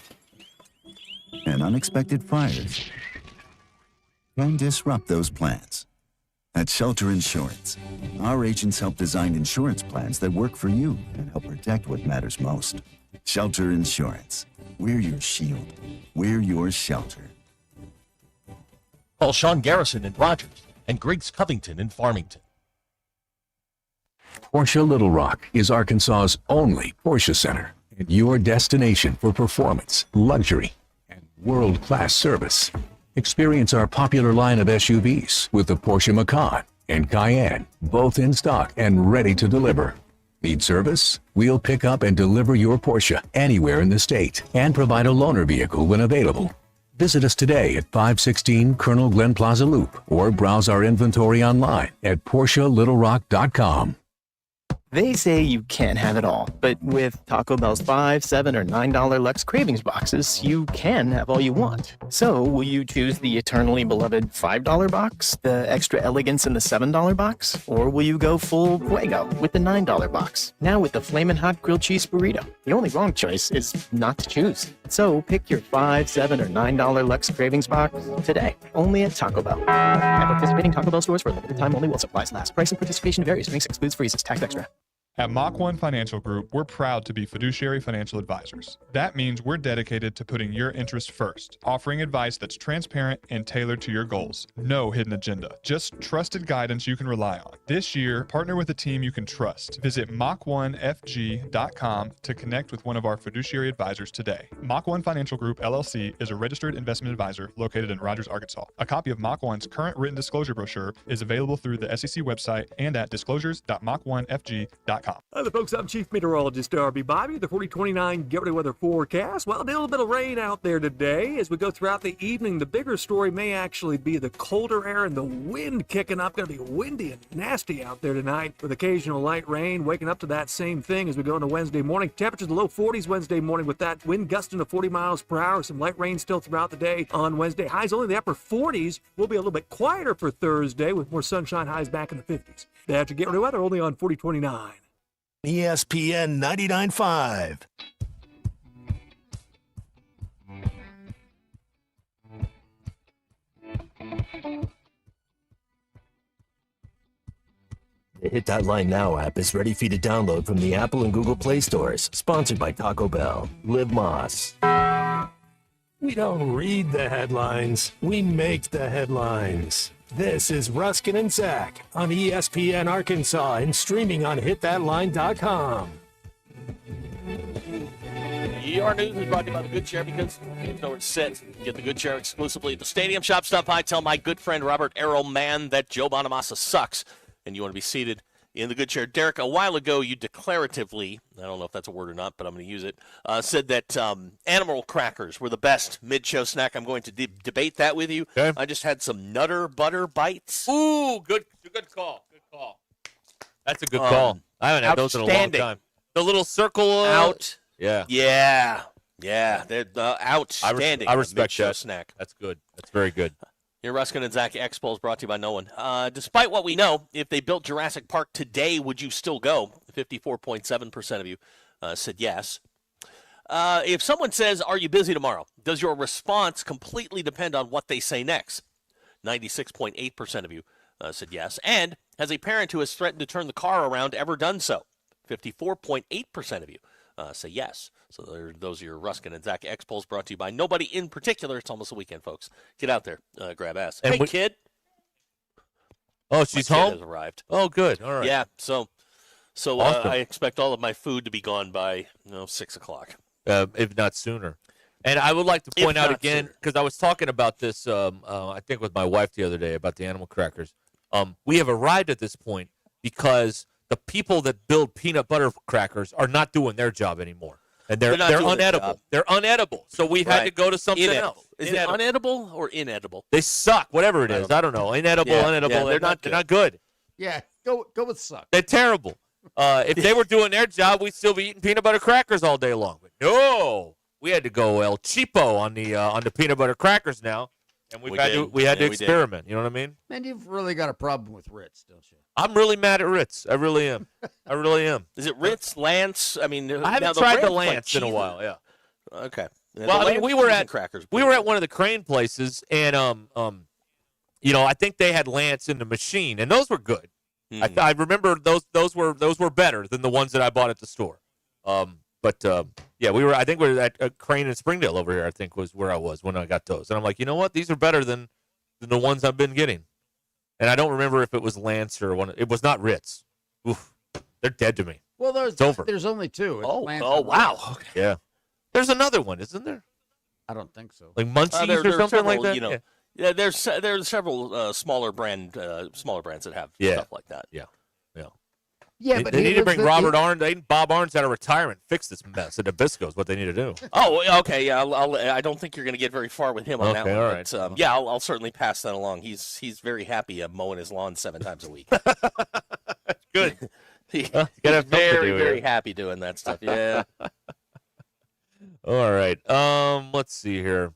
and unexpected fires can disrupt those plans. At Shelter Insurance, our agents help design insurance plans that work for you and help protect what matters most. Shelter Insurance. We're your shield. We're your shelter. Call Sean Garrison in Rogers and Griggs Covington in Farmington. Porsche Little Rock is Arkansas's only Porsche Center and your destination for performance, luxury, and world-class service. Experience our popular line of SUVs with the Porsche Macan and Cayenne, both in stock and ready to deliver. Need service? We'll pick up and deliver your Porsche anywhere in the state and provide a loaner vehicle when available. Visit us today at 516 Colonel Glenn Plaza Loop or browse our inventory online at PorscheLittleRock.com. They say you can't have it all, but with Taco Bell's $5, $7, or $9 Lux Cravings boxes, you can have all you want. So, will you choose the eternally beloved $5 box, the extra elegance in the $7 box, or will you go full fuego with the $9 box? Now with the Flamin' Hot Grilled Cheese Burrito, the only wrong choice is not to choose. So, pick your $5, $7, or $9 Lux Cravings box today, only at Taco Bell. At participating Taco Bell stores for a limited time only while supplies last. Price and participation varies. Drinks excludes freezes. Tax extra. At Mach 1 Financial Group, we're proud to be fiduciary financial advisors. That means we're dedicated to putting your interests first, offering advice that's transparent and tailored to your goals. No hidden agenda, just trusted guidance you can rely on. This year, partner with a team you can trust. Visit Mach1FG.com to connect with one of our fiduciary advisors today. Mach 1 Financial Group, LLC is a registered investment advisor located in Rogers, Arkansas. A copy of Mach 1's current written disclosure brochure is available through the SEC website and at disclosures.mach1fg.com. Hi, folks. I'm Chief Meteorologist Darby Bobby. The 4029 Get Ready Weather forecast. Well, a little bit of rain out there today as we go throughout the evening. The bigger story may actually be the colder air and the wind kicking up. Going to be windy and nasty out there tonight with occasional light rain. Waking up to that same thing as we go into Wednesday morning. Temperatures in the low 40s Wednesday morning with that wind gusting to 40 miles per hour. Some light rain still throughout the day on Wednesday. Highs only in the upper 40s. We'll be a little bit quieter for Thursday with more sunshine, highs back in the 50s. That's your Get Ready Weather only on 4029. ESPN 99.5. The Hit That Line Now app is ready for you to download from the Apple and Google Play stores. Sponsored by Taco Bell. Live Moss. We don't read the headlines. We make the headlines. This is Ruscin and Zach on ESPN Arkansas and streaming on hitthatline.com. ER News is brought to you by the Good Chair because you know where to sit. Get the Good Chair exclusively at the Stadium Shop. Stop by, tell my good friend Robert Arrowman that Joe Bonamassa sucks, and you want to be seated in the Good Chair. Derek, a while ago you declaratively, I don't know if that's a word or not, but I'm going to use it, said that animal crackers were the best mid-show snack. I'm going to debate that with you. Okay. I just had some Nutter Butter Bites. Ooh, good call. Good call. That's a good call. I haven't had those in a long time. The little circle out. Yeah. Yeah. They're outstanding. I respect mid-show that. snack. That's good. That's very good. Your Ruscin and Zach X-Polls brought to you by no one. Despite what we know, if they built Jurassic Park today, would you still go? 54.7% of you said yes. If someone says, are you busy tomorrow? Does your response completely depend on what they say next? 96.8% of you said yes. And has a parent who has threatened to turn the car around ever done so? 54.8% of you say yes. So those are your Ruscin and Zach X-Polls brought to you by nobody in particular. It's almost a weekend, folks. Get out there, grab ass. And hey, kid. Oh, she's my home? kid has arrived. Oh, good. All right. Yeah, so Awesome. I expect all of my food to be gone by 6 o'clock. If not sooner. And I would like to point out again, because I was talking about this, I think with my wife the other day, about the animal crackers. We have arrived at this point because the people that build peanut butter crackers are not doing their job anymore. And they're unedible. They're unedible. So we've had to go to something else. Is it unedible or inedible? They suck, whatever it is. I don't know. Inedible, unedible. Yeah, they're not good. Yeah, go with suck. They're terrible. If they were doing their job, we'd still be eating peanut butter crackers all day long. But no, we had to go El Cheapo on the peanut butter crackers now, and we had to experiment. You know what I mean? Man, you've really got a problem with Ritz, don't you? I'm really mad at Ritz. I really am. I really am. Is it Ritz, Lance? I mean, I haven't tried the Lance in a while. Yeah. Okay. Well, I mean, we were at one of the Crane places, and I think they had Lance in the machine, and those were good. I remember those were better than the ones that I bought at the store. Yeah, I think we were at Crane in Springdale over here. I think was where I was when I got those, and I'm like, you know what? These are better than the ones I've been getting. And I don't remember if it was Lance or one. It was not Ritz. Oof, they're dead to me. Well, it's over. There's only two. It's Lance wow. Ritz. Okay. Yeah. There's another one, isn't there? I don't think so. Like Munchies or something like that. Yeah, there's several smaller brands that have stuff like that. Yeah. Yeah, but they need to bring Bob Arns out of retirement, fix this mess at Nabisco is what they need to do. Oh, okay. Yeah, I don't think you're going to get very far with him on that one. All right. But, I'll certainly pass that along. He's very happy mowing his lawn 7 times a week. Good. He's very, very happy doing that stuff. Yeah. All right. Let's see here.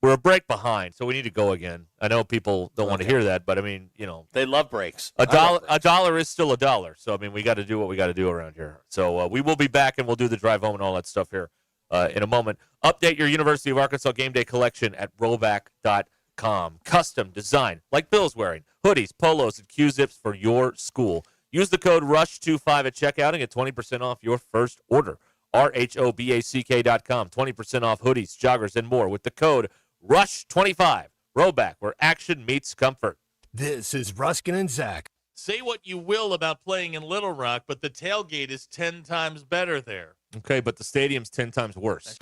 We're a break behind, so we need to go again. I know people don't want to hear that, but I mean, they love breaks. A dollar is still a dollar. So I mean, we got to do what we got to do around here. So we will be back, and we'll do the drive home and all that stuff here in a moment. Update your University of Arkansas game day collection at rollback.com. Custom design, like Bill's wearing, hoodies, polos, and Q-zips for your school. Use the code RUSH25 at checkout and get 20% off your first order. RHOBACK.com. 20% off hoodies, joggers, and more with the code RUSH25. Rollback, where action meets comfort. This is Ruscin and Zach. Say what you will about playing in Little Rock, but the tailgate is 10 times better there. Okay, but the stadium's 10 times worse.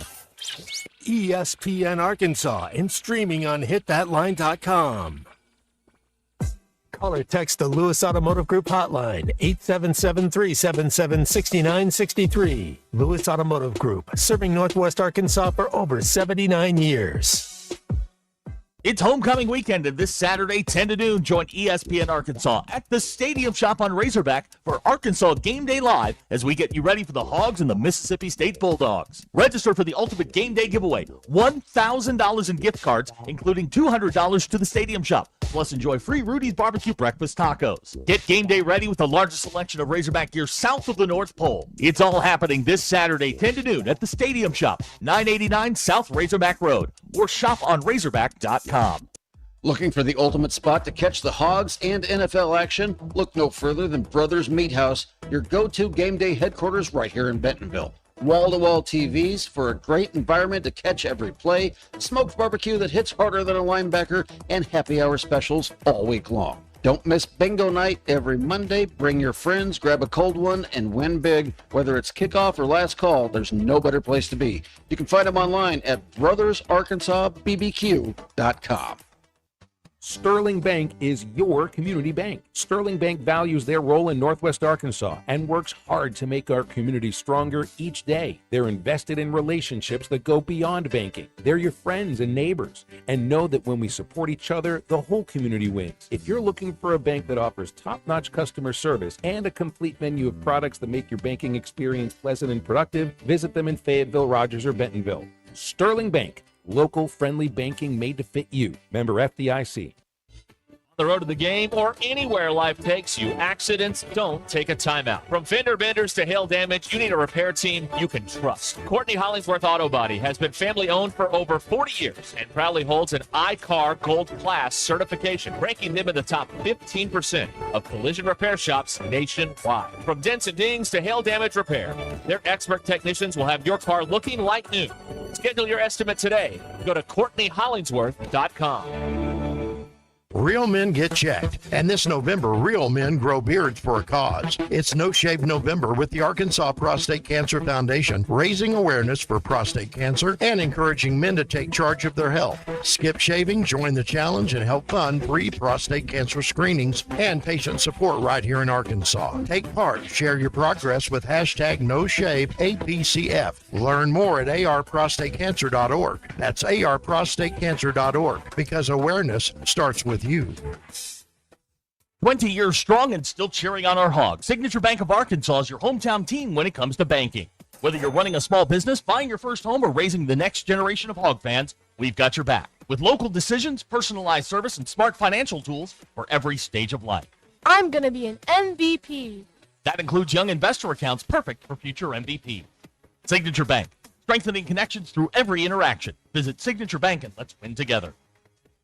ESPN Arkansas and streaming on hitthatline.com. Call or text the Lewis Automotive Group hotline, 877-377-6963. Lewis Automotive Group, serving Northwest Arkansas for over 79 years. It's homecoming weekend, and this Saturday, 10 to noon, join ESPN Arkansas at the Stadium Shop on Razorback for Arkansas Game Day Live as we get you ready for the Hogs and the Mississippi State Bulldogs. Register for the Ultimate Game Day giveaway, $1,000 in gift cards, including $200 to the Stadium Shop. Plus, enjoy free Rudy's Barbecue Breakfast Tacos. Get game day ready with the largest selection of Razorback gear south of the North Pole. It's all happening this Saturday, 10 to noon at the Stadium Shop, 989 South Razorback Road, or shop on Razorback.com. Looking for the ultimate spot to catch the Hogs and NFL action? Look no further than Brothers Meat House, your go-to game day headquarters right here in Bentonville. Wall-to-wall TVs for a great environment to catch every play, smoked barbecue that hits harder than a linebacker, and happy hour specials all week long. Don't miss bingo night every Monday. Bring your friends, grab a cold one, and win big. Whether it's kickoff or last call, there's no better place to be. You can find them online at brothersarkansasbbq.com. Sterling Bank is your community bank. Sterling Bank values their role in Northwest Arkansas and works hard to make our community stronger each day. They're invested in relationships that go beyond banking. They're your friends and neighbors, and know that when we support each other, the whole community wins. If you're looking for a bank that offers top-notch customer service and a complete menu of products that make your banking experience pleasant and productive, visit them in Fayetteville, Rogers, or Bentonville. Sterling Bank. Local, friendly banking made to fit you. Member FDIC. The road to the game or anywhere life takes you, accidents don't take a timeout. From fender benders to hail damage, you need a repair team you can trust. Courtney Hollingsworth Auto Body has been family owned for over 40 years and proudly holds an iCar Gold Class certification, ranking them in the top 15% of collision repair shops nationwide. From dents and dings to hail damage repair, their expert technicians will have your car looking like new. Schedule your estimate today. Go to CourtneyHollingsworth.com. Real men get checked, and this November, real men grow beards for a cause. It's No Shave November with the Arkansas Prostate Cancer Foundation, raising awareness for prostate cancer and encouraging men to take charge of their health. Skip shaving, join the challenge, and help fund free prostate cancer screenings and patient support right here in Arkansas. Take part, share your progress with hashtag NoShaveAPCF. Learn more at arprostatecancer.org. That's arprostatecancer.org, because awareness starts with you. 20 years strong and still cheering on our Hogs. Signature Bank of Arkansas is your hometown team when it comes to banking. Whether you're running a small business, buying your first home, or raising the next generation of Hog fans, we've got your back. With local decisions, personalized service, and smart financial tools for every stage of life. I'm going to be an MVP. That includes young investor accounts perfect for future MVP. Signature Bank, strengthening connections through every interaction. Visit Signature Bank and let's win together.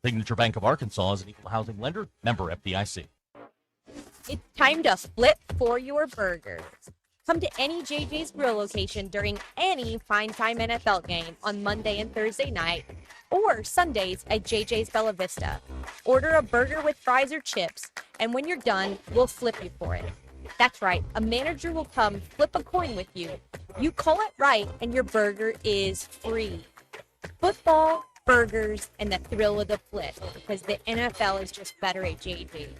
Signature Bank of Arkansas is an equal housing lender, member FDIC. It's time to flip for your burgers. Come to any JJ's Grill location during any Fine Time NFL game on Monday and Thursday night, or Sundays at JJ's Bella Vista. Order a burger with fries or chips, and when you're done, we'll flip you for it. That's right, a manager will come flip a coin with you. You call it right, and your burger is free. Football, burgers, and the thrill of the flip, because the NFL is just better at JJ's.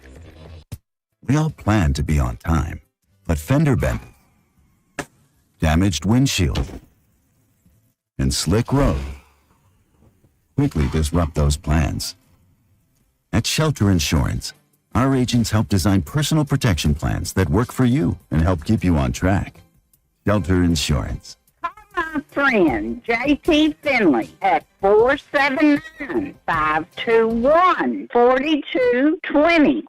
We all plan to be on time, but fender bending, damaged windshield, and slick road quickly disrupt those plans. At Shelter Insurance, our agents help design personal protection plans that work for you and help keep you on track. Shelter Insurance. My friend, J.T. Finley at 479-521-4220.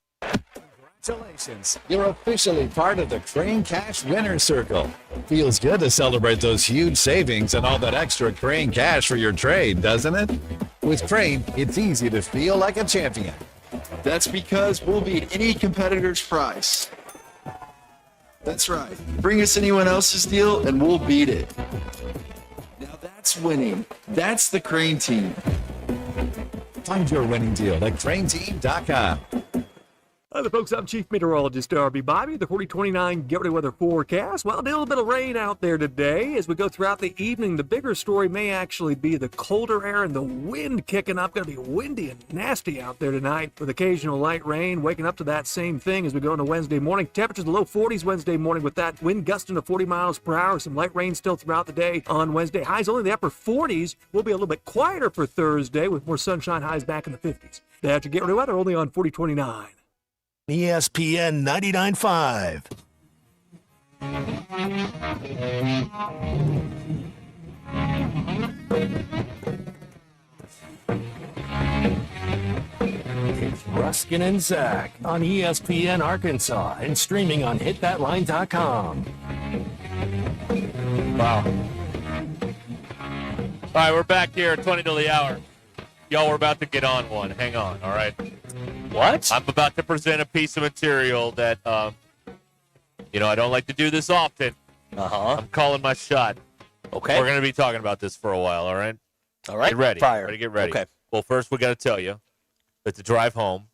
Congratulations, you're officially part of the Crane Cash Winner's Circle. Feels good to celebrate those huge savings and all that extra Crane cash for your trade, doesn't it? With Crane, it's easy to feel like a champion. That's because we'll beat any competitor's price. That's right. Bring us anyone else's deal and we'll beat it. Now that's winning. That's the Crane Team. Find your winning deal at craneteam.com. Hi there, folks. I'm Chief Meteorologist Darby Bobby. The 4029 Get Ready Weather forecast. Well, a little bit of rain out there today. As we go throughout the evening, the bigger story may actually be the colder air and the wind kicking up. Going to be windy and nasty out there tonight with occasional light rain. Waking up to that same thing as we go into Wednesday morning. Temperatures in the low 40s Wednesday morning with that wind gusting to 40 miles per hour. Some light rain still throughout the day on Wednesday. Highs only in the upper 40s. Will be a little bit quieter for Thursday with more sunshine, highs back in the 50s. That's your Get Ready Weather only on 4029. ESPN 99.5. It's Ruskin and Zach on ESPN Arkansas and streaming on hitthatline.com. Wow. All right, we're back here at 20 to the hour. Y'all were about to get on one. Hang on, all right? What? I'm about to present a piece of material that, I don't like to do this often. Uh-huh. I'm calling my shot. Okay. We're going to be talking about this for a while, all right? All right. Get ready. Fire. Get ready. Okay. Well, first we got to tell you that the drive home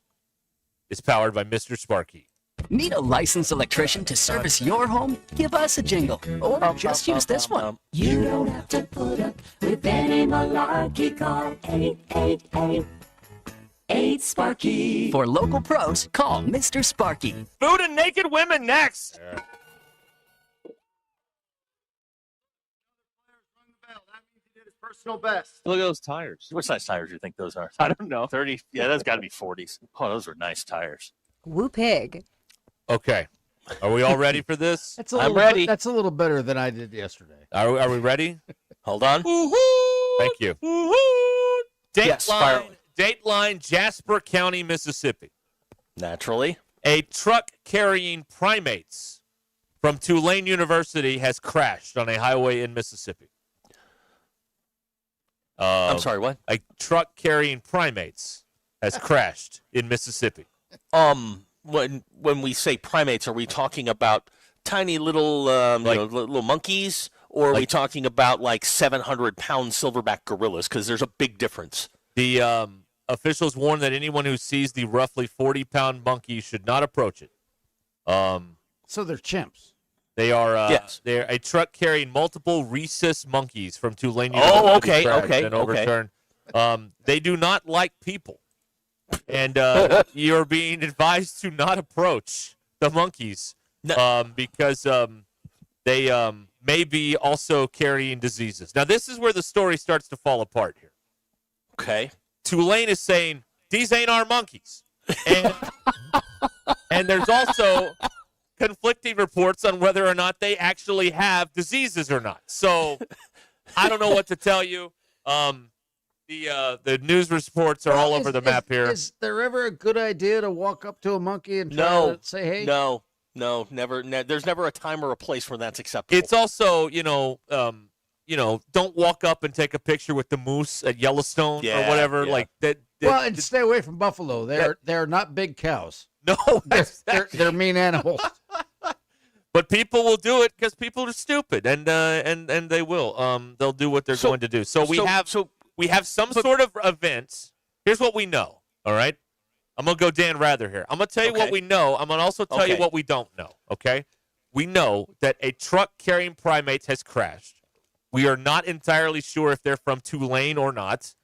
is powered by Mr. Sparky. Need a licensed electrician to service your home? Give us a jingle. Or just use this one. You don't have to put up with any malarkey. Call 888-8 For local pros, call Mr. Sparky. Food and naked women next. Personal best. Look at those tires. What size tires do you think those are? I don't know. 30? Yeah, that's got to be 40s. Oh, those are nice tires. Woo pig. Okay. Are we all ready for this? I'm ready. That's a little better than I did yesterday. Are we ready? Hold on. Thank you. Yes, fire. Dateline, Jasper County, Mississippi. Naturally. A truck carrying primates from Tulane University has crashed on a highway in Mississippi. I'm sorry, what? A truck carrying primates has crashed in Mississippi. When we say primates, are we talking about tiny little little monkeys, or are we talking about like 700-pound silverback gorillas? Because there's a big difference. The officials warn that anyone who sees the roughly 40-pound monkey should not approach it. So they're chimps. They are yes. They're a truck carrying multiple rhesus monkeys from Tulane University. Okay. Overturned. They do not like people, and you're being advised to not approach the monkeys because they may be also carrying diseases. Now, this is where the story starts to fall apart here. Okay. Tulane is saying these ain't our monkeys, and there's also conflicting reports on whether or not they actually have diseases or not. So I don't know what to tell you. The news reports are all over the map here. Is there ever a good idea to walk up to a monkey and try to say, hey? No, never. There's never a time or a place where that's acceptable. It's also, don't walk up and take a picture with the moose at Yellowstone or whatever. Yeah. Like that. Well, and stay away from buffalo. They're not big cows. No, they're mean animals. But people will do it because people are stupid, and they will. They'll do what they're going to do. So we have some sort of events. Here's what we know. All right, I'm gonna go Dan Rather here. I'm gonna tell you what we know. I'm gonna also tell you what we don't know. Okay, we know that a truck carrying primates has crashed. We are not entirely sure if they're from Tulane or not,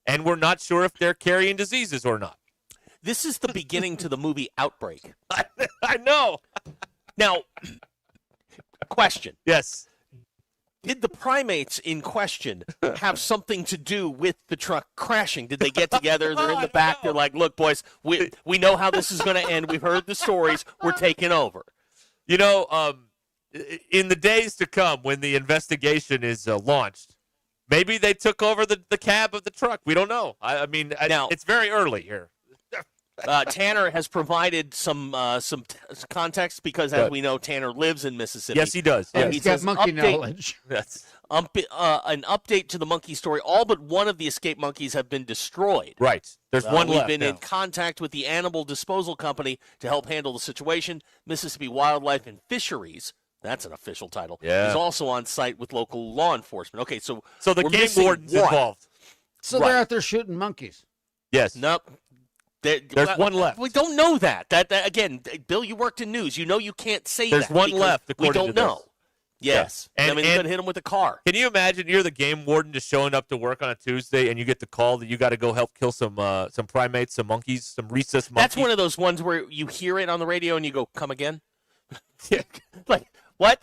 and we're not sure if they're carrying diseases or not. This is the beginning to the movie Outbreak. I know. Now, question. Yes. Did the primates in question have something to do with the truck crashing? Did they get together? They're in the back. They're like, look, boys, we know how this is going to end. We've heard the stories. We're taking over. In the days to come when the investigation is launched, maybe they took over the cab of the truck. We don't know. Now, it's very early here. Tanner has provided some context because, as we know, Tanner lives in Mississippi. Yes, he does. Yeah. He's got monkey knowledge. Yes. An update to the monkey story. All but one of the escaped monkeys have been destroyed. Right. There's one left. We've been now. in contact with the animal disposal company to help handle the situation. Mississippi Wildlife and Fisheries, that's an official title, is also on site with local law enforcement. Okay, so the game warden's involved. So they're out there shooting monkeys. Yes. Nope. There's one left. We don't know that. That again, Bill, you worked in news. You know you can't say There's that. one left. We According don't to know. This. Yes. Yeah. You could hit him with a car. Can you imagine you're the game warden just showing up to work on a Tuesday and you get the call that you got to go help kill some primates, some monkeys, some rhesus monkeys? That's one of those ones where you hear it on the radio and you go, "Come again?" Like what?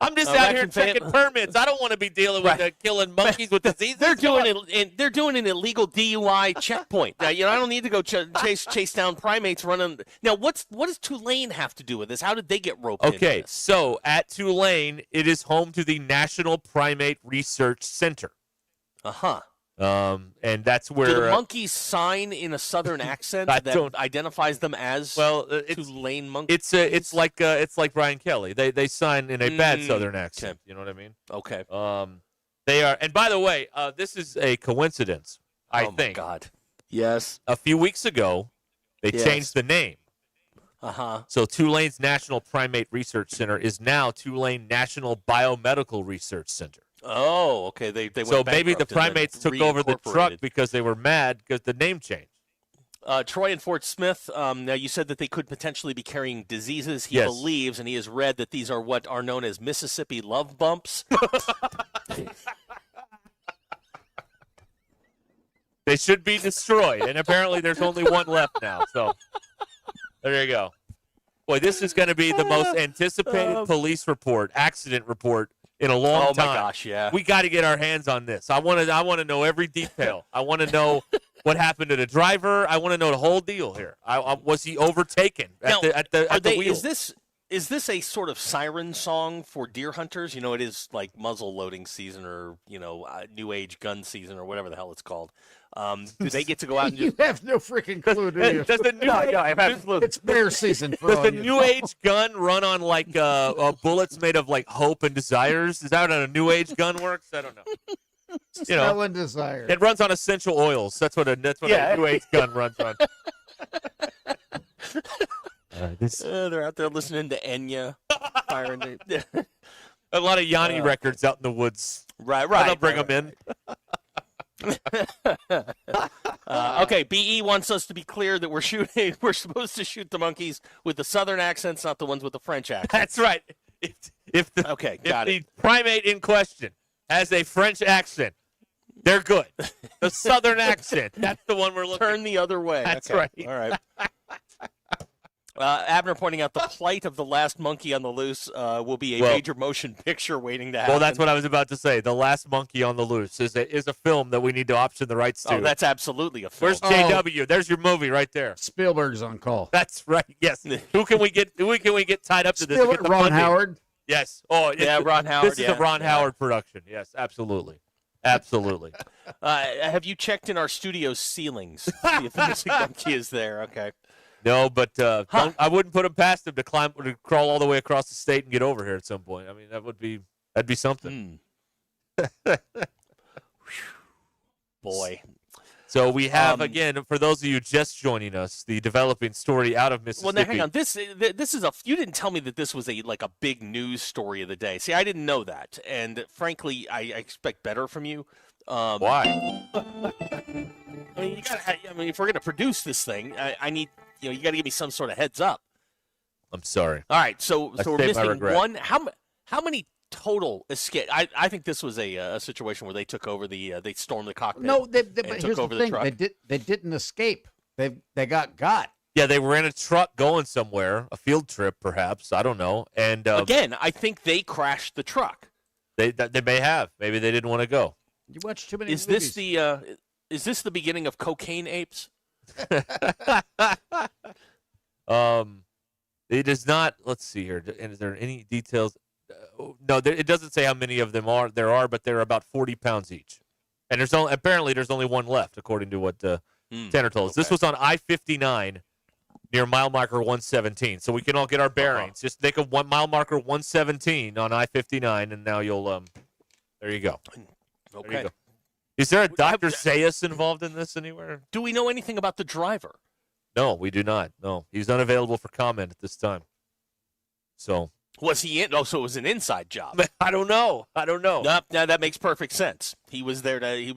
I'm just out here checking permits. I don't want to be dealing with killing monkeys with diseases. They're doing an illegal DUI checkpoint. Now, I don't need to go chase down primates running. Now, what does Tulane have to do with this? How did they get roped into Okay, this? so at Tulane, it is home to the National Primate Research Center. Uh-huh. And that's where do the monkeys sign in a southern accent that identifies them as Tulane monkeys? It's like Brian Kelly. They sign in a bad southern accent. Okay. You know what I mean? Okay. They are. And by the way, this is a coincidence, I think. Oh, my God. Yes. A few weeks ago, they changed the name. Uh-huh. So Tulane's National Primate Research Center is now Tulane National Biomedical Research Center. Oh, okay. They went So maybe the bankrupt and then primates took over the truck reincorporated. because they were mad because the name changed. Troy and Fort Smith, now you said that they could potentially be carrying diseases. He Yes. believes, and he has read that these are what are known as Mississippi love bumps. They should be destroyed, and apparently there's only one left now. So there you go. Boy, this is going to be the most anticipated police report, accident report in a long time. Oh my gosh, yeah. We got to get our hands on this. I want to know every detail. I want to know what happened to the driver. I want to know the whole deal here. Was he overtaken at the wheel? Is this a sort of siren song for deer hunters? You know, it is like muzzle loading season or, new age gun season or whatever the hell it's called. Do they get to go out and You have no freaking clue, do you? Does the new It's bear season for Does all the you. new age gun run on like bullets made of like hope and desires? Is that how a new age gun works? I don't know. Spell and desire. It runs on essential oils. That's what a new age gun runs on. They're out there listening to Enya, firing. A lot of Yanni records out in the woods. Right. They'll bring them in. Okay, BE wants us to be clear that we're supposed to shoot the monkeys with the southern accents, not the ones with the French accent. That's right. If the primate in question has a French accent, they're good. The southern accent, that's the one we're looking. Turn the other way. That's Okay. right. All right. Abner pointing out the plight of the last monkey on the loose will be a major motion picture waiting to happen. Well, that's what I was about to say. The Last Monkey on the Loose is a film that we need to option the rights to. Oh, that's absolutely a film. Where's JW? There's your movie right there. Spielberg's on call. That's right. Yes. Who can we get tied up to this? Spielberg, Get the Ron funding? Howard. Yes. Oh, Yeah, Ron Howard, This is a Ron Howard production. Yes, absolutely. Absolutely. Have you checked in our studio ceilings? See if the missing monkey is there. Okay. No, but I wouldn't put him past him to crawl all the way across the state and get over here at some point. I mean, that'd be something. Boy. So we have again, for those of you just joining us, the developing story out of Mississippi. Well, now hang on. This is you didn't tell me that this was a big news story of the day. See, I didn't know that, and frankly, I expect better from you. Why? I mean, if we're gonna produce this thing, I need you got to give me some sort of heads up. I'm sorry. All right, so we're my missing regret. one. How many total escape? I think this was a situation where they took over they stormed the cockpit. No, but and here's took the over thing. the truck. They didn't escape. They got. Yeah, they were in a truck going somewhere, a field trip perhaps. I don't know. And Again, I think they crashed the truck. They may have. Maybe they didn't want to go. You watch too many Is movies. is this the beginning of cocaine apes? It is not. Let's see here. Is there any details? No, it doesn't say how many of them there are, but they're about 40 pounds each. And apparently there's only one left, according to what Tanner told us. This was on I-59 near mile marker 117, so we can all get our bearings. Just think of mile marker 117 on I-59, and now you'll there you go. Okay. There you go. Is there a Dr. Zayas involved in this anywhere? Do we know anything about the driver? No, we do not. No, he's unavailable for comment at this time. So Was he in? Oh, so it was an inside job. I don't know. No, that makes perfect sense. He was there he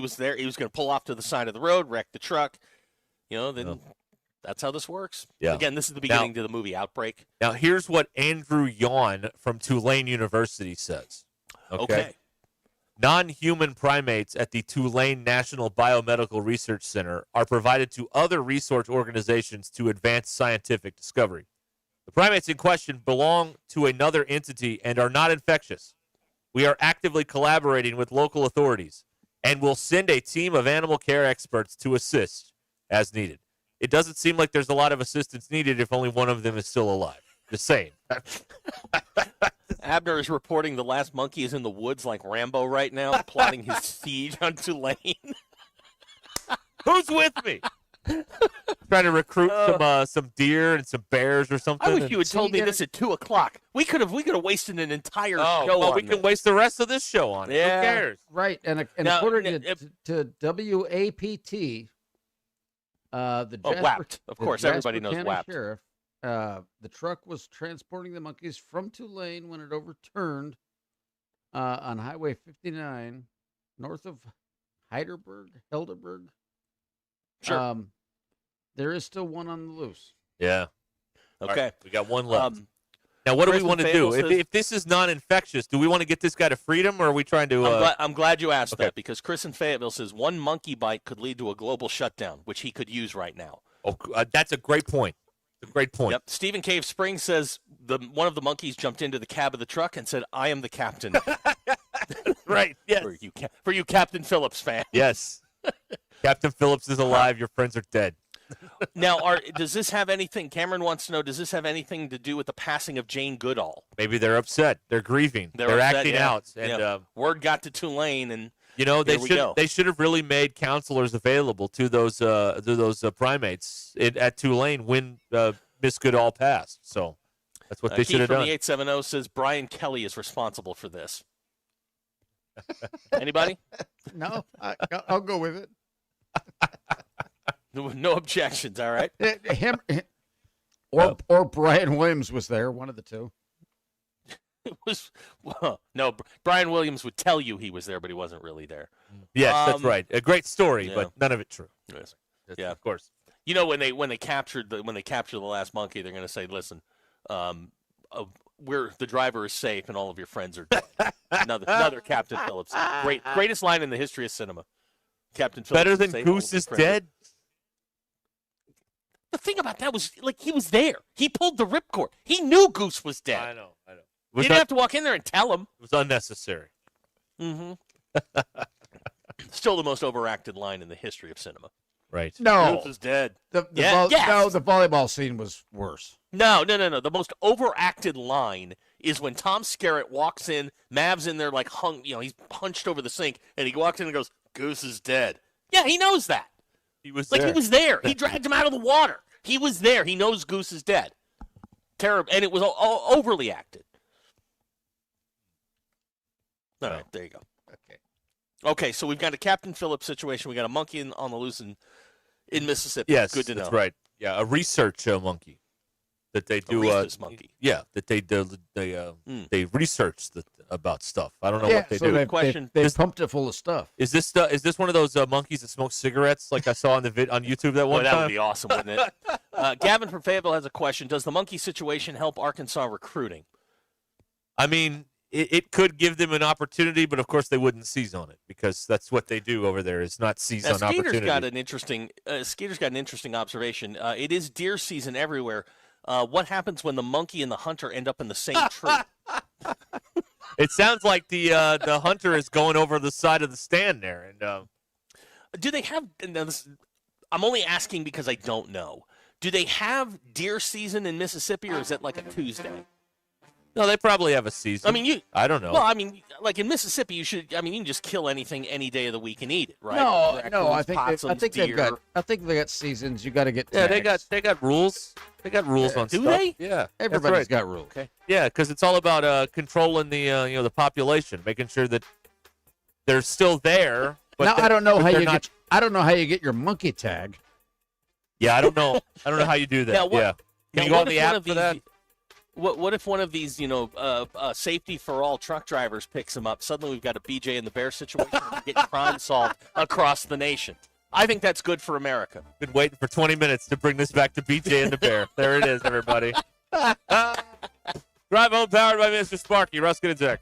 was there. He was going to pull off to the side of the road, wreck the truck. Then that's how this works. Yeah. Again, this is the beginning to the movie Outbreak. Now, here's what Andrew Yawn from Tulane University says. Okay. Non-human primates at the Tulane National Biomedical Research Center are provided to other research organizations to advance scientific discovery. The primates in question belong to another entity and are not infectious. We are actively collaborating with local authorities and will send a team of animal care experts to assist as needed. It doesn't seem like there's a lot of assistance needed if only one of them is still alive. Just saying. Abner is reporting the last monkey is in the woods like Rambo right now, plotting his siege on Tulane. Who's with me? Trying to recruit some deer and some bears or something. I wish you had told me this at 2:00. We could have wasted an entire show well, on we can waste the rest of this show on it. Yeah. Who cares? Right, and Now, according to WAPT, the Jasper, WAPT. Of the course, Jasper everybody knows County WAPT. Sheriff, the truck was transporting the monkeys from Tulane when it overturned on Highway 59 north of Heidelberg. Sure. There is still one on the loose. Yeah. Okay. All right, we got one left. Now, what do we Kristen want to do? Fable If this is non-infectious, do we want to get this guy to freedom, or are we trying to? I'm glad you asked that, because Chris in Fayetteville says one monkey bite could lead to a global shutdown, which he could use right now. Oh, that's a great point. It's a great point. Yep. Stephen Cave Springs says one of the monkeys jumped into the cab of the truck and said, "I am the captain." Right. Yes. For you Captain Phillips fan. Yes. Captain Phillips is alive. Your friends are dead. Now, does this have anything? Cameron wants to know: does this have anything to do with the passing of Jane Goodall? Maybe they're upset. They're grieving. They're upset, acting yeah. out. And Yeah. Word got to Tulane, and they should have really made counselors available to those primates at Tulane when Miss Goodall passed. So that's what they should have Keith done. from the 870 says Brian Kelly is responsible for this. Anybody? No, I'll go with it. No objections. All right. Him or Brian Williams was there. One of the two. It was no. Brian Williams would tell you he was there, but he wasn't really there. Yes, that's right. A great story, yeah. but none of it true. Yes. Yeah, of course. You know, when they captured the last monkey, they're going to say, "Listen, the driver is safe, and all of your friends are dead." another Captain Phillips. Greatest line in the history of cinema. Captain Phillips. Better is than safe, all of Goose your is friends are dead. The thing about that was, he was there. He pulled the ripcord. He knew Goose was dead. I know. He didn't have to walk in there and tell him. It was unnecessary. Mm-hmm. Still the most overacted line in the history of cinema. Right. No, Goose is dead. The Yes. volleyball scene was worse. No. The most overacted line is when Tom Skerritt walks in, Mav's in there like hung, he's punched over the sink, and he walks in and goes, "Goose is dead." Yeah, he knows that. He was He there. was there. He dragged him out of the water. He was there. He knows Goose is dead. Terrible, and it was overly acted. All right, there you go. Okay, so we've got a Captain Phillips situation. We got a monkey on the loose in Mississippi. Yes, Good to know. that's right. Yeah, a research monkey that they do. rhesus monkey. Yeah, that they do. They research about stuff. I don't know Yeah, what they so do. they pumped it full of stuff. Is this one of those monkeys that smoke cigarettes like I saw on on YouTube that one Boy, that time? would be awesome, wouldn't it? Gavin from Fayetteville has a question. Does the monkey situation help Arkansas recruiting? I mean, it could give them an opportunity, but of course they wouldn't seize on it because that's what they do over there is not seize on opportunity. Skeeter's got an interesting observation. It is deer season everywhere. What happens when the monkey and the hunter end up in the same tree? It sounds like the hunter is going over the side of the stand there, and do they have? I'm only asking because I don't know. Do they have deer season in Mississippi, or is it like a Tuesday? no, they probably have a season. I mean, I don't know. Well, I mean, like in Mississippi, you can just kill anything any day of the week and eat it, right? No, I Raccoons, think possums, they've deer. got seasons. You got to get. Yeah, tags. they got rules. They got rules on Do stuff. they? Yeah, Everybody's that's right. got rules. Okay. Yeah, because it's all about controlling the the population, making sure that they're still there. But Now I don't know how they're you not- get. I don't know how you get your monkey tag. Yeah, I don't know. I don't know how you do that. Now, what- yeah, now can you go what on the if one app of for these- that? What if one of these, safety for all truck drivers picks him up? Suddenly we've got a BJ and the Bear situation and getting crime solved across the nation. I think that's good for America. Been waiting for 20 minutes to bring this back to BJ and the Bear. There it is, everybody. Drive home powered by Mr. Sparky, Ruscin and Zach.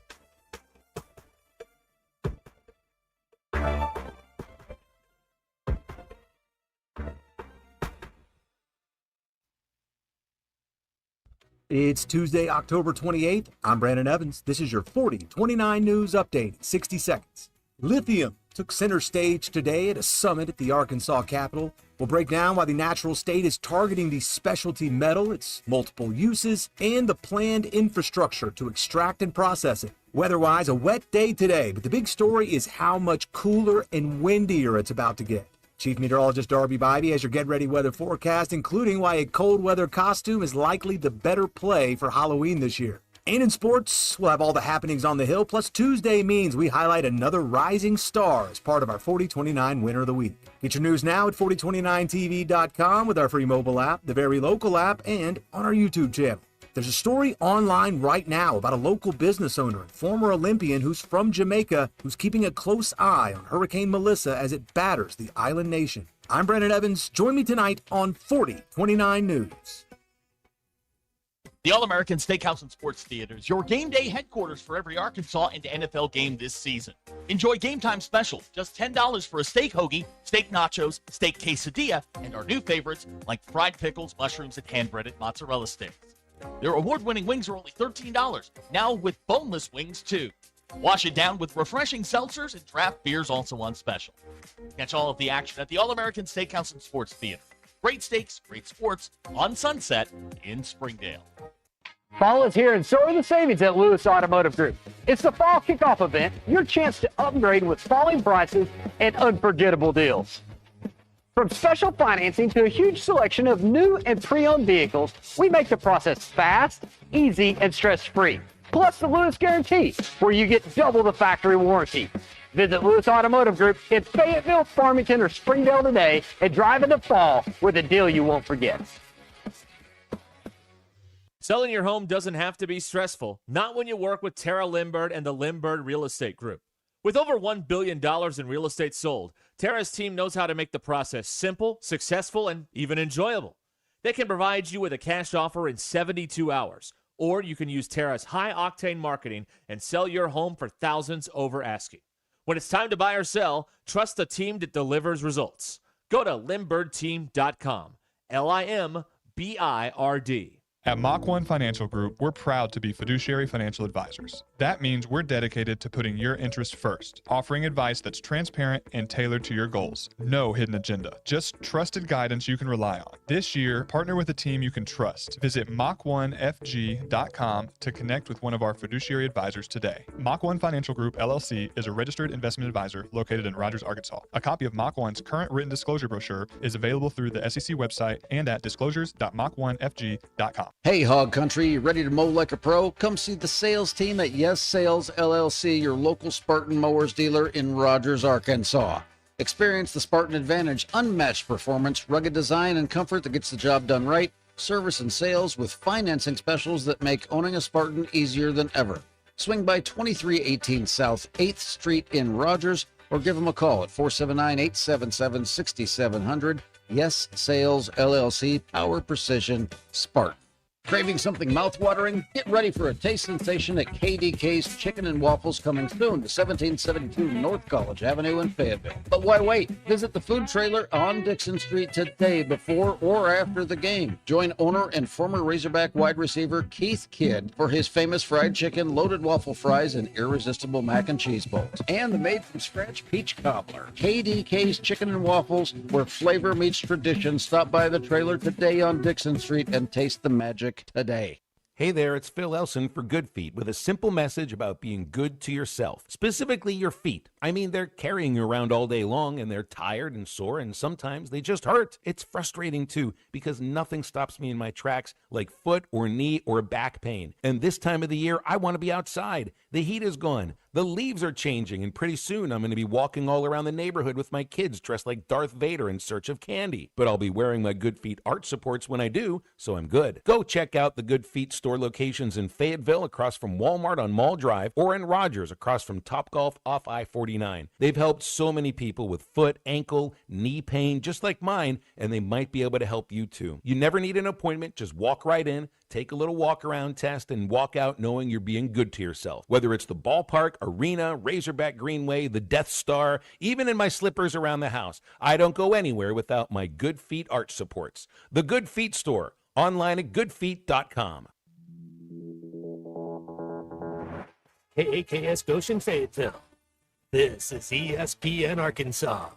It's Tuesday, October 28th. I'm Brandon Evans. This is your 4029 News Update in 60 seconds. Lithium took center stage today at a summit at the Arkansas Capitol. We'll break down why the natural state is targeting the specialty metal, its multiple uses, and the planned infrastructure to extract and process it. Weather-wise, a wet day today, but the big story is how much cooler and windier it's about to get. Chief Meteorologist Darby Bybee has your Get Ready weather forecast, including why a cold weather costume is likely the better play for Halloween this year. And in sports, we'll have all the happenings on the Hill, plus Tuesday means we highlight another rising star as part of our 4029 Winner of the Week. Get your news now at 4029tv.com with our free mobile app, the very local app, and on our YouTube channel. There's a story online right now about a local business owner and former Olympian who's from Jamaica who's keeping a close eye on Hurricane Melissa as it batters the island nation. I'm Brandon Evans. Join me tonight on 4029 News. The All-American Steakhouse and Sports Theater is your game day headquarters for every Arkansas and NFL game this season. Enjoy game time special, just $10 for a steak hoagie, steak nachos, steak quesadilla, and our new favorites like fried pickles, mushrooms, and hand-breaded mozzarella sticks. Their award-winning wings are only $13, now with boneless wings too. Wash it down with refreshing seltzers and draft beers also on special. Catch all of the action at the All-American Steakhouse and Sports Theater. Great steaks, great sports, on Sunset in Springdale. Fall is here and so are the savings at Lewis Automotive Group. It's the fall kickoff event, your chance to upgrade with falling prices and unforgettable deals. From special financing to a huge selection of new and pre-owned vehicles, we make the process fast, easy, and stress-free. Plus the Lewis Guarantee, where you get double the factory warranty. Visit Lewis Automotive Group in Fayetteville, Farmington, or Springdale today and drive in the fall with a deal you won't forget. Selling your home doesn't have to be stressful, not when you work with Tara Lindbergh and the Lindbergh Real Estate Group. With over $1 billion in real estate sold, Tara's team knows how to make the process simple, successful, and even enjoyable. They can provide you with a cash offer in 72 hours, or you can use Tara's high-octane marketing and sell your home for thousands over asking. When it's time to buy or sell, trust the team that delivers results. Go to LindberghTeam.com, LIMBIRD. At Mach 1 Financial Group, we're proud to be fiduciary financial advisors. That means we're dedicated to putting your interest first, offering advice that's transparent and tailored to your goals. No hidden agenda, just trusted guidance you can rely on. This year, partner with a team you can trust. Visit Mach1FG.com to connect with one of our fiduciary advisors today. Mach 1 Financial Group, LLC is a registered investment advisor located in Rogers, Arkansas. A copy of Mach 1's current written disclosure brochure is available through the SEC website and at disclosures.mach1fg.com. Hey, Hog Country, you ready to mow like a pro? Come see the sales team at Yes Sales LLC, your local Spartan mowers dealer in Rogers, Arkansas. Experience the Spartan Advantage, unmatched performance, rugged design, and comfort that gets the job done right. Service and sales with financing specials that make owning a Spartan easier than ever. Swing by 2318 South 8th Street in Rogers or give them a call at 479-877-6700. Yes Sales LLC, Power Precision Spartan. Craving something mouth-watering? Get ready for a taste sensation at KDK's Chicken and Waffles coming soon to 1772 North College Avenue in Fayetteville. But why wait? Visit the food trailer on Dixon Street today before or after the game. Join owner and former Razorback wide receiver Keith Kidd for his famous fried chicken, loaded waffle fries, and irresistible mac and cheese bowls. And the made-from-scratch peach cobbler. KDK's Chicken and Waffles, where flavor meets tradition. Stop by the trailer today on Dixon Street and taste the magic today. Hey there, it's Phil Elson for Good Feet with a simple message about being good to yourself, specifically your feet. I mean, they're carrying you around all day long and they're tired and sore and sometimes they just hurt. It's frustrating too because nothing stops me in my tracks like foot or knee or back pain. And this time of the year, I want to be outside. The heat is gone. The leaves are changing, and pretty soon I'm going to be walking all around the neighborhood with my kids dressed like Darth Vader in search of candy. But I'll be wearing my Good Feet arch supports when I do, so I'm good. Go check out the Good Feet store locations in Fayetteville across from Walmart on Mall Drive or in Rogers across from Topgolf off I-49. They've helped so many people with foot, ankle, knee pain just like mine, and they might be able to help you too. You never need an appointment, just walk right in, take a little walk around test, and walk out knowing you're being good to yourself. Whether it's the ballpark, arena, Razorback Greenway, the Death Star, even in my slippers around the house, I don't go anywhere without my Good Feet arch supports. The Good Feet store, online at goodfeet.com. KAKS Goshen Fayetteville. This is ESPN Arkansas.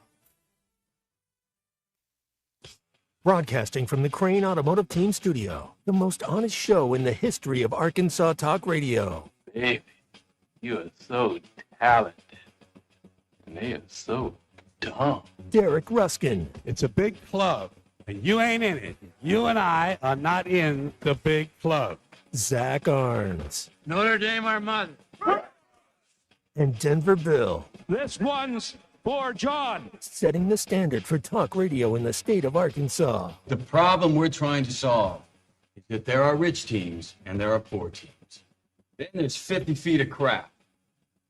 Broadcasting from the Crane Automotive Team Studio, the most honest show in the history of Arkansas Talk Radio. Baby, you are so talented. And they are so Dumb. Derek Ruskin. It's a big club, and you ain't in it. You and I are not in the big club. Zach Arns. Notre Dame Armand. And Denver Bill. This one's for John. Setting the standard for talk radio in the state of Arkansas. The problem we're trying to solve is that there are rich teams and there are poor teams. Then there's 50 feet of crap.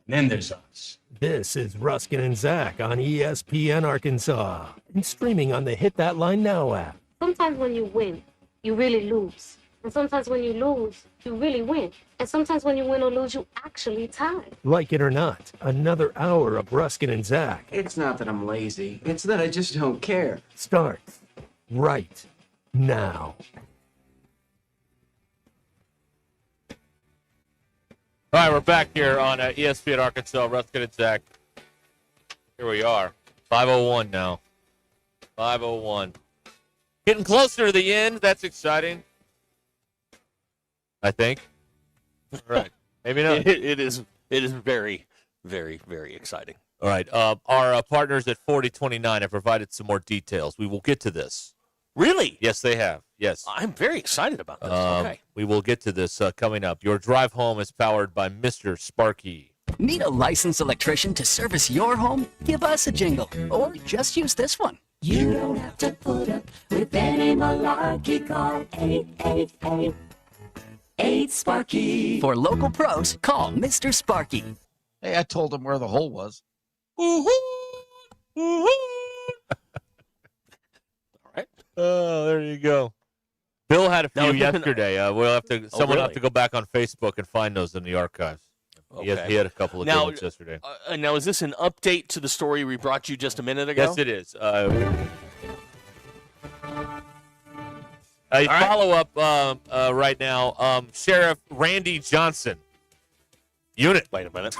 And then there's us. This is Ruskin and Zach on ESPN Arkansas and streaming on the Hit That Line Now app. Sometimes when you win, you really lose. And sometimes when you lose, you really win. And sometimes when you win or lose, you actually tie. Like it or not, another hour of Ruskin and Zach It's not that I'm lazy. It's that I just don't care. starts right now. All right, we're back here on ESPN Arkansas. Ruskin and Zach. Here we are. 5:01 now. 5:01. Getting closer to the end. That's exciting. I think. All right. Maybe not. It is very, very, very exciting. All right. Our partners at 4029 have provided some more details. We will get to this. Really? Yes, they have. Yes. I'm very excited about this. Okay. We will get to this coming up. Your drive home is powered by Mr. Sparky. Need a licensed electrician to service your home? Give us a jingle, or just use this one. You don't have to put up with any malarkey. Call 888-8 For local pros, call Mr. Sparky. Hey, I told him where the hole was. Oh, there you go. Bill had a few Now, yesterday. We'll have to. Someone will have to go back on Facebook and find those in the archives. Okay. He had a couple of good ones yesterday. Now, is this an update to the story we brought you just a minute ago? Yes, it is. A follow-up right now. Sheriff Randy Johnson. Unit. Wait a minute.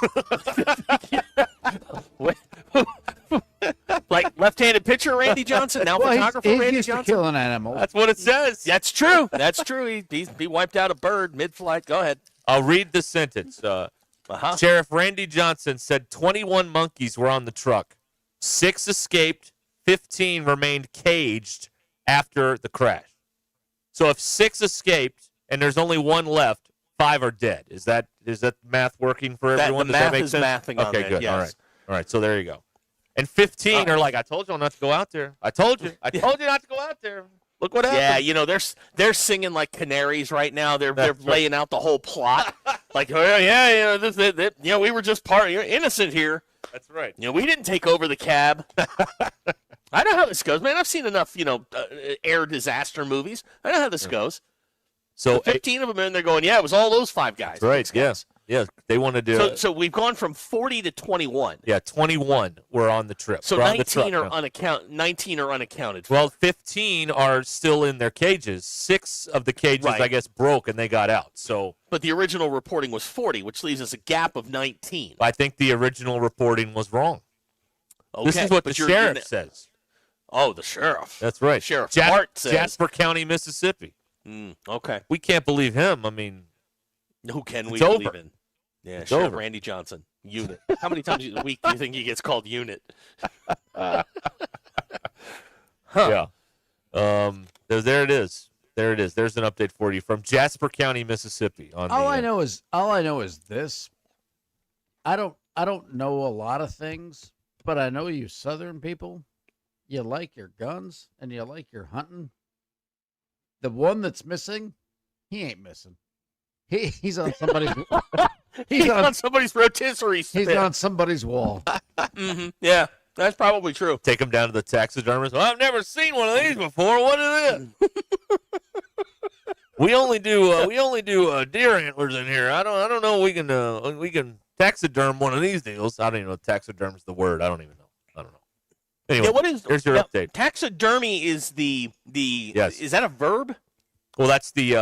Like left-handed pitcher Randy Johnson, now photographer Randy used Johnson. to kill an animal. That's what it says. That's true. That's true. He wiped out a bird mid-flight. Go ahead. I'll read the sentence. Sheriff Randy Johnson said 21 monkeys were on the truck. 6 escaped. 15 remained caged after the crash. So if 6 escaped and there's only 1 left, 5 are dead. Is that math working for everyone? The Does math that make is sense? mathing on Okay, that, good. yes. All right. So there you go. And 15 are like, I told you not to go out there. I told you not to go out there. Look what happened. Yeah, they're singing like canaries right now. They're laying out the whole plot. Like, we were just you're innocent here. That's right. We didn't take over the cab. I know how this goes, man. I've seen enough, air disaster movies. I know how this goes. So 15 of them in there going, yeah, it was all those 5 guys. Right. Yes. Yeah. They wanted to. So we've gone from 40 to 21. Yeah, 21 were on the trip. So Were on 19 the are truck. 19 are unaccounted for. Well, 15 are still in their cages. 6 of the cages, Right. I guess, broke and they got out. So But the original reporting was 40, which leaves us a gap of 19. I think the original reporting was wrong. Okay, This is what but the you're- sheriff says. Oh, the sheriff. That's right. Sheriff Hart says. Jasper County, Mississippi. Okay. We can't believe him. I mean, Who can we it's believe over. in? Yeah, It's Sheriff over. Randy Johnson. Unit. How many times a week do you think he gets called unit? Yeah. There it is. There it is. There's an update for you from Jasper County, Mississippi. On All the, I know is this. I don't know a lot of things, but I know you Southern people, you like your guns and you like your hunting. The one that's missing, he ain't missing. He's on somebody's. He's on somebody's rotisserie spit. He's on somebody's wall. Yeah, that's probably true. Take him down to the taxidermist. Well, I've never seen one of these before. What is it? We only do deer antlers in here. I don't know. We can taxiderm one of these deals. I don't even know if taxiderm is the word. I don't even know. I don't know. Anyway, Yeah, what is here's your update. Taxidermy is the Yes. Is that a verb? Well, that's the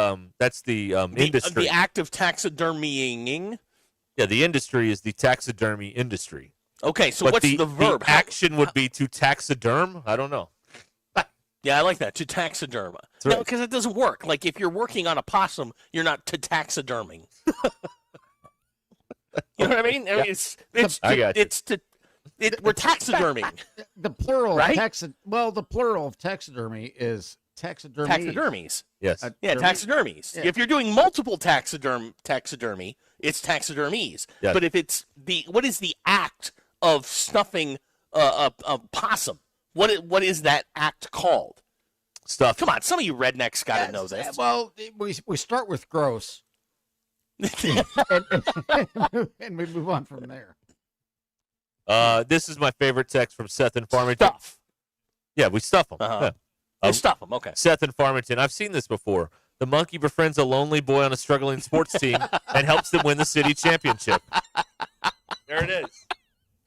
industry. The act of taxidermying. Yeah, the industry is the taxidermy industry. Okay, so But what's the verb? The action would be to taxiderm. I don't know. Yeah, I like that. To taxiderm. That's No, right. because it doesn't work. Like if you're working on a possum, you're not to taxiderming. You know what I mean? I mean, it's I got you. it's to We're taxiderming. The plural Right? of the plural of taxidermy is taxidermy. Taxidermies. Yes. Yeah, dermy. taxidermies. Yeah. If you're doing multiple taxidermy, it's taxidermies. Yes. But if it's what is the act of stuffing a possum? What is that act called? Stuff. Come on, some of you rednecks got to know this. Well, we start with gross, and we move on from there. This is my favorite text from Seth in Farmington. Stuff. Yeah, we stuff them. Uh-huh. You stuff them. Okay. Seth in Farmington. I've seen this before. The monkey befriends a lonely boy on a struggling sports team and helps them win the city championship. There it is.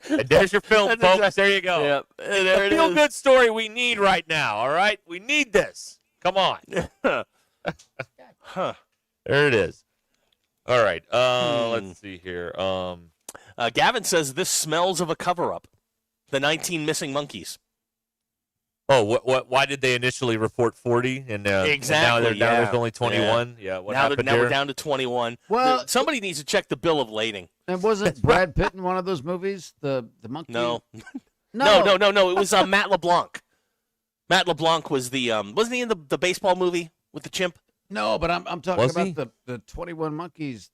And there's your film, folks. There you go. Yep. There it The is. feel-good story we need right now, all right? We need this. Come on. Huh. There it is. All right. Let's see here. Gavin says this smells of a cover-up. The 19 missing monkeys. Oh, what? Why did they initially report 40 and Exactly. now there's only 21? Yeah. What happened now here? we're down to 21. Well, somebody needs to check the bill of lading. And wasn't Brad Pitt in one of those movies? The monkey? No. No. No. It was Matt LeBlanc. Matt LeBlanc was the wasn't he in the baseball movie with the chimp? No, but I'm talking Was he? about the 21 Monkeys.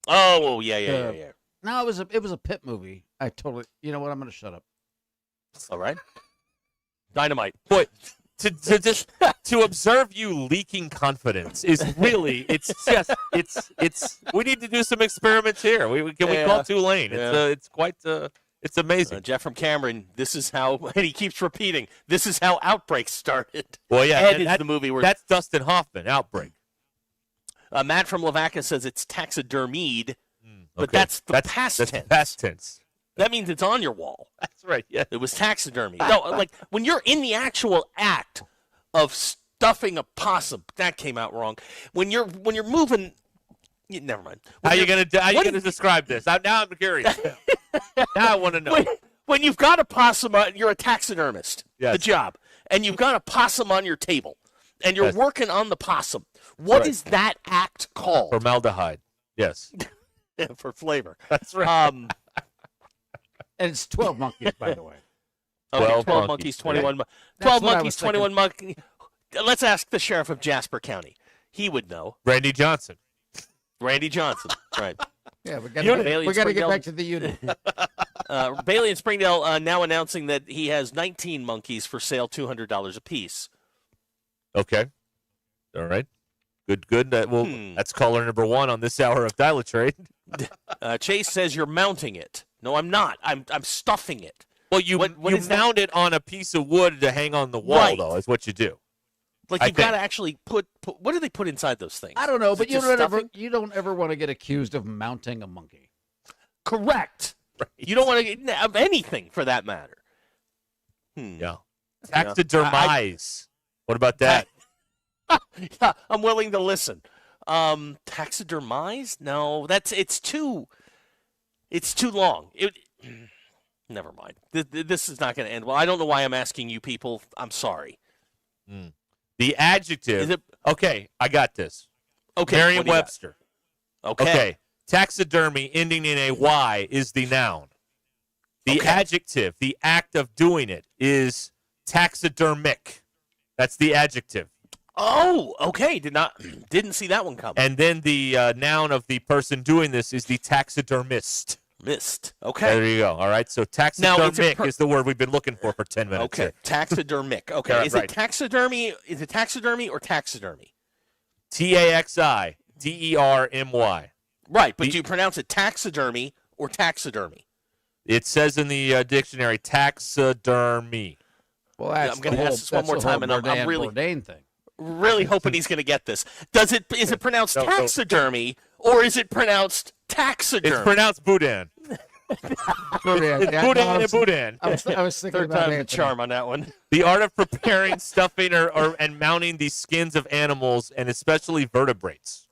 Oh, yeah. No, it was a Pitt movie. I totally. You know what? I'm going to shut up. All right. Dynamite. But to observe you leaking confidence is really it's we need to do some experiments here. We call Tulane. It's quite it's amazing. Jeff from Cameron. This is how, and he keeps repeating. This is how Outbreak started. Well, yeah, Ed is the movie where that's Dustin Hoffman. Outbreak. Matt from Lavaca says it's taxidermied, but Okay. that's past that's tense. past tense. That means it's on your wall. That's right. Yeah. It was taxidermy. No, like when you're in the actual act of stuffing a possum, that came out wrong. When you're moving, never mind. How you gonna describe this? Now I'm curious. Now I want to know. When you've got a possum, you're a taxidermist. Yes. The job, and you've got a possum on your table, and you're Yes. working on the possum. What is that act called? Formaldehyde. Yes. For flavor. That's right. And it's 12 monkeys, by the way. Okay, 12 12 monkeys, 21 That's 12 what I monkeys, was thinking. 21 monkeys. Let's ask the sheriff of Jasper County. He would know. Randy Johnson. Randy Johnson. Right. Yeah, we got Bailey and to get Springdale. back to the unit. Bailey and Springdale now announcing that he has 19 monkeys for sale, $200 a piece. Okay. All right. Good. That's caller number 1 on this hour of Dial a Trade. Chase says you're mounting it. No, I'm not. I'm stuffing it. Well, you What is that? mount it on a piece of wood to hang on the wall, Right. though, is what you do. Like I you've got to think. actually put. What do they put inside those things? I don't know, Is but it just stuffing? you don't ever want to get accused of mounting a monkey. Correct. Right. You don't want to get of anything for that matter. Yeah. Taxidermize. What about that? Yeah, I'm willing to listen. Taxidermize? No, it's too long. Never mind. This is not going to end well. I don't know why I'm asking you people. I'm sorry. The adjective. Is it- Okay, I got this. Okay, Merriam-Webster. Okay. Taxidermy ending in a Y is the noun. The adjective, the act of doing it, is taxidermic. That's the adjective. Oh, okay. Didn't see that one coming. And then the noun of the person doing this is the taxidermist. Missed. Okay. There you go. All right. So Now, taxidermic it's a is the word we've been looking for 10 minutes. Okay. here. Taxidermic. Okay. Yeah, Is right. it taxidermy? Is it taxidermy or taxidermy? Taxidermy. Right, but do you pronounce it taxidermy or taxidermy? It says in the dictionary taxidermy. Well, that's I'm going to ask this one more time, and I'm really Bourdain thing. really hoping he's going to get this. Is it pronounced taxidermy or is it pronounced taxidermy? It's pronounced boudin. Bourdain. It's boudin and boudin. I was thinking Third about time the Anthony. charm on that one. The art of preparing, stuffing, and mounting the skins of animals, and especially vertebrates.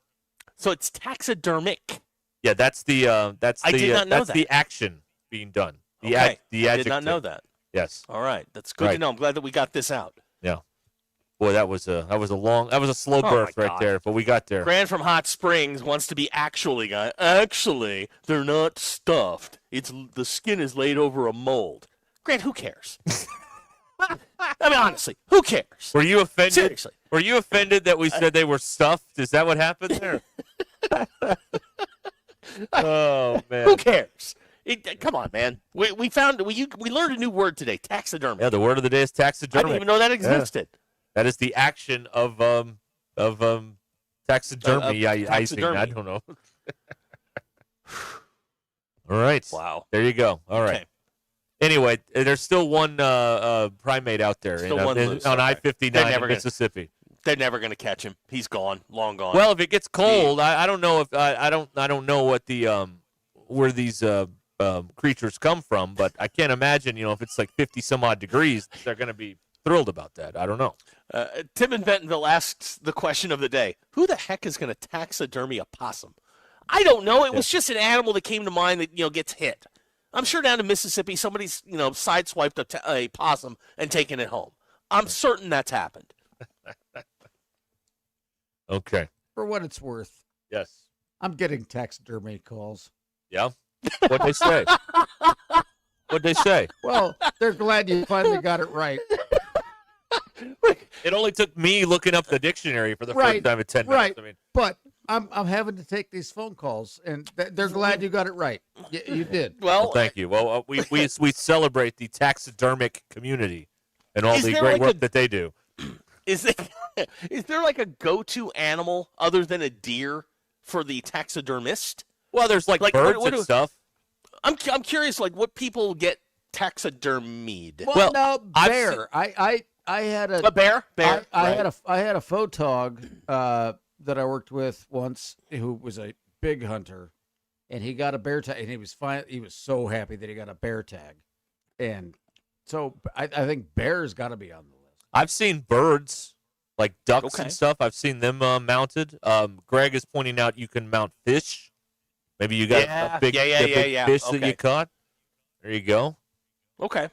So it's taxidermic. Yeah, that's the I did not know that's that. the action being done. The Okay. the I adjective. did not know that. Yes. All right, that's good to Right. know. I'm glad that we got this out. Yeah. Boy, that was a slow Oh, birth my right God. there, but we got there. Grant from Hot Springs wants to be actually, they're not stuffed. the skin is laid over a mold. Grant, who cares? I mean, honestly, who cares? Were you offended? Seriously. Were you offended that we said they were stuffed? Is that what happened there? Oh man. Who cares? Come on, man. We learned a new word today, taxidermy. Yeah, the word of the day is taxidermy. I didn't even know that existed. Yeah. That is the action of taxidermy. Taxidermy. I don't know. All right. Wow. There you go. All right. Okay. Anyway, there's still one primate out there Still one loose. on Okay. I-59 in Mississippi. They're never going to catch him. He's gone, long gone. Well, if it gets cold, I don't know if I don't know what the where these creatures come from, but I can't imagine, if it's like 50 some odd degrees, they're going to be thrilled about that. I don't know. Tim in Bentonville asks the question of the day: who the heck is going to taxidermy a possum? I don't know. It was just an animal that came to mind that gets hit. I'm sure down in Mississippi somebody's sideswiped a possum and taken it home. I'm certain that's happened. Okay. For what it's worth. Yes. I'm getting taxidermy calls. Yeah. What'd they say? What'd they say? Well, they're glad you finally got it right. It only took me looking up the dictionary for the first time in 10 minutes. Right. I mean, but I'm having to take these phone calls, and they're glad you got it right. You did. well, thank you. Well, we celebrate the taxidermic community and all the great work that they do. Is there like a go-to animal other than a deer for the taxidermist? Well, there's like birds and stuff. I'm curious, like what people get taxidermied. Well, no, bear. I had a bear. I had a photog that I worked with once who was a big hunter, and he got a bear tag, and he was fine. He was so happy that he got a bear tag, and so I think bear's got to be on the list. I've seen birds, like ducks and stuff. I've seen them mounted. Greg is pointing out you can mount fish. Maybe you got a big fish that you caught. There you go. Okay.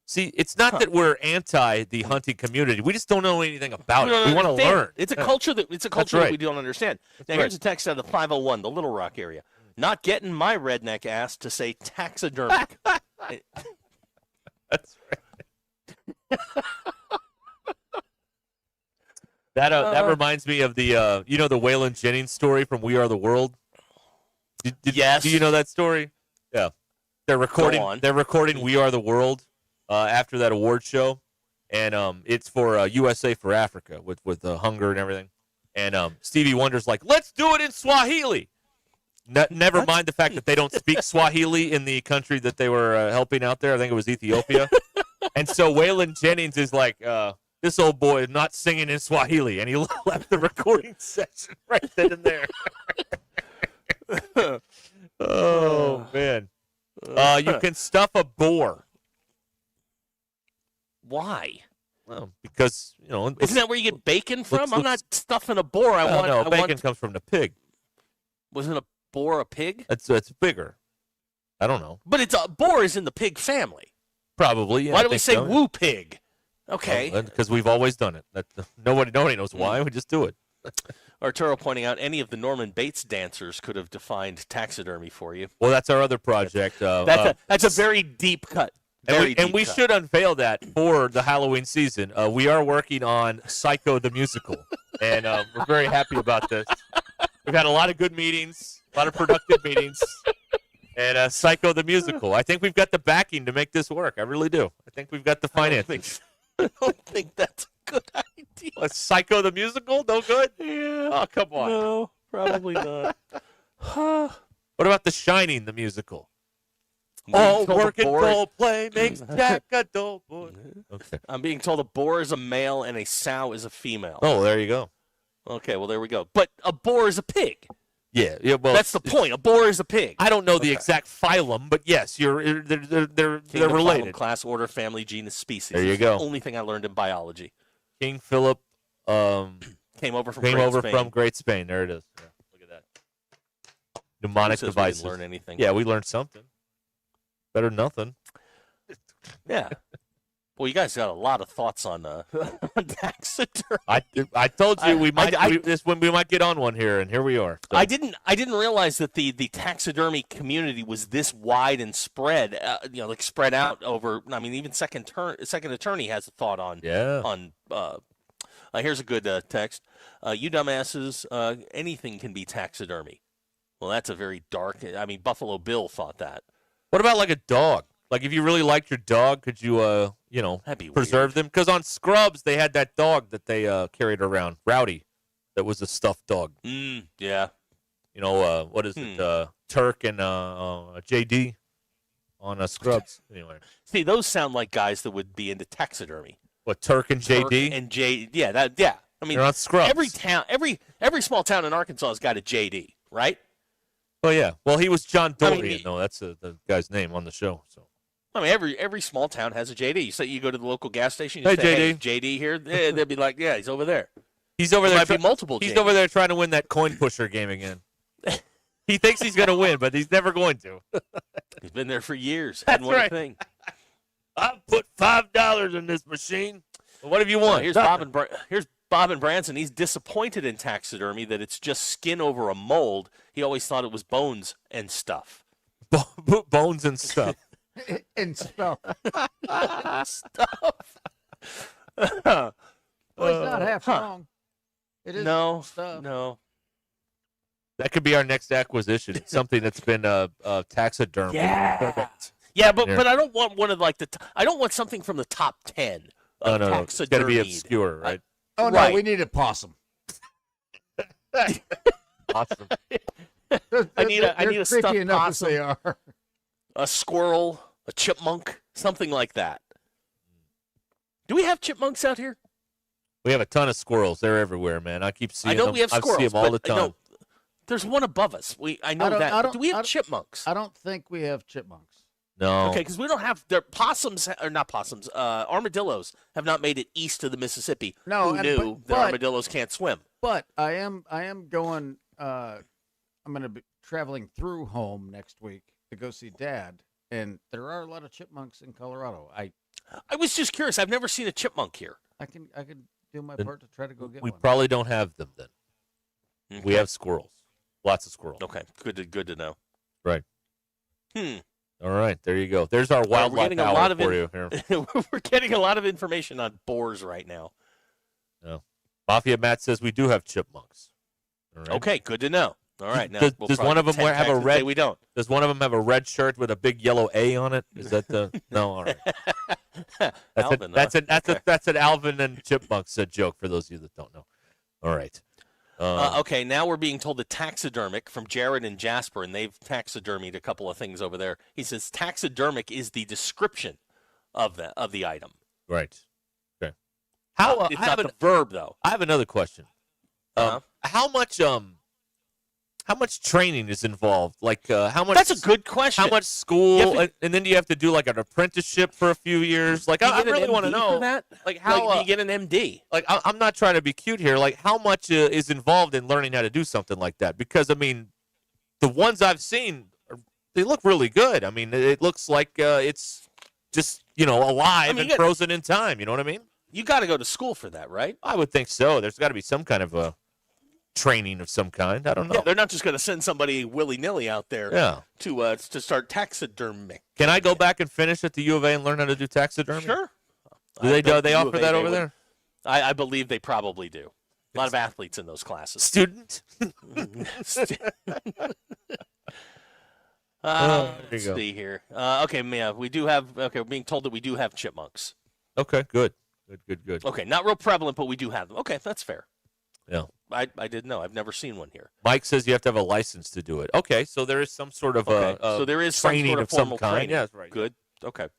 See, it's not that we're anti the hunting community. We just don't know anything about it. We want to learn. It's a culture that that we don't understand. Now, right. here's a text out of the 501, the Little Rock area. Not getting my redneck ass to say taxidermic. That's right. That reminds me of the the Waylon Jennings story from We Are the World. Yes. Do you know that story? Yeah. They're recording We Are the World after that award show, and it's for USA for Africa with the hunger and everything. And Stevie Wonder's like, let's do it in Swahili. Never mind the fact that they don't speak Swahili in the country that they were helping out there. I think it was Ethiopia. And so Waylon Jennings is like, this old boy is not singing in Swahili, and he left the recording session right then and there. Oh, man. You can stuff a boar. Why? Well, because, Isn't that where you get bacon from? I'm not stuffing a boar. Bacon comes from the pig. Wasn't a boar a pig? It's bigger. I don't know. But a boar is in the pig family. Probably, yeah. Why do we say woo pig? Okay. Because we've always done it. Nobody knows why. We just do it. Arturo pointing out any of the Norman Bates dancers could have defined taxidermy for you. Well, that's our other project. That's a very deep cut. And we should unveil that for the Halloween season. We are working on Psycho the Musical, and we're very happy about this. We've had a lot of good meetings, a lot of productive meetings, and Psycho the Musical. I think we've got the backing to make this work. I really do. I think we've got the finances. I don't think that's a good idea. Psycho the Musical? No good? Yeah. Oh, come on. No, probably not. What about The Shining the Musical? All work and role play makes Jack a dull boy. Okay. I'm being told a boar is a male and a sow is a female. Oh, there you go. Okay, well, there we go. But a boar is a pig. Yeah. Well, that's the point. A boar is a pig. I don't know the exact phylum, but yes, they're related. Phylum, class, order, family, genus, species. There you go. The only thing I learned in biology. King Philip came over from Great Spain. There it is. Yeah, look at that. Mnemonic devices. We didn't learn anything. Yeah, we learned something. Better than nothing. Yeah. Well, you guys got a lot of thoughts on taxidermy. I told you we might we might get on one here, and here we are. So. I didn't realize that the taxidermy community was this wide and spread. Like spread out over. I mean, even second attorney has a thought on. Yeah. On here's a good text. You dumbasses, anything can be taxidermy. Well, that's a very dark. I mean, Buffalo Bill thought that. What about like a dog? Like if you really liked your dog, could you preserve them? Because on Scrubs they had that dog that they carried around, Rowdy, that was a stuffed dog. Yeah. What is it? Turk and JD on Scrubs. Anyway, see, those sound like guys that would be into taxidermy. What, Turk and JD? And yeah. I mean, they're on Scrubs. Every town, every small town in Arkansas has got a JD, right? Oh yeah. Well, he was John Dorian. No, that's the guy's name on the show. So. I mean, every small town has a JD. You say you go to the local gas station. You Hey, say, JD. Hey, JD here. They'd be like, yeah, he's over there. He's over there. Might be multiple. He's JDs. over there trying to win that coin pusher game again. He thinks he's going to win, but he's never going to. He's been there for years. That's Hadn't won right. a thing. I put $5 in this machine. Well, what have you won? Here's Bob and Branson. He's disappointed in taxidermy that it's just skin over a mold. He always thought it was bones and stuff. Bones and stuff. And stuff. Stuff. Well, it's not half wrong. It is stuff. No. That could be our next acquisition. Something that's been taxidermy. Yeah. Perfect. Yeah, but I don't want one of I don't want something from the top 10 of No. It's got to be taxidermied. obscure, right? Oh no, Right. we need a possum. Awesome. I need a They're stuffed creepy enough as possum, they are. a squirrel, a chipmunk, something like that. Do we have chipmunks out here? We have a ton of squirrels. They're everywhere, man. I keep seeing I know them. we have I squirrels. see them all the but I know time. there's one above us. I know that. Do we have chipmunks? I don't think we have chipmunks. No. Okay, because we don't have their possums or not possums. Armadillos have not made it east of the Mississippi. No, Who and- knew but- that armadillos can't swim? But I am going. I'm going to be traveling through home next week to go see Dad, and there are a lot of chipmunks in Colorado. I was just curious. I've never seen a chipmunk here. I can do my Then part to try to go get We one. probably don't have them then. Okay. We have squirrels. Lots of squirrels. Okay, good to know. Right. Hmm. All right, there you go. There's our We're wildlife getting a hour lot of for you here. We're getting a lot of information on boars right now. No. Mafia Matt says we do have chipmunks. All right. Okay, good to know. All right, now Does, we'll does probably one of them get 10 have a texts that say red? We don't. Does one of them have a red shirt with a big yellow A on it? Is that the? No, all right. Alvin, That's an Alvin and Chipmunks joke for those of you that don't know. All right. Okay, now we're being told that taxidermic from Jared and Jasper, and they've taxidermied a couple of things over there. He says taxidermic is the description of the item. Right. Okay. How? It's not the verb though. I have another question. How much training is involved? Like how much? That's a good question. How much school? And then do you have to do like an apprenticeship for a few years? Like I really want to know. That? Like how do you get an MD? Like I'm not trying to be cute here. Like how much is involved in learning how to do something like that? Because I mean, the ones I've seen, they look really good. I mean, it looks like it's just alive and frozen in time. You know what I mean? You got to go to school for that, right? I would think so. There's got to be some kind of a training of some kind. I don't know. Yeah, they're not just going to send somebody willy-nilly out there to start taxidermic. Can I go back and finish at the U of A and learn how to do taxidermy? Sure. Do they offer that over there? I believe they probably do. A lot of athletes in those classes. Student? Let's see here. Okay, yeah, we do have. Okay, we're being told that we do have chipmunks. Okay, good. Okay, not real prevalent, but we do have them. Okay, that's fair. Yeah. I didn't know. I've never seen one here. Mike says you have to have a license to do it. Okay, so there is some sort of so there is some training sort of some formal kind. training. Yeah, that's right. Good. Okay.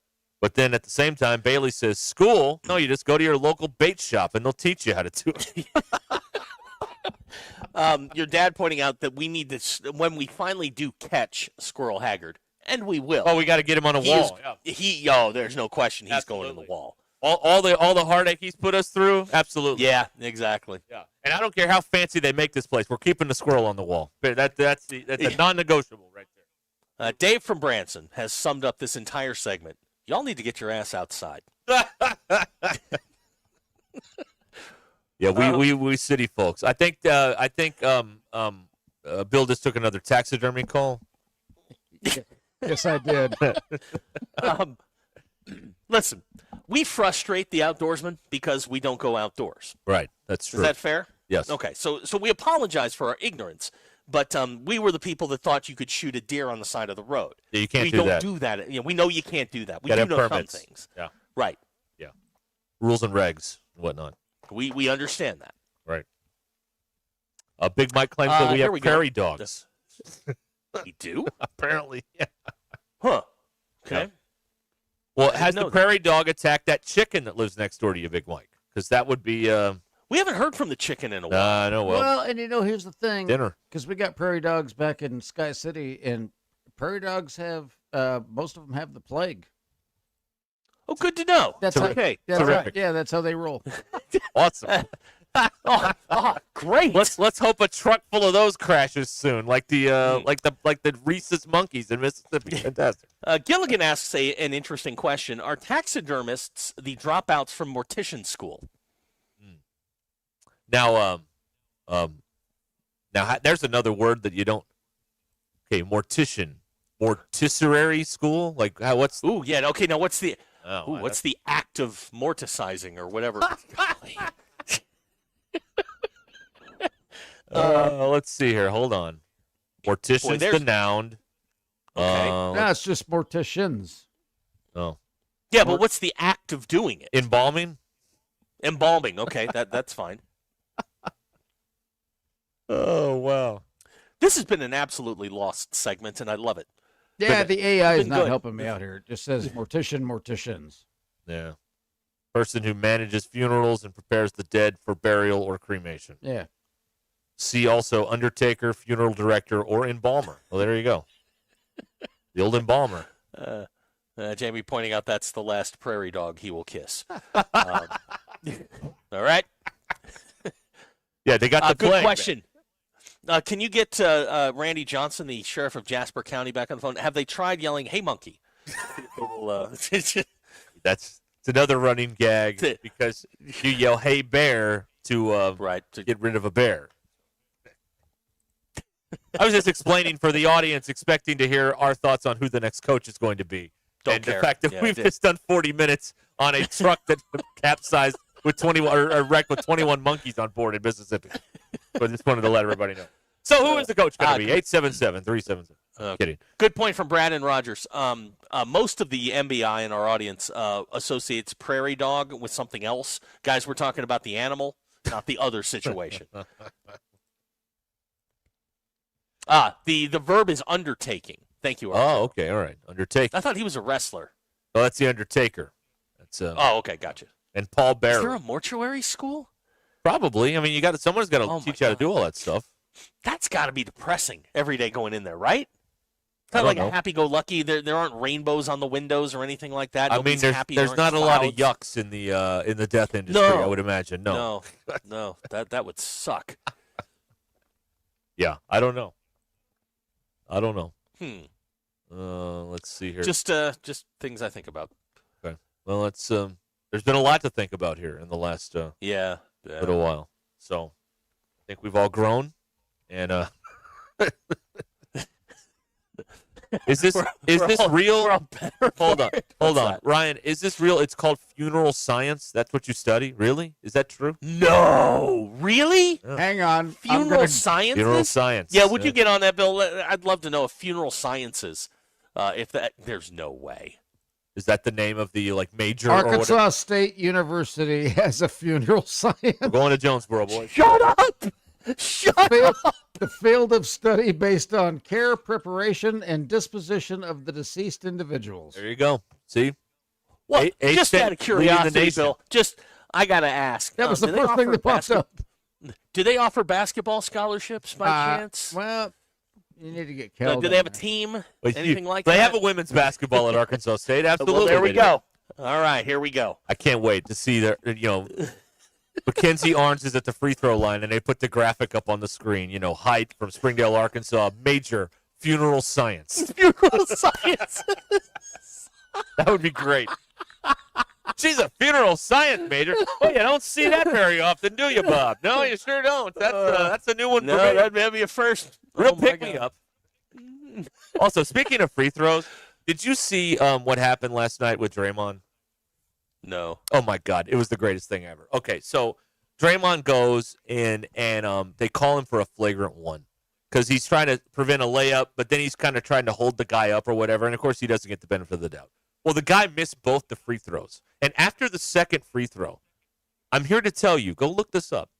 But then at the same time, Bailey says school. No, you just go to your local bait shop and they'll teach you how to do it. Your dad pointing out that we need this when we finally do catch Squirrel Haggard, and we will. Oh, we got to get him on a wall. There's no question he's going in the wall. All the heartache he's put us through, absolutely. Yeah, exactly. Yeah, and I don't care how fancy they make this place. We're keeping the squirrel on the wall. That's a non-negotiable right there. Dave from Branson has summed up this entire segment. Y'all need to get your ass outside. Yeah, we city folks. I think Bill just took another taxidermy call. Yes, I did. Listen, we frustrate the outdoorsmen because we don't go outdoors. Right, that's true. Is that fair? Yes. Okay, so we apologize for our ignorance, but we were the people that thought you could shoot a deer on the side of the road. Yeah, you can't we do don't that. do that. We know you can't do that. We Gotta do have know permits. some things. Yeah. Right. Yeah. Rules and regs and whatnot. We understand that. Right. Big Mike claims that we here have we go. prairie dogs. We do? Apparently, yeah. Huh. Okay. Yeah. Well, I didn't has know the that. prairie dog attacked that chicken that lives next door to you, Big Mike? Because that would be. We haven't heard from the chicken in a while. I know. Well, and here's the thing. Dinner. Because we got prairie dogs back in Sky City, and prairie dogs have, most of them have the plague. Oh, good to know. That's okay. That's Terrific. right. Yeah, that's how they roll. Awesome. Great. Let's hope a truck full of those crashes soon, like the like the rhesus monkeys in Mississippi. Fantastic. Gilligan asks an interesting question: are taxidermists the dropouts from mortician school? Now, there's another word that you don't. Okay, mortuary school. Like, what's? Ooh, yeah. Okay, now what's the? Oh, what's the act of morticizing or whatever? Let's see here. Hold on. Mortician's the noun. Okay. No, it's just morticians. Oh. Yeah, but what's the act of doing it? Embalming. Embalming. Okay, that's fine. Oh wow. This has been an absolutely lost segment, and I love it. Yeah, the AI is been not good. helping me out here. It just says morticians. Yeah. Person who manages funerals and prepares the dead for burial or cremation. Yeah. See also undertaker, funeral director, or embalmer. Well, there you go. The old embalmer. Jamie pointing out that's the last prairie dog he will kiss. All right. Yeah, they got the good plague. question. Can you get Randy Johnson, the sheriff of Jasper County, back on the phone? Have they tried yelling, "Hey, monkey"? It's another running gag because you yell "Hey, bear" to get rid of a bear. I was just explaining for the audience, expecting to hear our thoughts on who the next coach is going to be. Don't The care. fact that Yeah, we've just done 40 minutes on a truck that capsized with 21 or wrecked with 21 monkeys on board in Mississippi. So I just wanted to let everybody know. So who is the coach going to be? 877-377. Kidding. Good point from Brad and Rogers. Most of the MBI in our audience associates prairie dog with something else. Guys, we're talking about the animal, not the other situation. The verb is undertaking. Thank you, Arthur. Oh, okay. All right. Undertaker. I thought he was a wrestler. Oh, that's the Undertaker. That's Oh, okay, gotcha. And Paul Bearer. Is there a mortuary school? Probably. I mean, someone's got to teach you how to do all that stuff. That's got to be depressing every day going in there, right? It's I not don't like know. a happy-go-lucky. There aren't rainbows on the windows or anything like that. I mean, Nobody's there's happy. There not aren't a lot of clouds. yucks in the death industry. No. I would imagine. No. No, that would suck. Yeah, I don't know. Hmm. Let's see here. Just things I think about. Okay. Well, it's there's been a lot to think about here in the last Yeah. little while. So I think we've all grown, and is this real? Hold on, Ryan. Is this real? It's called funeral science. That's what you study, really? Is that true? No, really? Yeah. Hang on. Funeral sciences? Funeral science. Yeah, would you get on that, Bill? I'd love to know if funeral sciences. There's no way. Is that the name of the major? Or Arkansas whatever? State University has a funeral science. We're going to Jonesboro, boys. Shut up! Shut up! The field of study based on care, preparation, and disposition of the deceased individuals. There you go. See? What? Eight Just state out of leading the curiosity, nation. Bill. I gotta ask. That was the do they first thing offer that popped up. Do they offer basketball scholarships by chance? Well, you need to get Cal. Do they have a team? Anything like that? They have a women's basketball at Arkansas State. Absolutely. Well, there we they do. go. All right, here we go. I can't wait to see their, Mackenzie Arns is at the free throw line, and they put the graphic up on the screen. Height from Springdale, Arkansas, major funeral science. Funeral science. That would be great. She's a funeral science major. Well, you don't see that very often, do you, Bob? No, you sure don't. That's a new one for me. That'd be a first. Real pick me up. Also, speaking of free throws, did you see what happened last night with Draymond? No. Oh, my God. It was the greatest thing ever. Okay, so Draymond goes in, and they call him for a flagrant one because he's trying to prevent a layup, but then he's kind of trying to hold the guy up or whatever, and, of course, he doesn't get the benefit of the doubt. Well, the guy missed both the free throws. And after the second free throw, I'm here to tell you, go look this up,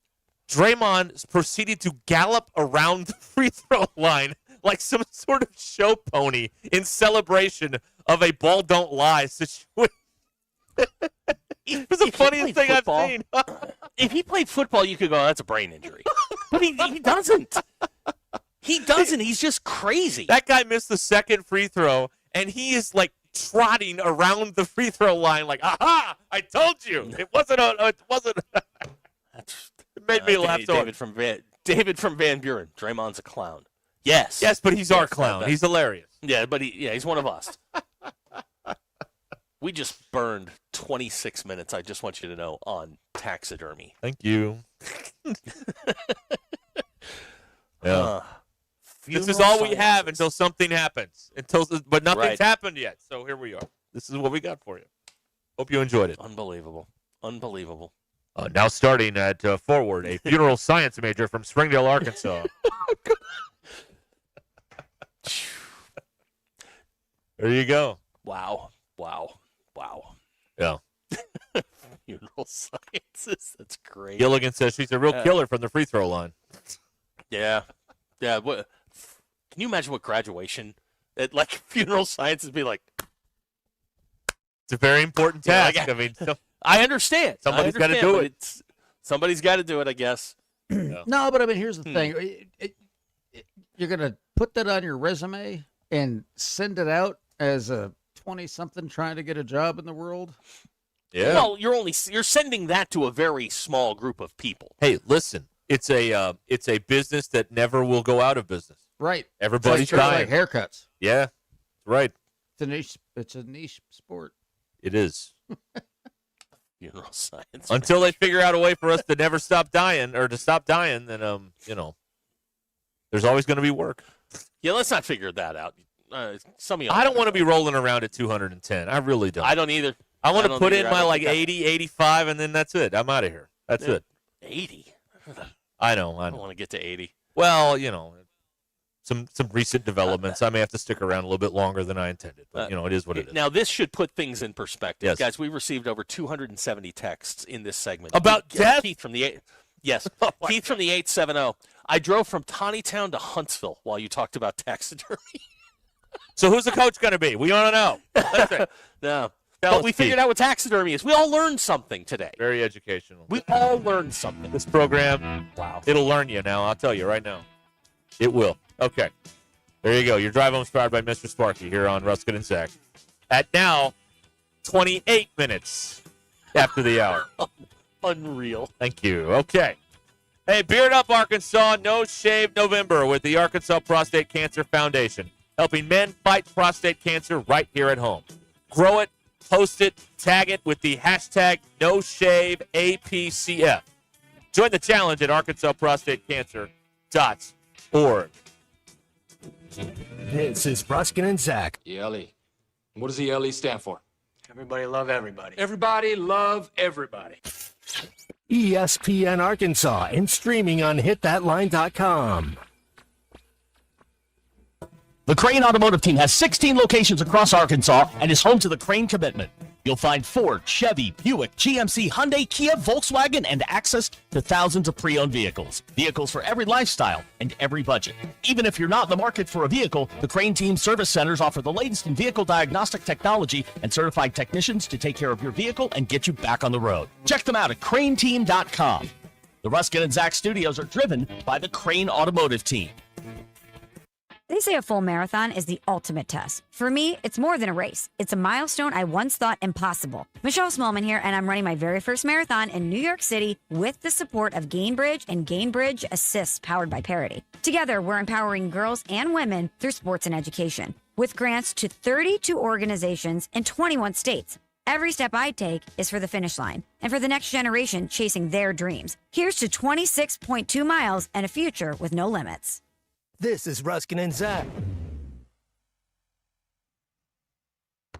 Draymond proceeded to gallop around the free throw line like some sort of show pony in celebration of a ball don't lie situation. It was the funniest thing I've seen. If he played football, you could go, that's a brain injury. But he doesn't. He doesn't. He's just crazy. That guy missed the second free throw, and he is like trotting around the free throw line like, aha, I told you. It wasn't. It made me laugh so hard. David from Van Buren. Draymond's a clown. Yes. Yes, but he's our clown. He's hilarious. Yeah, but he's one of us. We just burned 26 minutes, I just want you to know, on taxidermy. Thank you. Yeah. This is all we have until something happens. But nothing's happened yet. So here we are. This is what we got for you. Hope you enjoyed it. Unbelievable. Now starting at forward, a funeral science major from Springdale, Arkansas. There you go. Wow. Yeah. Funeral sciences. That's great. Gilligan says she's a real killer from the free throw line. Yeah. What? Can you imagine what graduation at like funeral sciences be like? It's a very important task. Like, I mean, I understand. Somebody's got to do it. Somebody's got to do it, I guess. Yeah. No, but I mean, here's the thing: you're gonna put that on your resume and send it out as a 20-something trying to get a job in the world. Yeah. Well, you're sending that to a very small group of people. Hey, listen, it's a business that never will go out of business. Right. Everybody's it's like dying. haircuts. Yeah, right. It's a niche sport. It is. Funeral science. Until they figure out a way for us to never stop dying or to stop dying, then there's always going to be work. Yeah, let's not figure that out. Some of you. I don't want to be rolling around at 210. I really don't. I don't either. I want to put in my 80, 85, and then that's it. I'm out of here. That's it. 80. I know. I don't want to get to 80. Well, some recent developments. I may have to stick around a little bit longer than I intended. But, it is what it is. Now, this should put things in perspective. Yes. Guys, we received over 270 texts in this segment. About death? Keith from the Keith from the 870. I drove from Tawnytown to Huntsville while you talked about taxidermy. So who's the coach going to be? We want to know. That's it. No. But we figured out what taxidermy is. We all learned something today. Very educational. We all learned something. This program, wow, it'll learn you now. I'll tell you right now. It will. Okay. There you go. Your drive home inspired by Mr. Sparky here on Ruscin and Zach. At now, 28 minutes after the hour. Unreal. Thank you. Okay. Hey, Beard Up Arkansas, No Shave November with the Arkansas Prostate Cancer Foundation, helping men fight prostate cancer right here at home. Grow it, post it, tag it with the hashtag NoShaveAPCF. Join the challenge at ArkansasProstateCancer.org. This is Ruscin and Zach. ELE. What does ELE stand for? Everybody love everybody. Everybody love everybody. ESPN Arkansas and streaming on hitthatline.com. The Crane Automotive Team has 16 locations across Arkansas and is home to the Crane Commitment. You'll find Ford, Chevy, Buick, GMC, Hyundai, Kia, Volkswagen, and access to thousands of pre-owned vehicles. Vehicles for every lifestyle and every budget. Even if you're not in the market for a vehicle, the Crane Team service centers offer the latest in vehicle diagnostic technology and certified technicians to take care of your vehicle and get you back on the road. Check them out at craneteam.com. The Ruscin and Zach studios are driven by the Crane Automotive Team. They say a full marathon is the ultimate test. For me, it's more than a race. It's a milestone I once thought impossible. Michelle Smallman here, and I'm running my very first marathon in New York City with the support of Gainbridge and Gainbridge Assist powered by Parity. Together, we're empowering girls and women through sports and education with grants to 32 organizations in 21 states. Every step I take is for the finish line and for the next generation chasing their dreams. Here's to 26.2 miles and a future with no limits. This is Ruscin and Zach.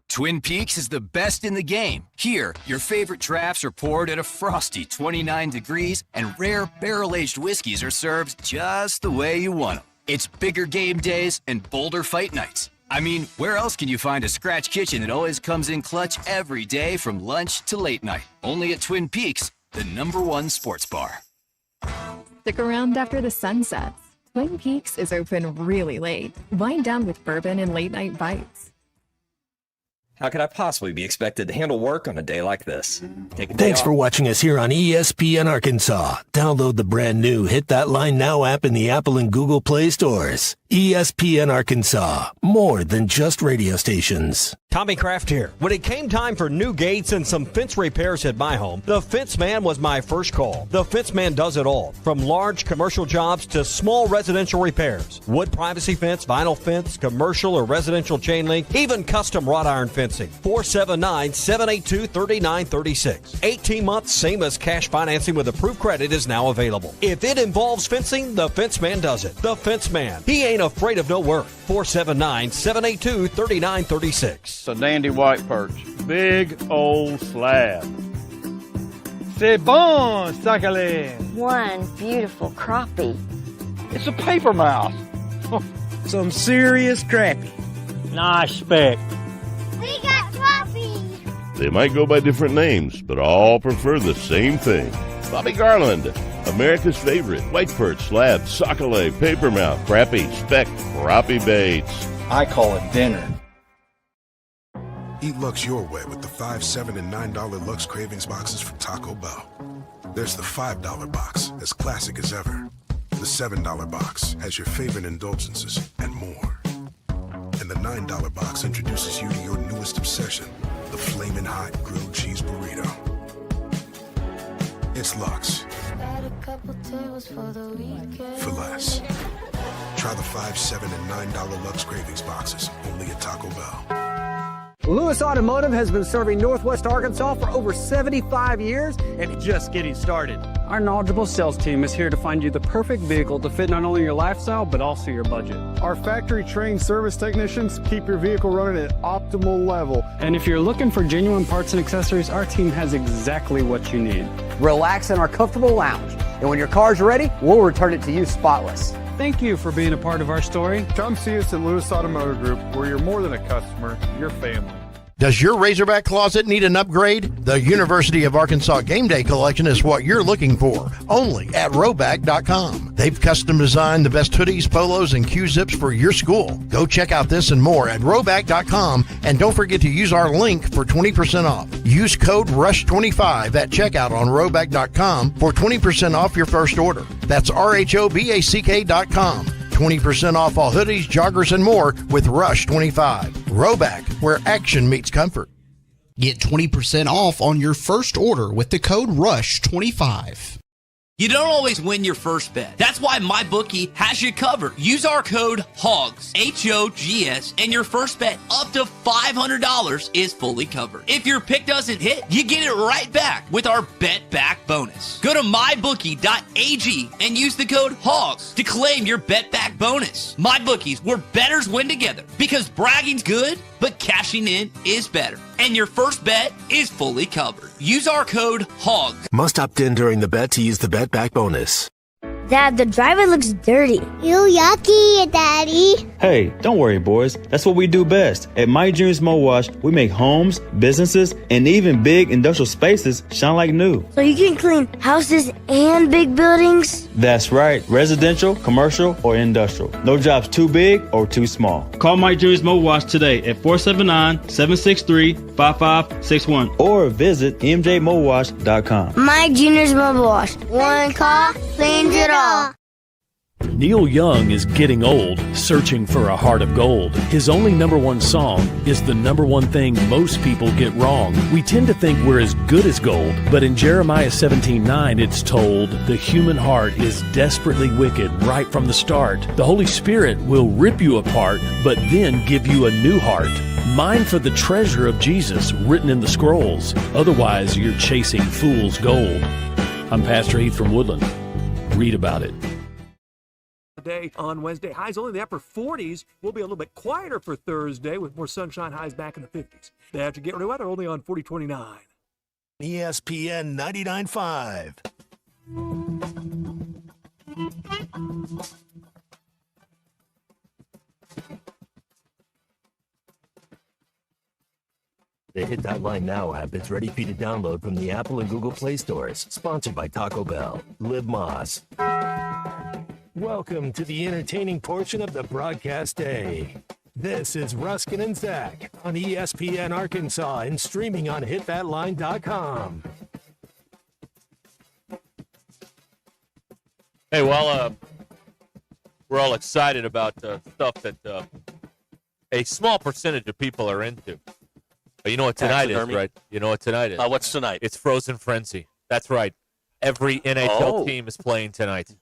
Twin Peaks is the best in the game. Here, your favorite drafts are poured at a frosty 29 degrees, and rare barrel-aged whiskeys are served just the way you want them. It's bigger game days and bolder fight nights. I mean, where else can you find a scratch kitchen that always comes in clutch every day from lunch to late night? Only at Twin Peaks, the #1 sports bar. Stick around after the sun sets. Twin Peaks is open really late. Wind down with bourbon and late night bites. How could I possibly be expected to handle work on a day like this? Thanks for watching us here on ESPN Arkansas. Download the brand new Hit That Line Now app in the Apple and Google Play stores. ESPN Arkansas, more than just radio stations. Tommy Kraft here. When it came time for new gates and some fence repairs at my home, the Fence Man was my first call. The Fence Man does it all, from large commercial jobs to small residential repairs. Wood privacy fence, vinyl fence, commercial or residential chain link, even custom wrought iron fencing. 479-782-3936. 18 months, same as cash financing with approved credit is now available. If it involves fencing, the Fence Man does it. The Fence Man. He ain't afraid of no work. 479-782-3936. It's a dandy white perch. Big old slab. C'est bon, sacalé. One beautiful crappie. It's a paper mouse. Some serious crappie. Nice speck. We got crappie. They might go by different names, but all prefer the same thing. Bobby Garland, America's favorite white perch, slab, sockeye, papermouth, crappie, speck, crappie baits. I call it dinner. Eat Lux your way with the $5, $7, and $9 Lux Cravings boxes from Taco Bell. There's the $5 box, as classic as ever. The $7 box has your favorite indulgences and more. And the $9 box introduces you to your newest obsession, the Flamin' Hot Grilled Cheese Burrito. It's Lux. For less. Try the $5, $7, and $9 Lux Cravings boxes, only at Taco Bell. Lewis Automotive has been serving Northwest Arkansas for over 75 years and just getting started. Our knowledgeable sales team is here to find you the perfect vehicle to fit not only your lifestyle, but also your budget. Our factory-trained service technicians keep your vehicle running at optimal level. And if you're looking for genuine parts and accessories, our team has exactly what you need. Relax in our comfortable lounge. And when your car's ready, we'll return it to you spotless. Thank you for being a part of our story. Come see us at Lewis Automotive Group, where you're more than a customer, you're family. Does your Razorback closet need an upgrade? The University of Arkansas Game Day Collection is what you're looking for, only at Roback.com. They've custom designed the best hoodies, polos, and Q-zips for your school. Go check out this and more at Roback.com, and don't forget to use our link for 20% off. Use code RUSH25 at checkout on Roback.com for 20% off your first order. That's RHOBACK.com. 20% off all hoodies, joggers, and more with Rush 25. Roback, where action meets comfort. Get 20% off on your first order with the code RUSH25. You don't always win your first bet. That's why MyBookie has you covered. Use our code HOGS, H-O-G-S, and your first bet up to $500 is fully covered. If your pick doesn't hit, you get it right back with our Bet Back bonus. Go to mybookie.ag and use the code HOGS to claim your Bet Back bonus. MyBookie's, where bettors win together, because bragging's good, but cashing in is better. And your first bet is fully covered. Use our code HOGS. Must opt in during the bet to use the Bet Back bonus. Dad, the driver looks dirty. Ew, yucky, Daddy. Hey, don't worry, boys. That's what we do best. At My Dreams Mo Wash, we make homes, businesses, and even big industrial spaces shine like new. So you can clean houses and big buildings? That's right. Residential, commercial, or industrial. No job's too big or too small. Call My Dreams Mo Wash today at 479-763-5561 or visit mjmowash.com. My Junior's Mobile Wash. One call cleans it all. Neil Young is getting old, searching for a heart of gold. His only #1 song is the #1 thing most people get wrong. We tend to think we're as good as gold, but in Jeremiah 17:9 it's told, the human heart is desperately wicked right from the start. The Holy Spirit will rip you apart, but then give you a new heart. Mine for the treasure of Jesus written in the scrolls. Otherwise, you're chasing fool's gold. I'm Pastor Heath from Woodland. Read about it. Day on Wednesday. Highs only in the upper 40s. Will be a little bit quieter for Thursday with more sunshine, highs back in the 50s. They have to get ready weather only on 4029. ESPN 99.5. The Hit That Line Now app is ready for you to download from the Apple and Google Play stores. Sponsored by Taco Bell. Live Moss. Welcome to the entertaining portion of the broadcast day. This is Ruscin and Zach on ESPN Arkansas and streaming on hitthatline.com. Hey, well, we're all excited about stuff that a small percentage of people are into. But you know what tonight is, right? You know what tonight is? What's tonight? It's Frozen Frenzy. That's right. Every NHL team is playing tonight.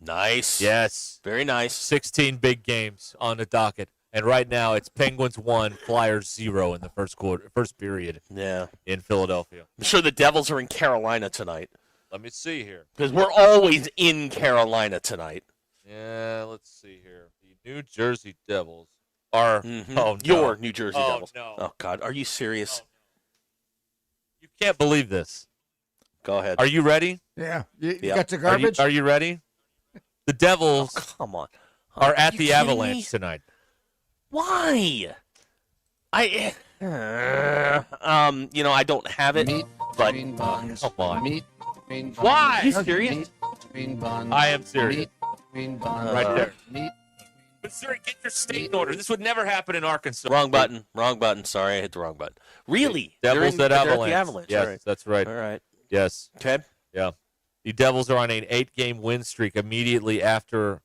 Nice. Yes. Very nice. 16 big games on the docket. And right now it's Penguins 1, Flyers 0 in the first period. Yeah. In Philadelphia. I'm sure the Devils are in Carolina tonight. Let me see here. Because we're always in Carolina tonight. Yeah, let's see here. The New Jersey Devils are your New Jersey Devils. No. Oh God, are you serious? You can't believe this. Go ahead. Are you ready? Yeah. You got the garbage? Are you ready? The Devils come on. are at you the kidding Avalanche me? tonight. Why? I don't have it. But green buns. Come on. Meat, green buns. Why? Are you serious? Meat, green buns. I am serious. Meat, green buns. Right there. Meat. But sir, get your state in order. This would never happen in Arkansas. Wrong button. Sorry, I hit the wrong button. Really? Devils They're at at Avalanche. the Avalanche. Yes, All right. that's right. All right. Yes. Okay. Yeah. The Devils are on an 8-game win streak immediately after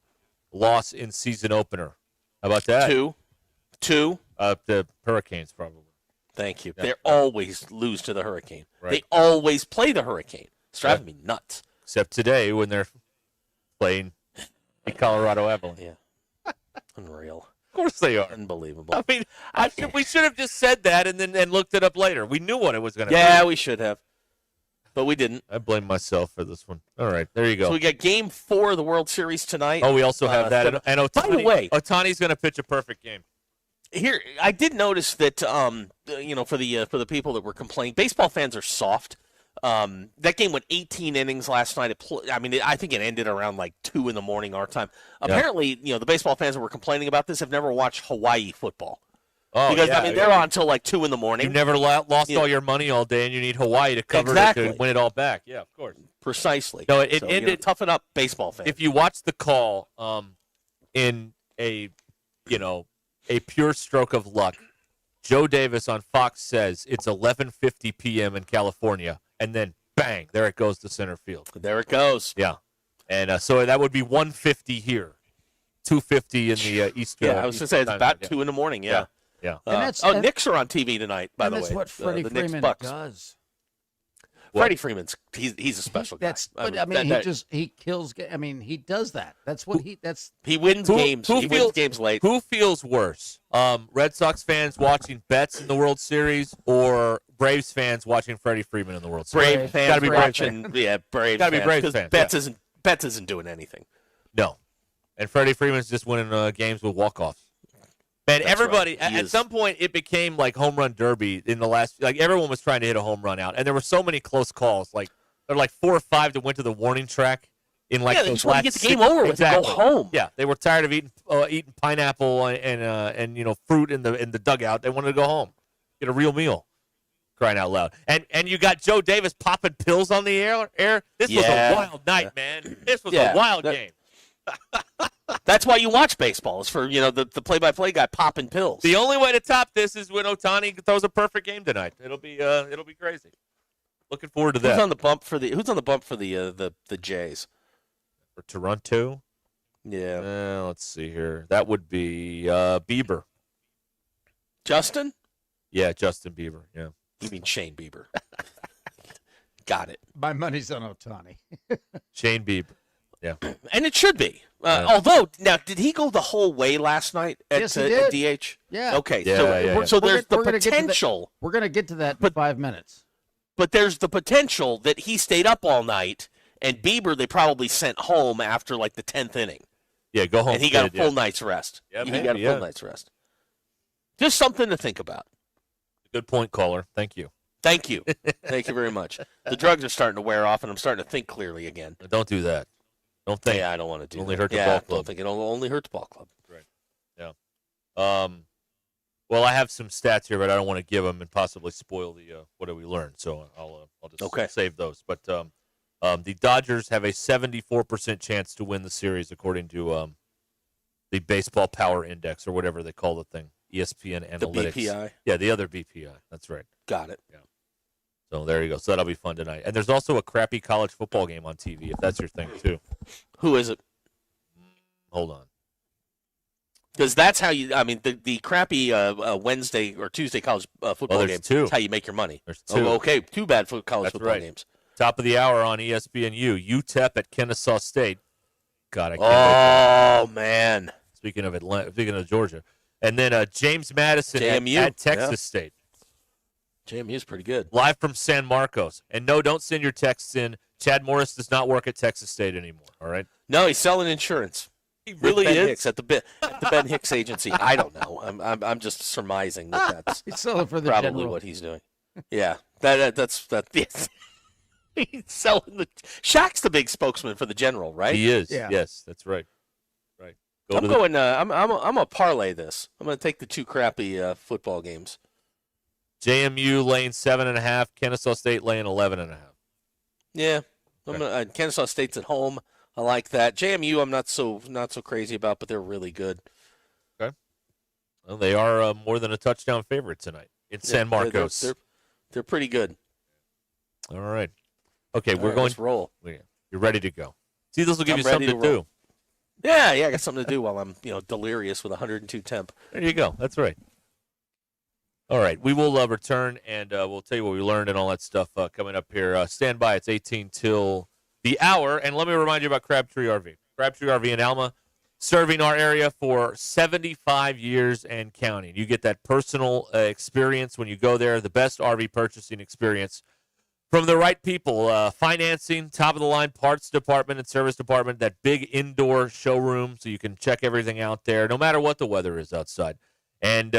loss in season opener. How about that? Two. The Hurricanes, probably. Thank you. Yeah. They always lose to the Hurricane. Right. They always play the Hurricane. It's driving me nuts. Except today when they're playing the Colorado Avalanche. Yeah. Unreal. Of course they are. Unbelievable. I mean, we should have just said that and looked it up later. We knew what it was going to be. Yeah, we should have. But we didn't. I blame myself for this one. All right, there you go. So we got Game 4 of the World Series tonight. We also have that. And Otani, by the way, Otani's going to pitch a perfect game. Here, I did notice that for the people that were complaining, baseball fans are soft. That game went 18 innings last night. I think it ended around like 2 in the morning our time. Apparently, the baseball fans that were complaining about this have never watched Hawaii football. Oh, because yeah, they're on until like 2 in the morning. You never lost all your money all day, and you need Hawaii to cover it to win it all back. Yeah, of course. Precisely. No, it ended. Toughen up, baseball fans. If you watch the call, in a pure stroke of luck, Joe Davis on Fox says it's 11:50 p.m. in California, and then bang, there it goes to center field. There it goes. Yeah, and so that would be 1:50 here, 2:50 in the East. Yeah, I was going to say it's about 2 in the morning. Yeah. Yeah. Knicks are on TV tonight, by the way. That's what Freddie the Knicks Freeman Bucks. does. Freddie Freeman's he's a special guy. He kills. He does that. That's what he wins games. He wins games late. Who feels worse? Red Sox fans watching Betts in the World Series, or Braves fans watching Freddie Freeman in the World Series? Brave fans Gotta be watching. Braves. Gotta be Braves fans. Betts isn't doing anything. No, and Freddie Freeman's just winning games with walk-offs. Man, That's everybody, right. at some point, it became like home run derby in the last, everyone was trying to hit a home run out. And there were so many close calls. There were 4 or 5 that went to the warning track in they those just want to get last the game over with and go home. Yeah, they were tired of eating pineapple and fruit in the dugout. They wanted to go home, get a real meal. Crying out loud. And you got Joe Davis popping pills on the air. This was a wild night, man. This was a wild game. That's why you watch baseball, is for the play-by-play guy popping pills. The only way to top this is when Otani throws a perfect game tonight. It'll be crazy. Looking forward to that. Who's on the bump for the Jays? For Toronto? Yeah. Let's see here. That would be Bieber. Justin? Yeah, Justin Bieber. Yeah. You mean Shane Bieber? Got it. My money's on Otani. Shane Bieber. Yeah. And it should be. Although, now, did he go the whole way last night at, Yes, he did. at DH? Yeah. Okay, Yeah, so there's the we're gonna potential. We're going to get to that in 5 minutes. But there's the potential that he stayed up all night, and Bieber they probably sent home after like the 10th inning. Yeah, go home. And he got a full night's rest. Yeah, he maybe, got a full night's rest. Just something to think about. Good point, caller. Thank you. Thank you. Thank you very much. The drugs are starting to wear off, and I'm starting to think clearly again. Don't do that. Don't think. Yeah, I don't want to do only that. hurt the ball club. Don't think it'll only hurt the ball club. Right. Yeah. Well, I have some stats here, but I don't want to give them and possibly spoil the what did we learn. So I'll just save those. But the Dodgers have a 74% chance to win the series, according to the Baseball Power Index or whatever they call the thing, ESPN Analytics. The BPI. Yeah, the other BPI. That's right. Got it. Yeah. So there you go. So that'll be fun tonight. And there's also a crappy college football game on TV, if that's your thing too. Who is it? Hold on. Because that's how you. I mean, the crappy Wednesday or Tuesday college football game. Two. That's how you make your money. There's two. Oh, okay, too bad for college football right. games. Top of the hour on ESPNU. UTEP at Kennesaw State. God, I can't. Oh man. Speaking of Georgia, and then James Madison at Texas State. JMU is pretty good. Live from San Marcos. And no, don't send your texts in. Chad Morris does not work at Texas State anymore. All right. No, he's selling insurance. He really Ben is. Hicks at the Ben Hicks agency. I don't know. I'm just surmising that's He's selling for the probably general. what he's doing. Yeah, that's yes. He's selling the. Shaq's the big spokesman for the general, right? He is. Yeah. Yes, that's right. Right. I'm going. I'm gonna parlay this. I'm gonna take the two crappy football games. JMU laying 7.5. Kennesaw State laying 11.5. Yeah, Kennesaw State's at home. I like that. JMU, I'm not so crazy about, but they're really good. Okay. Well, they are more than a touchdown favorite tonight in San Marcos. They're pretty good. All right. Okay, All we're right, going. let's roll. You're ready to go. See, this will give I'm you something ready to to do. roll. Yeah, I got something to do while I'm delirious with 102 temp. There you go. That's right. All right, we will return, and we'll tell you what we learned and all that stuff coming up here. Stand by. It's 18 till the hour. And let me remind you about Crabtree RV. Crabtree RV in Alma, serving our area for 75 years and counting. You get that personal experience when you go there, the best RV purchasing experience from the right people. Financing, top-of-the-line parts department and service department, that big indoor showroom so you can check everything out there, no matter what the weather is outside. And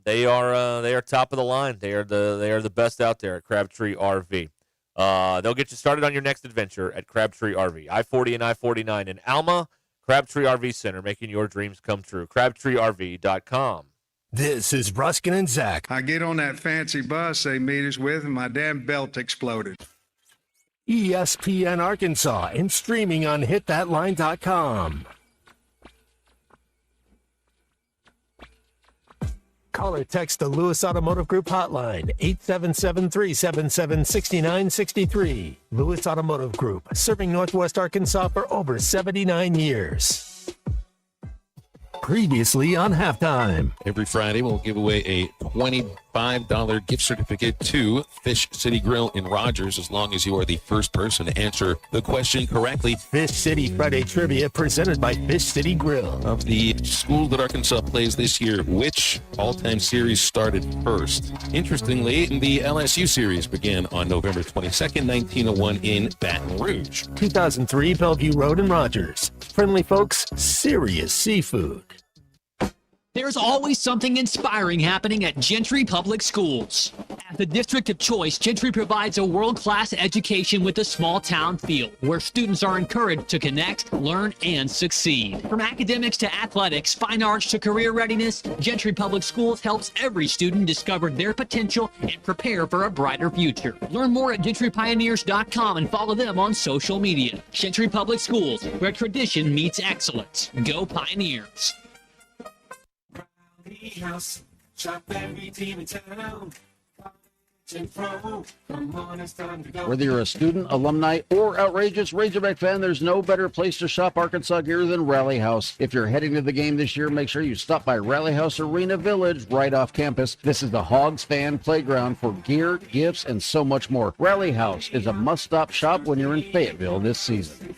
they are top of the line. They are the best out there at Crabtree RV. They'll get you started on your next adventure at Crabtree RV. I-40 and I-49 in Alma. Crabtree RV Center, making your dreams come true. CrabtreeRV.com. This is Ruscin and Zach. I get on that fancy bus they meet us with, and my damn belt exploded. ESPN Arkansas and streaming on hitthatline.com. Call or text the Lewis Automotive Group hotline, 877-377-6963. Lewis Automotive Group, serving Northwest Arkansas for over 79 years. Previously on Halftime. Every Friday, we'll give away a $25 gift certificate to Fish City Grill in Rogers, as long as you are the first person to answer the question correctly. Fish City Friday Trivia presented by Fish City Grill. Of the schools that Arkansas plays this year, which all-time series started first? Interestingly, the LSU series began on November 22nd, 1901 in Baton Rouge. 2003 Bellevue Road in Rogers. Friendly folks, serious seafood. There's always something inspiring happening at Gentry Public Schools. As the district of choice, Gentry provides a world-class education with a small-town feel, where students are encouraged to connect, learn, and succeed. From academics to athletics, fine arts to career readiness, Gentry Public Schools helps every student discover their potential and prepare for a brighter future. Learn more at gentrypioneers.com and follow them on social media. Gentry Public Schools, where tradition meets excellence. Go Pioneers! House, shop every team in town. Whether you're a student, alumni, or outrageous Razorback fan, there's no better place to shop Arkansas gear than Rally House. If you're heading to the game this year, make sure you stop by Rally House Arena Village right off campus. This is the Hogs fan playground for gear, gifts, and so much more. Rally House is a must-stop shop when you're in Fayetteville this season.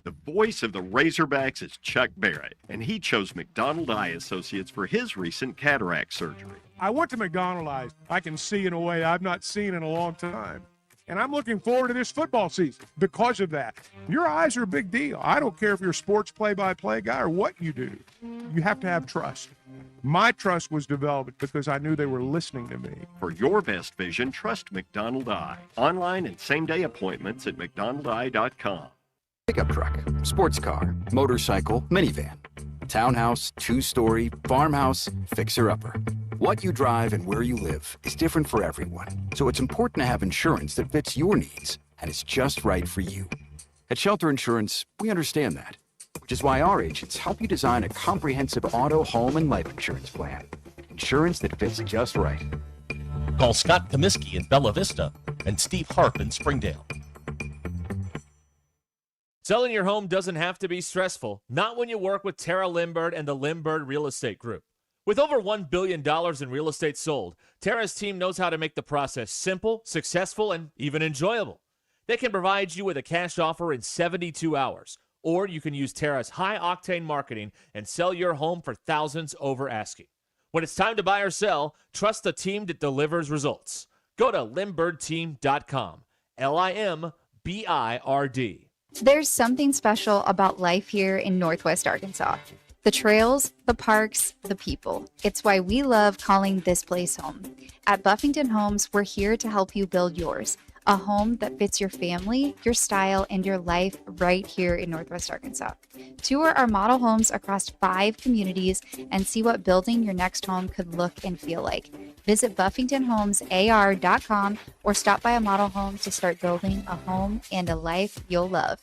The voice of the Razorbacks is Chuck Barrett, and he chose McDonald Eye Associates for his recent cataract surgery. I went to McDonald Eyes. I can see in a way I've not seen in a long time. And I'm looking forward to this football season because of that. Your eyes are a big deal. I don't care if you're a sports play-by-play guy or what you do. You have to have trust. My trust was developed because I knew they were listening to me. For your best vision, trust McDonald Eye. Online and same-day appointments at mcdonaldeye.com. Pickup truck, sports car, motorcycle, minivan, townhouse, two-story, farmhouse, fixer-upper. What you drive and where you live is different for everyone, so it's important to have insurance that fits your needs and is just right for you. At Shelter Insurance, we understand that, which is why our agents help you design a comprehensive auto, home, and life insurance plan. Insurance that fits just right. Call Scott Comiskey in Bella Vista and Steve Harp in Springdale. Selling your home doesn't have to be stressful, not when you work with Tara Limbird and the Limbird Real Estate Group. With over $1 billion in real estate sold, Tara's team knows how to make the process simple, successful, and even enjoyable. They can provide you with a cash offer in 72 hours, or you can use Tara's high-octane marketing and sell your home for thousands over asking. When it's time to buy or sell, trust the team that delivers results. Go to LimbirdTeam.com, LIMBIRD. There's something special about life here in Northwest Arkansas. The trails, the parks, the people. It's why we love calling this place home. At Buffington Homes, we're here to help you build yours. A home that fits your family, your style, and your life right here in Northwest Arkansas. Tour our model homes across 5 communities and see what building your next home could look and feel like. Visit BuffingtonHomesAR.com or stop by a model home to start building a home and a life you'll love.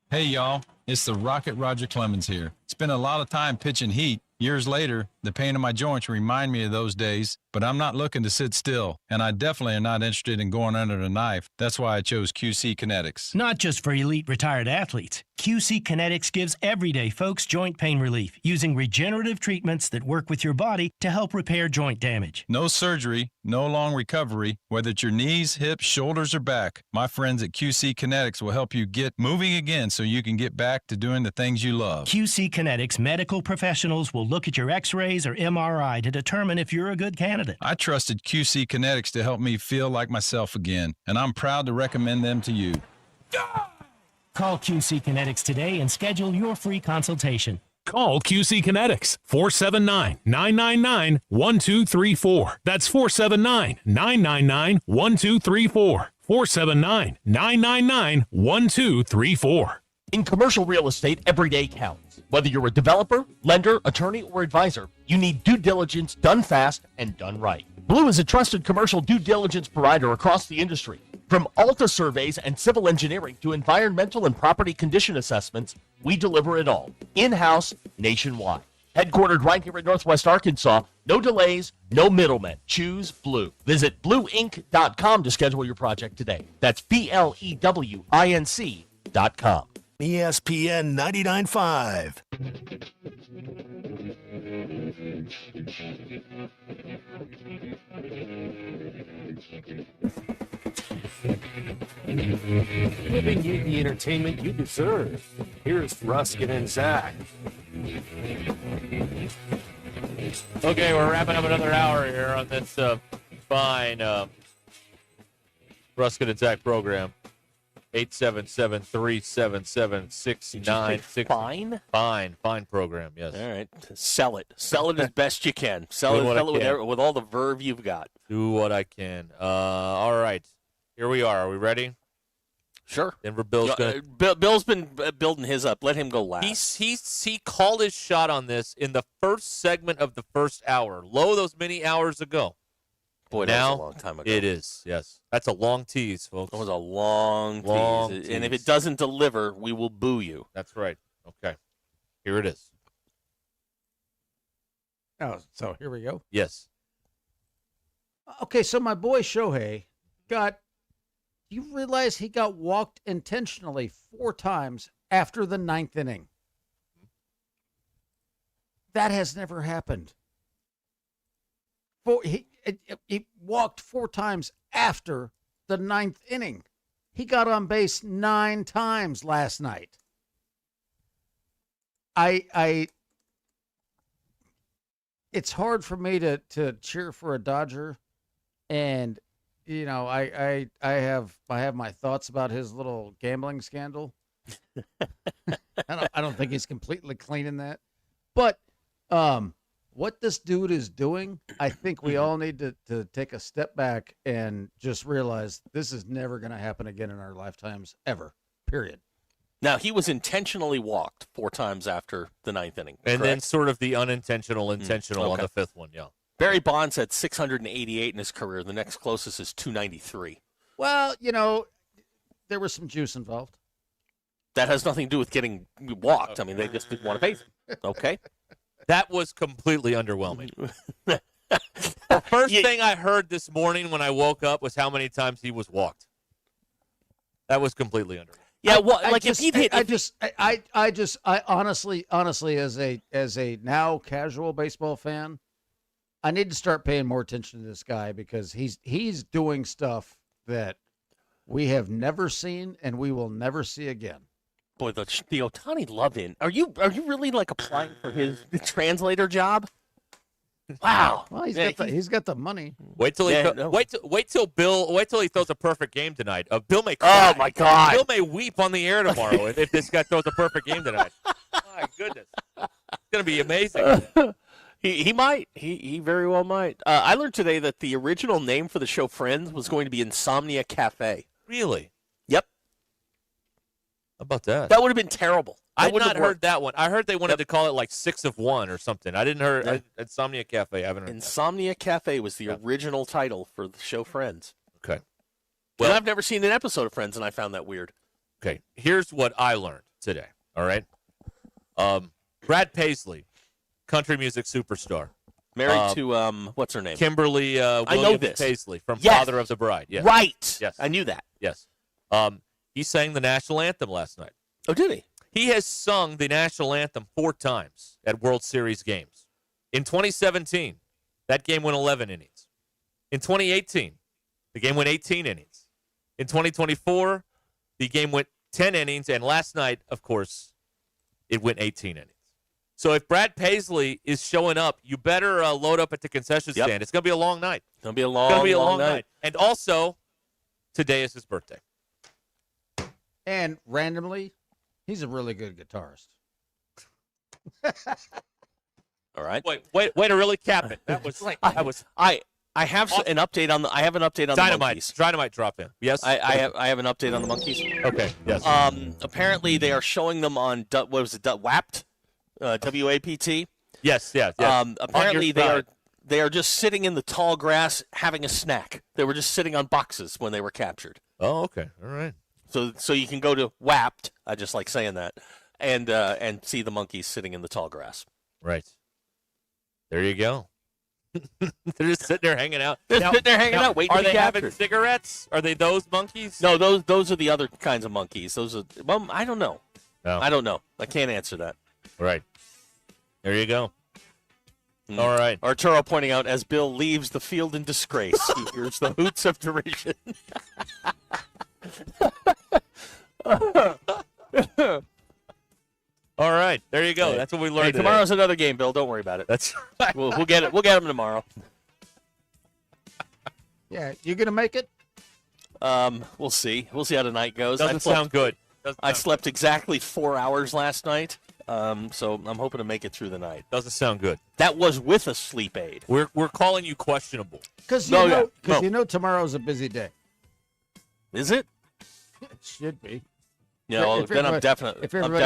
Hey y'all, it's the Rocket Roger Clemens here. Spent a lot of time pitching heat. Years later, the pain in my joints remind me of those days, but I'm not looking to sit still, and I definitely am not interested in going under the knife. That's why I chose QC Kinetics. Not just for elite retired athletes. QC Kinetics gives everyday folks joint pain relief using regenerative treatments that work with your body to help repair joint damage. No surgery, no long recovery, whether it's your knees, hips, shoulders, or back. My friends at QC Kinetics will help you get moving again so you can get back to doing the things you love. QC Kinetics medical professionals will look at your x-rays or MRI to determine if you're a good candidate. I trusted QC Kinetics to help me feel like myself again, and I'm proud to recommend them to you. Call QC Kinetics today and schedule your free consultation. Call QC Kinetics, 479-999-1234. That's 479-999-1234. 479-999-1234. In commercial real estate, every day counts. Whether you're a developer, lender, attorney, or advisor, you need due diligence done fast and done right. Blue is a trusted commercial due diligence provider across the industry. From Alta surveys and civil engineering to environmental and property condition assessments, we deliver it all, in-house, nationwide. Headquartered right here in Northwest Arkansas, no delays, no middlemen. Choose Blue. Visit blueinc.com to schedule your project today. That's BLEWINC.com. ESPN 99.5. Giving you the entertainment you deserve. Here's Ruscin and Zach. Okay, we're wrapping up another hour here on this fine Ruscin and Zach program. 877-377-6960. Fine program, yes. All right. Sell it as best you can. Sell it with all the verve you've got. Do what I can. All right. Here we are. Are we ready? Sure. Denver Bill's Bill's been building his up. Let him go last. He called his shot on this in the first segment of the first hour. Those many hours ago. Boy, that was a long time ago. It is, yes. That's a long tease, folks. It was a long tease. And if it doesn't deliver, we will boo you. That's right. Okay. Here it is. Oh, so here we go. Yes. Okay, so my boy Shohei do you realize he got walked intentionally 4 times after the 9th inning? That has never happened. He walked 4 times after the 9th inning. He got on base 9 times last night. It's hard for me to cheer for a Dodger, and I have my thoughts about his little gambling scandal. I don't think he's completely clean in that, but what this dude is doing, I think we all need to take a step back and just realize this is never going to happen again in our lifetimes ever. Period. Now, he was intentionally walked 4 times after the 9th inning. And correct? then sort of the intentional on Okay. the 5th one, yeah. Barry Bonds had 688 in his career. The next closest is 293. Well, there was some juice involved. That has nothing to do with getting walked. I mean, they just didn't want to face him. Okay. That was completely underwhelming. The first thing I heard this morning when I woke up was how many times he was walked. That was completely underwhelming. Yeah, well, I honestly, as a now casual baseball fan, I need to start paying more attention to this guy because he's doing stuff that we have never seen and we will never see again. Boy, the Ohtani love in. Are you really like applying for his translator job? Wow. Well, he's got the money. Wait till wait till he throws a perfect game tonight. Bill may cry. Oh my God. Bill may weep on the air tomorrow if this guy throws a perfect game tonight. My goodness, it's gonna be amazing. He might. He very well might. I learned today that the original name for the show Friends was going to be Insomnia Cafe. Really? Yep. How about that? That would have been terrible. I had not heard that one. I heard they wanted to call it like 6 of 1 or something. I didn't hear Insomnia Cafe. I haven't heard Insomnia Cafe was the original title for the show Friends. Okay. Well, I've never seen an episode of Friends, and I found that weird. Okay. Here's what I learned today. All right. Brad Paisley, country music superstar. Married to, what's her name? Kimberly I know Williams this. Paisley from Yes. Father of the Bride. Yes. Right. Yes. I knew that. Yes. He sang the national anthem last night. Oh, did he? He has sung the national anthem 4 times at World Series games. In 2017, that game went 11 innings. In 2018, the game went 18 innings. In 2024, the game went 10 innings. And last night, of course, it went 18 innings. So if Brad Paisley is showing up, you better load up at the concession stand. It's going to be a long night. It's going to be a long night. And also, today is his birthday. And randomly, he's a really good guitarist. All right. Wait to really cap it. That was I have an update on the the Monkeys. Dynamite drop in. Yes. I have an update on the Monkeys. Okay. Yes. Apparently they are showing them on what was it? WAPT. WAPT. Yes. Apparently they are just sitting in the tall grass having a snack. They were just sitting on boxes when they were captured. Oh, okay. All right. So you can go to WAPT. I just like saying that, and see the monkeys sitting in the tall grass. Right. There you go. They're just sitting there hanging out. They're sitting there hanging out, waiting to be Are they having captured. cigarettes? Are they those monkeys? No, those are the other kinds of monkeys. Those are I don't know. No. I don't know. I can't answer that. Right. There you go. All right. Arturo pointing out as Bill leaves the field in disgrace, he hears the hoots of derision. All right. There you go. That's what we learned. Hey, today. tomorrow's another game, Bill. Don't worry about it. That's we'll get it. We'll get them tomorrow. Yeah, you gonna make it? We'll see. We'll see how tonight goes. Doesn't sound good. I slept exactly 4 hours last night, so I'm hoping to make it through the night. Doesn't sound good. That was with a sleep aid. We're calling you questionable. Because you know tomorrow's a busy day. Is it? It should be. Yeah, well, If then I'm everybody- definitely. if everybody